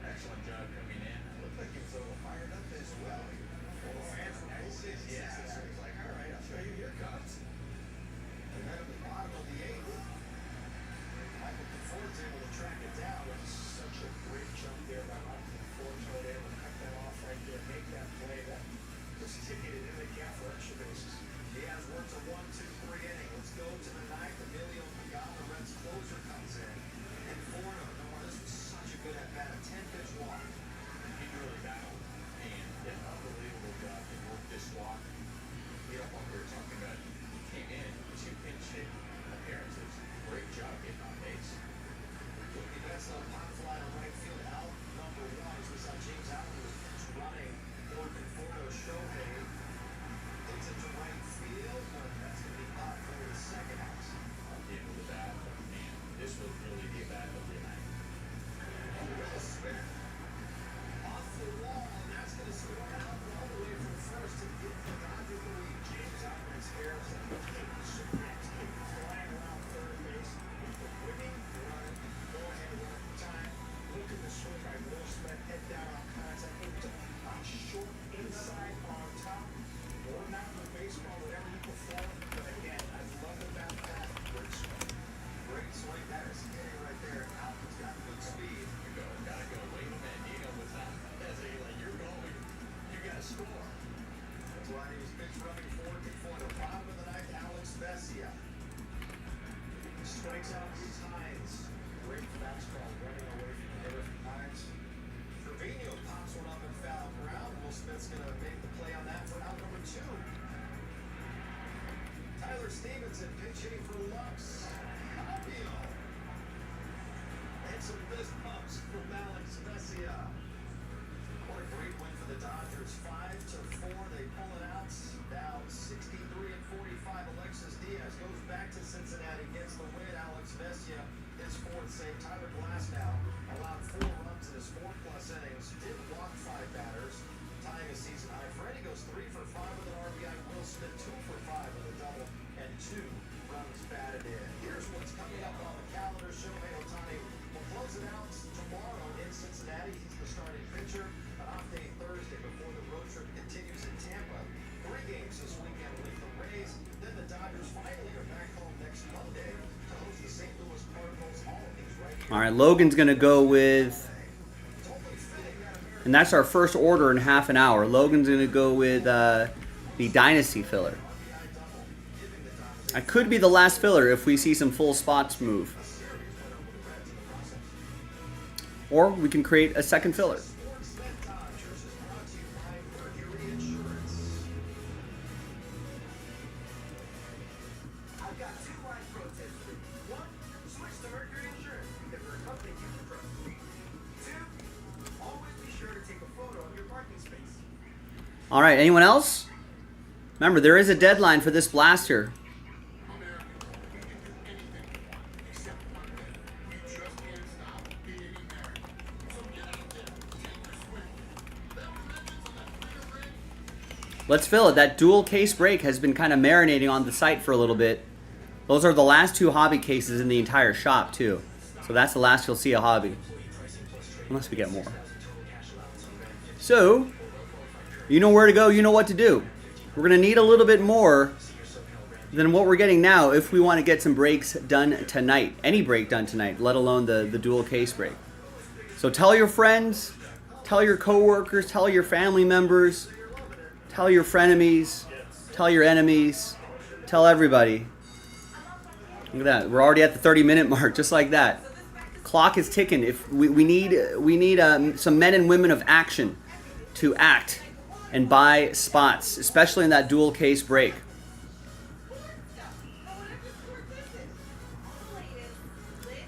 excellent job coming in. It looked like he was a little fired up as well. Yeah, so he's like, all right, I'll show you. Here comes. And then at the bottom of the eighth, Michael Confort's able to track it down. It was such a great jump there by Michael Confort. Able to cut that off right there, make that play. That just ticketed in the gap for extra bases. He has worked a 1-2-3 inning. Let's go to the ninth. Emilio Pagano, Reds closer, comes in. And Forno, this was such a good at-bat, a 10-pitch walk. He really battled and did an unbelievable job to work this walk. You know, what we were talking about, he came in, 2 pinch hit appearances. Great job getting on base. Looking at some pop fly to right field out number 1. As we saw James Allen was pitch running for Conforto. Shohei hits it to right field, but that's going to be up for the second out. At the end of the bat, and this was really the bat of the night. Will Smith off the wall, and that's going to score out all the way from first to get the Dodgers the lead. James Allen scares them. Keep flying around third base. Winning run, go ahead one time. Look at the swing by Will Smith, head down on contact. On short inside on top. Or not in baseball, whatever you prefer. But again, I love the bat pass. Great swing. Great swing. That is hitting right there. Allen's got good speed. You go, gotta go. Wait a minute, Dino was not. As a, like, you're going, you gotta score. That's why he was pitch running forward before the bottom of the ninth. Alex Vesia strikes out Reese Hines. Great fastball running away from the hitter from Hines. Trevino pops one up and foul ground. Will Smith's going to make the play on that for out number 2. Tyler Stevenson pinch hitting for Lux. Fabio. And some fist bumps from Alex Vesia. What a great win for the Dodgers. 5-4. They pull it out. Now 63-45. Alexis Diaz goes back to Cincinnati, gets the win. Alex Vesia, his 4th save. Tyler Glass now allowed 4 runs in his 4+ innings. Did walk 5 batters, tying a season high. Freddie goes 3 for 5 with an RBI. Will Smith 2 for 5 with a double and 2 runs batted in. Here's what's coming up on the calendar. Shohei Ohtani will close it out tomorrow in Cincinnati. He's the starting pitcher. An off day Thursday before the road trip continues in Tampa. 3 games this weekend with the Rays. Then the Dodgers finally are back home next Monday to host the St. Louis Cardinals. All of these right here. All right, Logan's going to go with, and that's our first order in half an hour. Logan's going to go with the Dynasty filler. I could be the last filler if we see some full spots move. Or we can create a second filler. I've got 2 live protests for you. 1, switch to Mercury Insurance because they're a company you can trust. 2, always be sure to take a photo of your parking space. All right, anyone else? Remember, there is a deadline for this blaster. Let's fill it. That dual case break has been kind of marinating on the site for a little bit. Those are the last 2 hobby cases in the entire shop, too. So that's the last you'll see a hobby. Unless we get more. So, you know where to go, you know what to do. We're going to need a little bit more than what we're getting now if we want to get some breaks done tonight. Any break done tonight, let alone the dual case break. So tell your friends, tell your coworkers, tell your family members, tell your frenemies, tell your enemies, tell everybody. Look at that. We're already at the 30-minute mark, just like that. Clock is ticking. If we need some men and women of action to act and buy spots, especially in that dual case break.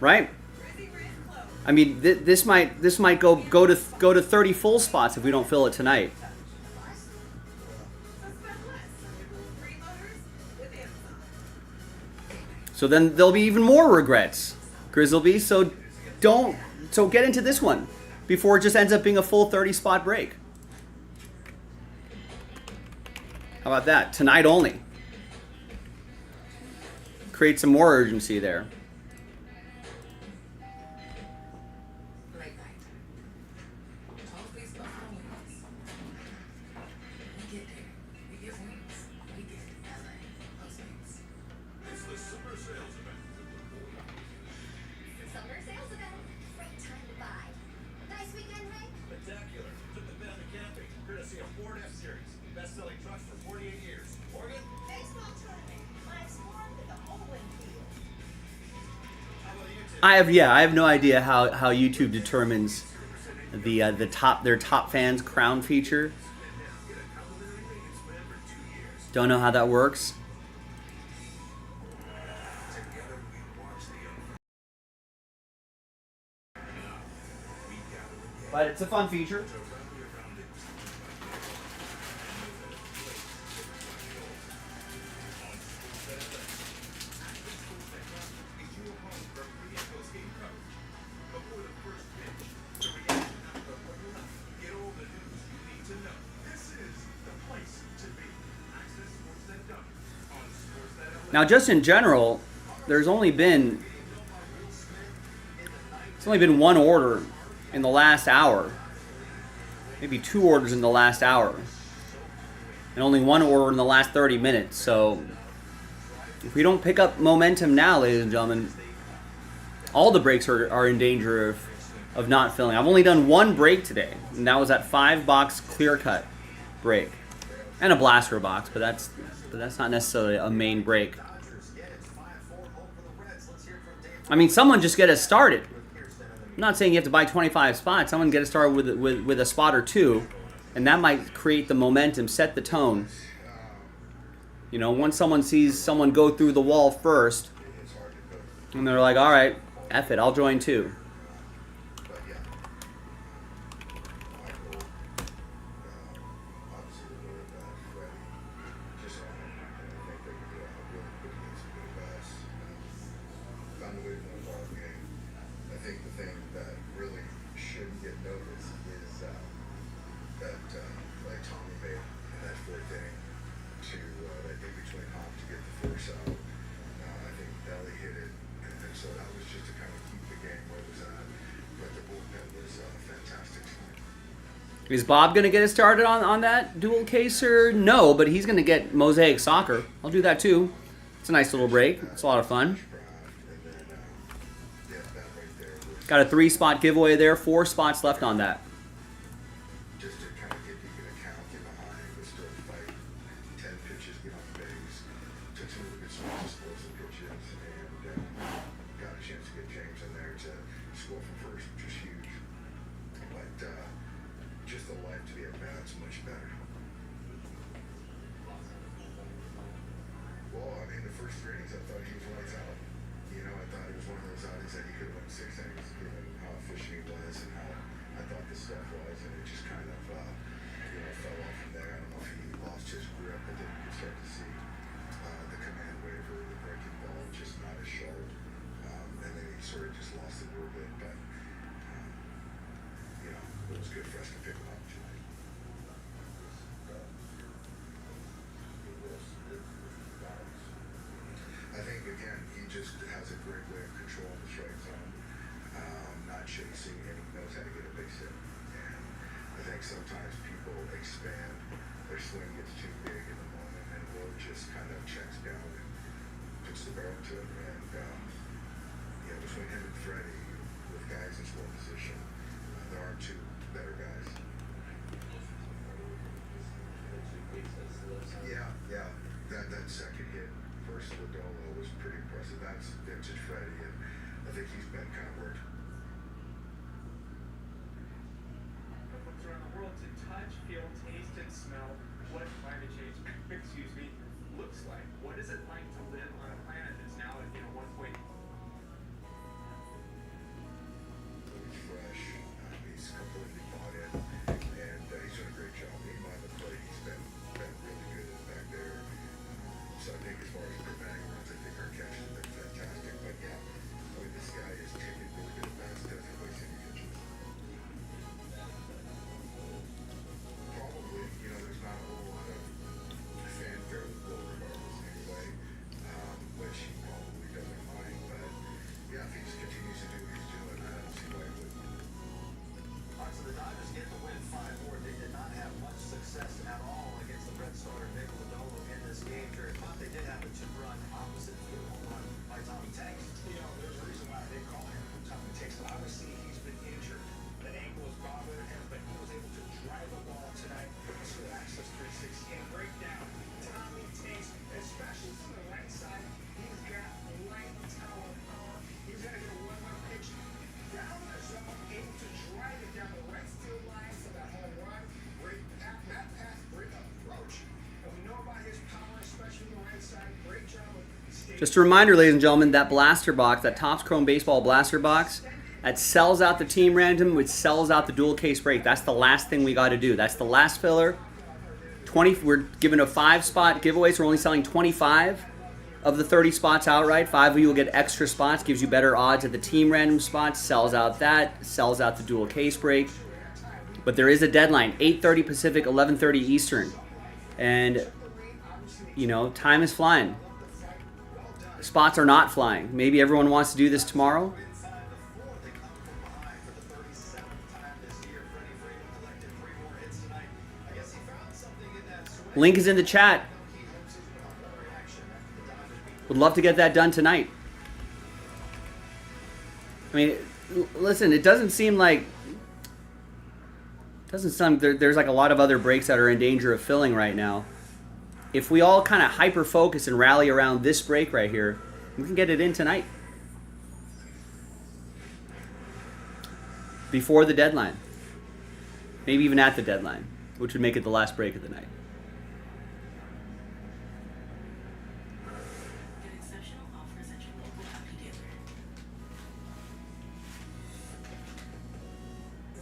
Right? I mean, this might go to 30 full spots if we don't fill it tonight. So then there'll be even more regrets, Grizzleby. So get into this one before it just ends up being a full 30 spot break. How about that? Tonight only. Create some more urgency there. Like I have no idea how YouTube determines their top fans crown feature. Don't know how that works. But it's a fun feature. Now, just in general, it's only been one order in the last hour, maybe 2 orders in the last hour, and only 1 order in the last 30 minutes. So, if we don't pick up momentum now, ladies and gentlemen, all the breaks are in danger of not filling. I've only done 1 break today, and that was that 5-box clear cut break, and a blaster box, but that's not necessarily a main break. I mean, someone just get us started. I'm not saying you have to buy 25 spots. Someone get us started with a spot or 2, and that might create the momentum, set the tone. You know, once someone sees someone go through the wall first, and they're like, all right, F it, I'll join too. Is Bob going to get us started on that dual caser? No, but he's going to get Mosaic Soccer. I'll do that too. It's a nice little break. It's a lot of fun. Got a 3-spot giveaway there. 4 spots left on that. Sometimes people expand, their swing gets too big in the moment, and Will just kind of checks down and puts the barrel to it. And you know, between him and Freddie, with guys in score position, there are 2 better guys. Yeah, that second hit versus Lodolo was pretty impressive. That's vintage Freddie, and I think he's been kind of worked. Around the world to touch, feel, taste, and smell what climate change, excuse me, looks like. What is it like to live on a planet that's now at 1 point? He's fresh. He's completely bought in, and he's doing a great job. Even behind the plate, he's been really good back there. So I think as far as preventing runs, I think our catch has been fantastic. But yeah, I mean, this guy is taking really good at bats, doesn't waste any pitches. Probably, you know, there's not a whole lot of fanfare with Will regardless anyway, which he probably doesn't mind. But yeah, if he just continues to do what he's doing, I don't see why he wouldn't. Alright, so the Dodgers get the win 5-4. They did not have much success at all against the Red starter Nick Lodolo in this game. Jerry Pop, they did have a 2-run opposite field home run by Tommy Tanks. You know, there's a reason why they call him Tommy Takes. Obviously, he's been injured. The ankle was bothering him, but he was able to drive the ball tonight. So the Access 360 and break down. Tommy Takes, especially from the right side. He's got light tower power. He's going to get a 1 Just a reminder, ladies and gentlemen, that blaster box, that Topps Chrome Baseball blaster box, that sells out the team random, which sells out the dual case break. That's the last thing we got to do. That's the last filler. We're giving a 5-spot giveaway, so we're only selling 25 of the 30 spots outright. 5 of you will get extra spots, gives you better odds at the team random spots, sells out that, sells out the dual case break. But there is a deadline, 8:30 Pacific, 11:30 Eastern. And, you know, time is flying. Spots are not flying. Maybe everyone wants to do this tomorrow. Link is in the chat. Would love to get that done tonight. I mean, listen, it doesn't seem like there's like a lot of other breaks that are in danger of filling right now. If we all kind of hyper focus and rally around this break right here, we can get it in tonight. Before the deadline. Maybe even at the deadline, which would make it the last break of the night. Get exceptional offers at your local happy dealer.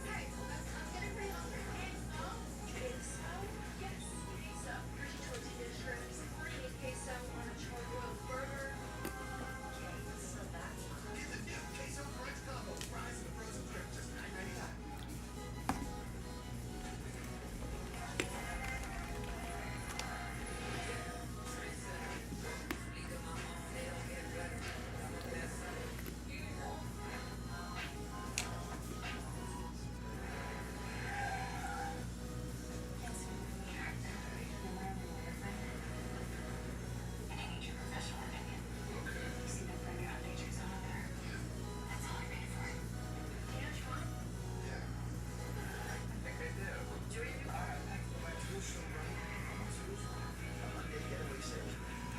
Hey, I'm getting ready on the queso. Queso? Yes, queso. Pretty tortilla strips, creamy queso on a charcoal burger. Okay, so that's Get the new queso crunch combo. Fries and frozen shrimp, just $9.95.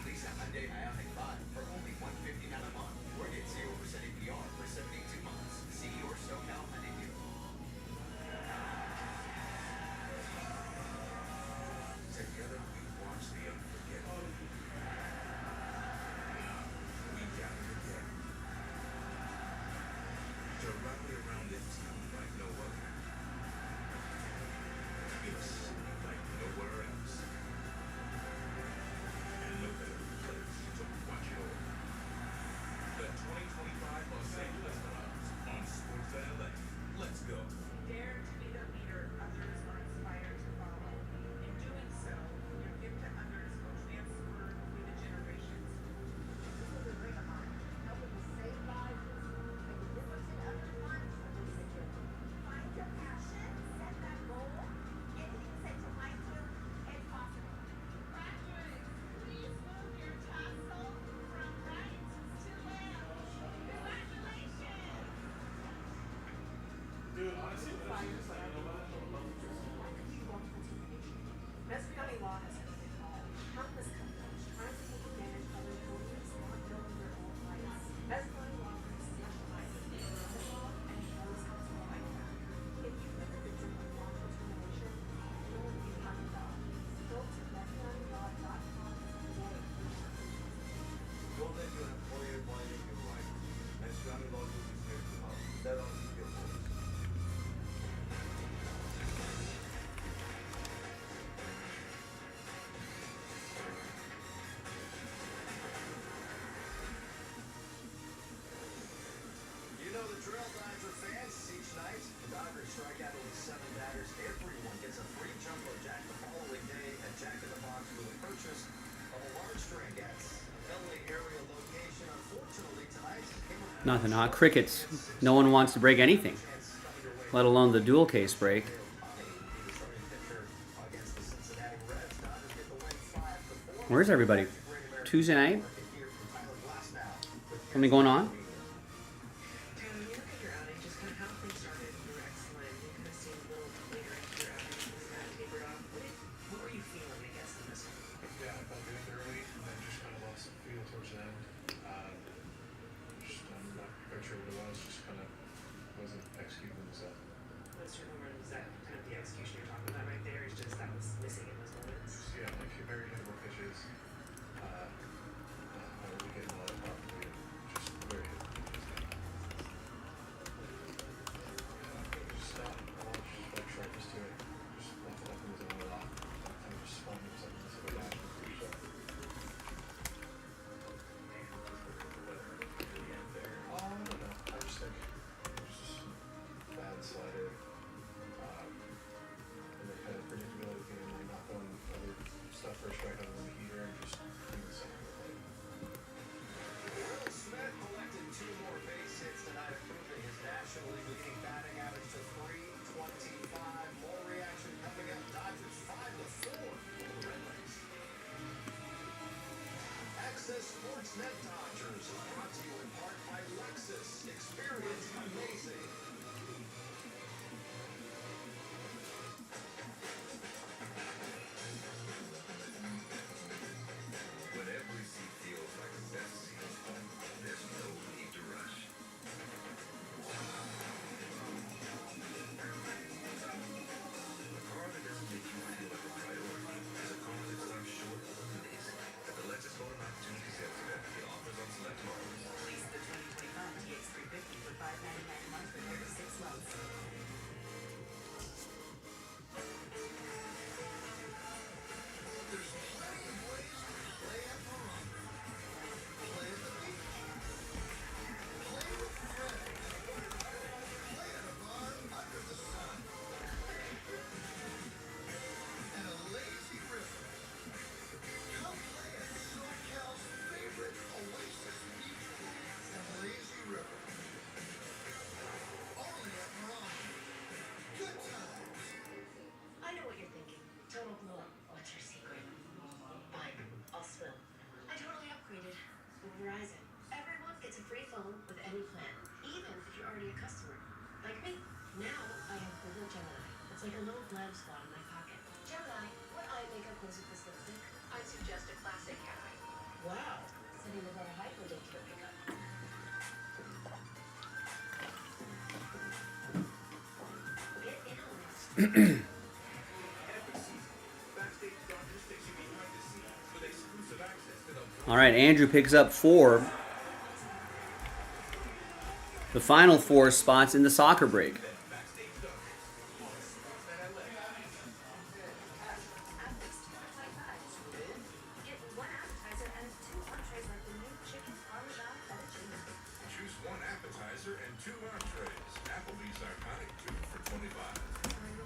Lisa Hyundai Ioniq 5 for only $159 a month. Or get 0% APR for 72 months. See your SoCal Hyundai dealer. Together we watch the unforgettable. We gather again. To rally around this town like no other. In a city like nowhere else. And no better place to watch it all. The 2025 Los Angeles Rams on Sports LA. Let's go. Dare to be the leader others are inspired to follow. In doing so, your gift to others will transfer through the generations. This is a ring of mine. Helping to save lives, make a difference in others' lives, and secure. Find your passion, set that goal. Anything set your mind to, it's possible. Graduates, please move your tassel from right to left. Congratulations! Messer County law has committed countless companies trying to take advantage of employees not knowing their own rights. Messer County law firms specialize in employment law and knows how to fight back. If you've been the victim of wrongful termination, you know what you're talking about. Go to MesserCountyLaw.com today. Don't let your employer violate your rights. And Johnny Law is here to help. That only gets worse. You know the drill, Dodger fans. Each night, the Dodgers strike out at least 7 batters. Everyone gets a free jumbo jack the following day at Jack in the Box with a purchase of a large string at LA area location. Unfortunately, tonight came up Nothing, huh? Crickets. No one wants to break anything, let alone the dual case break. the starting pitcher against the Cincinnati Reds. Dodgers get the win 5-4. Where's everybody? Tuesday night? Here from Tyler Glass now. Something going on? When you look at your outing, just kind of how things started, you were excellent. You kind of seemed a little later into your outing, just kind of tapered off. What were you feeling, I guess, in this one? Yeah, I felt good early, and then just kind of lost the feel towards the end. I'm not quite sure what it was, just kind of wasn't executing myself. What's your number? Is that kind of the execution you're talking about right there? Is just that was missing in those moments? Yeah, like very hit more pitches. I really get Met Dodgers is brought to you in part by Lexus. Experience amazing. When every seat feels like the best seat, there's no need to rush. A car that doesn't make you feel like a priority is a car that stops short of amazing. At the Lexus Golden Opportunity Sales Event, get offers on select models. Lease the 2025 TX350 for $599 a month for 36 months. There's plenty of ways to play at home. Play at the beach. Play with friends. Play at a bar under the sun. And a lazy river. Come play at SoCal's favorite oasis beach and lazy river. Only at Mirage. Good times. I know what you're thinking. Total blew up. What's your secret? Fine, I'll spill. I totally upgraded with Verizon. Everyone gets a free phone with any plan, even if you're already a customer. Like me. Now I have Google Gemini. It's like a little glam spot in my pocket. Gemini, what eye makeup goes with this lipstick? I suggest a classic eye. Wow. Setting the bar high for daycare pickup. Get in on this. Every season, Backstage Dodgers takes you behind the scenes with exclusive access to the All right, Andrew picks up 4. The final 4 spots in the soccer break. Backstage Dodgers on Sportsnet LA. Get one appetizer and 2 entrees like the new chicken parmesan fettuccine. Choose one appetizer and 2 entrees. Applebee's iconic 2 for $25.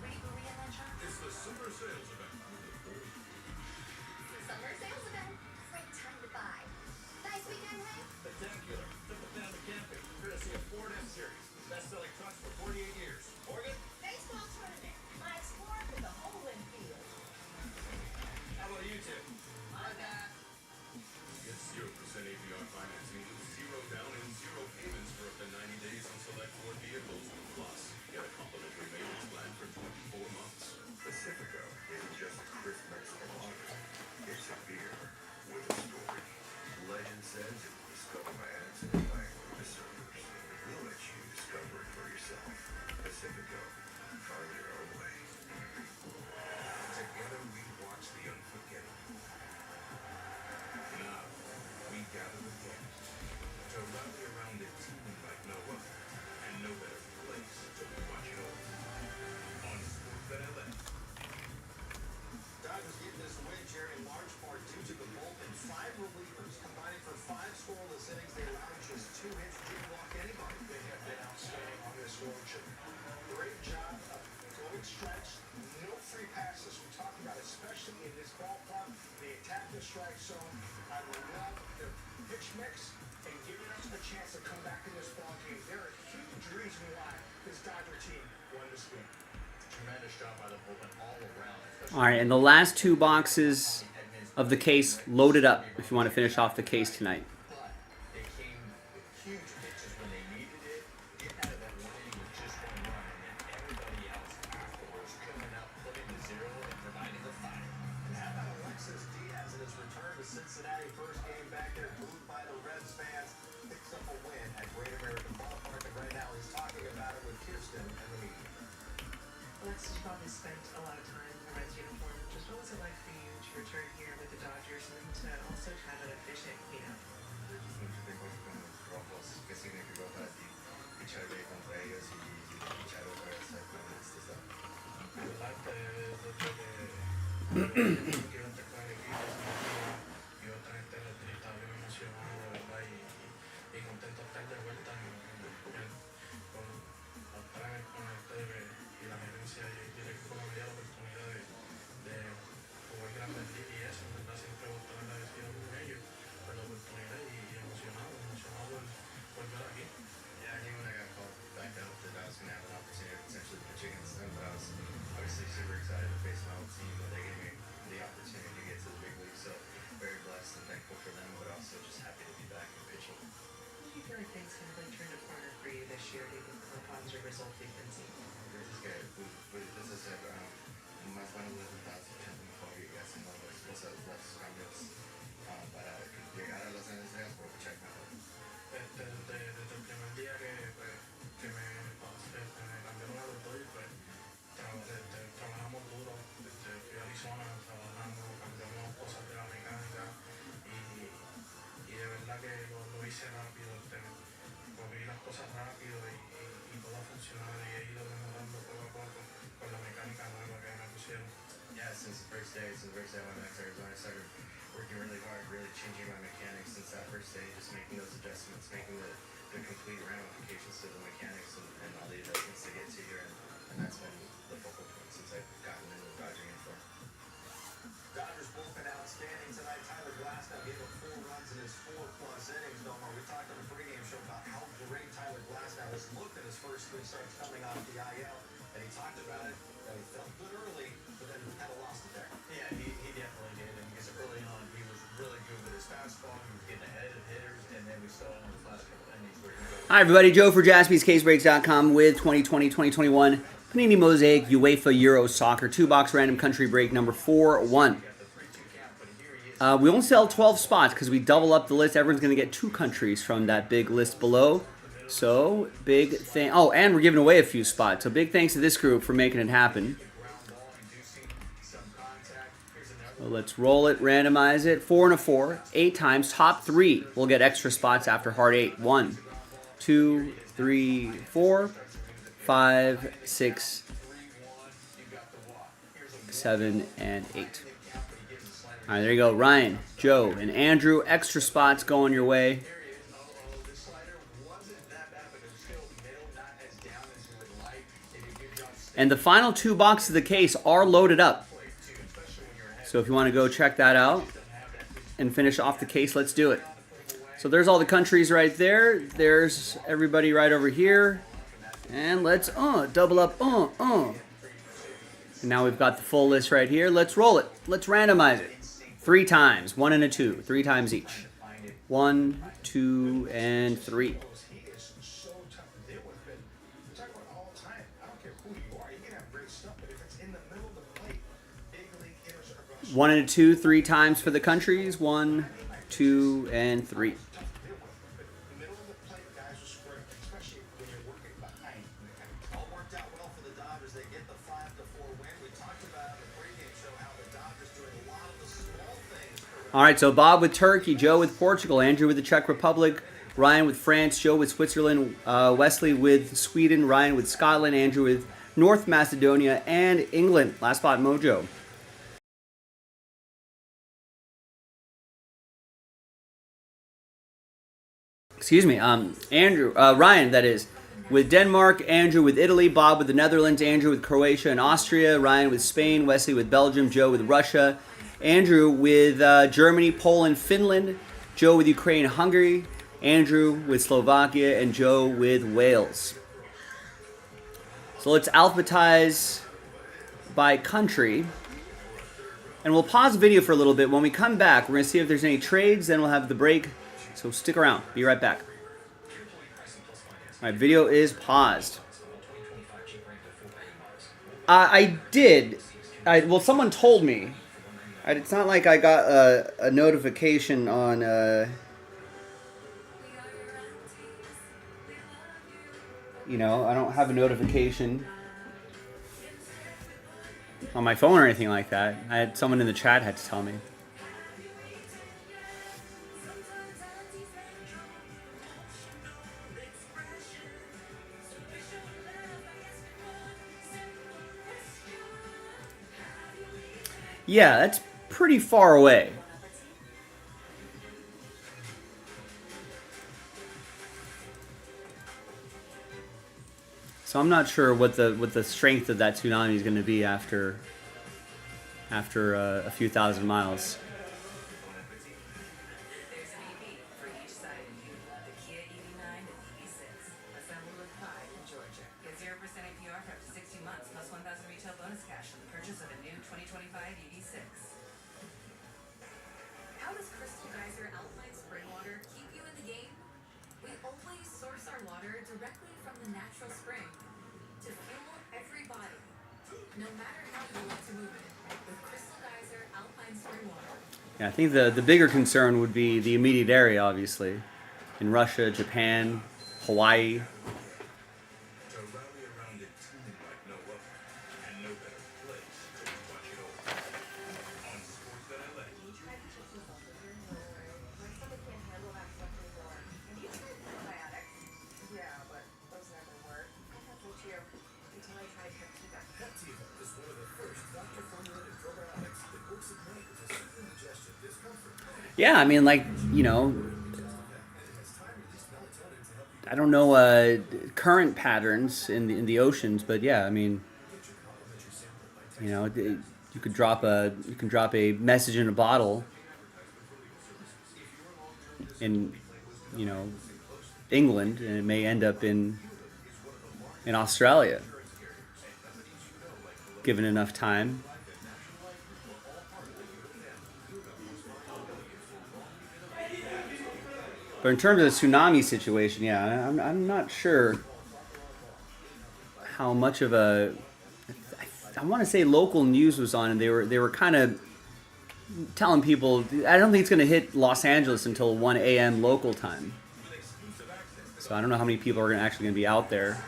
Marie in that shop? It's the summer sales event. Summer sales event. Great time to buy. Nice weekend, hey? Spectacular. Triple family camping, courtesy of Ford F-Series. Best-selling trucks for 48 years. Morgan, Baseball tournament. My Explorer with the whole infield. how about you two? Get 0% APR financing with 0 down and 0 payments for up to 90 days on select Ford vehicles. Plus, get a complimentary maintenance plan for 24 months. Pacifico isn't just a crisp Mexican lager. It's a beer with a story. Legend says it was discovered by accident by a group of surfers. We'll let you discover it for yourself. Pacifico, find your own way. Together we watch the unforgettable. Now, we gather again to rally around a team like no other, and no better place to watch it all. On Sportsnet LA. Dodgers get this win, Jerry, in large part due to the bullpen. 5 relievers combining for 5 scoreless innings. They allowed just 2 hits, didn't walk anybody. They have been outstanding on this road trip. Great job of going stretch. No free passes. We talked about, especially in this ballpark, they attack the strike zone. I love their pitch mix and giving us the chance to come back in this ball game. They're a huge reason why this Dodger team won this game. Tremendous job by the bullpen all around. All right, and the last 2 boxes of the case loaded up if you want to finish off the case tonight. But they came with huge pitches when they needed it. Get out of that 1 inning with just 1 run, and then everybody else afterwards coming up, putting the 0 and providing the fire. And how about Alexis Diaz in his return to Cincinnati? First game back there, booed by the Reds fans. Picks up a win at Great American Ballpark, and right now he's talking about it with Kirsten and the media. Alexis, you probably spent a lot of time in the Reds uniform. Just what was it like for you to return here with the Dodgers and to also have an efficient, Mucho tiempo con los rojos, qué significó para ti ficharle contra ellos y fichar otra vez con este estado. Parte del hecho de quiero entrar al equipo y otra gente estaba bien emocionado, de verdad, y contento de estar de vuelta con el TV y la gerencia y el equipo que me dio la oportunidad de jugar grandes ligas y eso, en verdad siempre voy a estar agradecido con ellos por la oportunidad y emocionado por estar aquí. Yeah, I knew when I got called back up that I was going to have an opportunity to potentially pitch against them, but I was obviously super excited to face my old team, but they gave me the opportunity day, so the first day I went back to Arizona, I started working really hard, really changing my mechanics since that first day, just making those adjustments, making the complete ramifications to the mechanics and all the adjustments to get to here, and that's been the focal point since I've gotten into the Dodger uniform. Dodgers bullpen outstanding tonight. Tyler Glasnow gave up 4 runs in his 4+ innings. Nomar, we talked on the pregame show about how great Tyler Glasnow has looked in his first 3 starts coming off the IL, and he talked about it. That he felt good early, but then kind of lost it there. Yeah, he definitely did. And because early on, he was really good with his fastball. He was getting ahead of hitters, and then we saw in his last couple innings where he was. Hi, everybody. Joe for JaspysCaseBreaks.com with 2020-2021 Panini Mosaic UEFA Euro Soccer 2-box random country break number 4-1. We only sell 12 spots because we double up the list. Everyone's going to get 2 countries from that big list below. So, big thing. Oh, and we're giving away a few spots. So, big thanks to this group for making it happen. So let's roll it, randomize it. 4 and a 4, 8 times. Top 3 will get extra spots after hard 8. 1, 2, 3, 4, 5, 6, 7, and 8. All right, there you go. Ryan, Joe, and Andrew. Extra spots going your way. And the final 2 boxes of the case are loaded up. So if you want to go check that out and finish off the case, let's do it. So there's all the countries right there. There's everybody right over here. And let's double up. And now we've got the full list right here. Let's roll it. Let's randomize it. 3 times. 1 and a 2. 3 times each. 1, 2, and 3. He is so tough to deal with, but we're talking about all time. I don't care who you are. You can have great stuff, but if it's in the middle of the plate, big league hitters are going to 1 and a 2, 3 times for the countries. 1, 2, and 3. tough to deal with. But the middle of the plate, guys are square, especially when you're working behind. All worked out well for the Dodgers. They get the 5-4 win. We talked about in the pregame show how the Dodgers doing a lot of the small things. All right, so Bob with Turkey, Joe with Portugal, Andrew with the Czech Republic, Ryan with France, Joe with Switzerland, Wesley with Sweden, Ryan with Scotland, Andrew with North Macedonia, and England. Last spot, Mojo. Excuse me, Ryan, that is, with Denmark, Andrew with Italy, Bob with the Netherlands, Andrew with Croatia and Austria, Ryan with Spain, Wesley with Belgium, Joe with Russia, Andrew with Germany, Poland, Finland, Joe with Ukraine, Hungary, Andrew with Slovakia, and Joe with Wales. So let's alphabetize by country. And we'll pause the video for a little bit. When we come back, we're going to see if there's any trades, then we'll have the break. So stick around. Be right back. All right, video is paused. I did. Well, someone told me. It's not like I got a notification on... you know, I don't have a notification on my phone or anything like that. I had someone in the chat had to tell me. Yeah, that's pretty far away. So I'm not sure what the strength of that tsunami is going to be after a few thousand miles. There's an EV for each side of you. The Kia EV9 and EV6. Assembled with pride in Georgia. Get 0% APR for up to 60 months, plus 1,000 retail bonus cash on the purchase of a new 2025 EV6. How does Crystal Geyser Alpine Spring Water keep you in the game? We always source our water directly from the natural spring to fuel every body, no matter how you like to move it. With Crystal Geyser Alpine Spring Water. Yeah, I think the bigger concern would be the immediate area, obviously, in Russia, Japan, Hawaii. to rally around a team like no other, and no better place to watch it all. On Sports That I Like. My stomach can't handle that stuff anymore. Have you tried probiotics? Yeah, but those never work. I thought so too. Until I tried Peptiva. Peptiva is one of the first doctor-formulated probiotics that Yeah, I mean, like, you know, I don't know current patterns in the oceans, but yeah, I mean, you know, you can drop a message in a bottle in, you know, England, and it may end up in Australia, given enough time. But in terms of the tsunami situation, yeah, I'm not sure how much of a. I want to say local news was on, and they were kind of telling people. I don't think it's going to hit Los Angeles until 1 a.m. local time. So I don't know how many people are actually going to be out there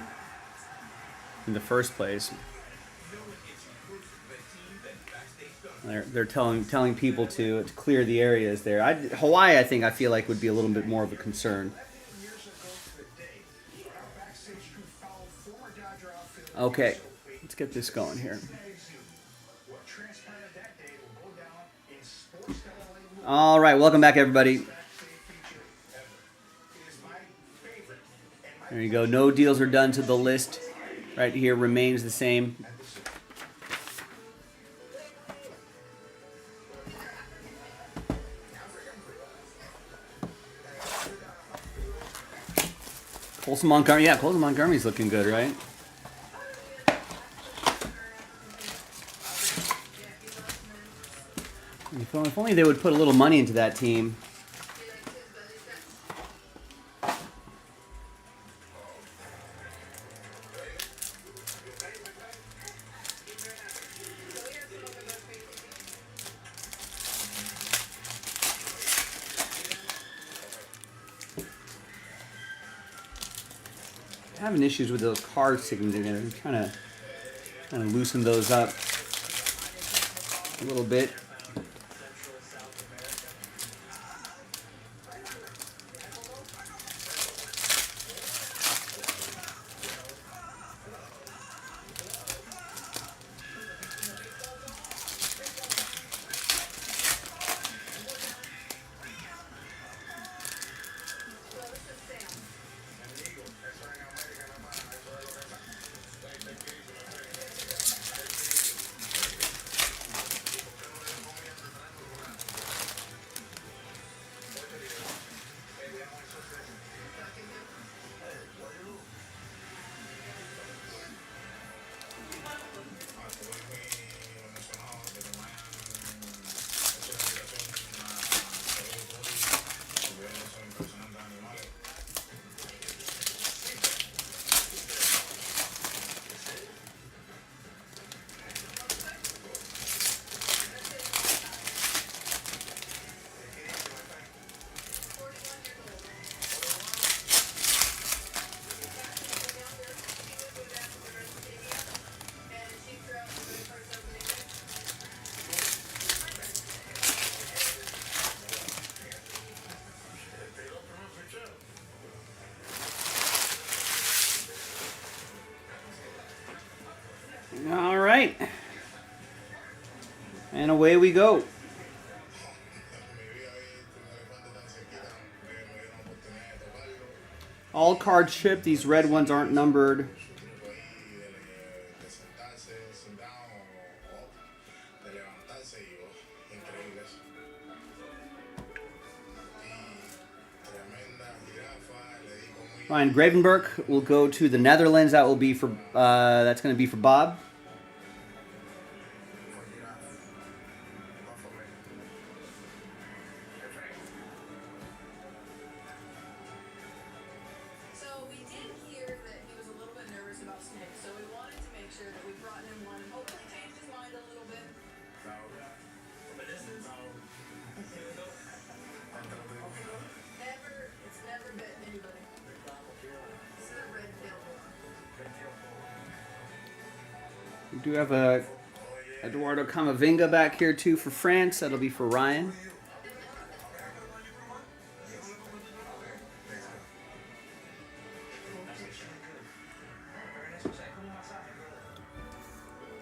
in the first place. They're telling people to clear the areas there. Hawaii, I feel like would be a little bit more of a concern. Okay, let's get this going here. All right, welcome back, everybody. There you go. No deals are done to the list. Right here remains the same. Colson Montgomery, yeah, Colson Montgomery's looking good, right? If only they would put a little money into that team. Having issues with those cards sticking together. I'm trying to loosen those up a little bit. All right. And away we go. All cards shipped. These red ones aren't numbered. Ryan Gravenberg will go to the Netherlands. That will be for that's going to be for Bob. So we did hear that he was a little bit nervous about snakes, so we wanted to make sure that we brought him one and hopefully changed his mind a little bit. It's never bitten anybody. It's a red-tailed one. We do have a Eduardo Camavinga back here too for France. That'll be for Ryan.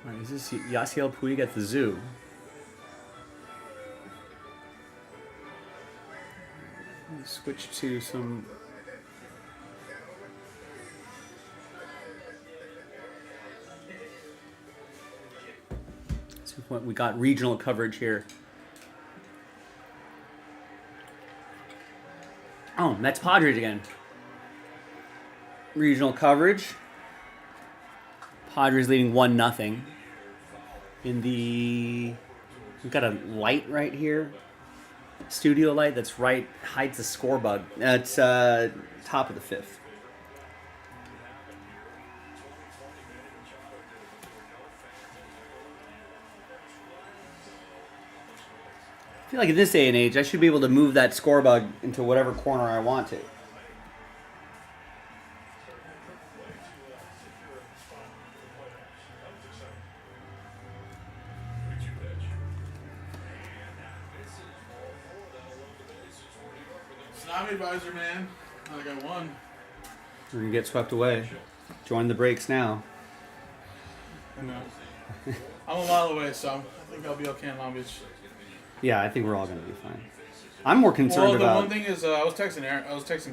All right, is this Yasiel Puig at the zoo? Switch to some. See what we got regional coverage here. Oh, Mets Padres again. Regional coverage. Padres leading 1-0. In the, we've got a light right here. Studio light that's right, hides the score bug. That's top of the 5th. I feel like in this day and age, I should be able to move that score bug into whatever corner I want to. Tsunami advisor, man. I got one. We're going to get swept away. Join the breaks now. I know. I'm a mile away, so I think I'll be okay in Long Beach. Yeah, I think we're all going to be fine. I'm more concerned Well, the about... one thing is, I was texting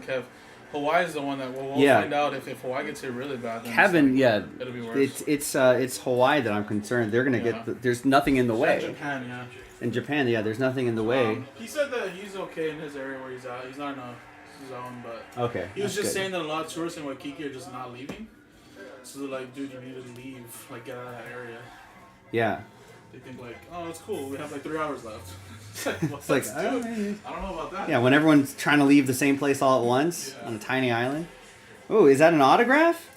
Kev. Hawaii is the one that we'll Yeah. find out if Hawaii gets hit really bad. Then Kevin, yeah, it'll be worse. it's Hawaii that I'm concerned. They're gonna Yeah. get. There's nothing in the And way. Japan, yeah. In Japan, yeah, there's nothing in the way. He said that he's okay in his area where he's at. He's not in his zone, but Okay, he was that's just good. saying that a lot of tourists in Waikiki are just not leaving. So they're like, dude, you need to leave, like get out of that area. Yeah, They think like, oh, it's cool. We have like 3 hours left. It's like, well, it's like dude, oh, I don't know about that. yeah. When everyone's trying to leave the same place all at once Yeah. on a tiny island. Oh, is that an autograph?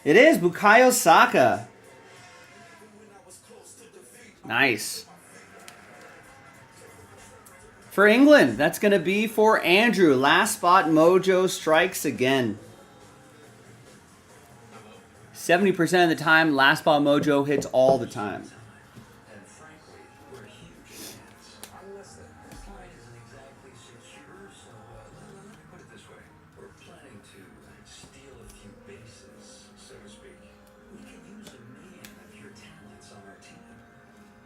It is Bukayo Saka. Nice. For England, that's going to be for Andrew. Last spot mojo strikes again. 70% of the time, last spot mojo hits all the time. And frankly, we're huge fans. Listen, this line isn't exactly secure, so let me put it this way. We're planning to steal a few bases, so to speak. We could use a man of your talents on our team.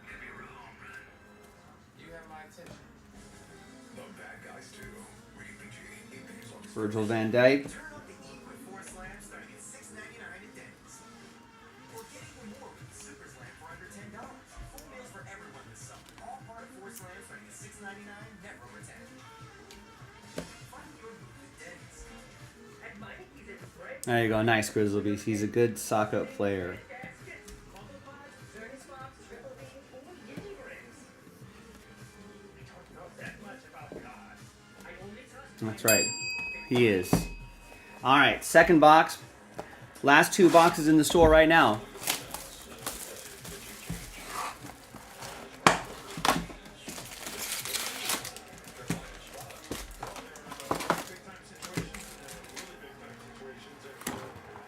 Could be wrong, but you have my attention. The Bad Guys 2. Rated PG. It pays on Virgil van Dijk. Turn up the heat with 4 slams starting at $6.99 at Denny's. Or get even more with the Super Slam for under $10. Full meals for everyone this summer. All part of 4 slams starting at $6.99, never over 10. Find your booth at Denny's. At Mikey's it's right. There you go. Nice, Grizzlebeast. He's a good Saka player. Baskets, bubble pods, dirty swaps, triple B, or mini rings. I don't know that much about God. I only trust That's right. He is. All right, second box. Last 2 boxes in the store right now.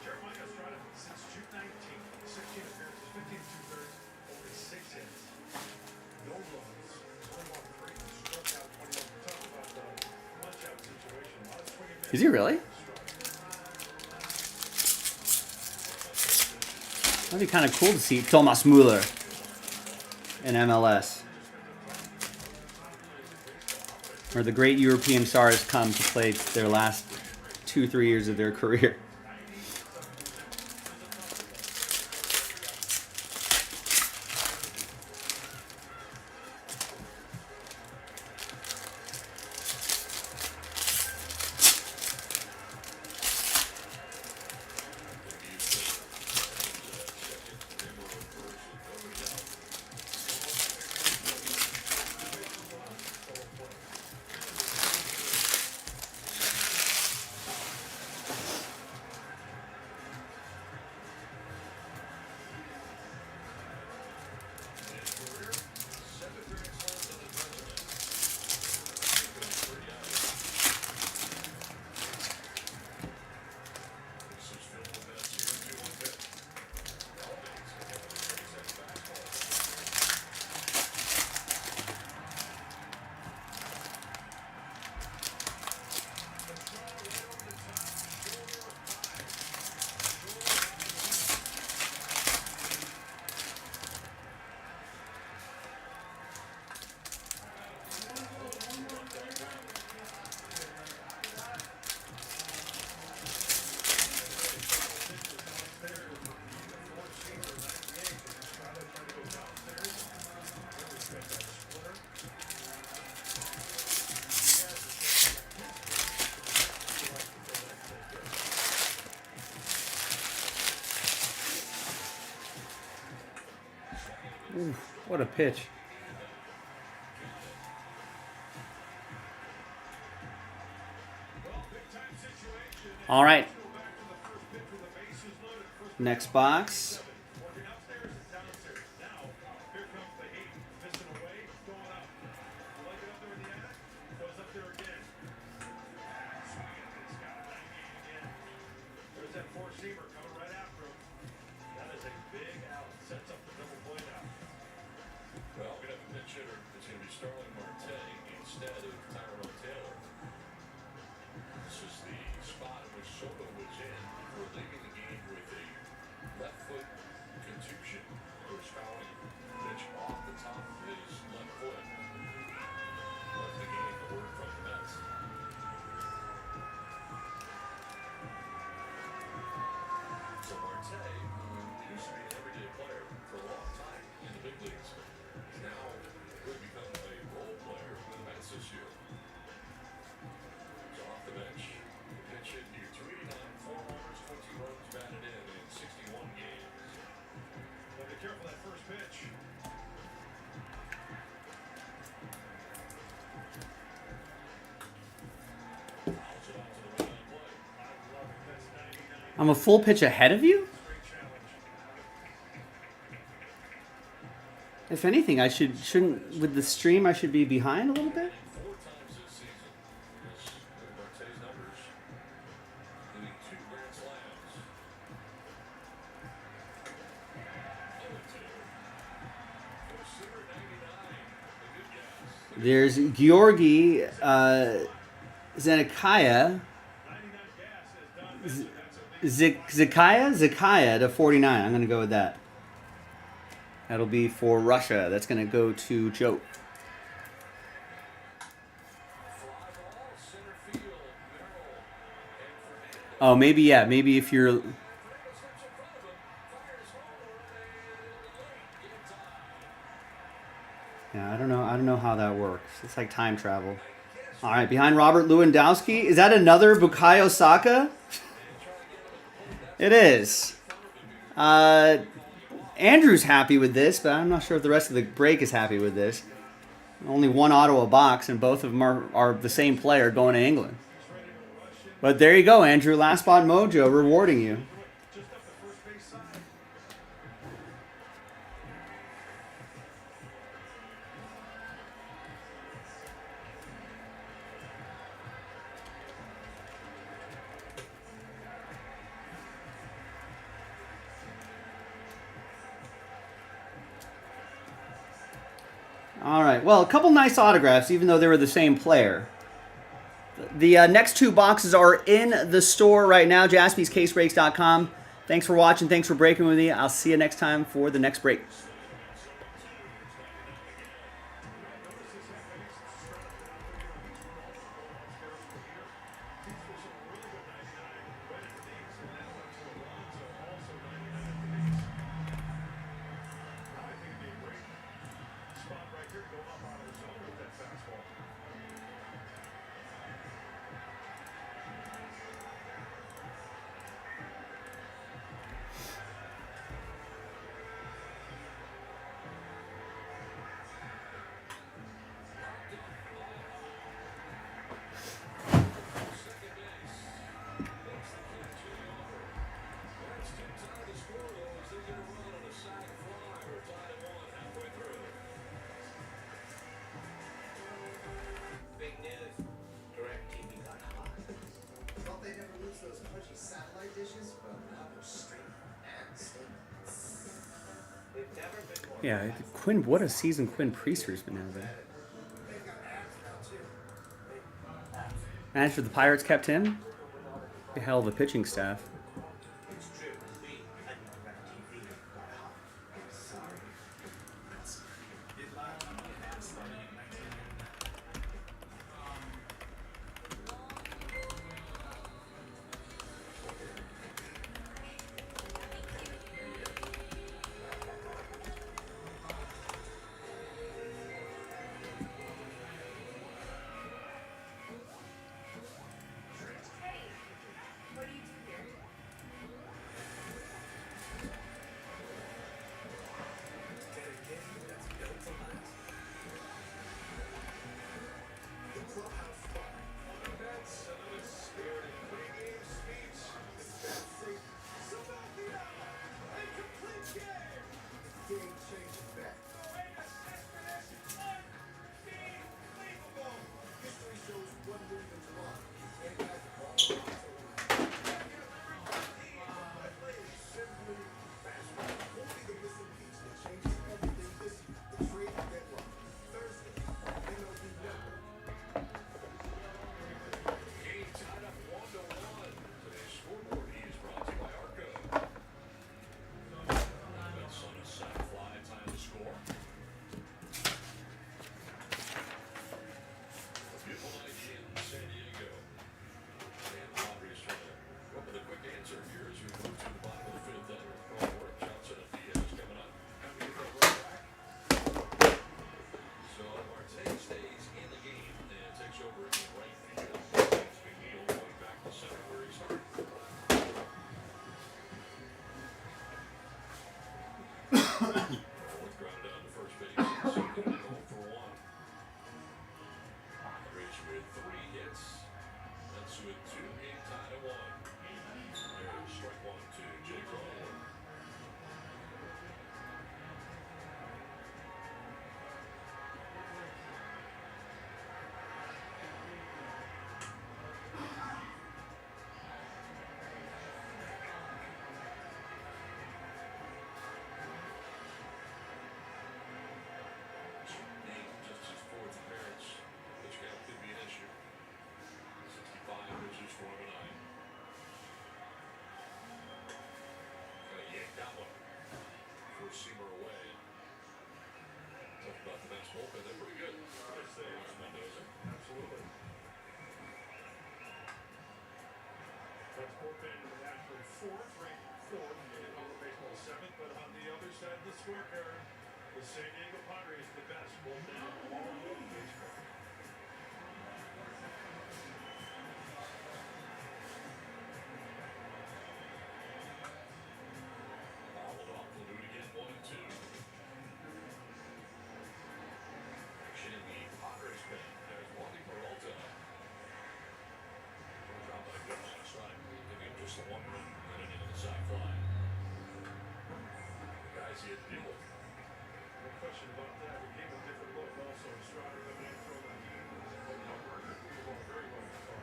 Jeremiah Estrada, since June 19th, 16 appearances, 15 2/3, only 6 hits. No runs, 21 3, struck out 21. Talk about the punch-out situation. A lot of swing and miss. Is he really? That'd be kind of cool to see Thomas Müller in MLS. Where the great European stars come to play their last 2-3 years of their career. Ooh, what a pitch. All right. Next box. Working upstairs and downstairs. Now, here comes the heat. Missing away, going up. You like it up there in the attic? Goes up there again. Swing it. It's got a 98 again. There's that four-seamer coming right after him. That is a big out. Sets up the double play now. Well, we have a pinch hitter. It's going to be Starling Marte instead of Tyrone Taylor. This is the spot in which Soto was in before leaving the game with a left foot contusion. Was fouling pitch off the top of his left foot. Left the game, the word from the Mets. So Marte, who used to be an everyday player for a long time in the big leagues, is now going to become a role player for the Mets this year. So off the bench, pitch hit here, 289, 4 homers, 20 runs batted in 61 games. But be careful that first pitch. Fouls it out to the right on play. I love it. That's 99. I'm a full pitch ahead of you? Great challenge. If anything, shouldn't with the stream I should be behind a little bit? 4 times this season. This Marte's numbers, including 2 grand slams. Four-seamer 99. The good guys. There's Georgi Zanakaya. 99 gas has done this, and that's a big Zakaya to 49. I'm going to go with that. That'll be for Russia. That's going to go to Joe. fly ball, center field, Merrill, and Fernandez. Oh, maybe, yeah. Maybe if you're... Fernandez steps in front of him, fires home, Yeah, I don't know how that works. It's like time travel. All right, behind Robert Lewandowski. Is that another Bukayo Saka? It is. Andrew's happy with this, but I'm not sure if the rest of the break is happy with this. Only one auto a box, and both of them are the same player going to England. But there you go, Andrew. Last spot mojo rewarding you. just up the first base side. All right. Well, a couple nice autographs, even though they were the same player. The next 2 boxes are in the store right now, jaspyscasebreaks.com. Thanks for watching. Thanks for breaking with me. I'll see you next time for the next break. Spot right here to go up out of the zone with that fastball. Big news. DirecTV got hot. Thought they'd never lose those punchy satellite dishes, but now they're straight and steak. They've never been more. Yeah, Quinn, what a season Quinn Priester's been having. They've got abs now, too. And after the Pirates kept him, the hell of a pitching staff. It's true. We at DirecTV got hot. I'm sorry. Hey, what do you do here? bullpen. They're pretty good. Yes, they are. Mendoza. Absolutely. That's bullpen in the National fourth, ranked fourth in all of baseball seventh. But on the other side of the scorecard, the San Diego Padres the best bullpen in all of baseball. Fouled off. We'll do it again. 1-2. Action in the Padres pen. There's Wandy Peralta. Drop by good line of strike. Giving him just the 1 run and into the sac fly. The guys he had to deal with. No question about that. It gave him a different look also. Estrada coming in from the heat. But Humber moved the ball very well so far.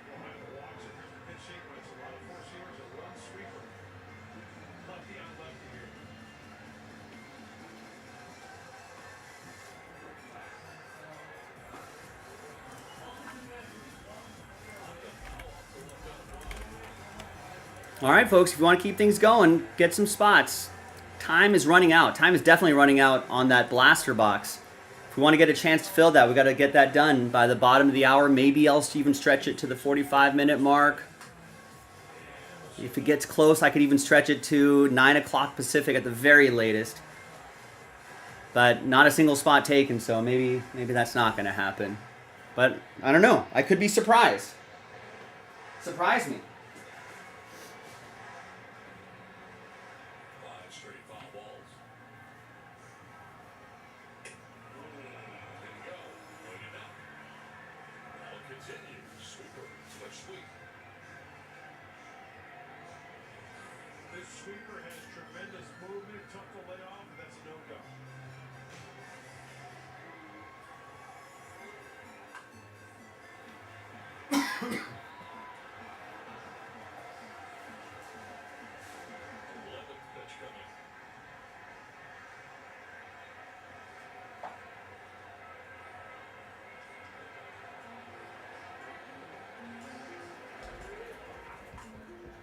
Behind the walks and here's the pitch sequence. A lot of four seamers and one sweeper. Lefty on lefty here. All right, folks, if you want to keep things going, get some spots. Time is running out. Time is definitely running out on that blaster box. If we want to get a chance to fill that, we got to get that done by the bottom of the hour. Maybe else even stretch it to the 45-minute mark. If it gets close, I could even stretch it to 9 o'clock Pacific at the very latest. But not a single spot taken, so maybe that's not going to happen. But I don't know. I could be surprised. Surprise me. 5 straight foul balls. There you go. Pointed out. Ball continues. Sweeper. Switch sweep. This sweeper has tremendous movement. Tough to lay off, but that's a no-go. Pitch coming.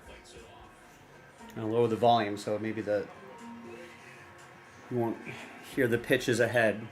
Fights it off. I'll lower the volume so maybe you won't hear the pitches ahead.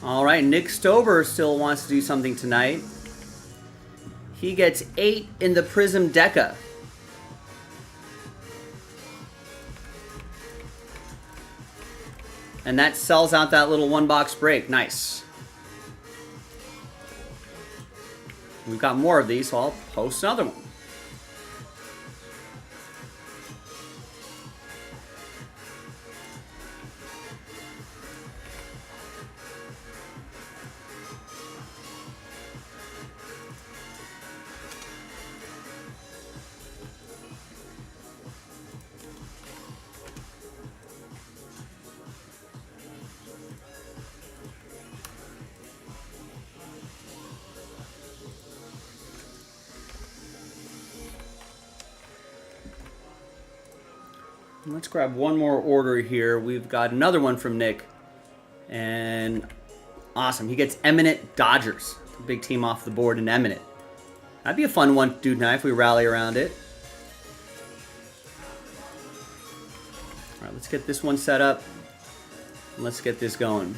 All right, Nick Stover still wants to do something tonight. He gets 8 in the Prism Deca. And that sells out that little 1-box break. Nice. We've got more of these, so I'll post another one. Let's grab one more order here. We've got another one from Nick. And awesome. He gets Eminent Dodgers. Big team off the board in Eminent. That'd be a fun one to do tonight if we rally around it. All right, let's get this one set up. Let's get this going.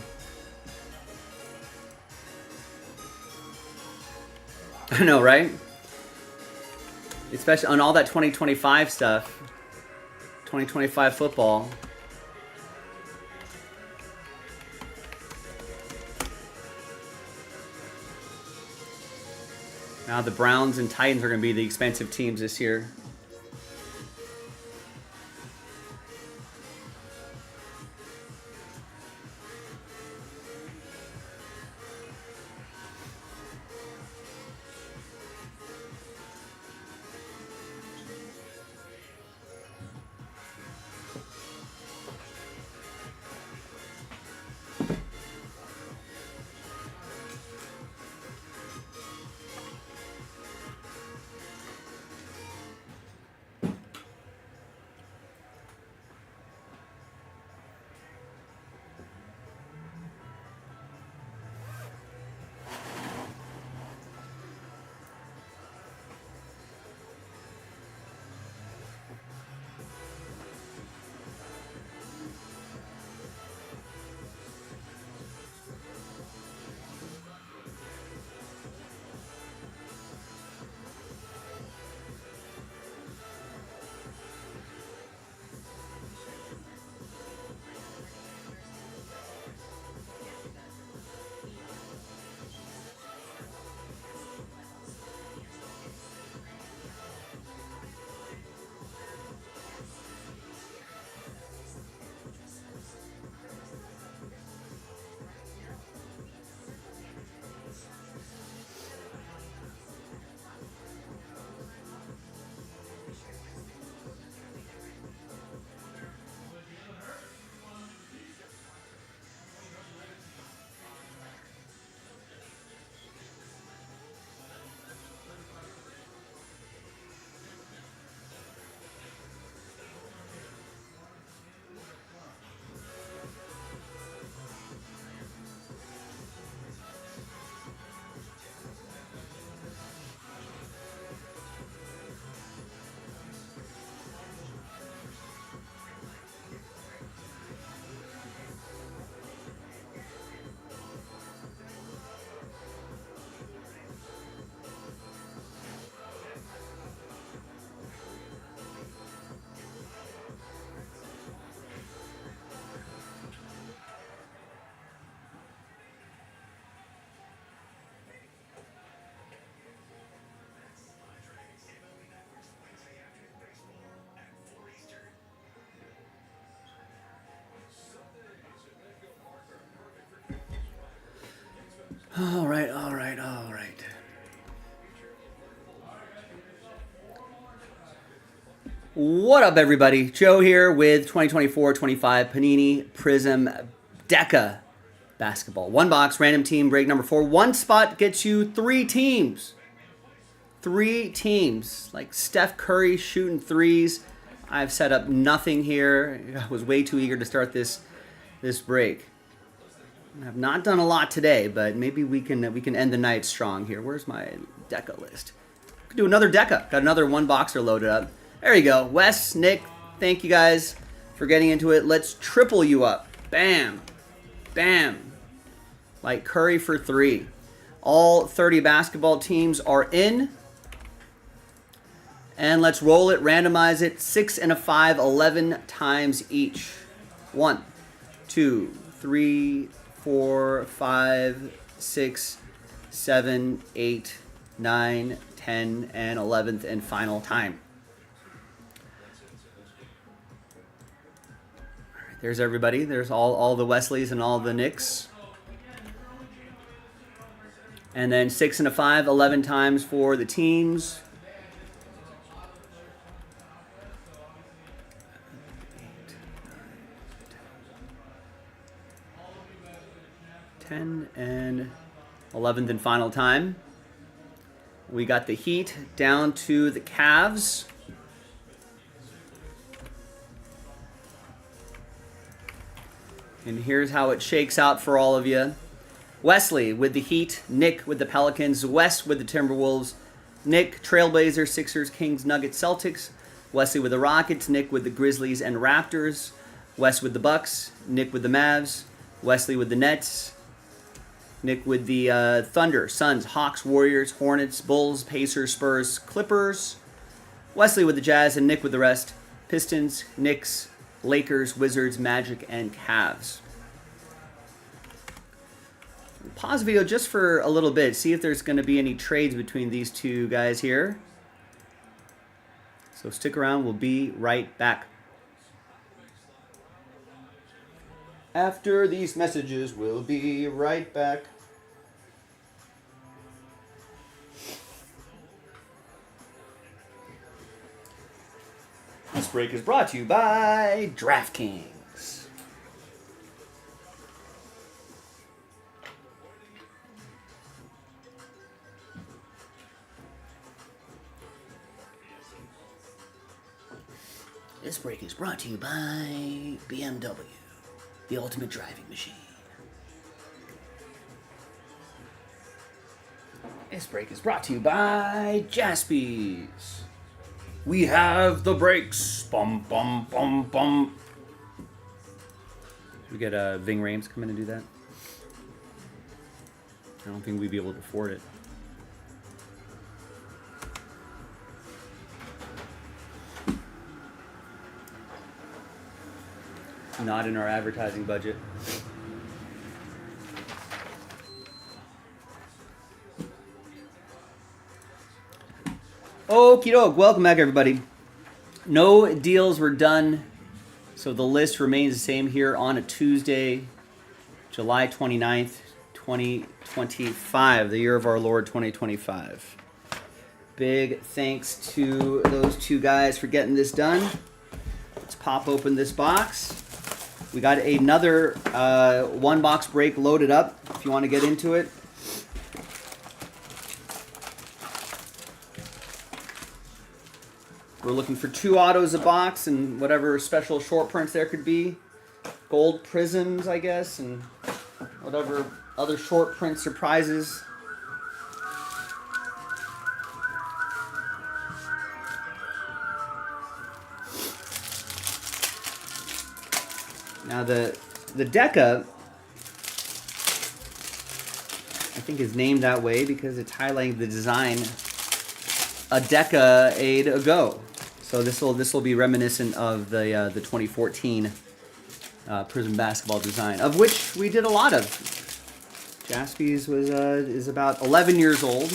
I know, right? Especially on all that 2025 stuff. 2025 football. Now the Browns and Titans are going to be the expensive teams this year. All right, all right, all right. What up, everybody? Joe here with 2024-25 Panini Prism Deca basketball. 1 box, random team break number 4. 1 spot gets you 3 teams. 3 teams. Like Steph Curry shooting threes. I've set up nothing here. I was way too eager to start this break. I have not done a lot today, but maybe we can end the night strong here. Where's my Deca list? Could do another Deca. Got another 1 boxer loaded up. There you go. Wes, Nick, thank you guys for getting into it. Let's triple you up. Bam. Bam. like Curry for 3. All 30 basketball teams are in. And let's roll it, randomize it. 6 and a 5, 11 times each. 1, 2, 3, 4, 5, 6, 7, 8, 9, 10, and 11th and final time. All right, there's everybody. There's all the Wesleys and all the Knicks. And then 6 and a 5, 11 times for the teams. 10 and 11th and final time. We got the Heat down to the Cavs. And here's how it shakes out for all of you. Wesley with the Heat, Nick with the Pelicans, Wes with the Timberwolves, Nick, Trailblazers, Sixers, Kings, Nuggets, Celtics, Wesley with the Rockets, Nick with the Grizzlies and Raptors, Wes with the Bucks, Nick with the Mavs, Wesley with the Nets, Nick with the Thunder, Suns, Hawks, Warriors, Hornets, Bulls, Pacers, Spurs, Clippers, Wesley with the Jazz, and Nick with the rest, Pistons, Knicks, Lakers, Wizards, Magic, and Cavs. Pause the video just for a little bit, see if there's going to be any trades between these two guys here. So stick around, we'll be right back. After these messages, we'll be right back. This break is brought to you by DraftKings. This break is brought to you by BMW, the ultimate driving machine. This break is brought to you by Jaspy's. We have the brakes. Bum, bum, bum, bum. We get Ving Rhames come in and do that? I don't think we'd be able to afford it. Not in our advertising budget. Okie doke, welcome back everybody. No deals were done, so the list remains the same here on a Tuesday, July 29th, 2025, the year of our Lord 2025. Big thanks to those two guys for getting this done. Let's pop open this box. We got another one box break loaded up if you want to get into it. We're looking for 2 autos a box and whatever special short prints there could be. Gold prisms, I guess, and whatever other short print surprises. Now the Deca, I think is named that way because it's highlighting the design a decade ago. So this will be reminiscent of the 2014 Prism basketball design, of which we did a lot of. Jaspy's is about 11 years old,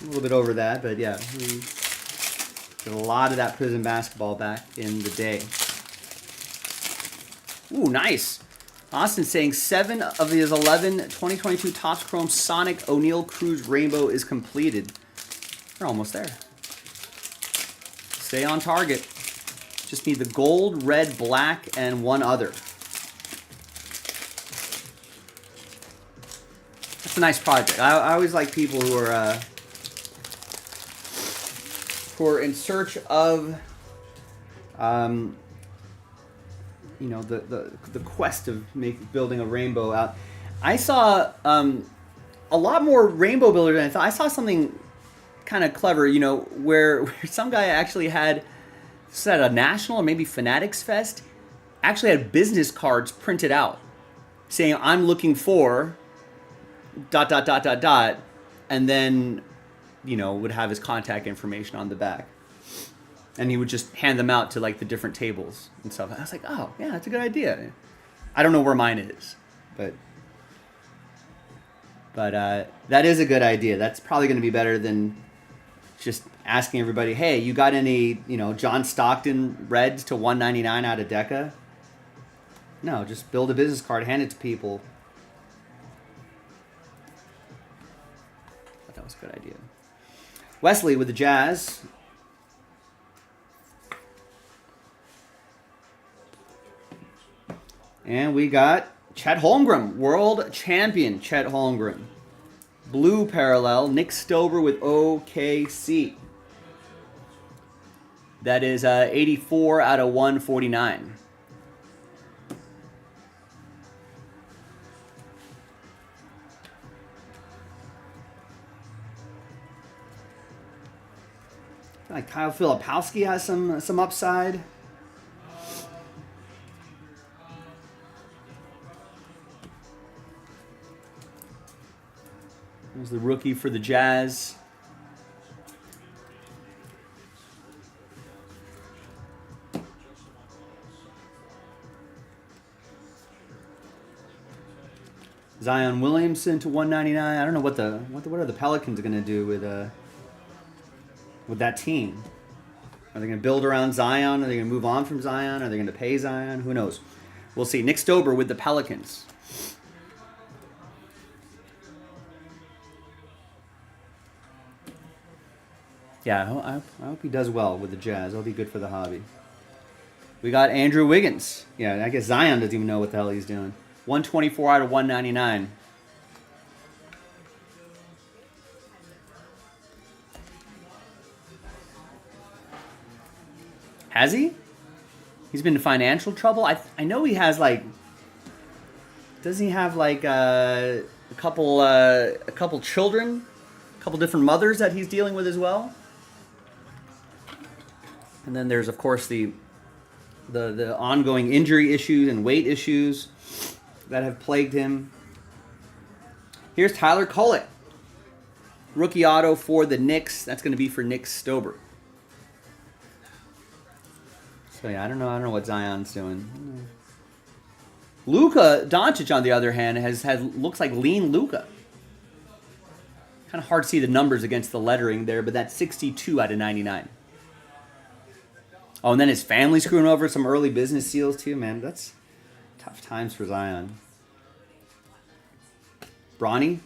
a little bit over that, but yeah, we did a lot of that Prism basketball back in the day. Ooh, nice. Austin saying 7 of his 11 2022 Topps Chrome Sonic O'Neal Cruz Rainbow is completed. We're almost there. Stay on target. Just need the gold, red, black, and one other. That's a nice project. I always like people who are in search of you know, the quest of building a rainbow out. I saw a lot more rainbow builders than I thought. I saw something kind of clever, you know, where some guy actually had, at a national or maybe Fanatics Fest, actually had business cards printed out saying I'm looking for dot dot dot dot dot, and then would have his contact information on the back, and he would just hand them out to like the different tables and stuff. I was like, oh yeah, that's a good idea. I don't know where mine is, but that is a good idea. That's probably going to be better than just asking everybody, hey, you got any John Stockton Reds to $199 out of Deca? No, just build a business card, hand it to people. I thought that was a good idea. Wesley with the Jazz. And we got Chet Holmgren, world champion Chet Holmgren. Blue parallel, Nick Stober with OKC. That is 84 out of 149. Like Kyle Filipowski has some upside. There's the rookie for the Jazz. Zion Williamson to 199. I don't know what are the Pelicans going to do with that team. Are they going to build around Zion? Are they going to move on from Zion? Are they going to pay Zion? Who knows? We'll see. Nick Stober with the Pelicans. Yeah, I hope he does well with the Jazz. That'll be good for the hobby. We got Andrew Wiggins. Yeah, I guess Zion doesn't even know what the hell he's doing. 124 out of 199. Has he? He's been in financial trouble? I know he has like... Doesn't he have like a couple children? A couple different mothers that he's dealing with as well? And then there's, of course, the ongoing injury issues and weight issues that have plagued him. Here's Tyler Kolek. Rookie auto for the Knicks. That's going to be for Nick Stober. So yeah, I don't know what Zion's doing. Luka Doncic, on the other hand, looks like lean Luka. Kind of hard to see the numbers against the lettering there, but that's 62 out of 99. Oh, and then his family screwing over some early business deals too, man. That's tough times for Zion. Bronny.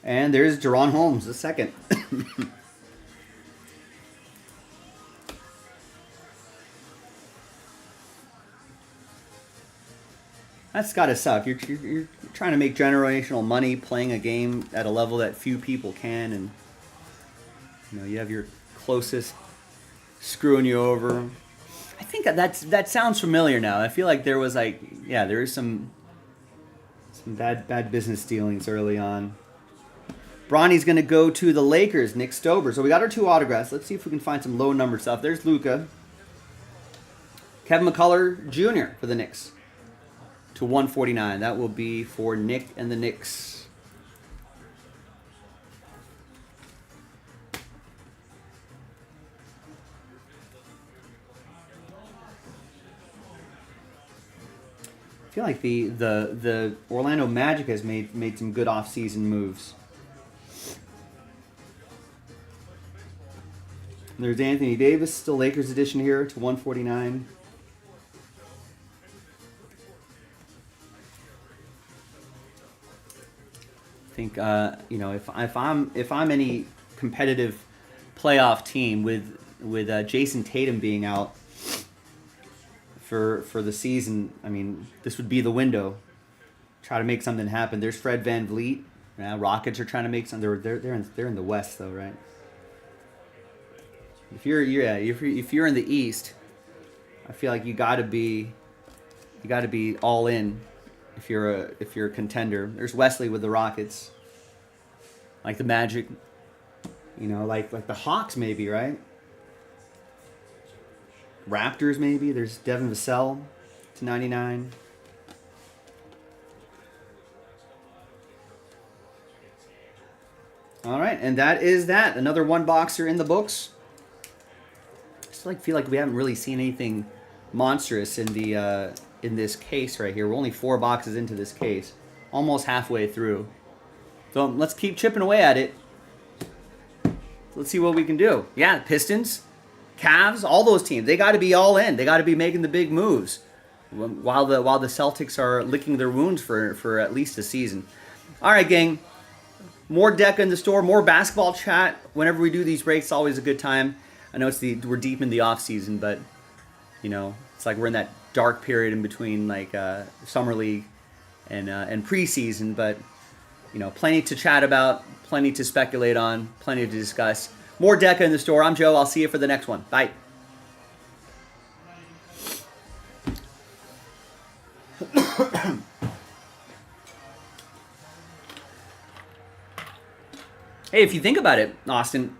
And there's Jaron Holmes, the second. That's got to suck. You're trying to make generational money playing a game at a level that few people can, and you have your closest screwing you over. I think that sounds familiar now. I feel like there was there is some bad business dealings early on. Bronny's going to go to the Lakers, Nick Stober. So we got our two autographs. Let's see if we can find some low number stuff. There's Luka. Kevin McCullough Jr. for the Knicks to 149. That will be for Nick and the Knicks. I feel like the Orlando Magic has made some good off-season moves. There's Anthony Davis, still Lakers edition here to 149. I think if I'm any competitive playoff team with Jason Tatum being out for the season, I mean, this would be the window. Try to make something happen. There's Fred VanVleet. Rockets are trying to make something. They're in the West though, right? If you're in the East, I feel like you got to be all in. If you're a contender. There's Wesley with the Rockets. Like the Magic. Like the Hawks maybe, right? Raptors maybe. There's Devin Vassell. $6.99. All right, and that is that. Another one boxer in the books. I still feel like we haven't really seen anything monstrous in the in this case right here. We're only 4 boxes into this case, almost halfway through. So let's keep chipping away at it. Let's see what we can do. Yeah, Pistons, Cavs, all those teams, they got to be all in. They got to be making the big moves, while the Celtics are licking their wounds for at least a season. All right, gang. More Deca in the store, more basketball chat. Whenever we do these breaks, it's always a good time. I know we're deep in the off season, but you know, it's like we're in that dark period in between like summer league and preseason. But you know, plenty to chat about, plenty to speculate on, plenty to discuss. More Deca in the store. I'm Joe. I'll see you for the next one. Bye. Hey, if you think about it, Austin,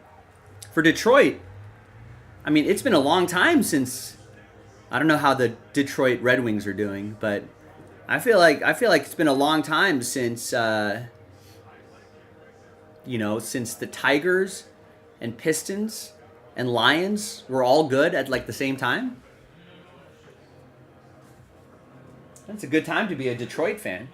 for Detroit, I mean, it's been a long time since, I don't know how the Detroit Red Wings are doing, but I feel like it's been a long time since since the Tigers and Pistons and Lions were all good at like the same time. That's a good time to be a Detroit fan.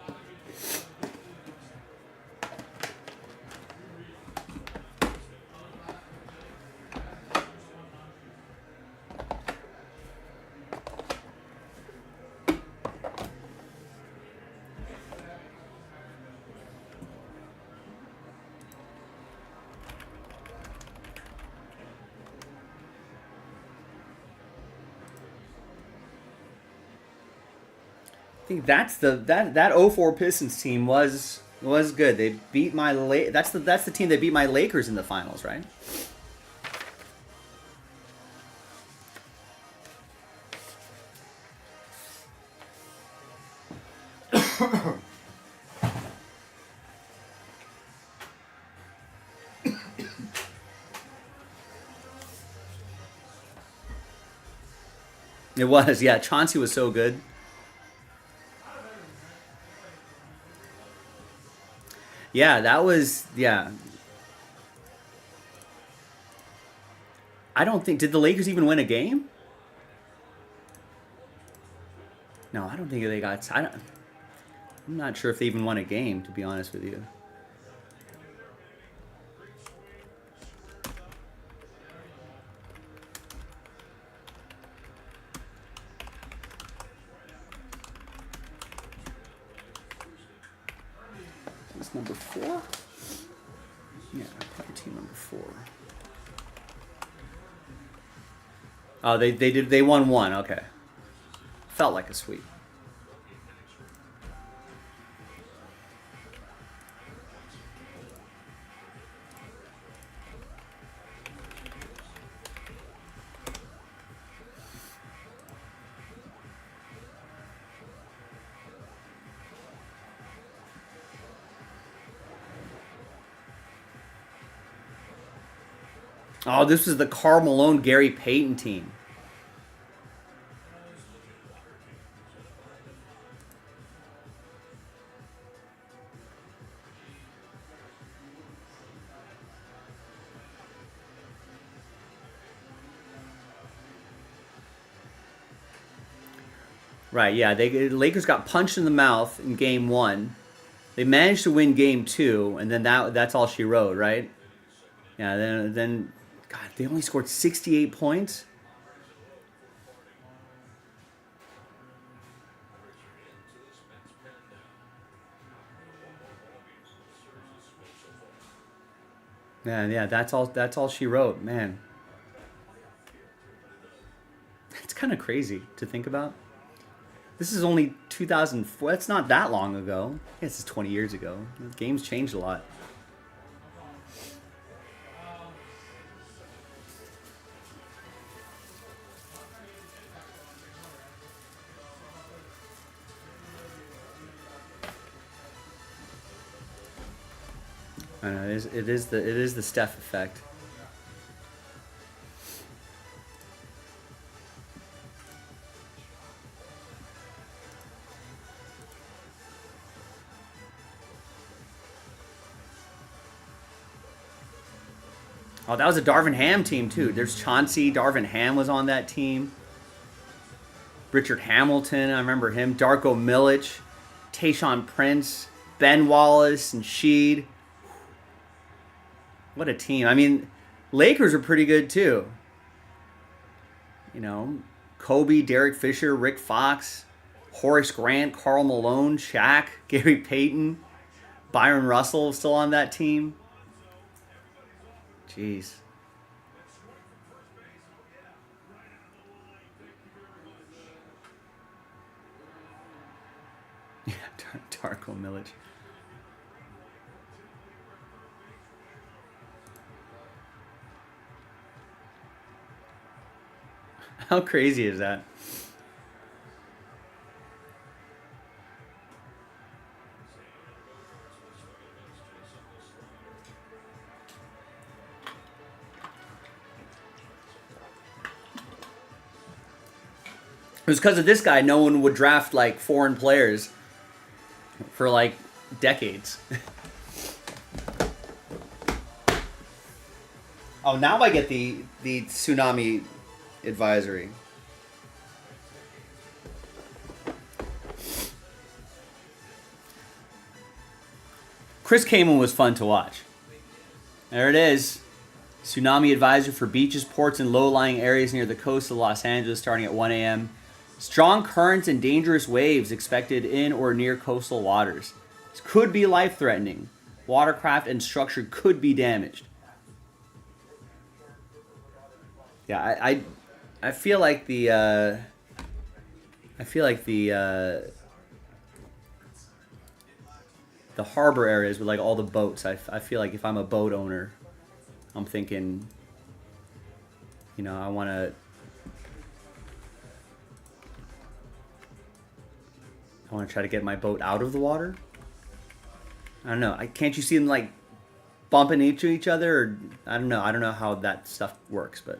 I think that's that 04 Pistons team was good. They beat that's the team that beat my Lakers in the finals, right? It was, yeah. Chauncey was so good. Yeah, that was, yeah. I don't think, did the Lakers even win a game? No, I don't think they got, I'm not sure if they even won a game, to be honest with you. Is number 4? Yeah, player team number 4. Oh, they won 1. Okay, felt like a sweep. Oh, this was the Karl Malone, Gary Payton team. Right, yeah. The Lakers got punched in the mouth in game 1. They managed to win game 2, and then that's all she wrote, right? Yeah, then God, they only scored 68 points. Yeah, that's all she wrote, man. It's kind of crazy to think about. This is only 2004. That's not that long ago. I guess it's 20 years ago. The game's changed a lot. I know it is the Steph effect. Oh, that was a Darvin Ham team too. There's Chauncey. Darvin Ham was on that team. Richard Hamilton, I remember him. Darko Milic, Tayshaun Prince, Ben Wallace, and Sheed. What a team. I mean, Lakers are pretty good too. You know, Kobe, Derek Fisher, Rick Fox, Horace Grant, Karl Malone, Shaq, Gary Payton, Byron Russell still on that team. Jeez. Yeah, Darko Milic. How crazy is that? It was because of this guy, no one would draft like foreign players for like decades. Oh, now I get the tsunami advisory. Chris Kamen was fun to watch. There it is. Tsunami advisory for beaches, ports, and low-lying areas near the coast of Los Angeles starting at 1 a.m. Strong currents and dangerous waves expected in or near coastal waters. This could be life-threatening. Watercraft and structure could be damaged. Yeah, I feel like the harbor areas with like all the boats. I feel like if I'm a boat owner, I'm thinking, you know, I want to try to get my boat out of the water. I don't know. Can't you see them like bumping into each other? Or, I don't know. I don't know how that stuff works, but.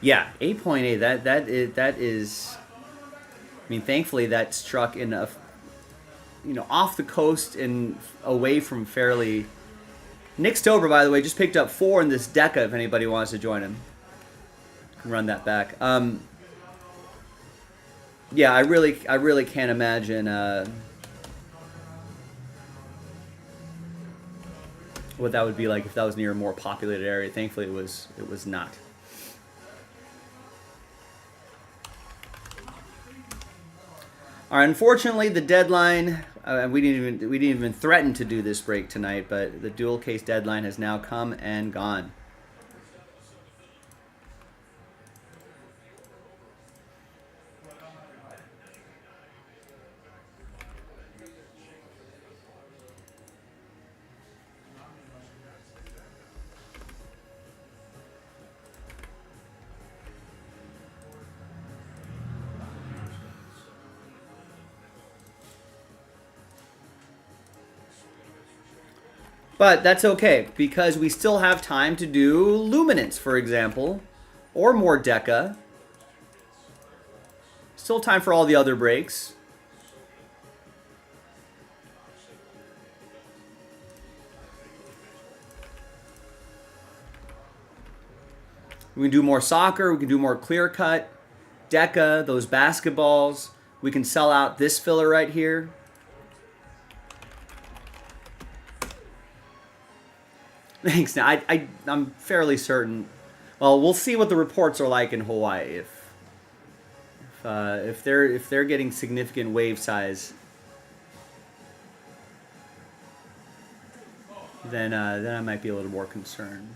Yeah, 8.8. That is. I mean, thankfully that struck in a, you know, off the coast and away from fairly. Nick Stober, by the way, just picked up 4 in this Deca. If anybody wants to join him, can run that back. Yeah, I really can't imagine what that would be like if that was near a more populated area. Thankfully, it was not. All right, unfortunately, the deadline. We didn't even threaten to do this break tonight, but the dual case deadline has now come and gone. But that's okay, because we still have time to do luminance, for example, or more deca. Still time for all the other breaks. We can do more soccer, we can do more clear cut, deca, those basketballs. We can sell out this filler right here. Thanks. Now, I'm fairly certain. Well, we'll see what the reports are like in Hawaii. If they're getting significant wave size, then I might be a little more concerned.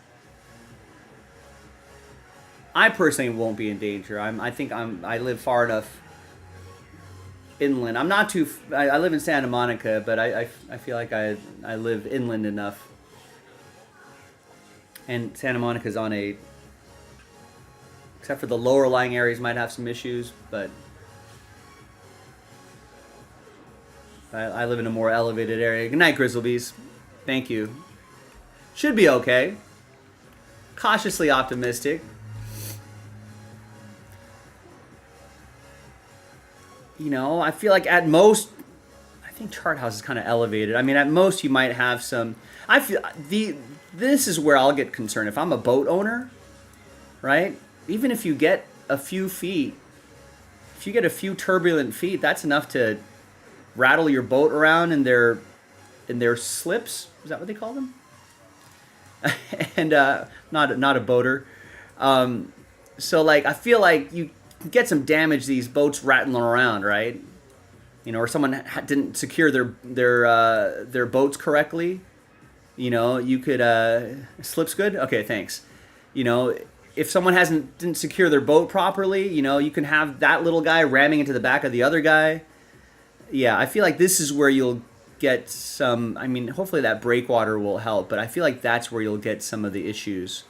I personally won't be in danger. I live far enough inland. I'm not too. I live in Santa Monica, but I feel like I live inland enough. And Santa Monica's on a, except for the lower lying areas might have some issues, but I live in a more elevated area. Good night, Grizzlebees. Thank you. Should be okay. Cautiously optimistic. You know, I feel like at most, I think Chart House is kind of elevated. I mean, at most you might have some. I feel this is where I'll get concerned. If I'm a boat owner, right? Even if you get a few feet, if you get a few turbulent feet, that's enough to rattle your boat around in their slips. Is that what they call them? And not a boater. So like I feel like you get some damage these boats rattling around, right? You know, or someone didn't secure their boats correctly. You know, you could slips good. Okay, thanks. You know, if someone didn't secure their boat properly, you know, you can have that little guy ramming into the back of the other guy. Yeah, I feel like this is where you'll get some. I mean, hopefully that breakwater will help, but I feel like that's where you'll get some of the issues.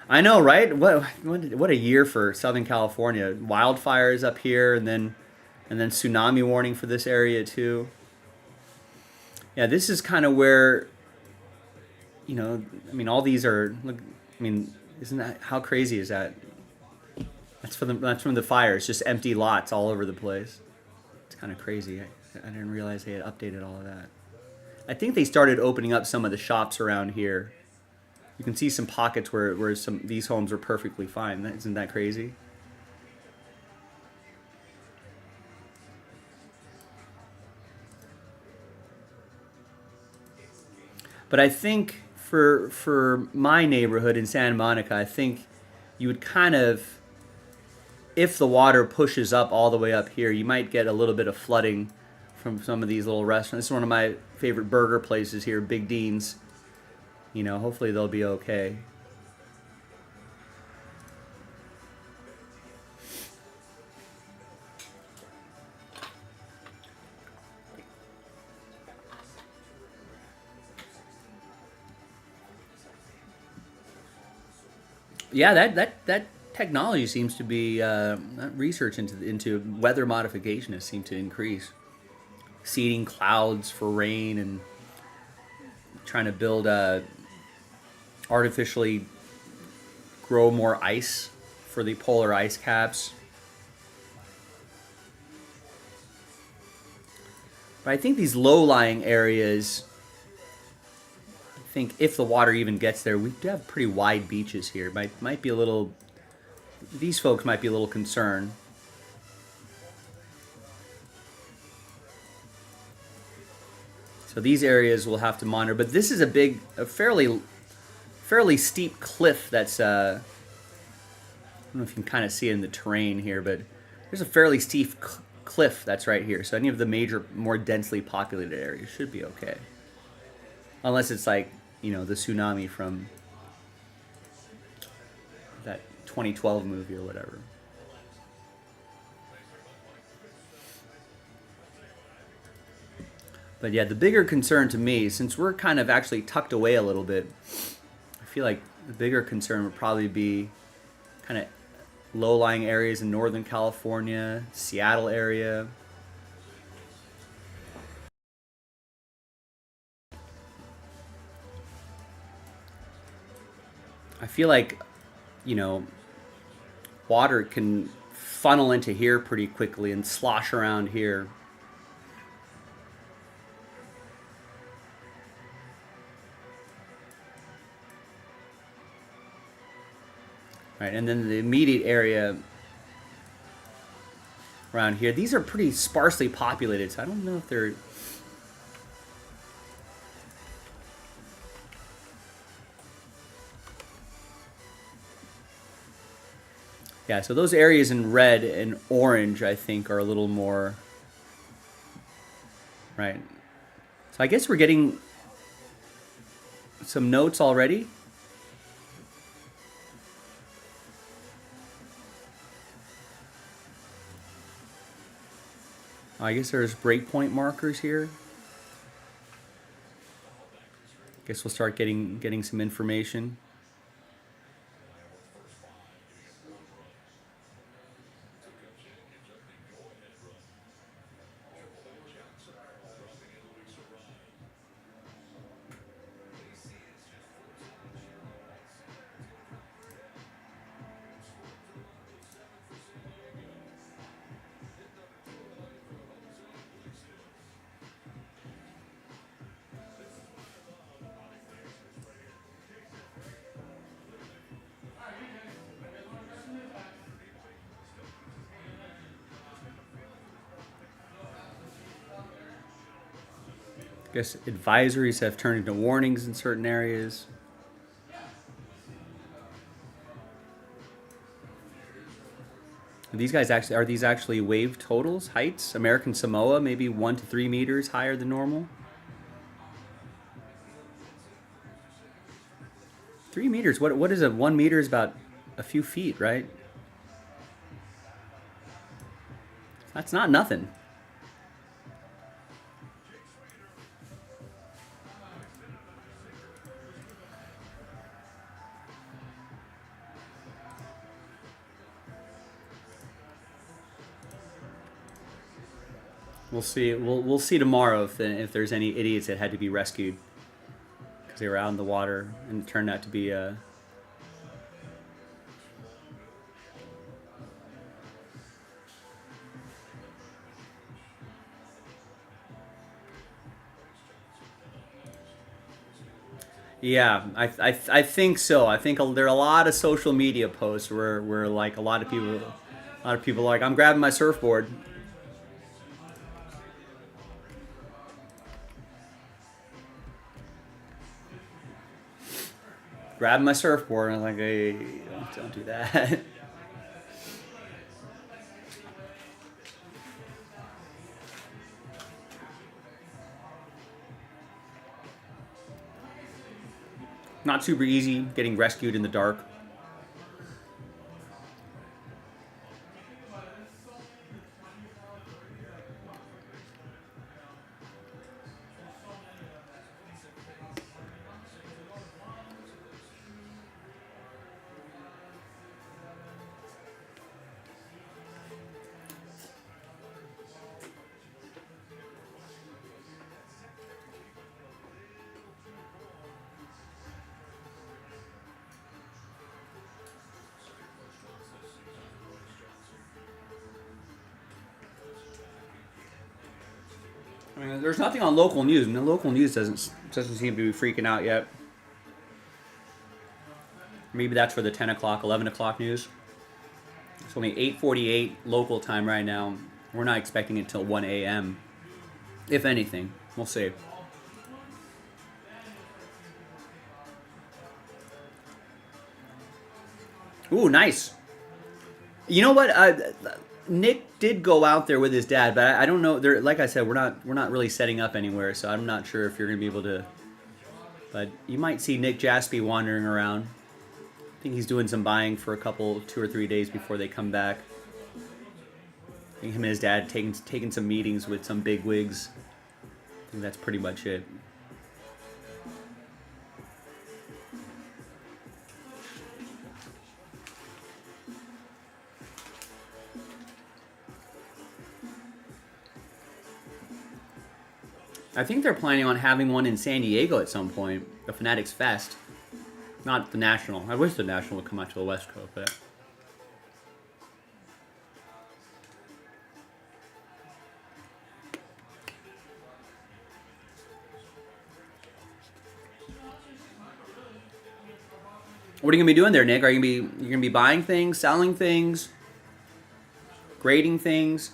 I know, right? What a year for Southern California. Wildfires up here, and then tsunami warning for this area too. Yeah, this is kind of where, you know, I mean, all these are. Look, I mean, isn't that, how crazy is that? That's from the fires, just empty lots all over the place. It's kind of crazy. I didn't realize they had updated all of that. I think they started opening up some of the shops around here. You can see some pockets where these homes are perfectly fine. Isn't that crazy? But I think for my neighborhood in Santa Monica, I think you would kind of, if the water pushes up all the way up here, you might get a little bit of flooding from some of these little restaurants. This is one of my favorite burger places here, Big Dean's. You know, hopefully they'll be okay. Yeah, that technology seems to be research into weather modification has seemed to increase. Seeding clouds for rain and trying to build artificially grow more ice for the polar ice caps. But I think these low-lying areas, I think if the water even gets there, we do have pretty wide beaches here. Might be a little, these folks might be a little concerned. So these areas we'll have to monitor. But this is a fairly steep cliff that's, I don't know if you can kind of see it in the terrain here, but there's a fairly steep cliff that's right here. So any of the major, more densely populated areas should be okay. Unless it's like, you know, the tsunami from that 2012 movie or whatever. But yeah, the bigger concern to me, since we're kind of actually tucked away a little bit, I feel like the bigger concern would probably be kind of low-lying areas in Northern California, Seattle area. I feel like, you know, water can funnel into here pretty quickly and slosh around here. Right, and then the immediate area around here, these are pretty sparsely populated, so I don't know if they're... Yeah, so those areas in red and orange, I think, are a little more... Right. So I guess we're getting some notes already. I guess there's breakpoint markers here. Guess we'll start getting some information. I guess advisories have turned into warnings in certain areas. These guys actually, are these actually wave totals, heights? American Samoa, maybe 1 to 3 meters higher than normal. 3 meters, what is a 1 meter is about a few feet, right? That's not nothing. We'll see. We'll see tomorrow if there's any idiots that had to be rescued because they were out in the water and it turned out to be Yeah, I think so. I think there are a lot of social media posts where like a lot of people are like, I'm grabbing my surfboard. Grabbing my surfboard, and I was like, hey, don't do that. Not super easy getting rescued in the dark. I mean, there's nothing on local news, and the local news doesn't seem to be freaking out yet. Maybe that's for the 10 o'clock, 11 o'clock news. It's only 8:48 local time right now. We're not expecting it till 1 a.m. If anything, we'll see. Ooh, nice. You know what? Nick did go out there with his dad, but I don't know. There, like I said, we're not really setting up anywhere, so I'm not sure if you're gonna be able to. But you might see Nick Jaspy wandering around. I think he's doing some buying for 2 or 3 days before they come back. I think him and his dad taking some meetings with some big wigs. I think that's pretty much it. I think they're planning on having one in San Diego at some point, the Fanatics Fest. Not the National. I wish the National would come out to the West Coast, but. What are you gonna be doing there, Nick? You gonna be buying things, selling things, grading things?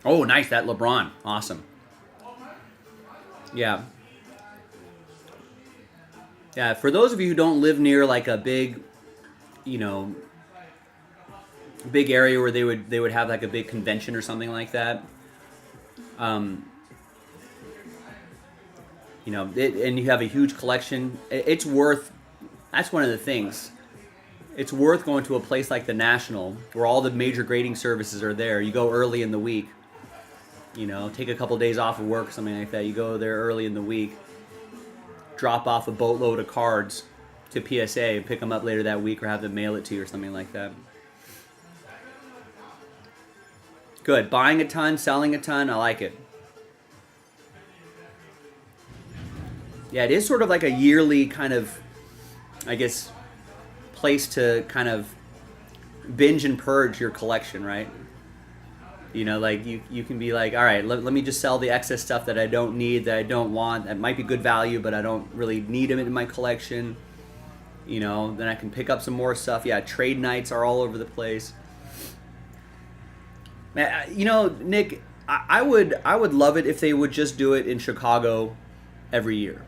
Oh, nice, that LeBron. Awesome. Yeah. Yeah, for those of you who don't live near like a big, you know, big area where they would have like a big convention or something like that. You know, and you have a huge collection. It's worth. That's one of the things. It's worth going to a place like the National, where all the major grading services are there. You go early in the week. You know, take a couple days off of work or something like that. You go there early in the week, drop off a boatload of cards to PSA, and pick them up later that week, or have them mail it to you or something like that. Good. Buying a ton, selling a ton. I like it. Yeah, it is sort of like a yearly kind of, I guess, place to kind of binge and purge your collection, right? You know, like you can be like, all right, let me just sell the excess stuff that I don't need, that I don't want, that might be good value, but I don't really need them in my collection. You know, then I can pick up some more stuff. Yeah, trade nights are all over the place. Man, you know, Nick, I would love it if they would just do it in Chicago every year.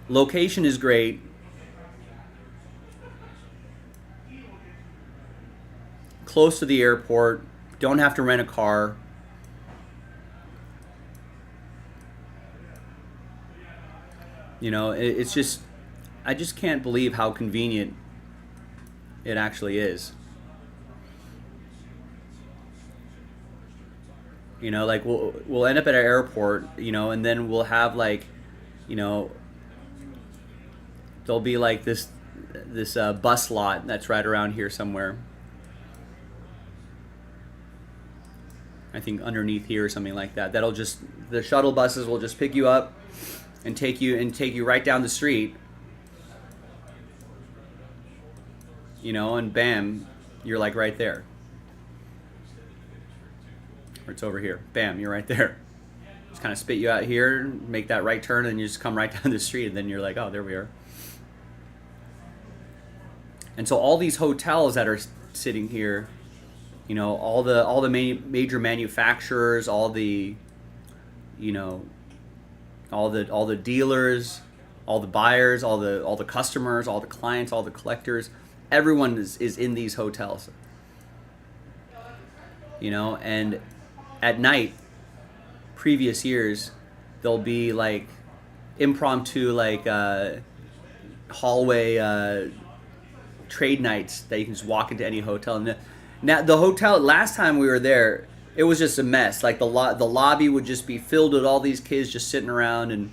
Location is great. Close to the airport. Don't have to rent a car. You know, it's just, I just can't believe how convenient it actually is. You know, like we'll end up at our airport, you know, and then we'll have like, you know, there'll be like this bus lot that's right around here somewhere. I think underneath here or something like that. That'll just, the shuttle buses will just pick you up and take you right down the street. You know, and bam, you're like right there. Or it's over here. Bam, you're right there. Just kind of spit you out here, make that right turn, and you just come right down the street, and then you're like, oh, there we are. And so all these hotels that are sitting here, you know, all the major manufacturers, all the, you know, all the dealers, all the buyers, all the customers, all the clients, all the collectors, everyone is in these hotels. You know, and at night, previous years, there'll be like impromptu like hallway trade nights that you can just walk into any hotel. And now the hotel, last time we were there, it was just a mess. Like the lobby would just be filled with all these kids just sitting around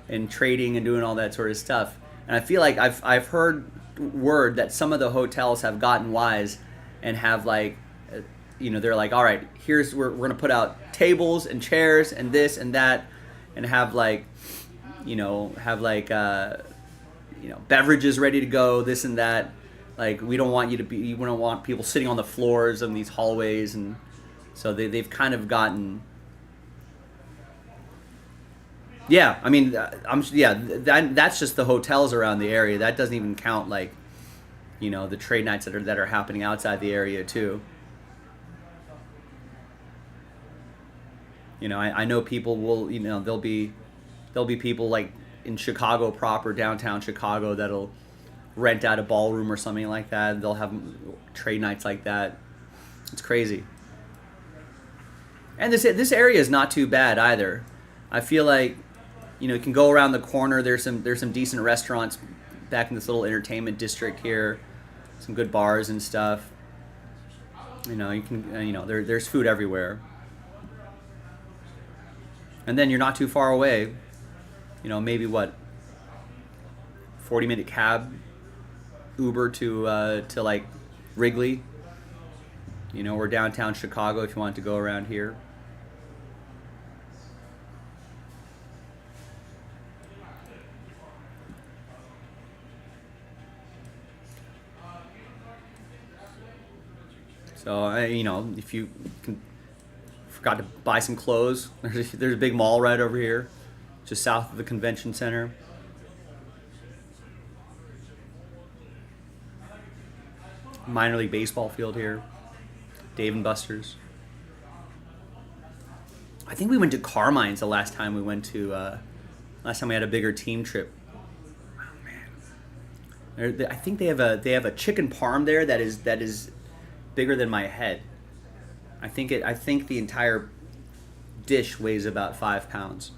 and trading and doing all that sort of stuff. And I feel like I've heard word that some of the hotels have gotten wise and have like, you know, they're like, all right, we're gonna put out tables and chairs and this and that, and have like, you know, beverages ready to go, this and that. Like we don't want people sitting on the floors of these hallways, and so they've kind of gotten. Yeah, I mean, that's just the hotels around the area. That doesn't even count like, you know, the trade nights that are happening outside the area too. You know, I know people will, you know, there'll be people like in Chicago proper, downtown Chicago, that'll rent out a ballroom or something like that. They'll have trade nights like that. It's crazy. And this area is not too bad either. I feel like, you know, you can go around the corner. There's some decent restaurants back in this little entertainment district here. Some good bars and stuff. You know, you can there's food everywhere. And then you're not too far away. You know, maybe what, 40-minute cab, Uber to like Wrigley. You know, or downtown Chicago if you want to go around here. So you know, if you forgot to buy some clothes, there's a big mall right over here, just south of the convention center. Minor league baseball field here. Dave and Buster's. I think we went to Carmine's the last time we went to. Last time we had a bigger team trip. Oh man! I think they have a chicken parm there that is bigger than my head. I think the entire dish weighs about 5 pounds.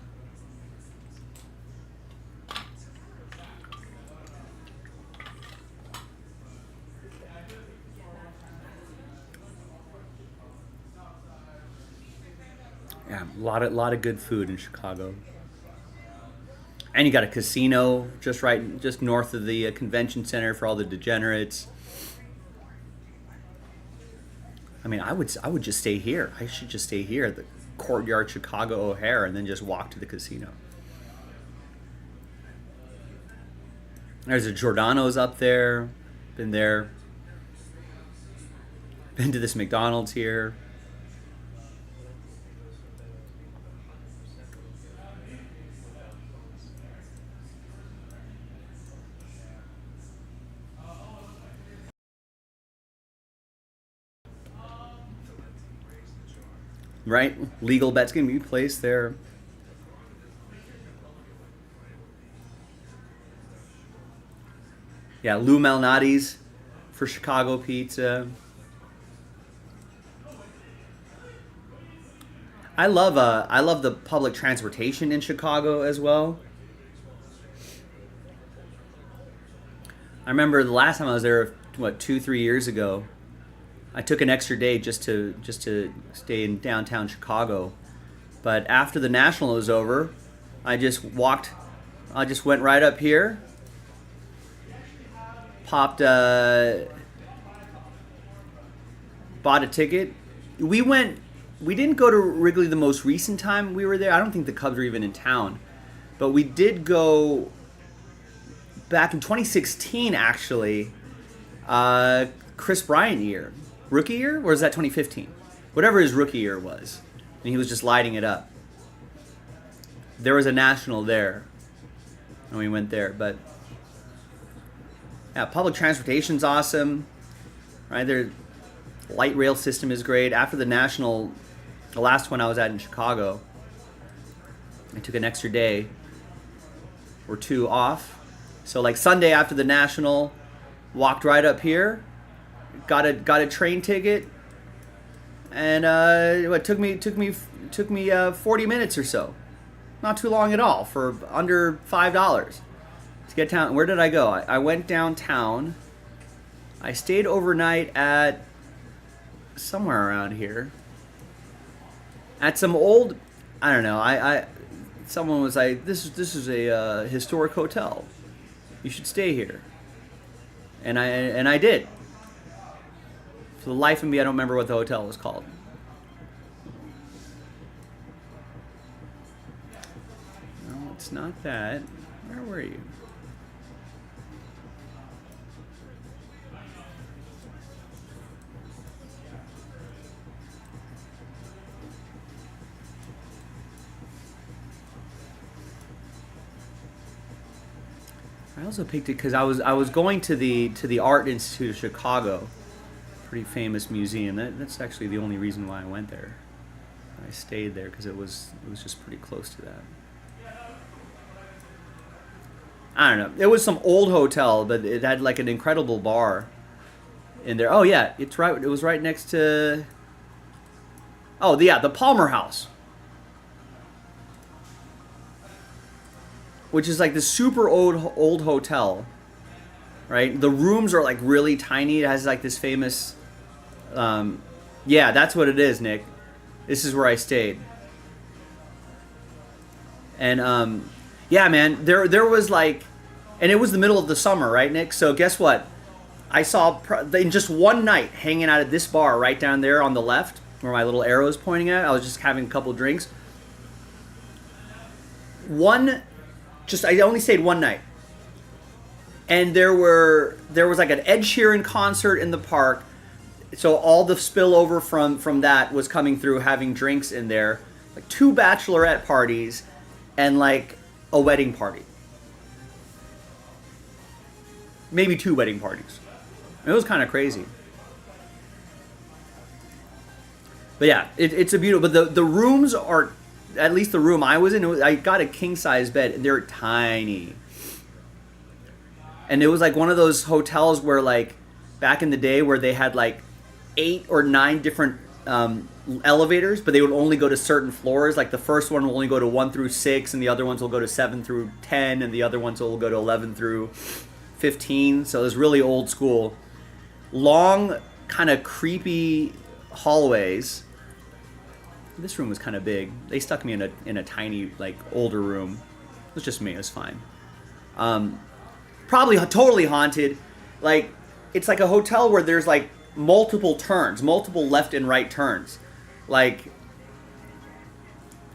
Yeah, a lot of good food in Chicago. And you got a casino just north of the convention center for all the degenerates. I mean, I would just stay here. I should just stay here at the Courtyard Chicago O'Hare and then just walk to the casino. There's a Giordano's up there. Been there. Been to this McDonald's here. Right? Legal bets can be placed there. Yeah, Lou Malnati's for Chicago pizza. I love the public transportation in Chicago as well. I remember the last time I was there, 2-3 years ago. I took an extra day just to stay in downtown Chicago, but after the National was over, I just went right up here, bought a ticket. We didn't go to Wrigley the most recent time we were there. I don't think the Cubs were even in town, but we did go back in 2016 actually, Chris Bryant year. Rookie year, or is that 2015? Whatever his rookie year was, and he was just lighting it up. There was a National there, and we went there. But yeah, public transportation's awesome, right? Their light rail system is great. After the National, the last one I was at in Chicago, I took an extra day or 2 off. So like Sunday after the National, walked right up here. Got a train ticket, and it took me 40 minutes or so, not too long at all, for under $5 to get down. Where did I go? I went downtown. I stayed overnight at somewhere around here, at some old, I don't know. Someone was like, this is a historic hotel. You should stay here, and I did. For the life of me, I don't remember what the hotel was called. No, it's not that. Where were you? I also picked it because I was going to the Art Institute of Chicago. Pretty famous museum. That's actually the only reason why I went there. I stayed there because it was just pretty close to that. I don't know. It was some old hotel, but it had like an incredible bar in there. Oh yeah, it's right. It was right next to. Oh yeah, the Palmer House. which is like this super old hotel, right? The rooms are like really tiny. It has like this famous, yeah, that's what it is, Nick. This is where I stayed. And yeah, man, there was like, and it was the middle of the summer, right, Nick? So guess what? I saw in just one night hanging out at this bar right down there on the left, where my little arrow is pointing at. I was just having a couple drinks. I only stayed one night, and there was like an Ed Sheeran concert in the park. So all the spillover from that was coming through, having drinks in there, like 2 bachelorette parties, and like a wedding party. Maybe 2 wedding parties. It was kind of crazy. But yeah, it's a beautiful. But the rooms are, at least the room I was in, I got a king size bed. And they're tiny. And it was like one of those hotels where, like, back in the day, where they had like 8 or 9 different elevators, but they would only go to certain floors. Like the first one will only go to 1 through 6, and the other ones will go to 7 through 10, and the other ones will go to 11 through 15. So it was really old school. Long, kind of creepy hallways. This room was kind of big. They stuck me in a tiny, like, older room. It was just me. It was fine. Probably totally haunted. Like, it's like a hotel where there's like multiple turns, multiple left and right turns. Like,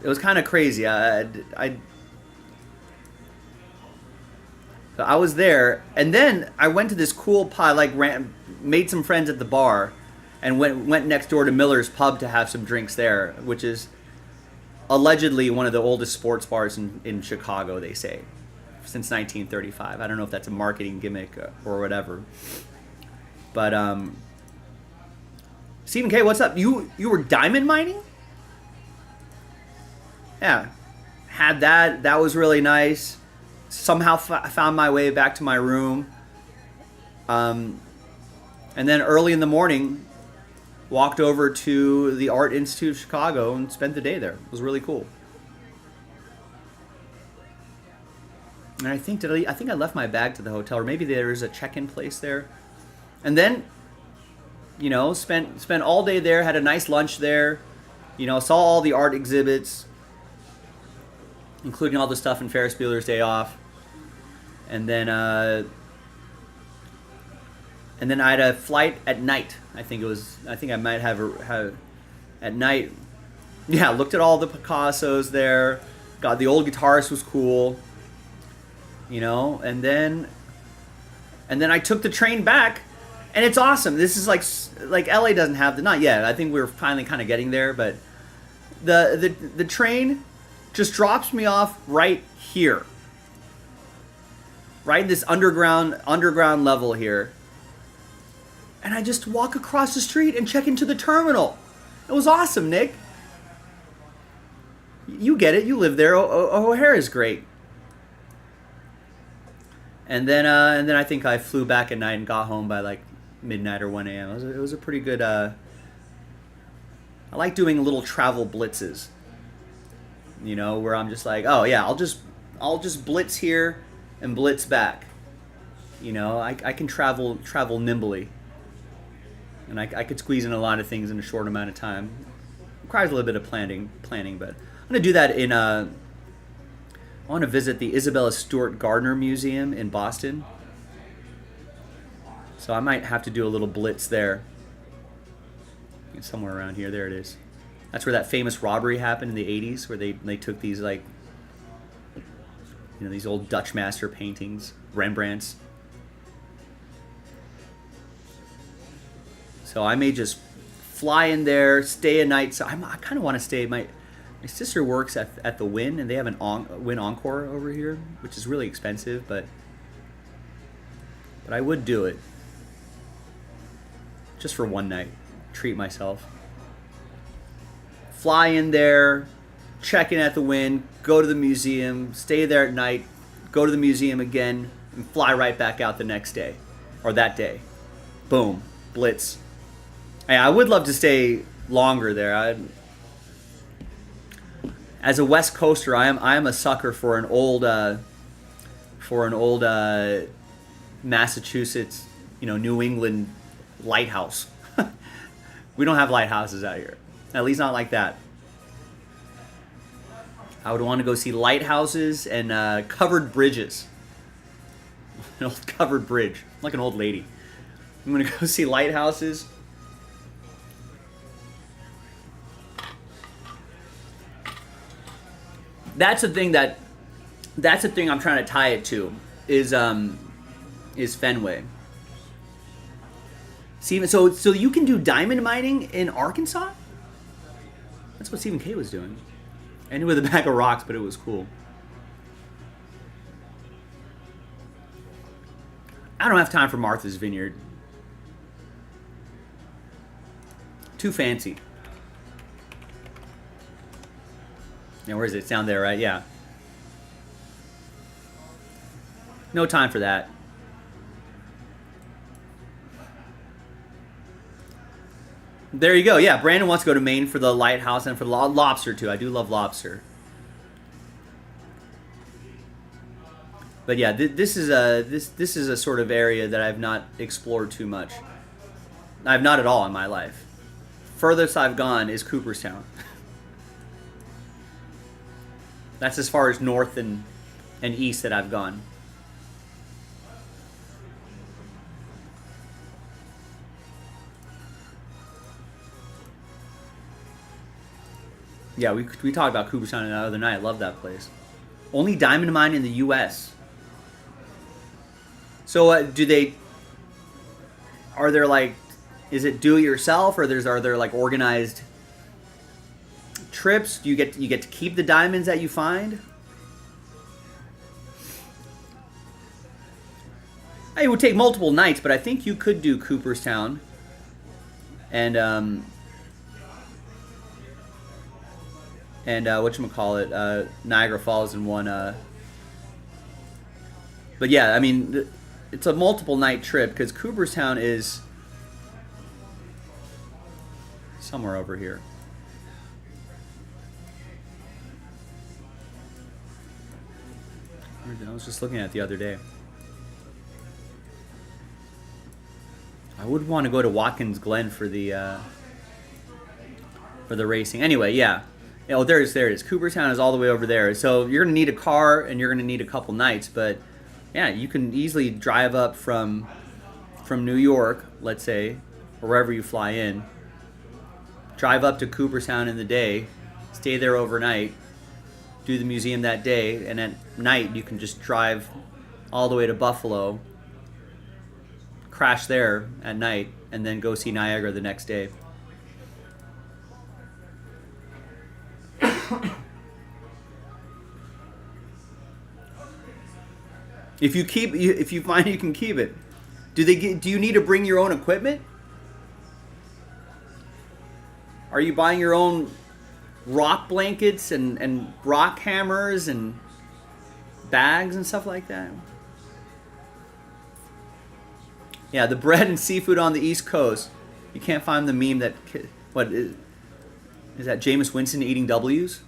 it was kind of crazy. So I was there, and then I went to this cool pub, like made some friends at the bar, and went next door to Miller's Pub to have some drinks there, which is allegedly one of the oldest sports bars in Chicago, they say, since 1935. I don't know if that's a marketing gimmick or whatever. But Stephen K, what's up? You were diamond mining? Yeah, had that. That was really nice. Somehow found my way back to my room. And then early in the morning, walked over to the Art Institute of Chicago and spent the day there. It was really cool. And I think I left my bag to the hotel, or maybe there's a check-in place there. And then, spent all day there, had a nice lunch there, saw all the art exhibits, including all the stuff in Ferris Bueller's Day Off. And then I had a flight at night. I think I might have at night. Yeah, looked at all the Picassos there. God, the old guitarist was cool. And then I took the train back, and it's awesome. This is like LA doesn't have not yet. I think we're finally kind of getting there, but the train just drops me off right here. Right in this underground level here. And I just walk across the street and check into the terminal. It was awesome, Nick. You get it. You live there. O'Hare is great. And then I think I flew back at night and got home by like midnight or 1 a.m. It was a pretty good. I like doing little travel blitzes. Where I'm just like, oh yeah, I'll just blitz here and blitz back. I can travel nimbly. And I could squeeze in a lot of things in a short amount of time. It requires a little bit of planning, but I'm going to do that I want to visit the Isabella Stewart Gardner Museum in Boston. So I might have to do a little blitz there. It's somewhere around here. There it is. That's where that famous robbery happened in the 80s, where they took these these old Dutch master paintings, Rembrandts. So I may just fly in there, stay a night. So I kind of want to stay. My sister works at the Wynn, and they have a Wynn Encore over here, which is really expensive, but I would do it just for one night. Treat myself. Fly in there, check in at the Wynn, go to the museum, stay there at night, go to the museum again, and fly right back out the next day, or that day. Boom, blitz. I would love to stay longer there. As a West Coaster, I am a sucker for an old for an old Massachusetts, New England lighthouse. We don't have lighthouses out here. At least not like that. I would want to go see lighthouses and covered bridges. An old covered bridge, like an old lady. I'm gonna go see lighthouses. That's the thing I'm trying to tie it to is Fenway. Steven, so you can do diamond mining in Arkansas? That's what Stephen K was doing. And with a bag of rocks, but it was cool. I don't have time for Martha's Vineyard. Too fancy. Yeah, where is it? It's down there, right? Yeah. No time for that. There you go. Yeah, Brandon wants to go to Maine for the lighthouse and for the lobster too. I do love lobster. But yeah, this is a sort of area that I've not explored too much. I've not at all in my life. Furthest I've gone is Cooperstown. That's as far as north and east that I've gone. Yeah, we talked about Cooperstown the other night. I love that place. Only diamond mine in the U.S. So are there like, is it do it yourself, or are there like organized trips? Do you get to keep the diamonds that you find? It would take multiple nights, but I think you could do Cooperstown and whatchamacallit, Niagara Falls in one. But yeah, I mean, it's a multiple night trip because Cooperstown is somewhere over here. I was just looking at it the other day. I would want to go to Watkins Glen for the racing. Anyway, yeah. Oh, there it is. Cooperstown is all the way over there. So you're gonna need a car and you're gonna need a couple nights, but yeah, you can easily drive up from New York, let's say, or wherever you fly in. Drive up to Cooperstown in the day, stay there overnight, do the museum that day, and at night you can just drive all the way to Buffalo, crash there at night, and then go see Niagara the next day. If you find you can keep it, do you need to bring your own equipment? Are you buying your own rock blankets and rock hammers and bags and stuff like that? Yeah, the bread and seafood on the East Coast. You can't find the meme that what is that Jameis Winston eating W's?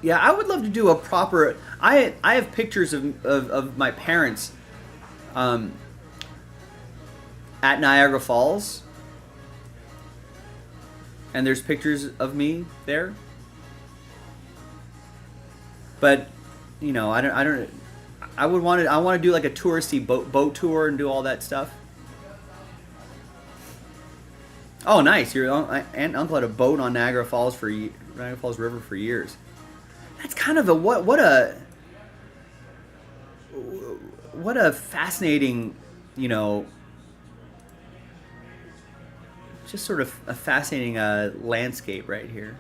Yeah, I would love to do a proper. I have pictures of my parents at Niagara Falls, and there's pictures of me there. But I want to do like a touristy boat tour and do all that stuff. Oh, nice! Your aunt and uncle had a boat on Niagara Falls River for years. That's kind of what a fascinating, just sort of a fascinating landscape right here.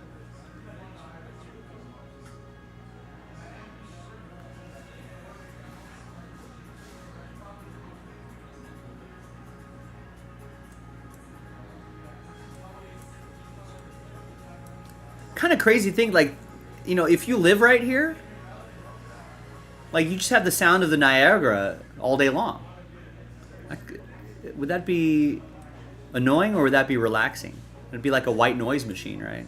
Kind of crazy thing, like, if you live right here, like, you just have the sound of the Niagara all day long. Would that be annoying, or would that be relaxing? It'd be like a white noise machine, right?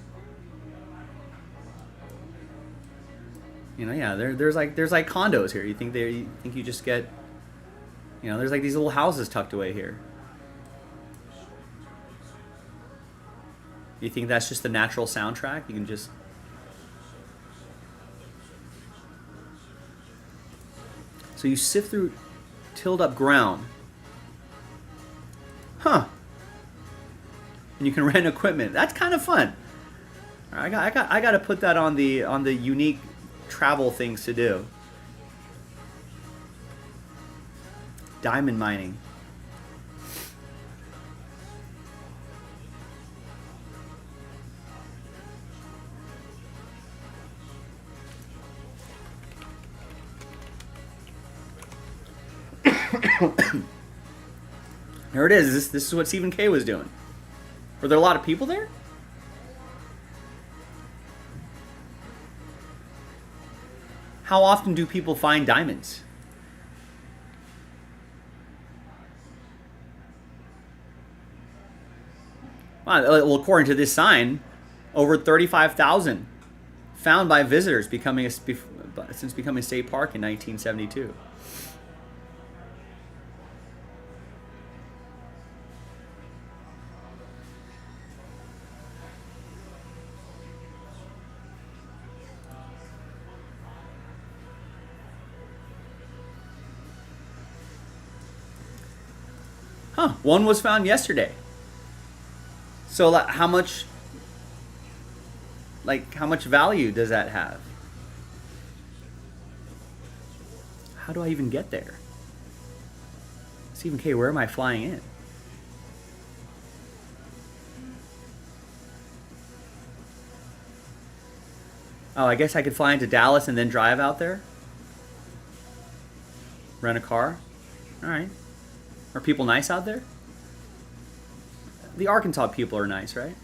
You know, yeah. There's like condos here. You think you just get, you know, there's like these little houses tucked away here. You think that's just the natural soundtrack? You can just. So you sift through tilled up ground. Huh. And you can rent equipment. That's kind of fun. I got to put that on the unique travel things to do. Diamond mining. There it is. This is what Stephen K was doing. Were there a lot of people there? How often do people find diamonds? Well, according to this sign, over 35,000 found by visitors since becoming a state park in 1972. Huh, one was found yesterday. So how much value does that have? How do I even get there? Stephen K, where am I flying in? Oh, I guess I could fly into Dallas and then drive out there? Rent a car? All right. Are people nice out there? The Arkansas people are nice, right?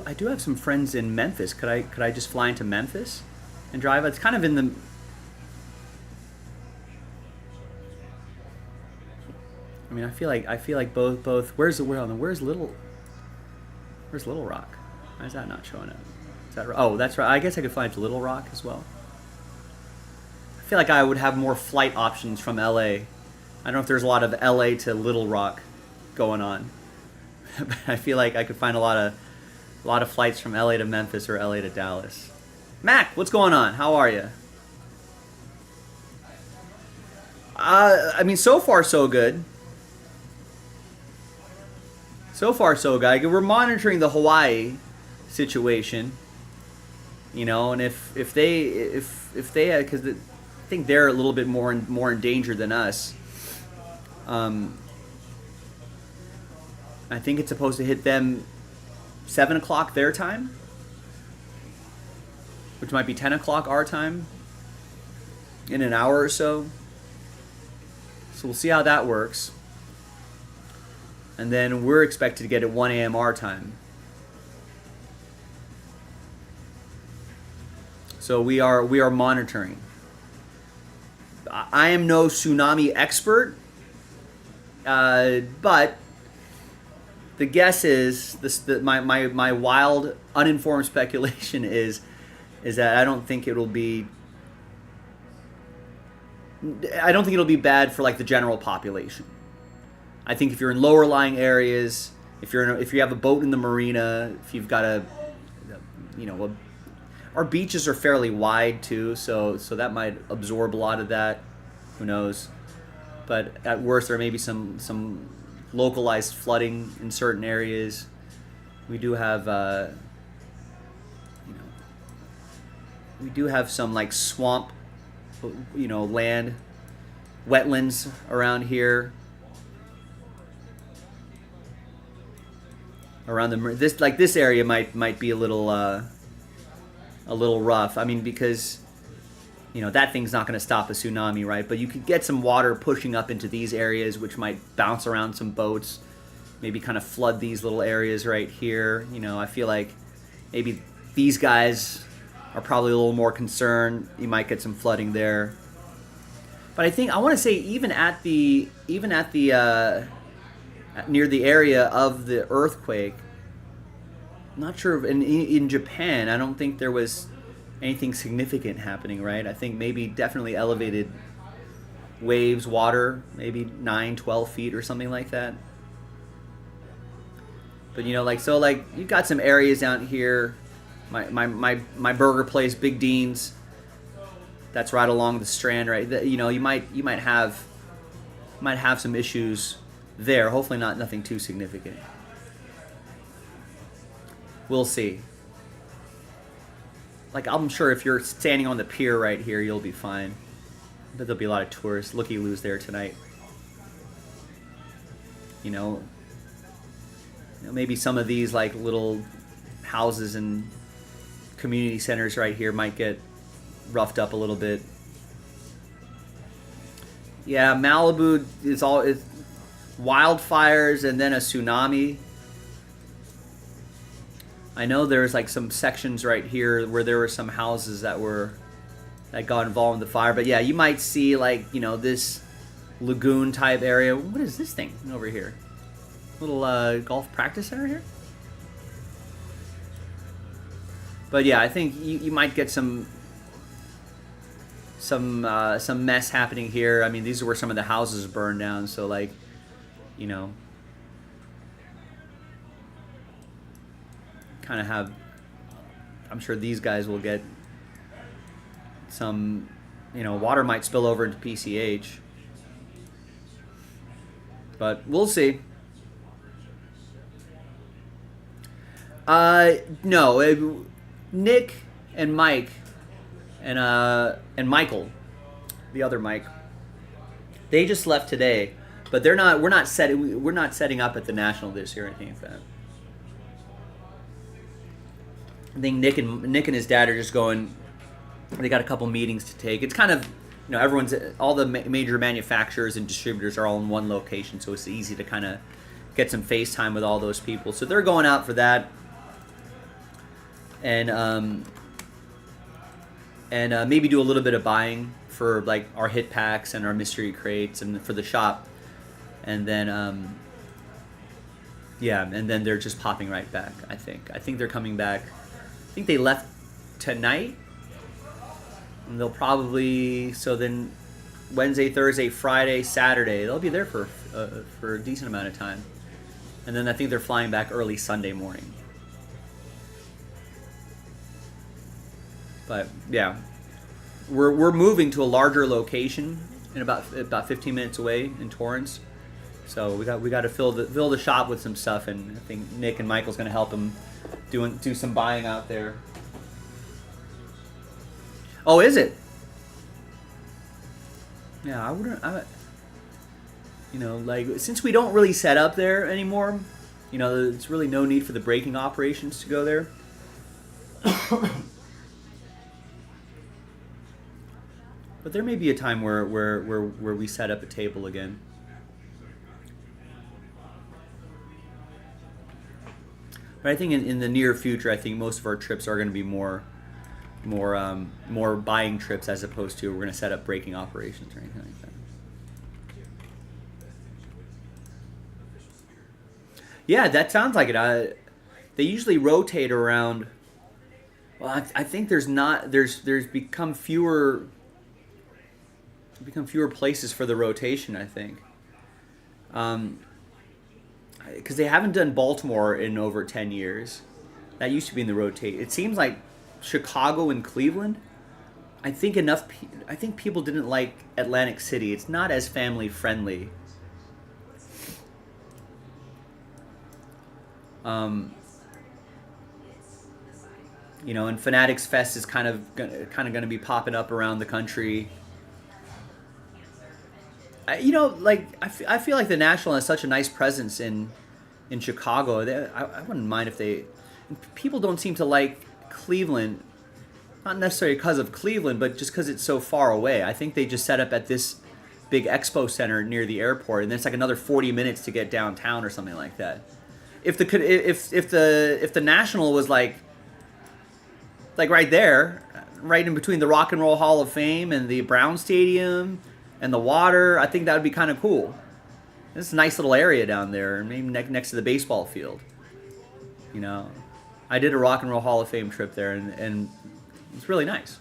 I do have some friends in Memphis. Could I just fly into Memphis and drive? It's kind of in the. I mean, I feel like both. Where's Little Rock? Why is that not showing up? Is that right? Oh, that's right. I guess I could fly to Little Rock as well. I feel like I would have more flight options from LA. I don't know if there's a lot of LA to Little Rock going on, but I feel like I could find a lot of flights from LA to Memphis or LA to Dallas. Mac, what's going on? How are you? I mean, so far so good. So far, so good. We're monitoring the Hawaii situation, you know, and if they, because I think they're a little bit more in danger than us. I think it's supposed to hit them 7 o'clock their time, which might be 10 o'clock our time, in an hour or so. So we'll see how that works. And then we're expected to get at 1 a.m. our time. So we are monitoring. I am no tsunami expert, but the guess is my wild, uninformed speculation is that I don't think it'll be bad for like the general population. I think if you're in lower lying areas, if you have a boat in the marina, if you've got our beaches are fairly wide too, so that might absorb a lot of that. Who knows? But at worst, there may be some localized flooding in certain areas. We do have some like swamp, land, wetlands around here. Around this area might be a little rough. I mean, because that thing's not going to stop a tsunami, right? But you could get some water pushing up into these areas, which might bounce around some boats. maybe kind of flood these little areas right here. You know, I feel like maybe these guys are probably a little more concerned. You might get some flooding there. But I want to say even at the near the area of the earthquake, I'm not sure in Japan, I don't think there was anything significant happening, right? I think maybe definitely elevated waves, water, maybe 9, 12 feet or something like that. But you know, like, so like you've got some areas down here. My burger place, Big Dean's, that's right along the Strand, right? You know, you might have some issues there. Hopefully nothing too significant. We'll see. Like, I'm sure if you're standing on the pier right here, you'll be fine. But there'll be a lot of tourists. Looky-loos there tonight. You know, maybe some of these like little houses and community centers right here might get roughed up a little bit. Yeah, Malibu is it's wildfires and then a tsunami. I know there's like some sections right here where there were some houses that got involved in the fire. But yeah, you might see like, you know, this lagoon type area. What is this thing over here? Little golf practice area here? But yeah, I think you might get some mess happening here. I mean, these are where some of the houses burned down, so like, you know, kind of have, I'm sure these guys will get some, you know, water might spill over into PCH. But we'll see. No, Nick and Mike and Michael, the other Mike, they just left today, but we're not setting up at the National this year or anything like that. I think Nick and his dad are just going. They got a couple meetings to take. It's kind of, you know, all the major manufacturers and distributors are all in one location, so it's easy to kind of get some FaceTime with all those people. So they're going out for that, and maybe do a little bit of buying for like our hit packs and our mystery crates and for the shop, and then and then they're just popping right back. I think they're coming back. I think they left tonight, and they'll probably, so then Wednesday, Thursday, Friday, Saturday, they'll be there for a decent amount of time, and then I think they're flying back early Sunday morning. But yeah, we're moving to a larger location in about 15 minutes away in Torrance. So we got to fill the shop with some stuff, and I think Nick and Michael's going to help him do some buying out there. Oh, is it? Yeah, you know, like, since we don't really set up there anymore, you know, there's really no need for the braking operations to go there. But there may be a time where we set up a table again. But I think in the near future, I think most of our trips are going to be more buying trips as opposed to we're going to set up braking operations or anything like that. Yeah, that sounds like it. They usually rotate around. Well, I think there's become fewer places for the rotation, I think. Because they haven't done Baltimore in over 10 years. That used to be in the rotate. It seems like Chicago and Cleveland. I think people didn't like Atlantic City. It's not as family friendly. You know, and Fanatics Fest is kind of going to be popping up around the country. You know, like I feel like the National has such a nice presence in Chicago. I wouldn't mind if people don't seem to like Cleveland, not necessarily because of Cleveland, but just because it's so far away. I think they just set up at this big expo center near the airport, and then it's like another 40 minutes to get downtown or something like that. If the National was like right there, right in between the Rock and Roll Hall of Fame and the Brown Stadium and the water, I think that would be kind of cool. It's a nice little area down there, maybe next to the baseball field. You know, I did a Rock and Roll Hall of Fame trip there, and it's really nice.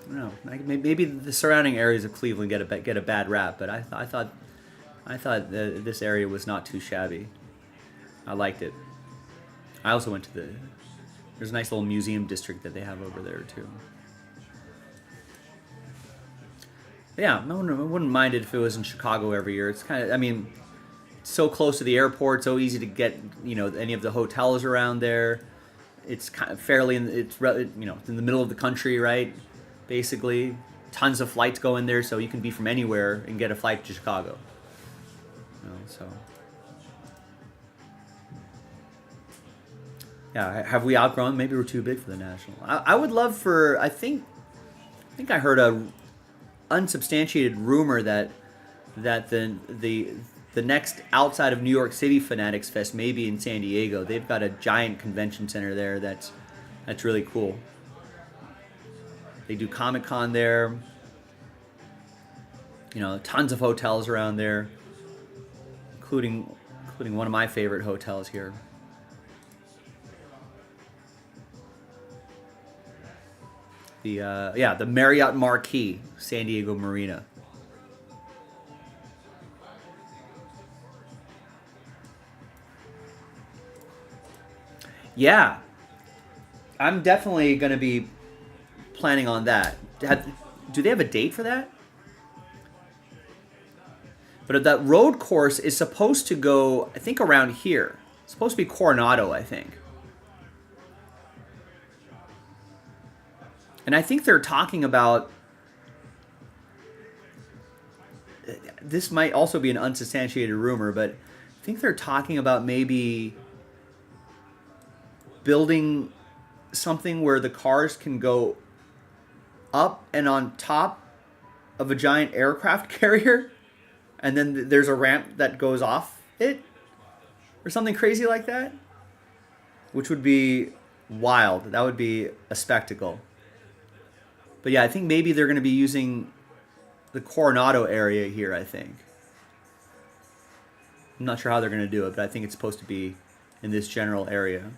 I don't know. Maybe the surrounding areas of Cleveland get a bad rap, but I thought this area was not too shabby. I liked it. I also went to there's a nice little museum district that they have over there too. Yeah, I wouldn't mind it if it was in Chicago every year. It's kind of, I mean, it's so close to the airport, so easy to get, any of the hotels around there. It's kind of it's in the middle of the country, right? Basically, tons of flights go in there, so you can be from anywhere and get a flight to Chicago. So. Yeah, have we outgrown? Maybe we're too big for the National. I would love for, I think I heard a unsubstantiated rumor that the next outside of New York City Fanatics Fest may be in San Diego. They've got a giant convention center there that's really cool. They do Comic-Con there. Tons of hotels around there, including one of my favorite hotels here. The Marriott Marquis, San Diego Marina. Yeah, I'm definitely going to be planning on that. Do they have a date for that? But that road course is supposed to go, I think, around here. It's supposed to be Coronado, I think. And I think they're talking about, this might also be an unsubstantiated rumor, but I think they're talking about maybe building something where the cars can go up and on top of a giant aircraft carrier, and then there's a ramp that goes off it, or something crazy like that, which would be wild. That would be a spectacle. But yeah, I think maybe they're going to be using the Coronado area here, I think. I'm not sure how they're going to do it, but I think it's supposed to be in this general area.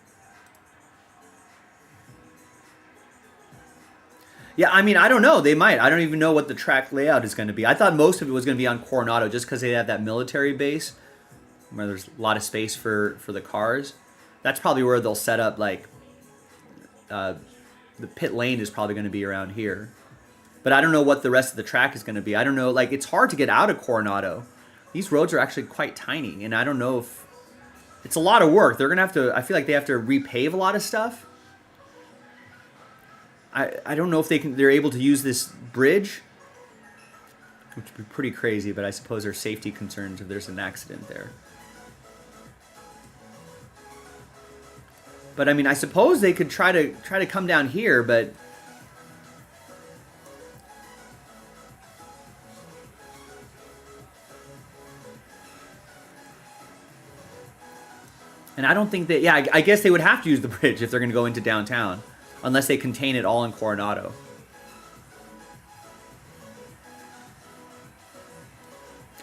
Yeah, I mean, I don't know. They might. I don't even know what the track layout is going to be. I thought most of it was going to be on Coronado just because they have that military base where there's a lot of space for the cars. That's probably where they'll set up, like, the pit lane is probably going to be around here. But I don't know what the rest of the track is going to be. I don't know. Like, it's hard to get out of Coronado. These roads are actually quite tiny, and I don't know if... It's a lot of work. They're going to have to... I feel like they have to repave a lot of stuff. I don't know if they're able to use this bridge, which would be pretty crazy, but I suppose there's safety concerns if there's an accident there. But I mean, I suppose they could try to come down here, but and I don't think that. Yeah, I guess they would have to use the bridge if they're going to go into downtown, unless they contain it all in Coronado.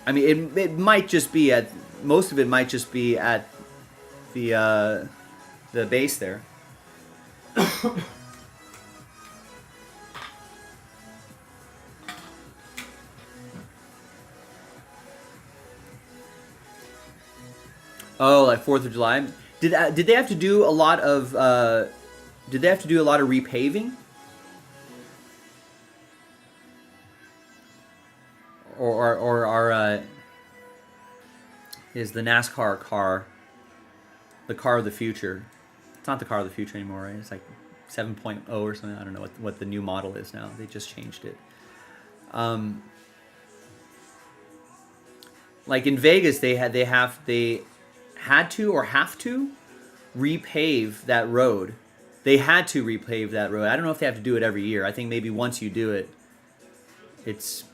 I mean, it might just be at most of it might just be at the base there. Oh, like 4th of July. Did they have to do a lot of repaving? Or is the NASCAR car the car of the future? It's not the car of the future anymore, right? It's like 7.0 or something. I don't know what the new model is now. They just changed it. Like in Vegas, they had to or have to repave that road. They had to repave that road. I don't know if they have to do it every year. I think maybe once you do it, it's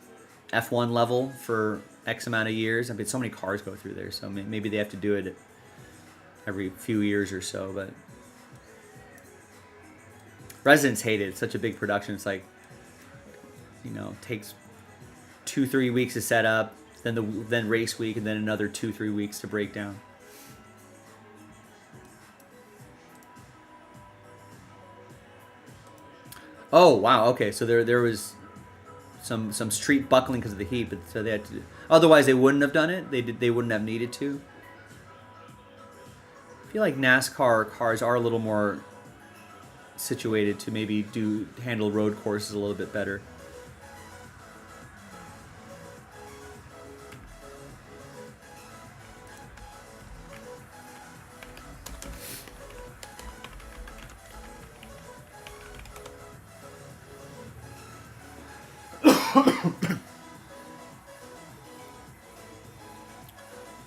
F1 level for X amount of years. I mean, so many cars go through there, so maybe they have to do it every few years or so. But residents hate it. It's such a big production. It's like, takes 2-3 weeks to set up, then race week, and then another 2-3 weeks to break down. Oh wow, okay, so there was some street buckling because of the heat, but so they had to. Otherwise, they wouldn't have done it. They wouldn't have needed to. I feel like NASCAR cars are a little more situated to maybe handle road courses a little bit better.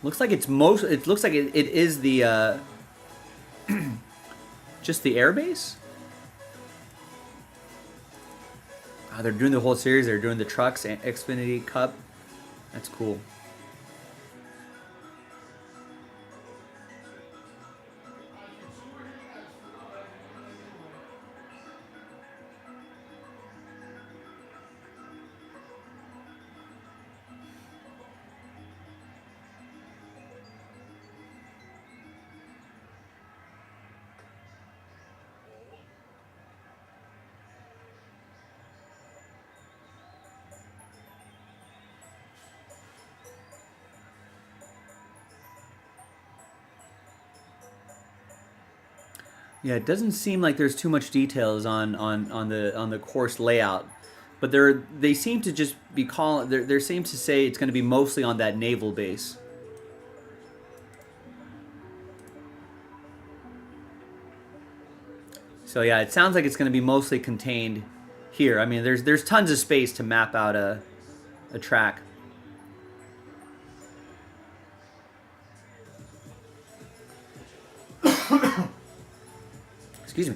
Looks like it looks like it is the just the airbase. They're doing the whole series. They're doing the trucks and Xfinity Cup. That's cool. Yeah, it doesn't seem like there's too much details on the course layout, but they seem to just be calling. There seems to say it's going to be mostly on that naval base. So yeah, it sounds like it's going to be mostly contained here. I mean, there's tons of space to map out a track. Excuse me.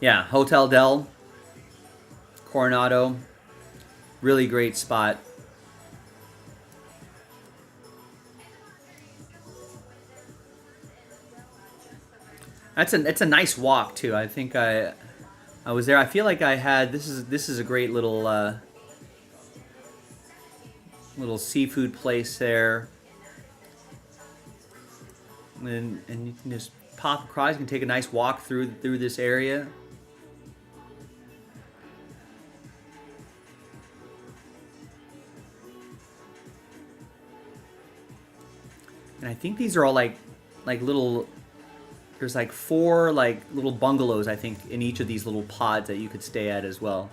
Yeah, Hotel Del Coronado, really great spot. It's a nice walk too. I think I was there. I feel like I had this is a great little little seafood place there. And you can just pop across. You can take a nice walk through this area. And I think these are all like little. There's like 4 like little bungalows, I think, in each of these little pods that you could stay at as well.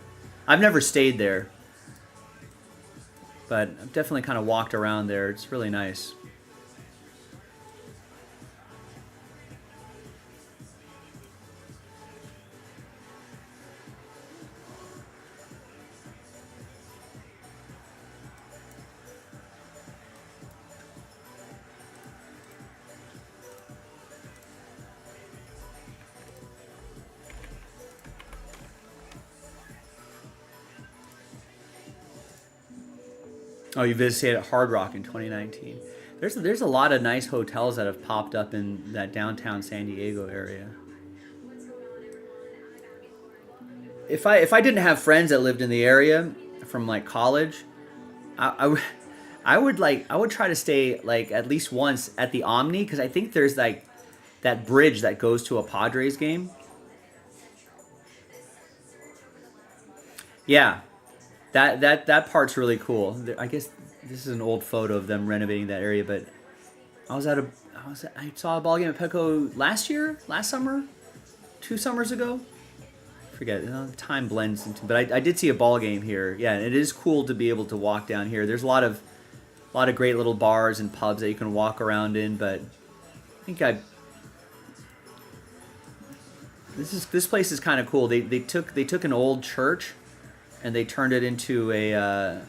I've never stayed there, but I've definitely kind of walked around there. It's really nice. Oh, you visited at Hard Rock in 2019. There's a lot of nice hotels that have popped up in that downtown San Diego area. If I didn't have friends that lived in the area from like college, I would try to stay like at least once at the Omni, because I think there's like that bridge that goes to a Padres game. Yeah. That part's really cool. I guess this is an old photo of them renovating that area, but I saw a ball game at Petco last summer, 2 summers ago. I forget, time blends into, but I did see a ball game here. Yeah, and it is cool to be able to walk down here. There's a lot of great little bars and pubs that you can walk around in, but I think this place is kind of cool. They took an old church and they turned it into a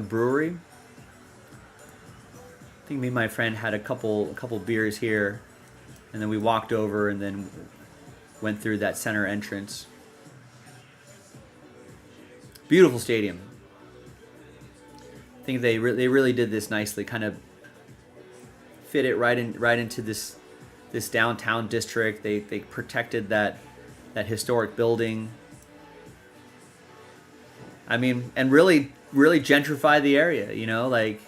brewery. I think me and my friend had a couple beers here, and then we walked over and then went through that center entrance. Beautiful stadium. I think they really did this nicely. Kind of fit it right into this downtown district. They protected that historic building. I mean, and really gentrify the area. You know, like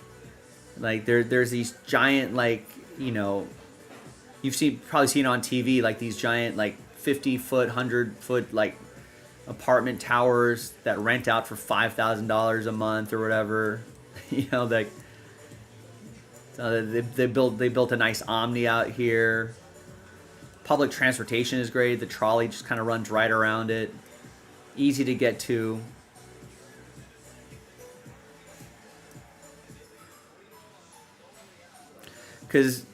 there's these giant, like, you know, you've probably seen on TV, like these giant, like 50-foot, 100-foot, like apartment towers that rent out for $5,000 a month or whatever. You know, like they built a nice Omni out here. Public transportation is great. The trolley just kind of runs right around it. Easy to get to. Because,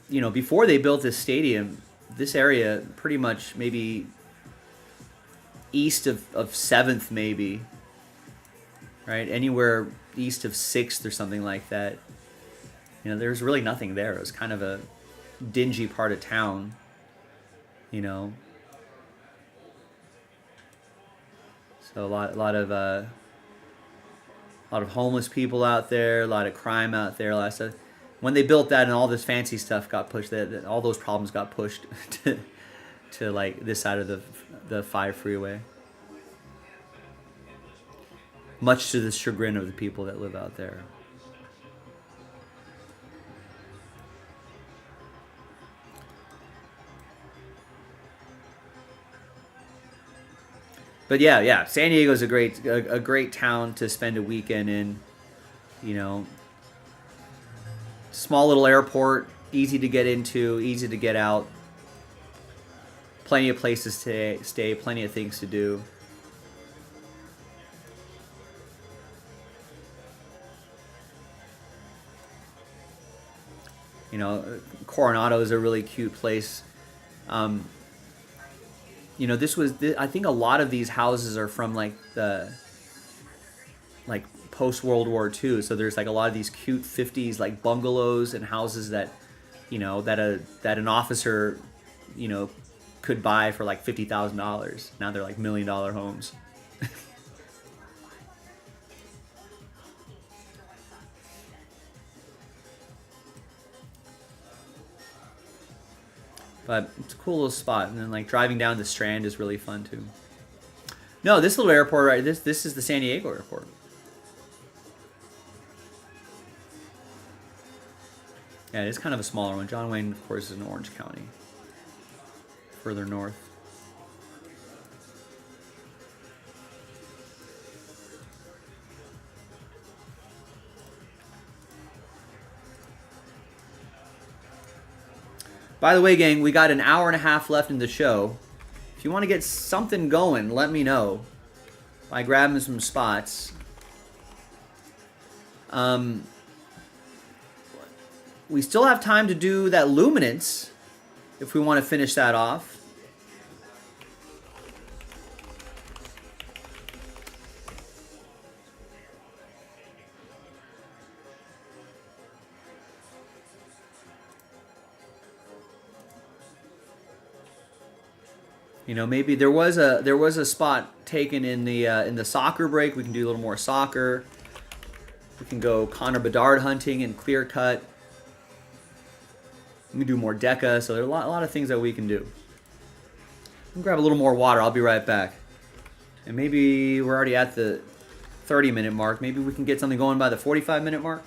you know, before they built this stadium, this area pretty much maybe east of 7th, maybe, right? Anywhere east of 6th or something like that. You know, there's really nothing there. It was kind of a dingy part of town, you know. So a lot of homeless people out there, a lot of crime out there, a lot of stuff. When they built that and all this fancy stuff got pushed, that all those problems got pushed to like this side of the 5 freeway. Much to the chagrin of the people that live out there. But yeah, San Diego's a great town to spend a weekend in. You know, small little airport, easy to get into, easy to get out. Plenty of places to stay, plenty of things to do. You know, Coronado is a really cute place. You know, I think a lot of these houses are from like post World War II. So there's like a lot of these cute 50s like bungalows and houses that, you know, that an officer, you know, could buy for like $50,000. Now they're like $1 million homes. But it's a cool little spot, and then like driving down the Strand is really fun too. No, this little airport right. This is the San Diego airport. Yeah, it's kind of a smaller one. John Wayne, of course, is in Orange County, further north. By the way, gang, we got an hour and a half left in the show. If you want to get something going, let me know by grabbing some spots. We still have time to do that Luminance if we want to finish that off. You know, maybe there was a spot taken in the soccer break. We can do a little more soccer. We can go Connor Bedard hunting and clear cut. We can do more deca. So there are a lot of things that we can do. I'll grab a little more water. I'll be right back. And maybe we're already at the 30-minute mark. Maybe we can get something going by the 45-minute mark.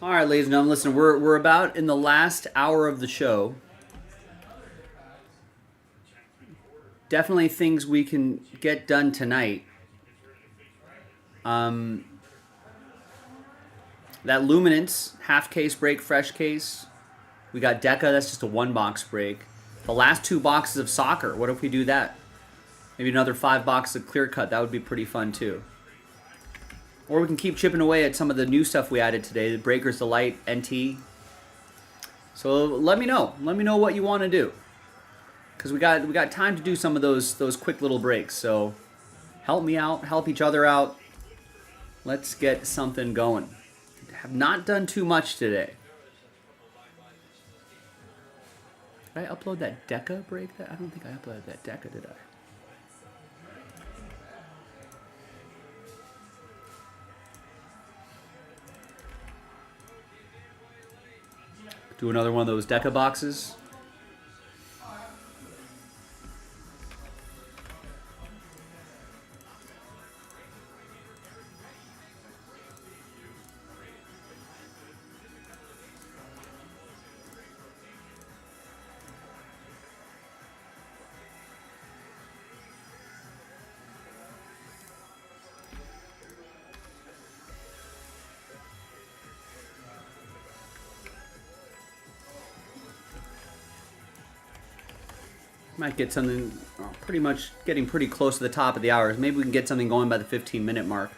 All right, ladies and gentlemen, listen, we're about in the last hour of the show. Definitely things we can get done tonight. That Luminance half case break, fresh case. We got Deca. That's just a 1-box break. The last 2 boxes of soccer. What if we do that? Maybe another 5 boxes of clear cut. That would be pretty fun too. Or we can keep chipping away at some of the new stuff we added today. The Breakers Delight, NT. So let me know. Let me know what you want to do. Because we got time to do some of those quick little breaks. So help me out. Help each other out. Let's get something going. Have not done too much today. Did I upload that Deca break? I don't think I uploaded that Deca, did I? Do another one of those Deca boxes. Might get something pretty much getting pretty close to the top of the hours. Maybe we can get something going by the 15-minute mark.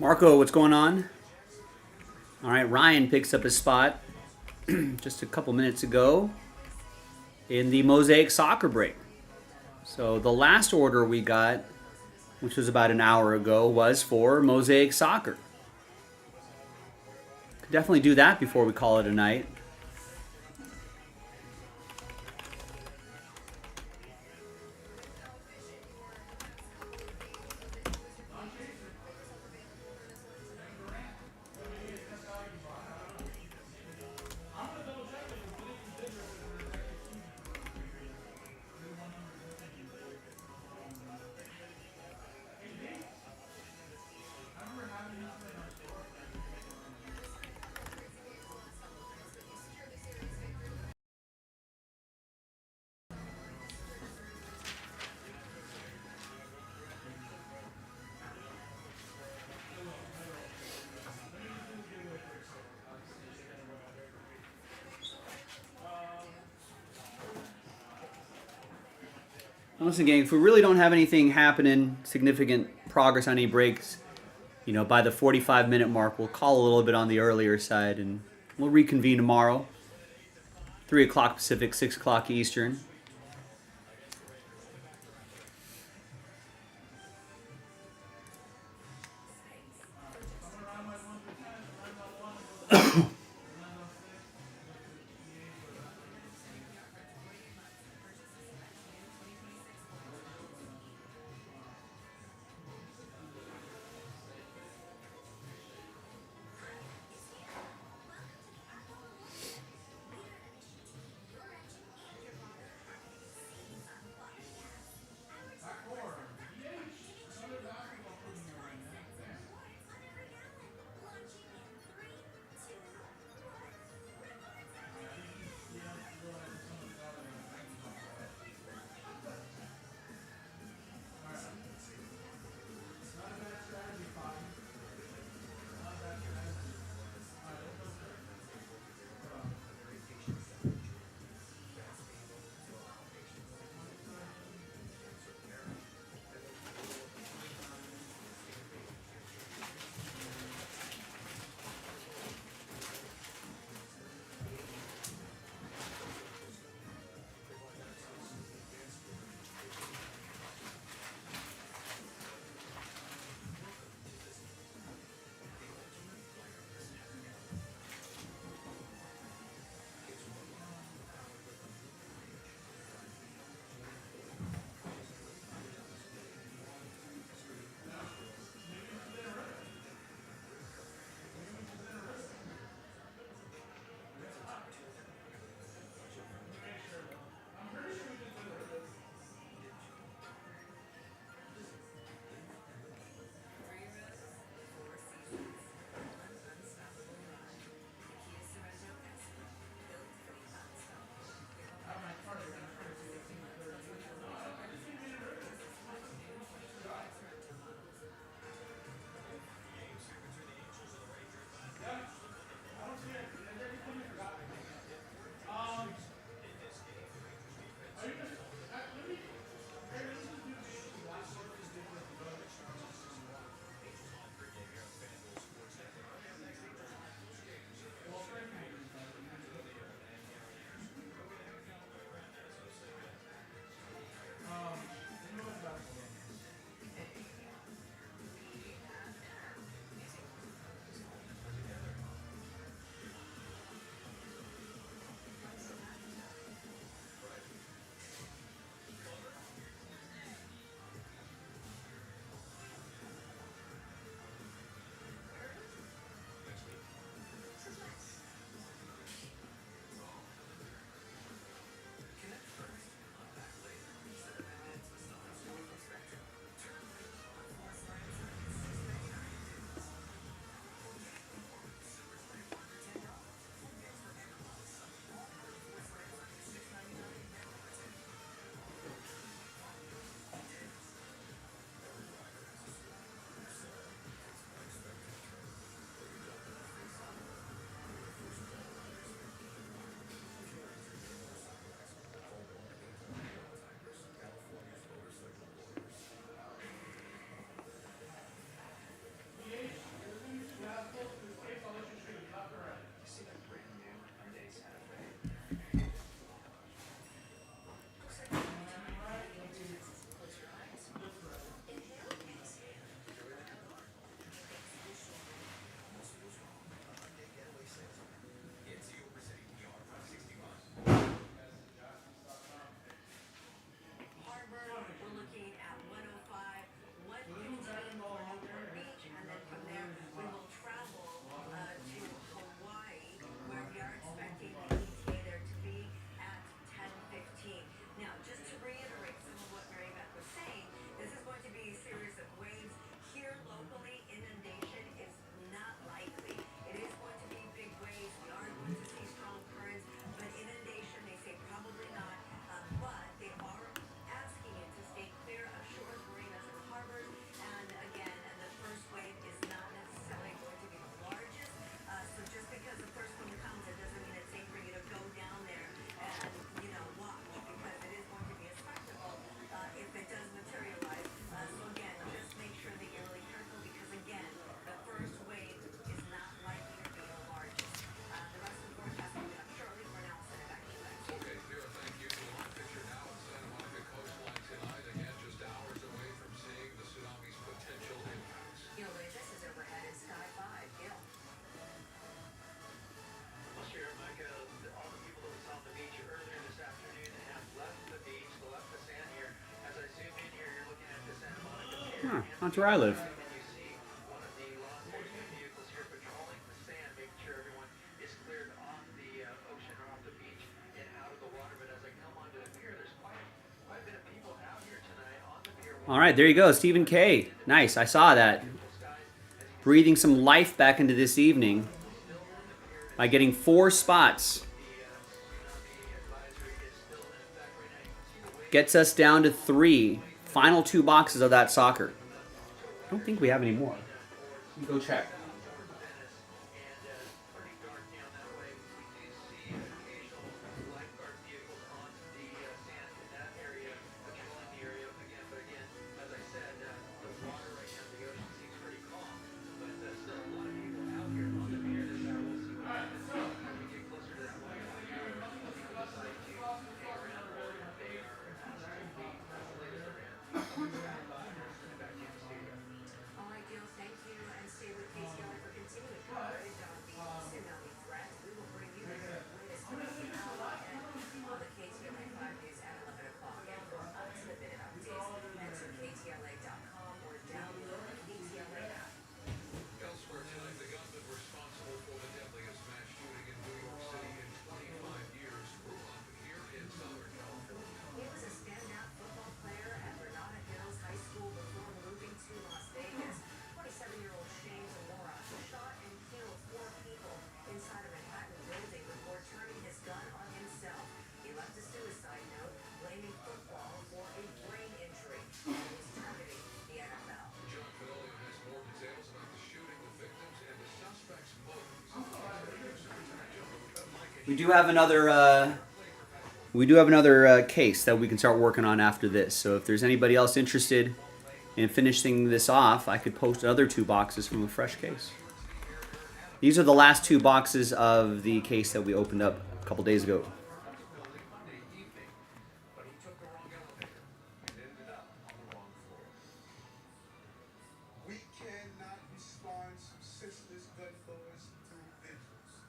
Marco, what's going on? All right, Ryan picks up his spot just a couple minutes ago in the Mosaic Soccer break. So the last order we got, which was about an hour ago, was for Mosaic Soccer. Could definitely do that before we call it a night. Now listen, gang, if we really don't have anything happening, significant progress on any breaks, by the 45-minute mark, we'll call a little bit on the earlier side, and we'll reconvene tomorrow, 3 o'clock Pacific, 6 o'clock Eastern. Huh, not where I live. And you see one of the law enforcement vehicles here patrolling the sand, making sure everyone is cleared off the ocean or off the beach and out of the water. But as I come onto the pier, there's quite a bit of people out here tonight on the pier. All right, there you go, Stephen K. Nice, I saw that. Breathing some life back into this evening by getting 4 spots. Gets us down to 3. Final 2 boxes of that soccer. I don't think we have any more. Let me go check. All right, Gil, thank you, and stay with KTLA for continuing coverage on the tsunami threat. We will bring you the latest from the hour and on the KTLA 5 News at 11 o'clock. And for ultimate updates, enter KTLA.com or download the KTLA app. Elsewhere tonight, the gunman responsible for the deadliest mass shooting in New York City in 25 years grew up here in Southern California. He was a standout football player at Granada Hills High School before moving to Las Vegas. 27-year-old Shane Zamora shot and killed 4 people inside a Manhattan building before turning his gun on himself. He left a suicide note blaming football for a brain injury. He was targeting the NFL. John Fidalio has more details about the shooting, the victims, and the suspect's motives. We do have another case that we can start working on after this. So if there's anybody else interested in finishing this off, I could post another 2 boxes from a fresh case. These are the last 2 boxes of the case that we opened up a couple days ago. But he took the wrong elevator and ended up on the wrong floor. We cannot respond to senseless gun laws through vigils.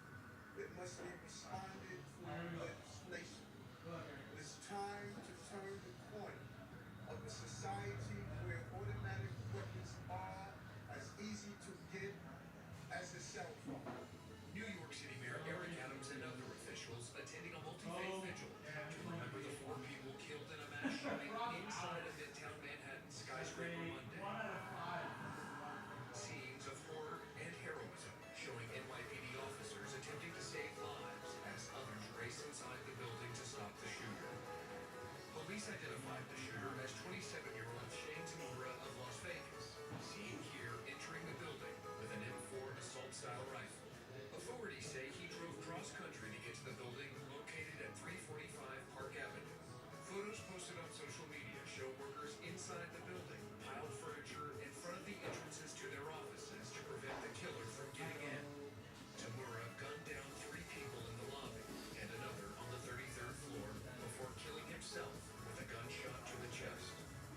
It must be responded through legislation. It's time to turn the corner of a society where automatic weapons are as easy to get as a cell phone. New York City Mayor Eric Adams and other officials attending a multi-faith vigil to remember the 4 people killed in a mass shooting inside a Midtown Manhattan skyscraper Monday. Scenes of horror and heroism showing NYPD officers attempting to save lives as others race inside the building to stop the shooter. Police identified the shooter as 27-year-old Shane Zamora of Las Vegas, seen here entering the building with an M4 assault-style rifle. Authorities say he drove cross-country to get to the building located at 345 Park Avenue. Photos posted on social media show workers inside the building piled furniture in front of the entrances to their offices to prevent the killer from getting in. Tamura gunned down 3 people in the lobby and another on the 33rd floor before killing himself with a gunshot to the chest.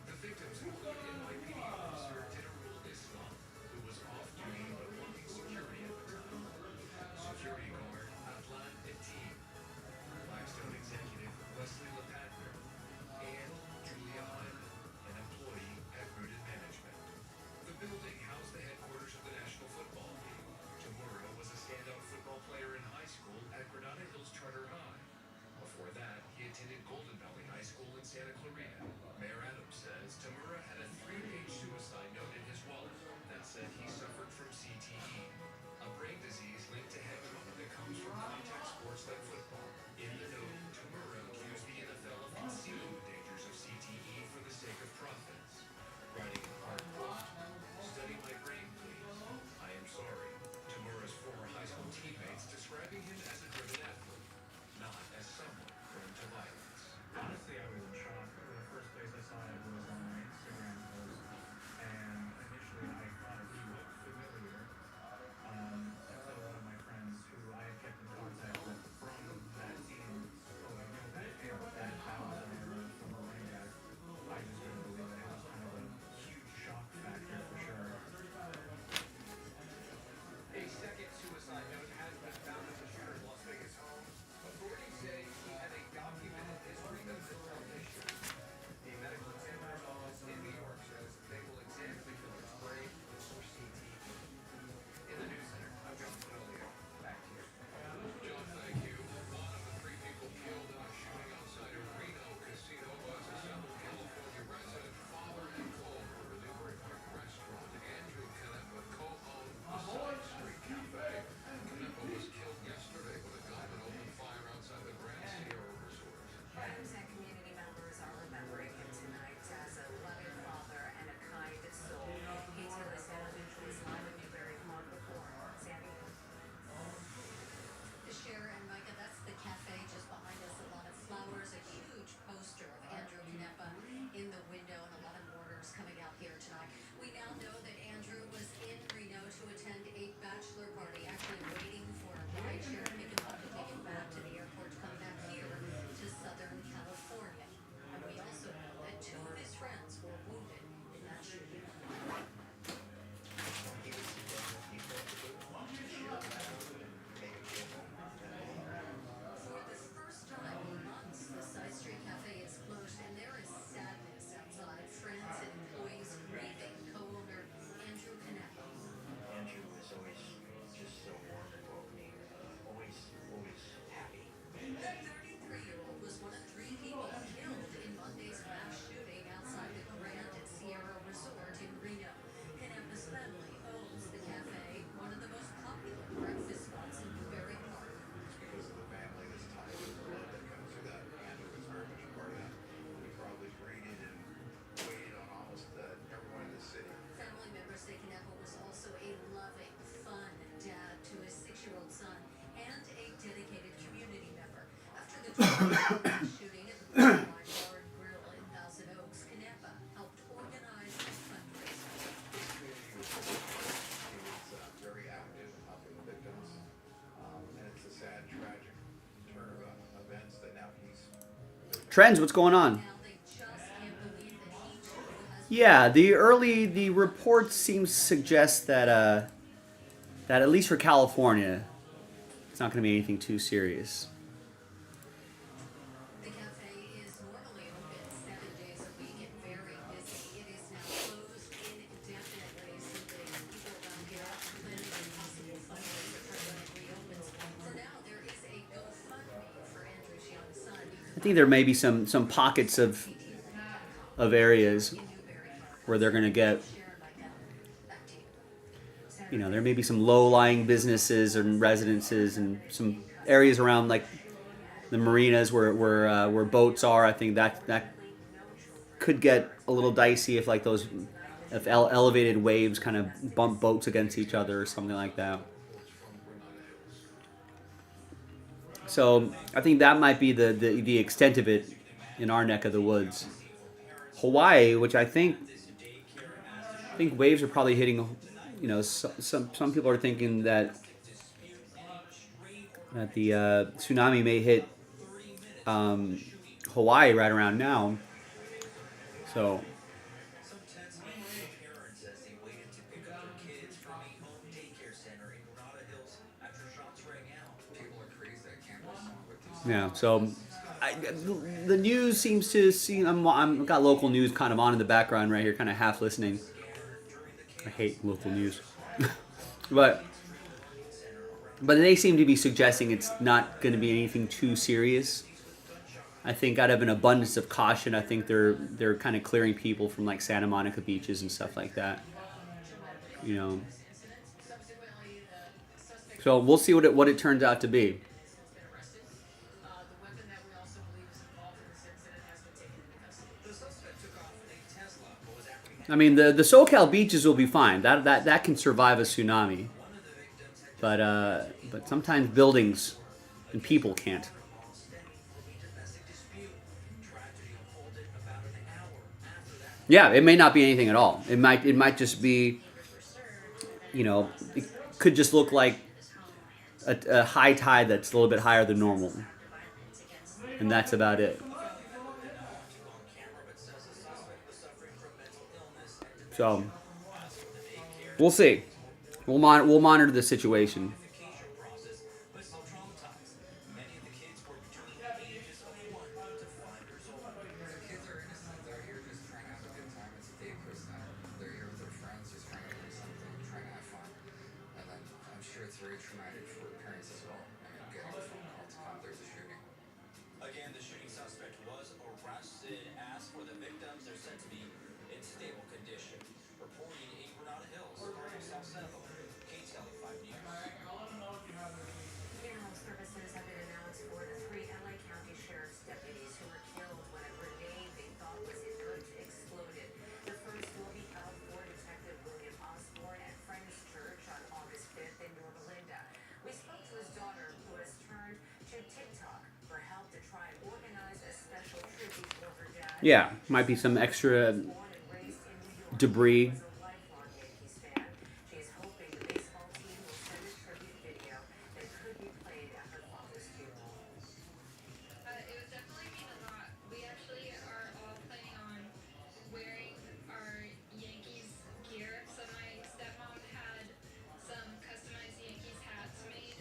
The victims include NYPD officer Dinarul Islam, who was off duty but wanting security at the time. Security guard Adlan Etim, Blackstone executive Wesley LePatner, and Julia Hyman, an employee at Rooted Management. The building housed the headquarters of the National Football League. Tamura was a standout football player in high school at Granada Hills Charter High. Before that, he attended Golden Valley High School in Santa Clarita. Mayor Adams says Tamura had a 3-page suicide note in his wallet that said he suffered from CTE, a brain disease linked to head trauma that comes from contact sports like football. In the note, Tamura accused the NFL of concealing the dangers of CTE for the sake of profits, writing in part, quote, "Study my brain, please. I am sorry." Tamura's former high school teammates describing him as a driven athlete, not as someone prone to violence. Honestly, I was in shock. The first Shooting at the Bar and Grill in Thousand Oaks, Canepa helped organize a fundraiser. He was very active in helping the victims, and it's a sad, tragic turn of events that now he's Trends, what's going on? Now they just can't believe that he too has Yeah, the reports seem to suggest that that at least for California, it's not going to be anything too serious. The cafe is normally open 7 days a week and very busy. It is now closed indefinitely, something people around here are planning a possible fundraiser for when it reopens. For now, there is a GoFundMe for Andrew's young son. I think there may be some pockets of areas where they're going to get, you know, there may be some low-lying businesses and residences and some areas around like the marinas where boats are. I think that could get a little dicey if like those elevated waves kind of bump boats against each other or something like that. So I think that might be the extent of it in our neck of the woods. Hawaii, which I think waves are probably hitting. You know, some people are thinking that the tsunami may hit Hawaii right around now. So Some Tasmanian parents as they waited to pick up their kids from a home daycare center in Granada Hills after shots rang out. People are crazy at campus with these. yeah, so the news seems to see. I've got local news kind of on in the background right here, kind of half listening. I hate local news, but they seem to be suggesting it's not going to be anything too serious. I think out of an abundance of caution, I think they're kind of clearing people from like Santa Monica beaches and stuff like that. You know, so we'll see what it turns out to be. The weapon that we also believe is involved in this incident has been taken into custody. The suspect took off in a Tesla but was apprehended. I mean, the SoCal beaches will be fine. That can survive a tsunami, but sometimes buildings and people can't. Yeah, it may not be anything at all. It might just be, you know, it could just look like a high tide that's a little bit higher than normal, and that's about it. So we'll see. We'll monitor the situation. Kids are innocent. They're here just trying to have a good time. It's a day cruise night. They're here with their friends, just trying to do something, trying to have fun. And then I'm sure it's very traumatic for parents as well. I mean, getting a phone call to come, there's a shooting. Again, the shooting suspect was arrested. As for the victims, they're said to be in stable condition. Reporting in Granada Hills, Cardinal South Central, KTLE 5 News. Funeral services have been announced for the 3 LA County Sheriff's deputies who were killed when a grenade they thought was inert exploded. The first will be held for Detective William Osborne at Friends Church on August 5th in Yorba Linda. We spoke to his daughter, who has turned to TikTok for help to try and organize a special tribute for her dad. Yeah, might be some extra Born and raised in New York. debris. As a lifelong Yankees fan, she is hoping the baseball team will send a tribute video that could be played at her father's funeral. It would definitely mean a lot. We actually are all planning on wearing our Yankees gear. So my stepmom had some customized Yankees hats made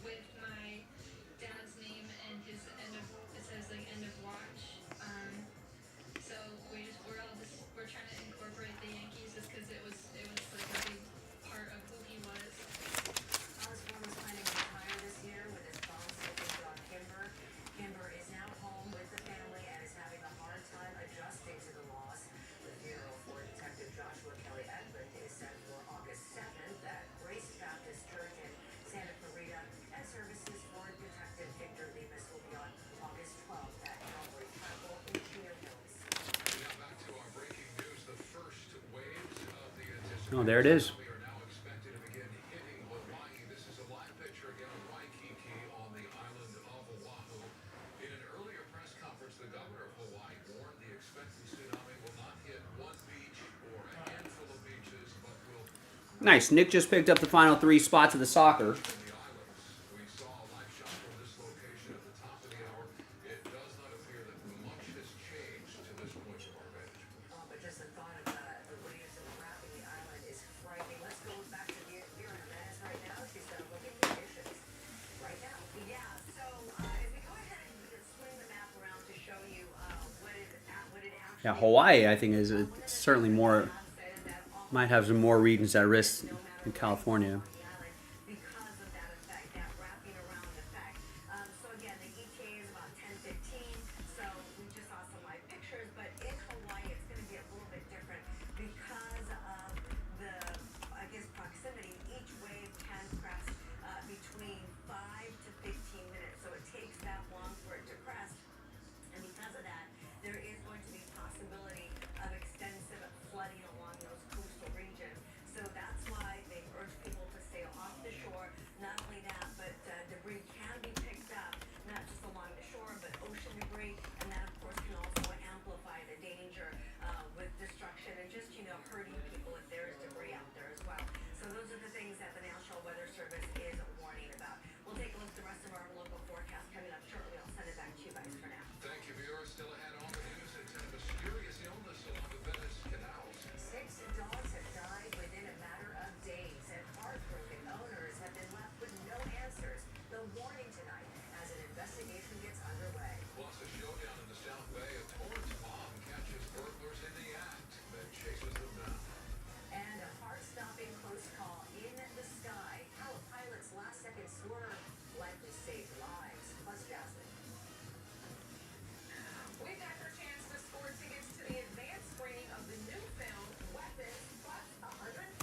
with my dad's name and his it says like end of watch. So we're trying to incorporate the Yankees just because it was like a big part of who he was. Osborne was planning to retire this year with his bone-sticking dog Kimber. Kimber is now home with the family and is having a hard time adjusting to the loss. The funeral for Detective Joshua Kelly Edmund is set for August 7th at Grace Baptist Church in Santa Clarita, and services for Detective Victor Lemus will be on August 12th at Calvary Chapel in Cedar Hills. Now back to our breaking news. The first waves of the anticipated Oh, there it is. tsunami are now expected to begin hitting Hawaii. This is a live picture again of Waikiki on the island of Oahu. In an early Nice. Nick just picked up the final 3 spots of the soccer. We saw a live shot from this location at the top of the hour. It does not appear that much has changed to this point from our vantage point. But just the thought of the waves and wrapping the island is frightening. Let's go back to Vera Menez right now. She's going to look at conditions right now. Yeah, so if we go ahead and swing the map around to show you what it actually Yeah, Hawaii, I think, is certainly more, might have some more regions at risk than California. because of that effect, that wrapping around effect. So again, the ETA is about 10:15. So we just saw some live pictures, but in Hawaii, it's going to be a little bit different because of the, I guess, proximity. Each wave can crest between 5 to 15 minutes. So it takes that long for it to crest. And because of that, there is going to be possibility of extensive flooding along those coastal regions. So that's why they urge people to stay off the shore. Not only that, but debris can be picked up, not just along the shore, but ocean debris. And that, of course, can also amplify the danger with destruction and just, hurting people if there is debris out there as well. So those are the things that the National Weather Service is warning about. We'll take a look at the rest of our local forecast coming up shortly. I'll send it back to you guys for now. Thank you, viewers. Still ahead on the news, a mysterious illness along the Venice canals. 6 dogs have died within a matter of days, and heartbroken owners have been left with no answers. The warning tonight as an investigation gets underway. Plus a showdown in the South Bay. A Torrance mom catches burglars in the act, then chases them down. And a heart-stopping close call in the sky. How a pilot's last-second swerve likely saved lives. Plus, Jasmine. We've got your chance to score tickets to the advanced screening of the new film Weapons plus a $150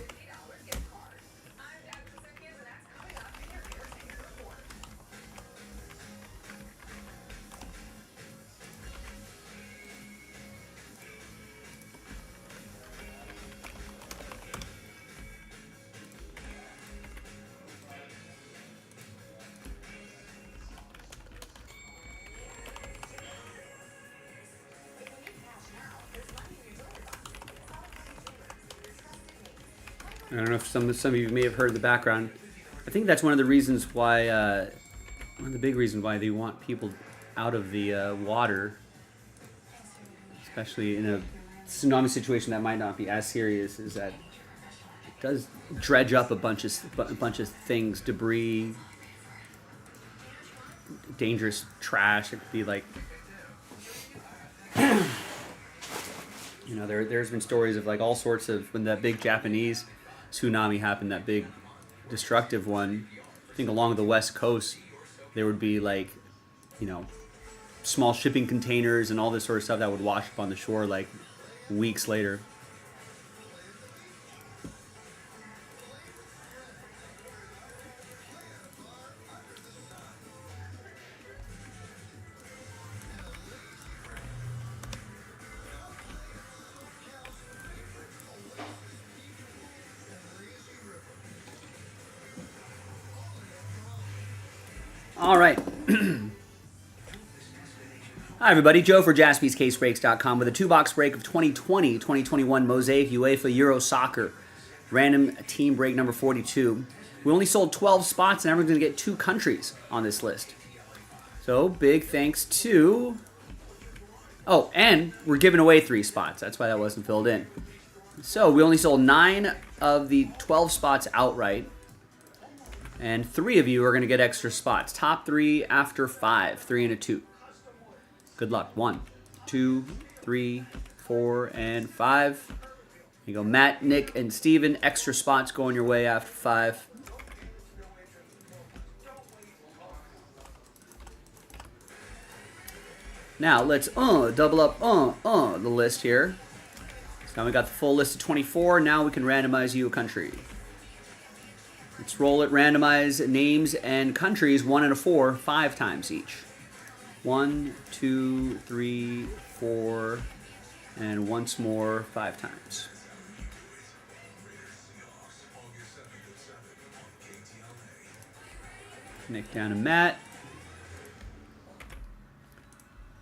gift card. I'm Jasmine Simkins, and that's coming up in your entertainment report. I don't know if some of you may have heard the background. I think that's one of the reasons why, one of the big reasons why they want people out of the water, especially in a tsunami situation that might not be as serious, is that it does dredge up a bunch of things, debris, dangerous trash. It could be like, there's been stories of like all sorts of, when that big Japanese tsunami happened, that big destructive one, I think along the west coast, there would be like, small shipping containers and all this sort of stuff that would wash up on the shore like weeks later. All right. Hi, everybody. Joe for JaspysCaseBreaks.com with a 2-box break of 2020-2021 Mosaic UEFA Euro Soccer. Random team break number 42. We only sold 12 spots, and everyone's going to get 2 countries on this list. So, big thanks to... Oh, and we're giving away 3 spots. That's why that wasn't filled in. So, we only sold 9 of the 12 spots outright. And 3 of you are going to get extra spots. Top 3 after 5. 3 and a 2. Good luck. 1, 2, 3, 4, and 5. There you go. Matt, Nick, and Steven. Extra spots going your way after 5. Now, let's double up the list here. So now we got the full list of 24. Now we can randomize you a country. Let's roll it, randomize names and countries, 1 and a 4, 5 times each. 1, 2, 3, 4, and once more, 5 times. Nick down to Matt.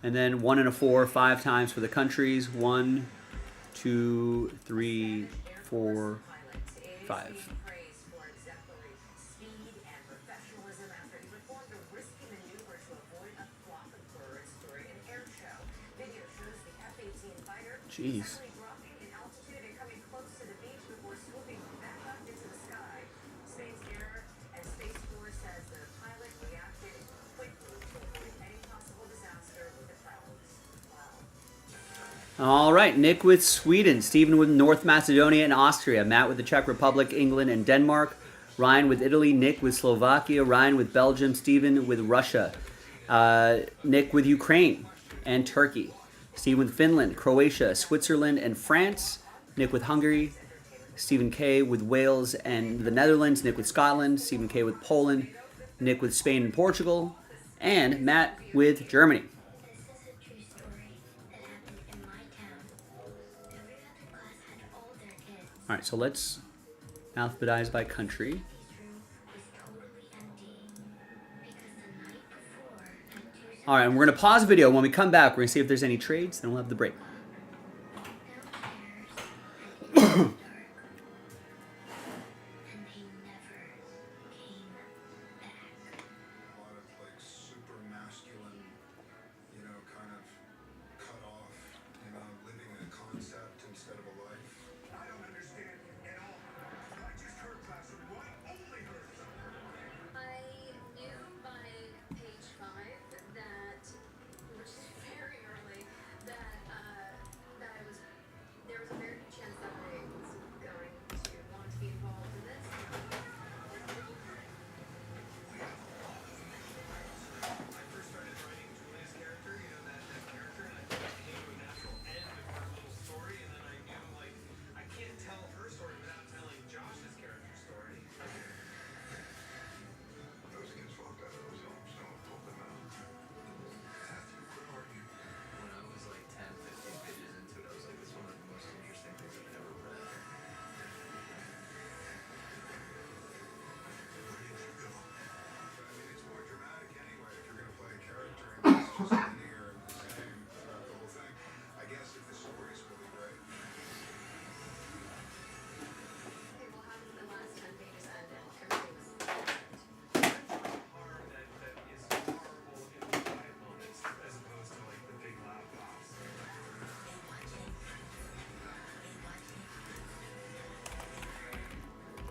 And then 1 and a 4, 5 times for the countries. 1, 2, 3, 4, 5. Praised for exemplary speed and professionalism after he performed a risky maneuver to avoid a flock of birds during an air show. Video shows the F-18 fighter Jeez. suddenly dropping in altitude and coming close to the beach before swooping back up into the sky. Space Air and Space Force says the pilot reacted quickly to avoid any possible disaster with the clouds. Wow. All right, Nick with Sweden, Stephen with North Macedonia and Austria, Matt with the Czech Republic, England, and Denmark, Ryan with Italy, Nick with Slovakia, Ryan with Belgium, Stephen with Russia, Nick with Ukraine and Turkey, Stephen with Finland, Croatia, Switzerland, and France, Nick with Hungary, Stephen K with Wales and the Netherlands, Nick with Scotland, Stephen K with Poland, Nick with Spain and Portugal, and Matt with Germany. This is a true story that happened in my town. Every other class had all their kids. All right, so let's alphabetize by country. This room was totally empty because the night before at Tuesday All right, and we're going to pause the video. When we come back, we're going to see if there's any trades, then we'll have the break. downstairs and it was dark. And they never came back. A lot of like super masculine, you know, kind of cut off, you know, living a concept instead of a life. I don't understand at all. I just heard classroom one, only heard. I knew by page 5 that, which is very early, that that I was there was a very good chance that I was going to want to be involved in this. I first started writing Julia's character, you know, that character, and I thought it came to a natural end of her little story, and then I knew, like, I can't tell her story without telling Josh's character story. Those kids walked out of those homes, no one pulled them out. Matthew, where are you? When I was like 10, 15 pages into it, I was like, this is one of the most interesting things I've ever read. Where did you go? I mean, it's more dramatic anyway if you're going to play a character and it's just linear and the same throughout the whole thing. I guess if the story's really great. Okay, well, how did the last 10 pages end? Everything was Harm that is horrible in the quiet moments, as opposed to, like, the big loud pops.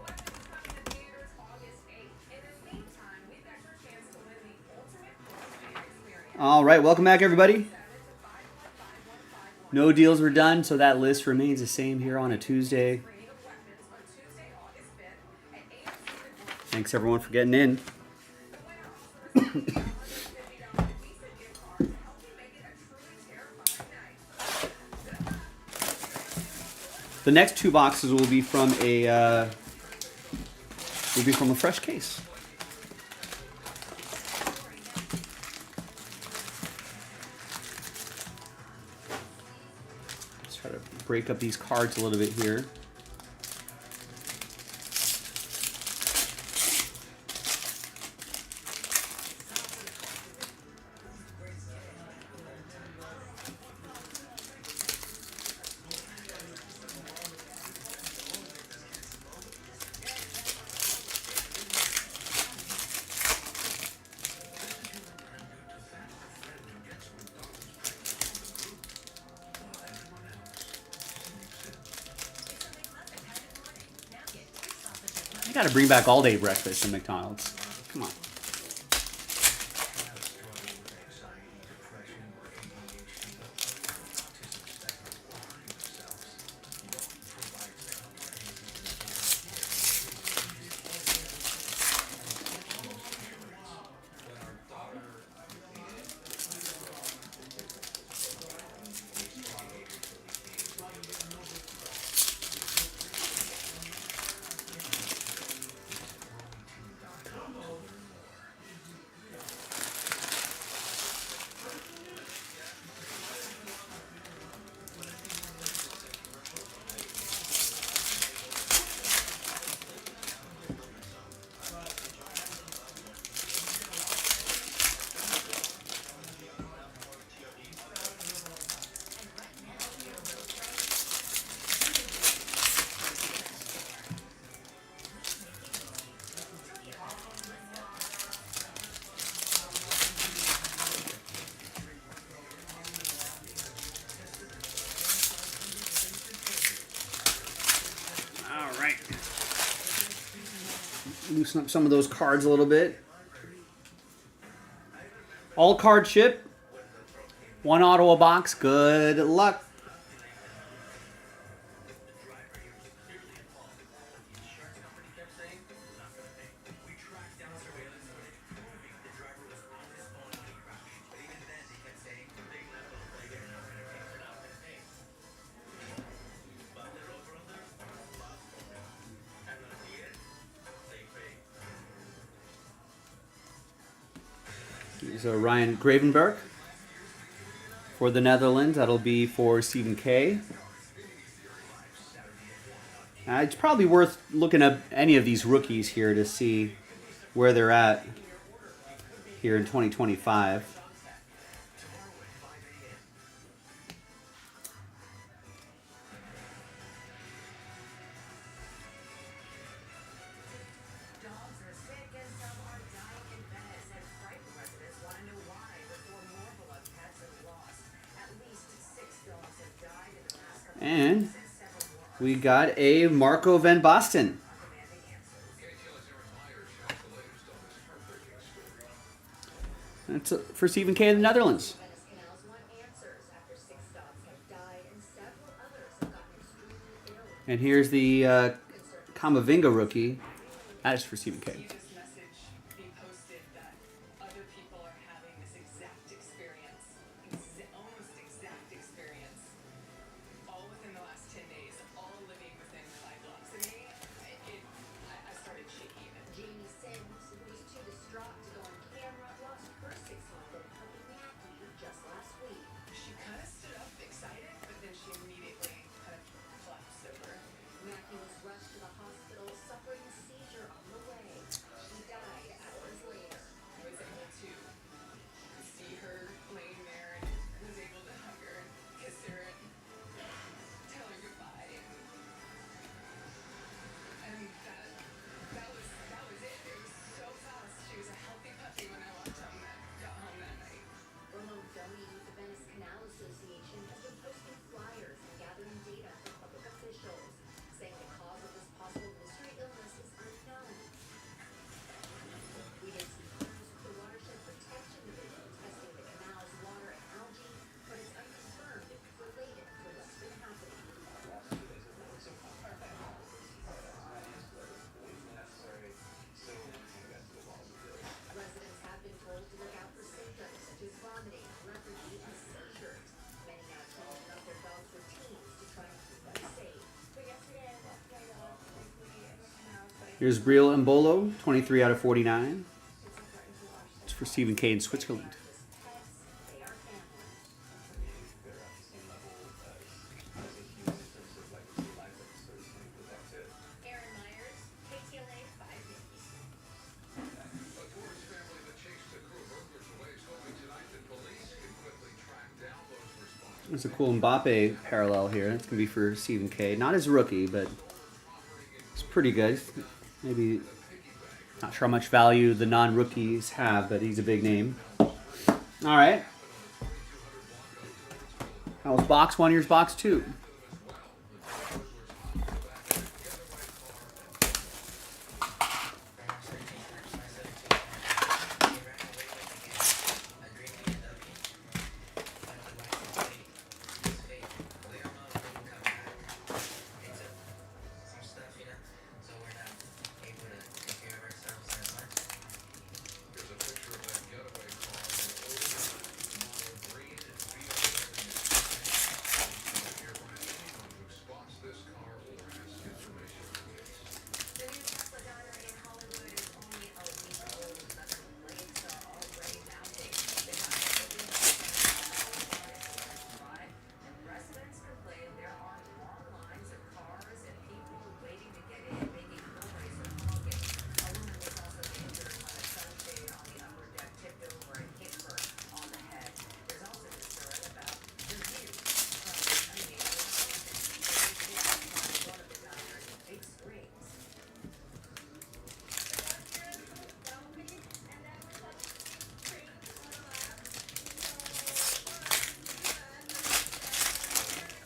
Weapons coming to theaters August 8th. In the meantime, we've got your chance to win the ultimate fan experience. All right, welcome back, everybody. No deals were done, so that list remains the same here on a Tuesday. Screening of weapons on Tuesday, August 5th at 8 p.m. Thanks, everyone, for getting in. The winner also receives a $150 Visa gift card to help you make it a truly terrifying night. Good luck. The next 2 boxes will be from a fresh case. Let's try to break up these cards a little bit here. I gotta bring back all day breakfast in McDonald's. Come on. Loosen up some of those cards a little bit. All card ship. 1 auto a box. Good luck. Here's Ryan Gravenberg for the Netherlands. That'll be for Stephen K. It's probably worth looking at any of these rookies here to see where they're at here in 2025. Dogs are sick and some are dying in Venice, and frightened residents want to know why before more beloved pets are lost. At least 6 dogs have died in the past couple of And weeks, and several more are we got a Marco van Basten. demanding answers. KTLA's Aaron Myers has the latest on this heartbreaking story. That's for Stephen K. in the Netherlands. Venice canals want answers after 6 dogs have died and several others have gotten extremely ill. And here's the Kamavinga rookie. That is for Stephen K. See this message be posted that other people are having this exact experience, almost exact experience, all within the last 10 days, all living within 5 blocks of me. I started shaking even. Jamie Sims, who was too distraught to go on camera, lost her 6-month-old puppy Matthew just last week. She kind of stood up excited, but then she immediately kind of collapsed over. Matthew was rushed to the hospital, suffering a seizure on the way. She died hours later. I was able to see her laying there and was able to hug her and kiss her and tell her goodbye. And that was it. It was so fast. She was a healthy puppy when I got home that night. Ramon Downey with the Venice Canal Association has been posting flyers and gathering data from public officials, saying the cause of this possible mystery illness is unknown. We did see crews with the Watershed Protection Division testing the canal's water and algae, but it's unconfirmed if it's related to what's been happening. Residents have been told to look out for symptoms such as vomiting, lethargy, and seizures. Many now changing up their dogs' routines to try and keep them safe. But yesterday I walked my dog briefly in the canal, but I Here's Briel Mbolo, 23 out of 49. it's important to wash It's for Stephen K. in Switzerland. Pets, they are family. Aaron Myers, KTLA 5 News. A tourist family that chased a crew of burglars away is hoping tonight that police can quickly track down those responsible. There's a cool Mbappe parallel here. It's going to be for Stephen K. Not his rookie, but it's pretty good. Maybe not sure how much value the non-rookies have, but he's a big name. All right. That was box 1. Here's box 2. Here's a picture of that getaway car in model green and here by anyone who spots this car or asks information on it. The new Tesla diner in Hollywood is only a week old, but the complaints are already mounting. The diner opened July, and residents complain there are long lines of cars and people waiting to get in, making noise or honking. A woman was also injured when a sunshade on the upper deck tipped over and hit her on the head. There's also concern about the view from a neighbor's one of the diner's big screens.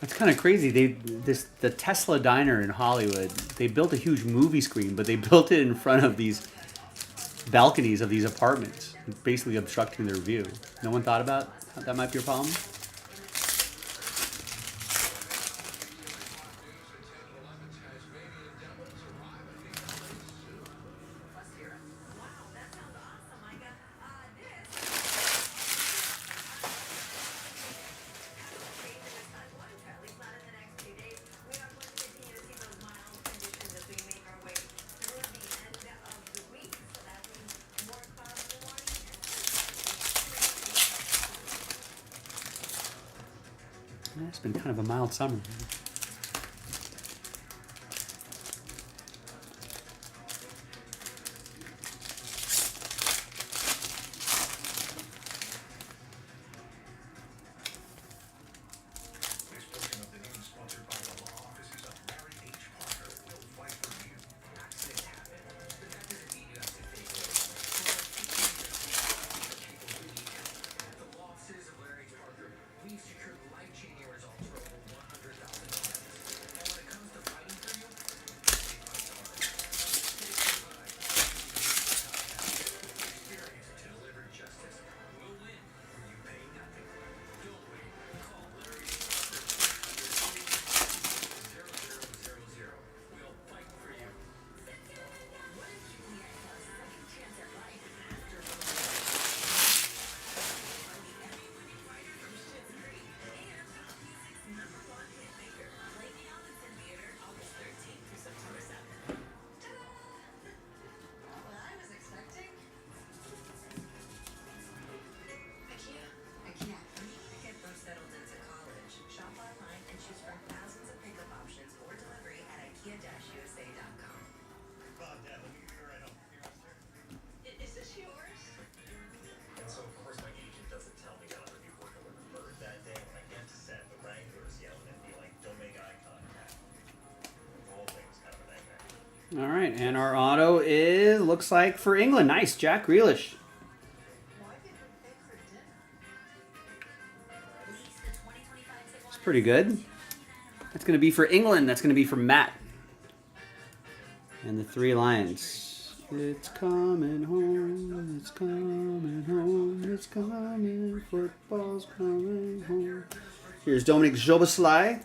That's kind of crazy. The Tesla diner in Hollywood. They built a huge movie screen, but they built it in front of these balconies of these apartments, basically obstructing their view. No one thought about how that might be a problem? Wow, that sounds awesome, Micah. This hasn't changed in a ton one, at least not in the next few days. We are going to continue to see those mild conditions as we make our way through the end of the week. So that means more clouds in the morning and Yeah, it's been kind of a mild summer. This portion of the news sponsored by the law offices of Mary H. Parker will fight for you. Accidents happen, but that doesn't mean you have to fake it. People who need help. At the law offices of Larry H. Parker, we've secured life-changing results for over 100,000 clients. And when it comes to fighting for you, they fight hard. Experience to deliver justice. We'll win where you pay nothing. Don't wait. Call Larry H. Parker 0000. We'll fight for you. What if you need a second chance at life? After Emmy-winning writer from Schitt's Creek and pop music's #1 hit maker. Play the Albums in theater August 13th through September 7th. Ta-da! What I was expecting? IKEA. Get them settled into college. Shop online and choose from thousands of pickup options or delivery at IKEA-USA.com. Bob, Dad, let me give you a ride home. Here, upstairs. Is this yours? And so, of course, my agent doesn't tell me that I'm going to be working with a bird that day. When I get to set, the wrangler's yelling at me like, don't make eye contact. The whole thing's kind of a nightmare. All right, and our auto is, looks like for England. Nice, Jack Grealish. why did we fix her dinner? Lease the 2025 Tiguan. It's pretty good. That's going to be for England. That's going to be for Matt. And the three lions. It's coming home. It's coming home. It's coming. Football's coming home. Here's Dominic Szoboszlai,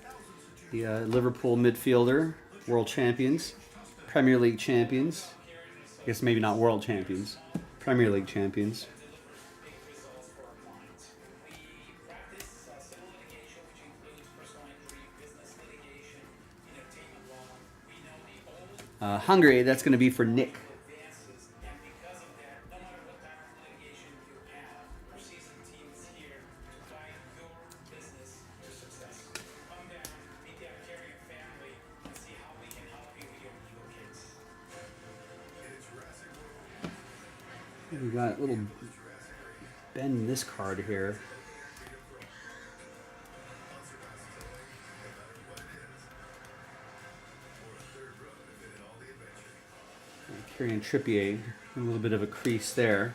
the Liverpool midfielder, world champions, Premier League champions. I guess maybe not world champions, Premier League champions. Hungary, that's going to be for Nick. We got a little bend in this card here. Kieran Trippier, a little bit of a crease there.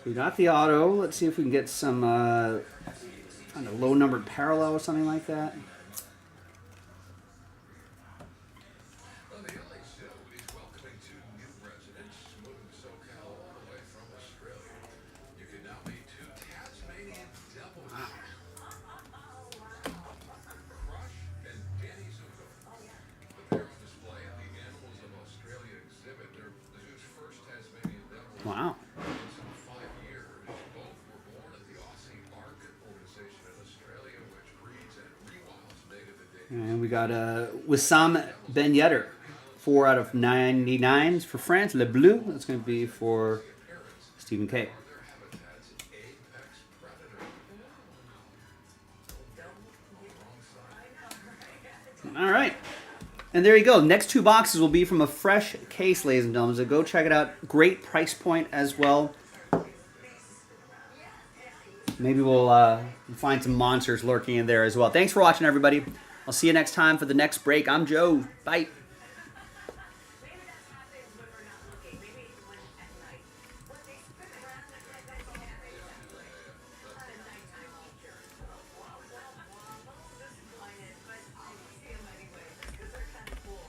We got the auto. Let's see if we can get some kind of low numbered parallel or something like that. Well, the LA Zoo is welcoming 2 new residents, moving to SoCal all the way from Australia. You can now meet 2 Tasmanian devils. Crush and Danny Zuko. But they're on display at the Animals of Australia exhibit. They're the zoo's first Tasmanian devils. Wow. In some 5 years. Both were born at the Aussie Ark organization in Australia, which breeds and rewilds native endangered. And we got Wissam Ben Yedder, 4 out of 99s for France. Le Bleu, that's going to be for Stephen K. Their habitats apex predator. All right. And there you go. Next 2 boxes will be from a fresh case, ladies and gentlemen. So go check it out. Great price point as well. Maybe we'll find some monsters lurking in there as well. Thanks for watching, everybody. I'll see you next time for the next break. I'm Joe. Bye. But I see them anyway, just because they're kind of cool.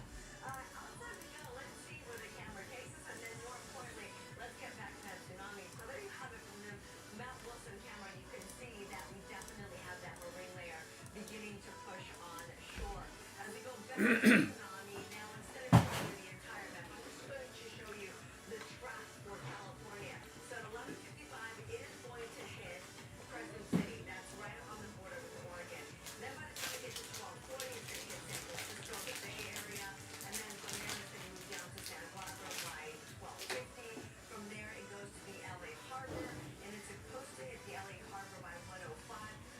Now, instead of showing you the entire map, I'm just going to show you the track for California. So at 11:55, it is going to hit Crescent City. That's right on the border with Oregon. Then by the time it gets to 12:40, it's going to hit San Francisco, the Bay Area, and then from there it's going to move down to Santa Barbara by 12:50. From there it goes to the LA Harbor, and it's supposed to hit the LA Harbor by 1:05.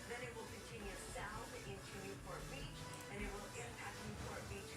Then it will continue south into Newport Beach, and it will impact Newport Beach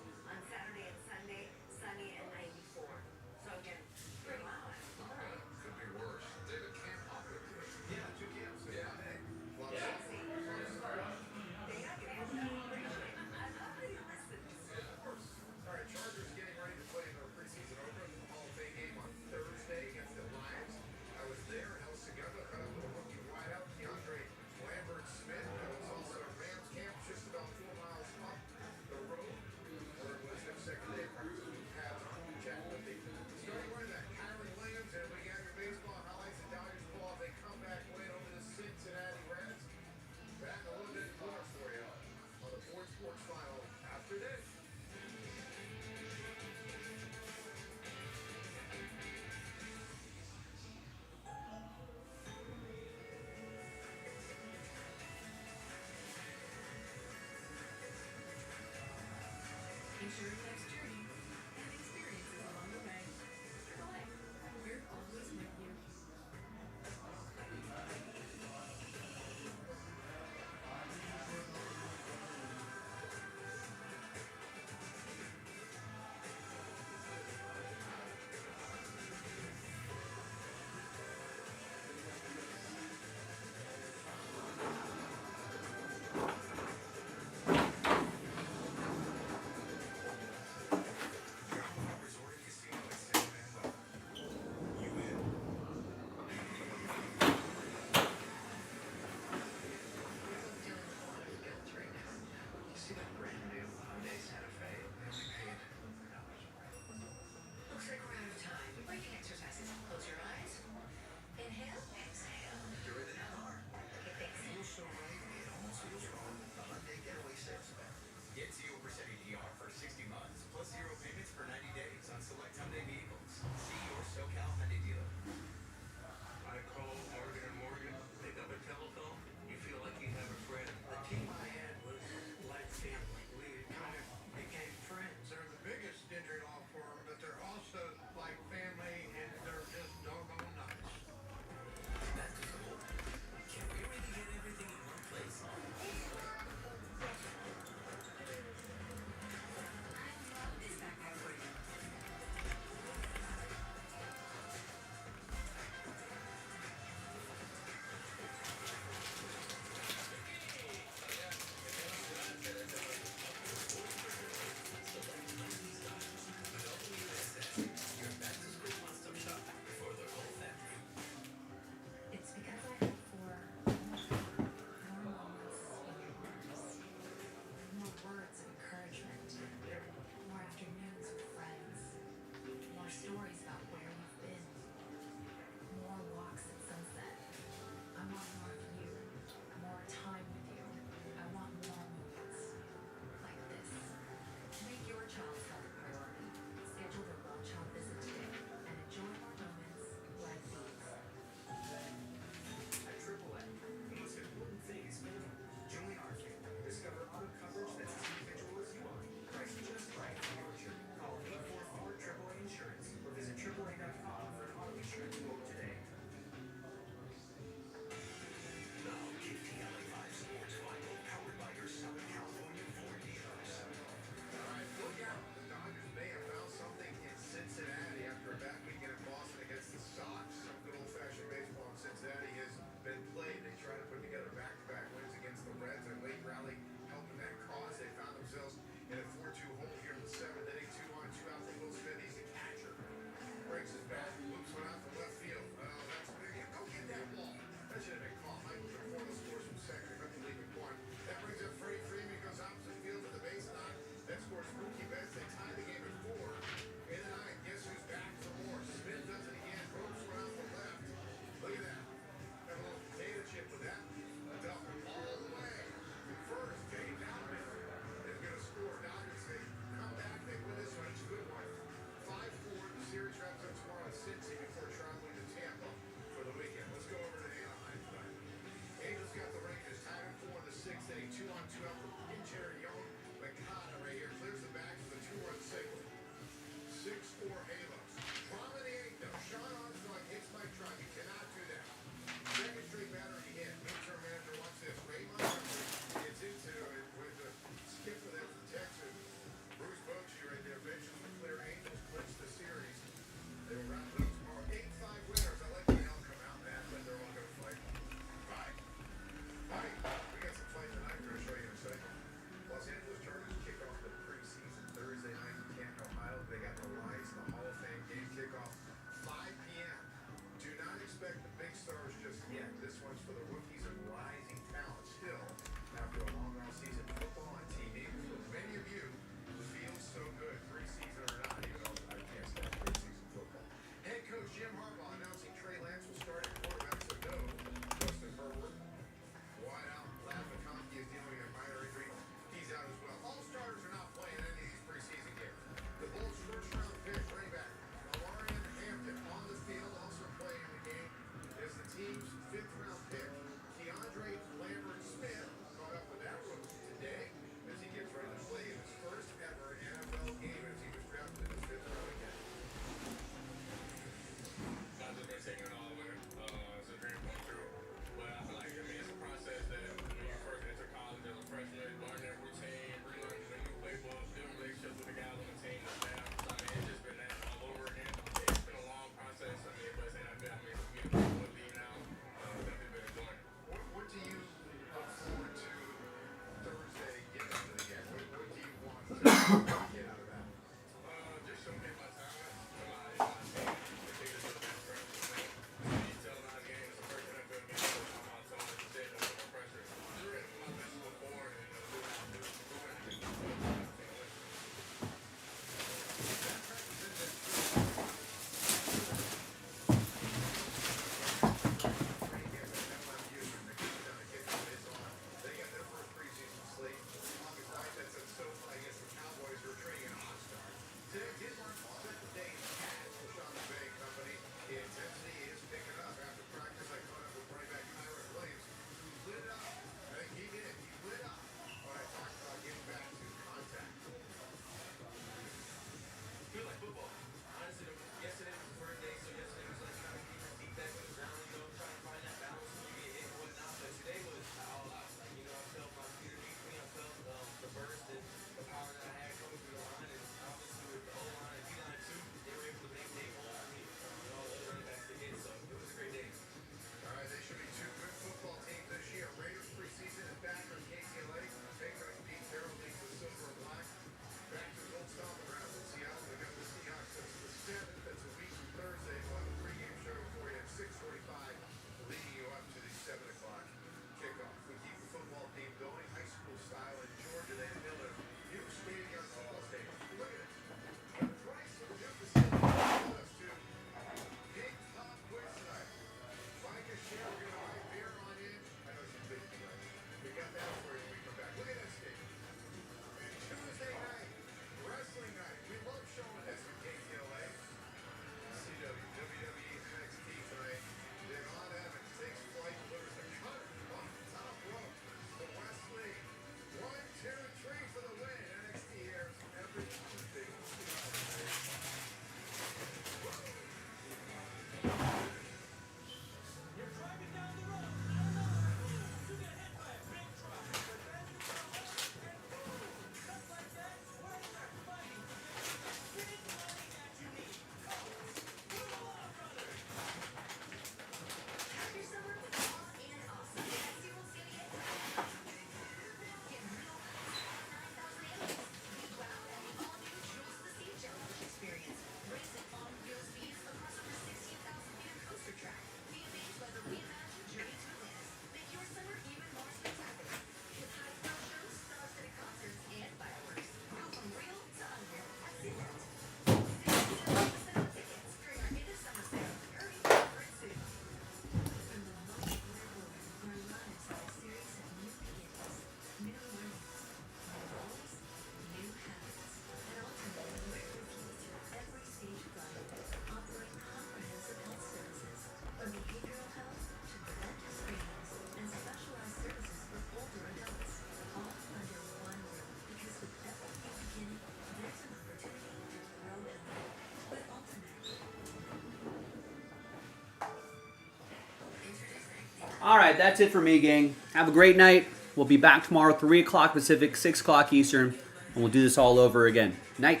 All right, that's it for me, gang. Have a great night. We'll be back tomorrow, 3 o'clock Pacific, 6 o'clock Eastern, and we'll do this all over again. Night.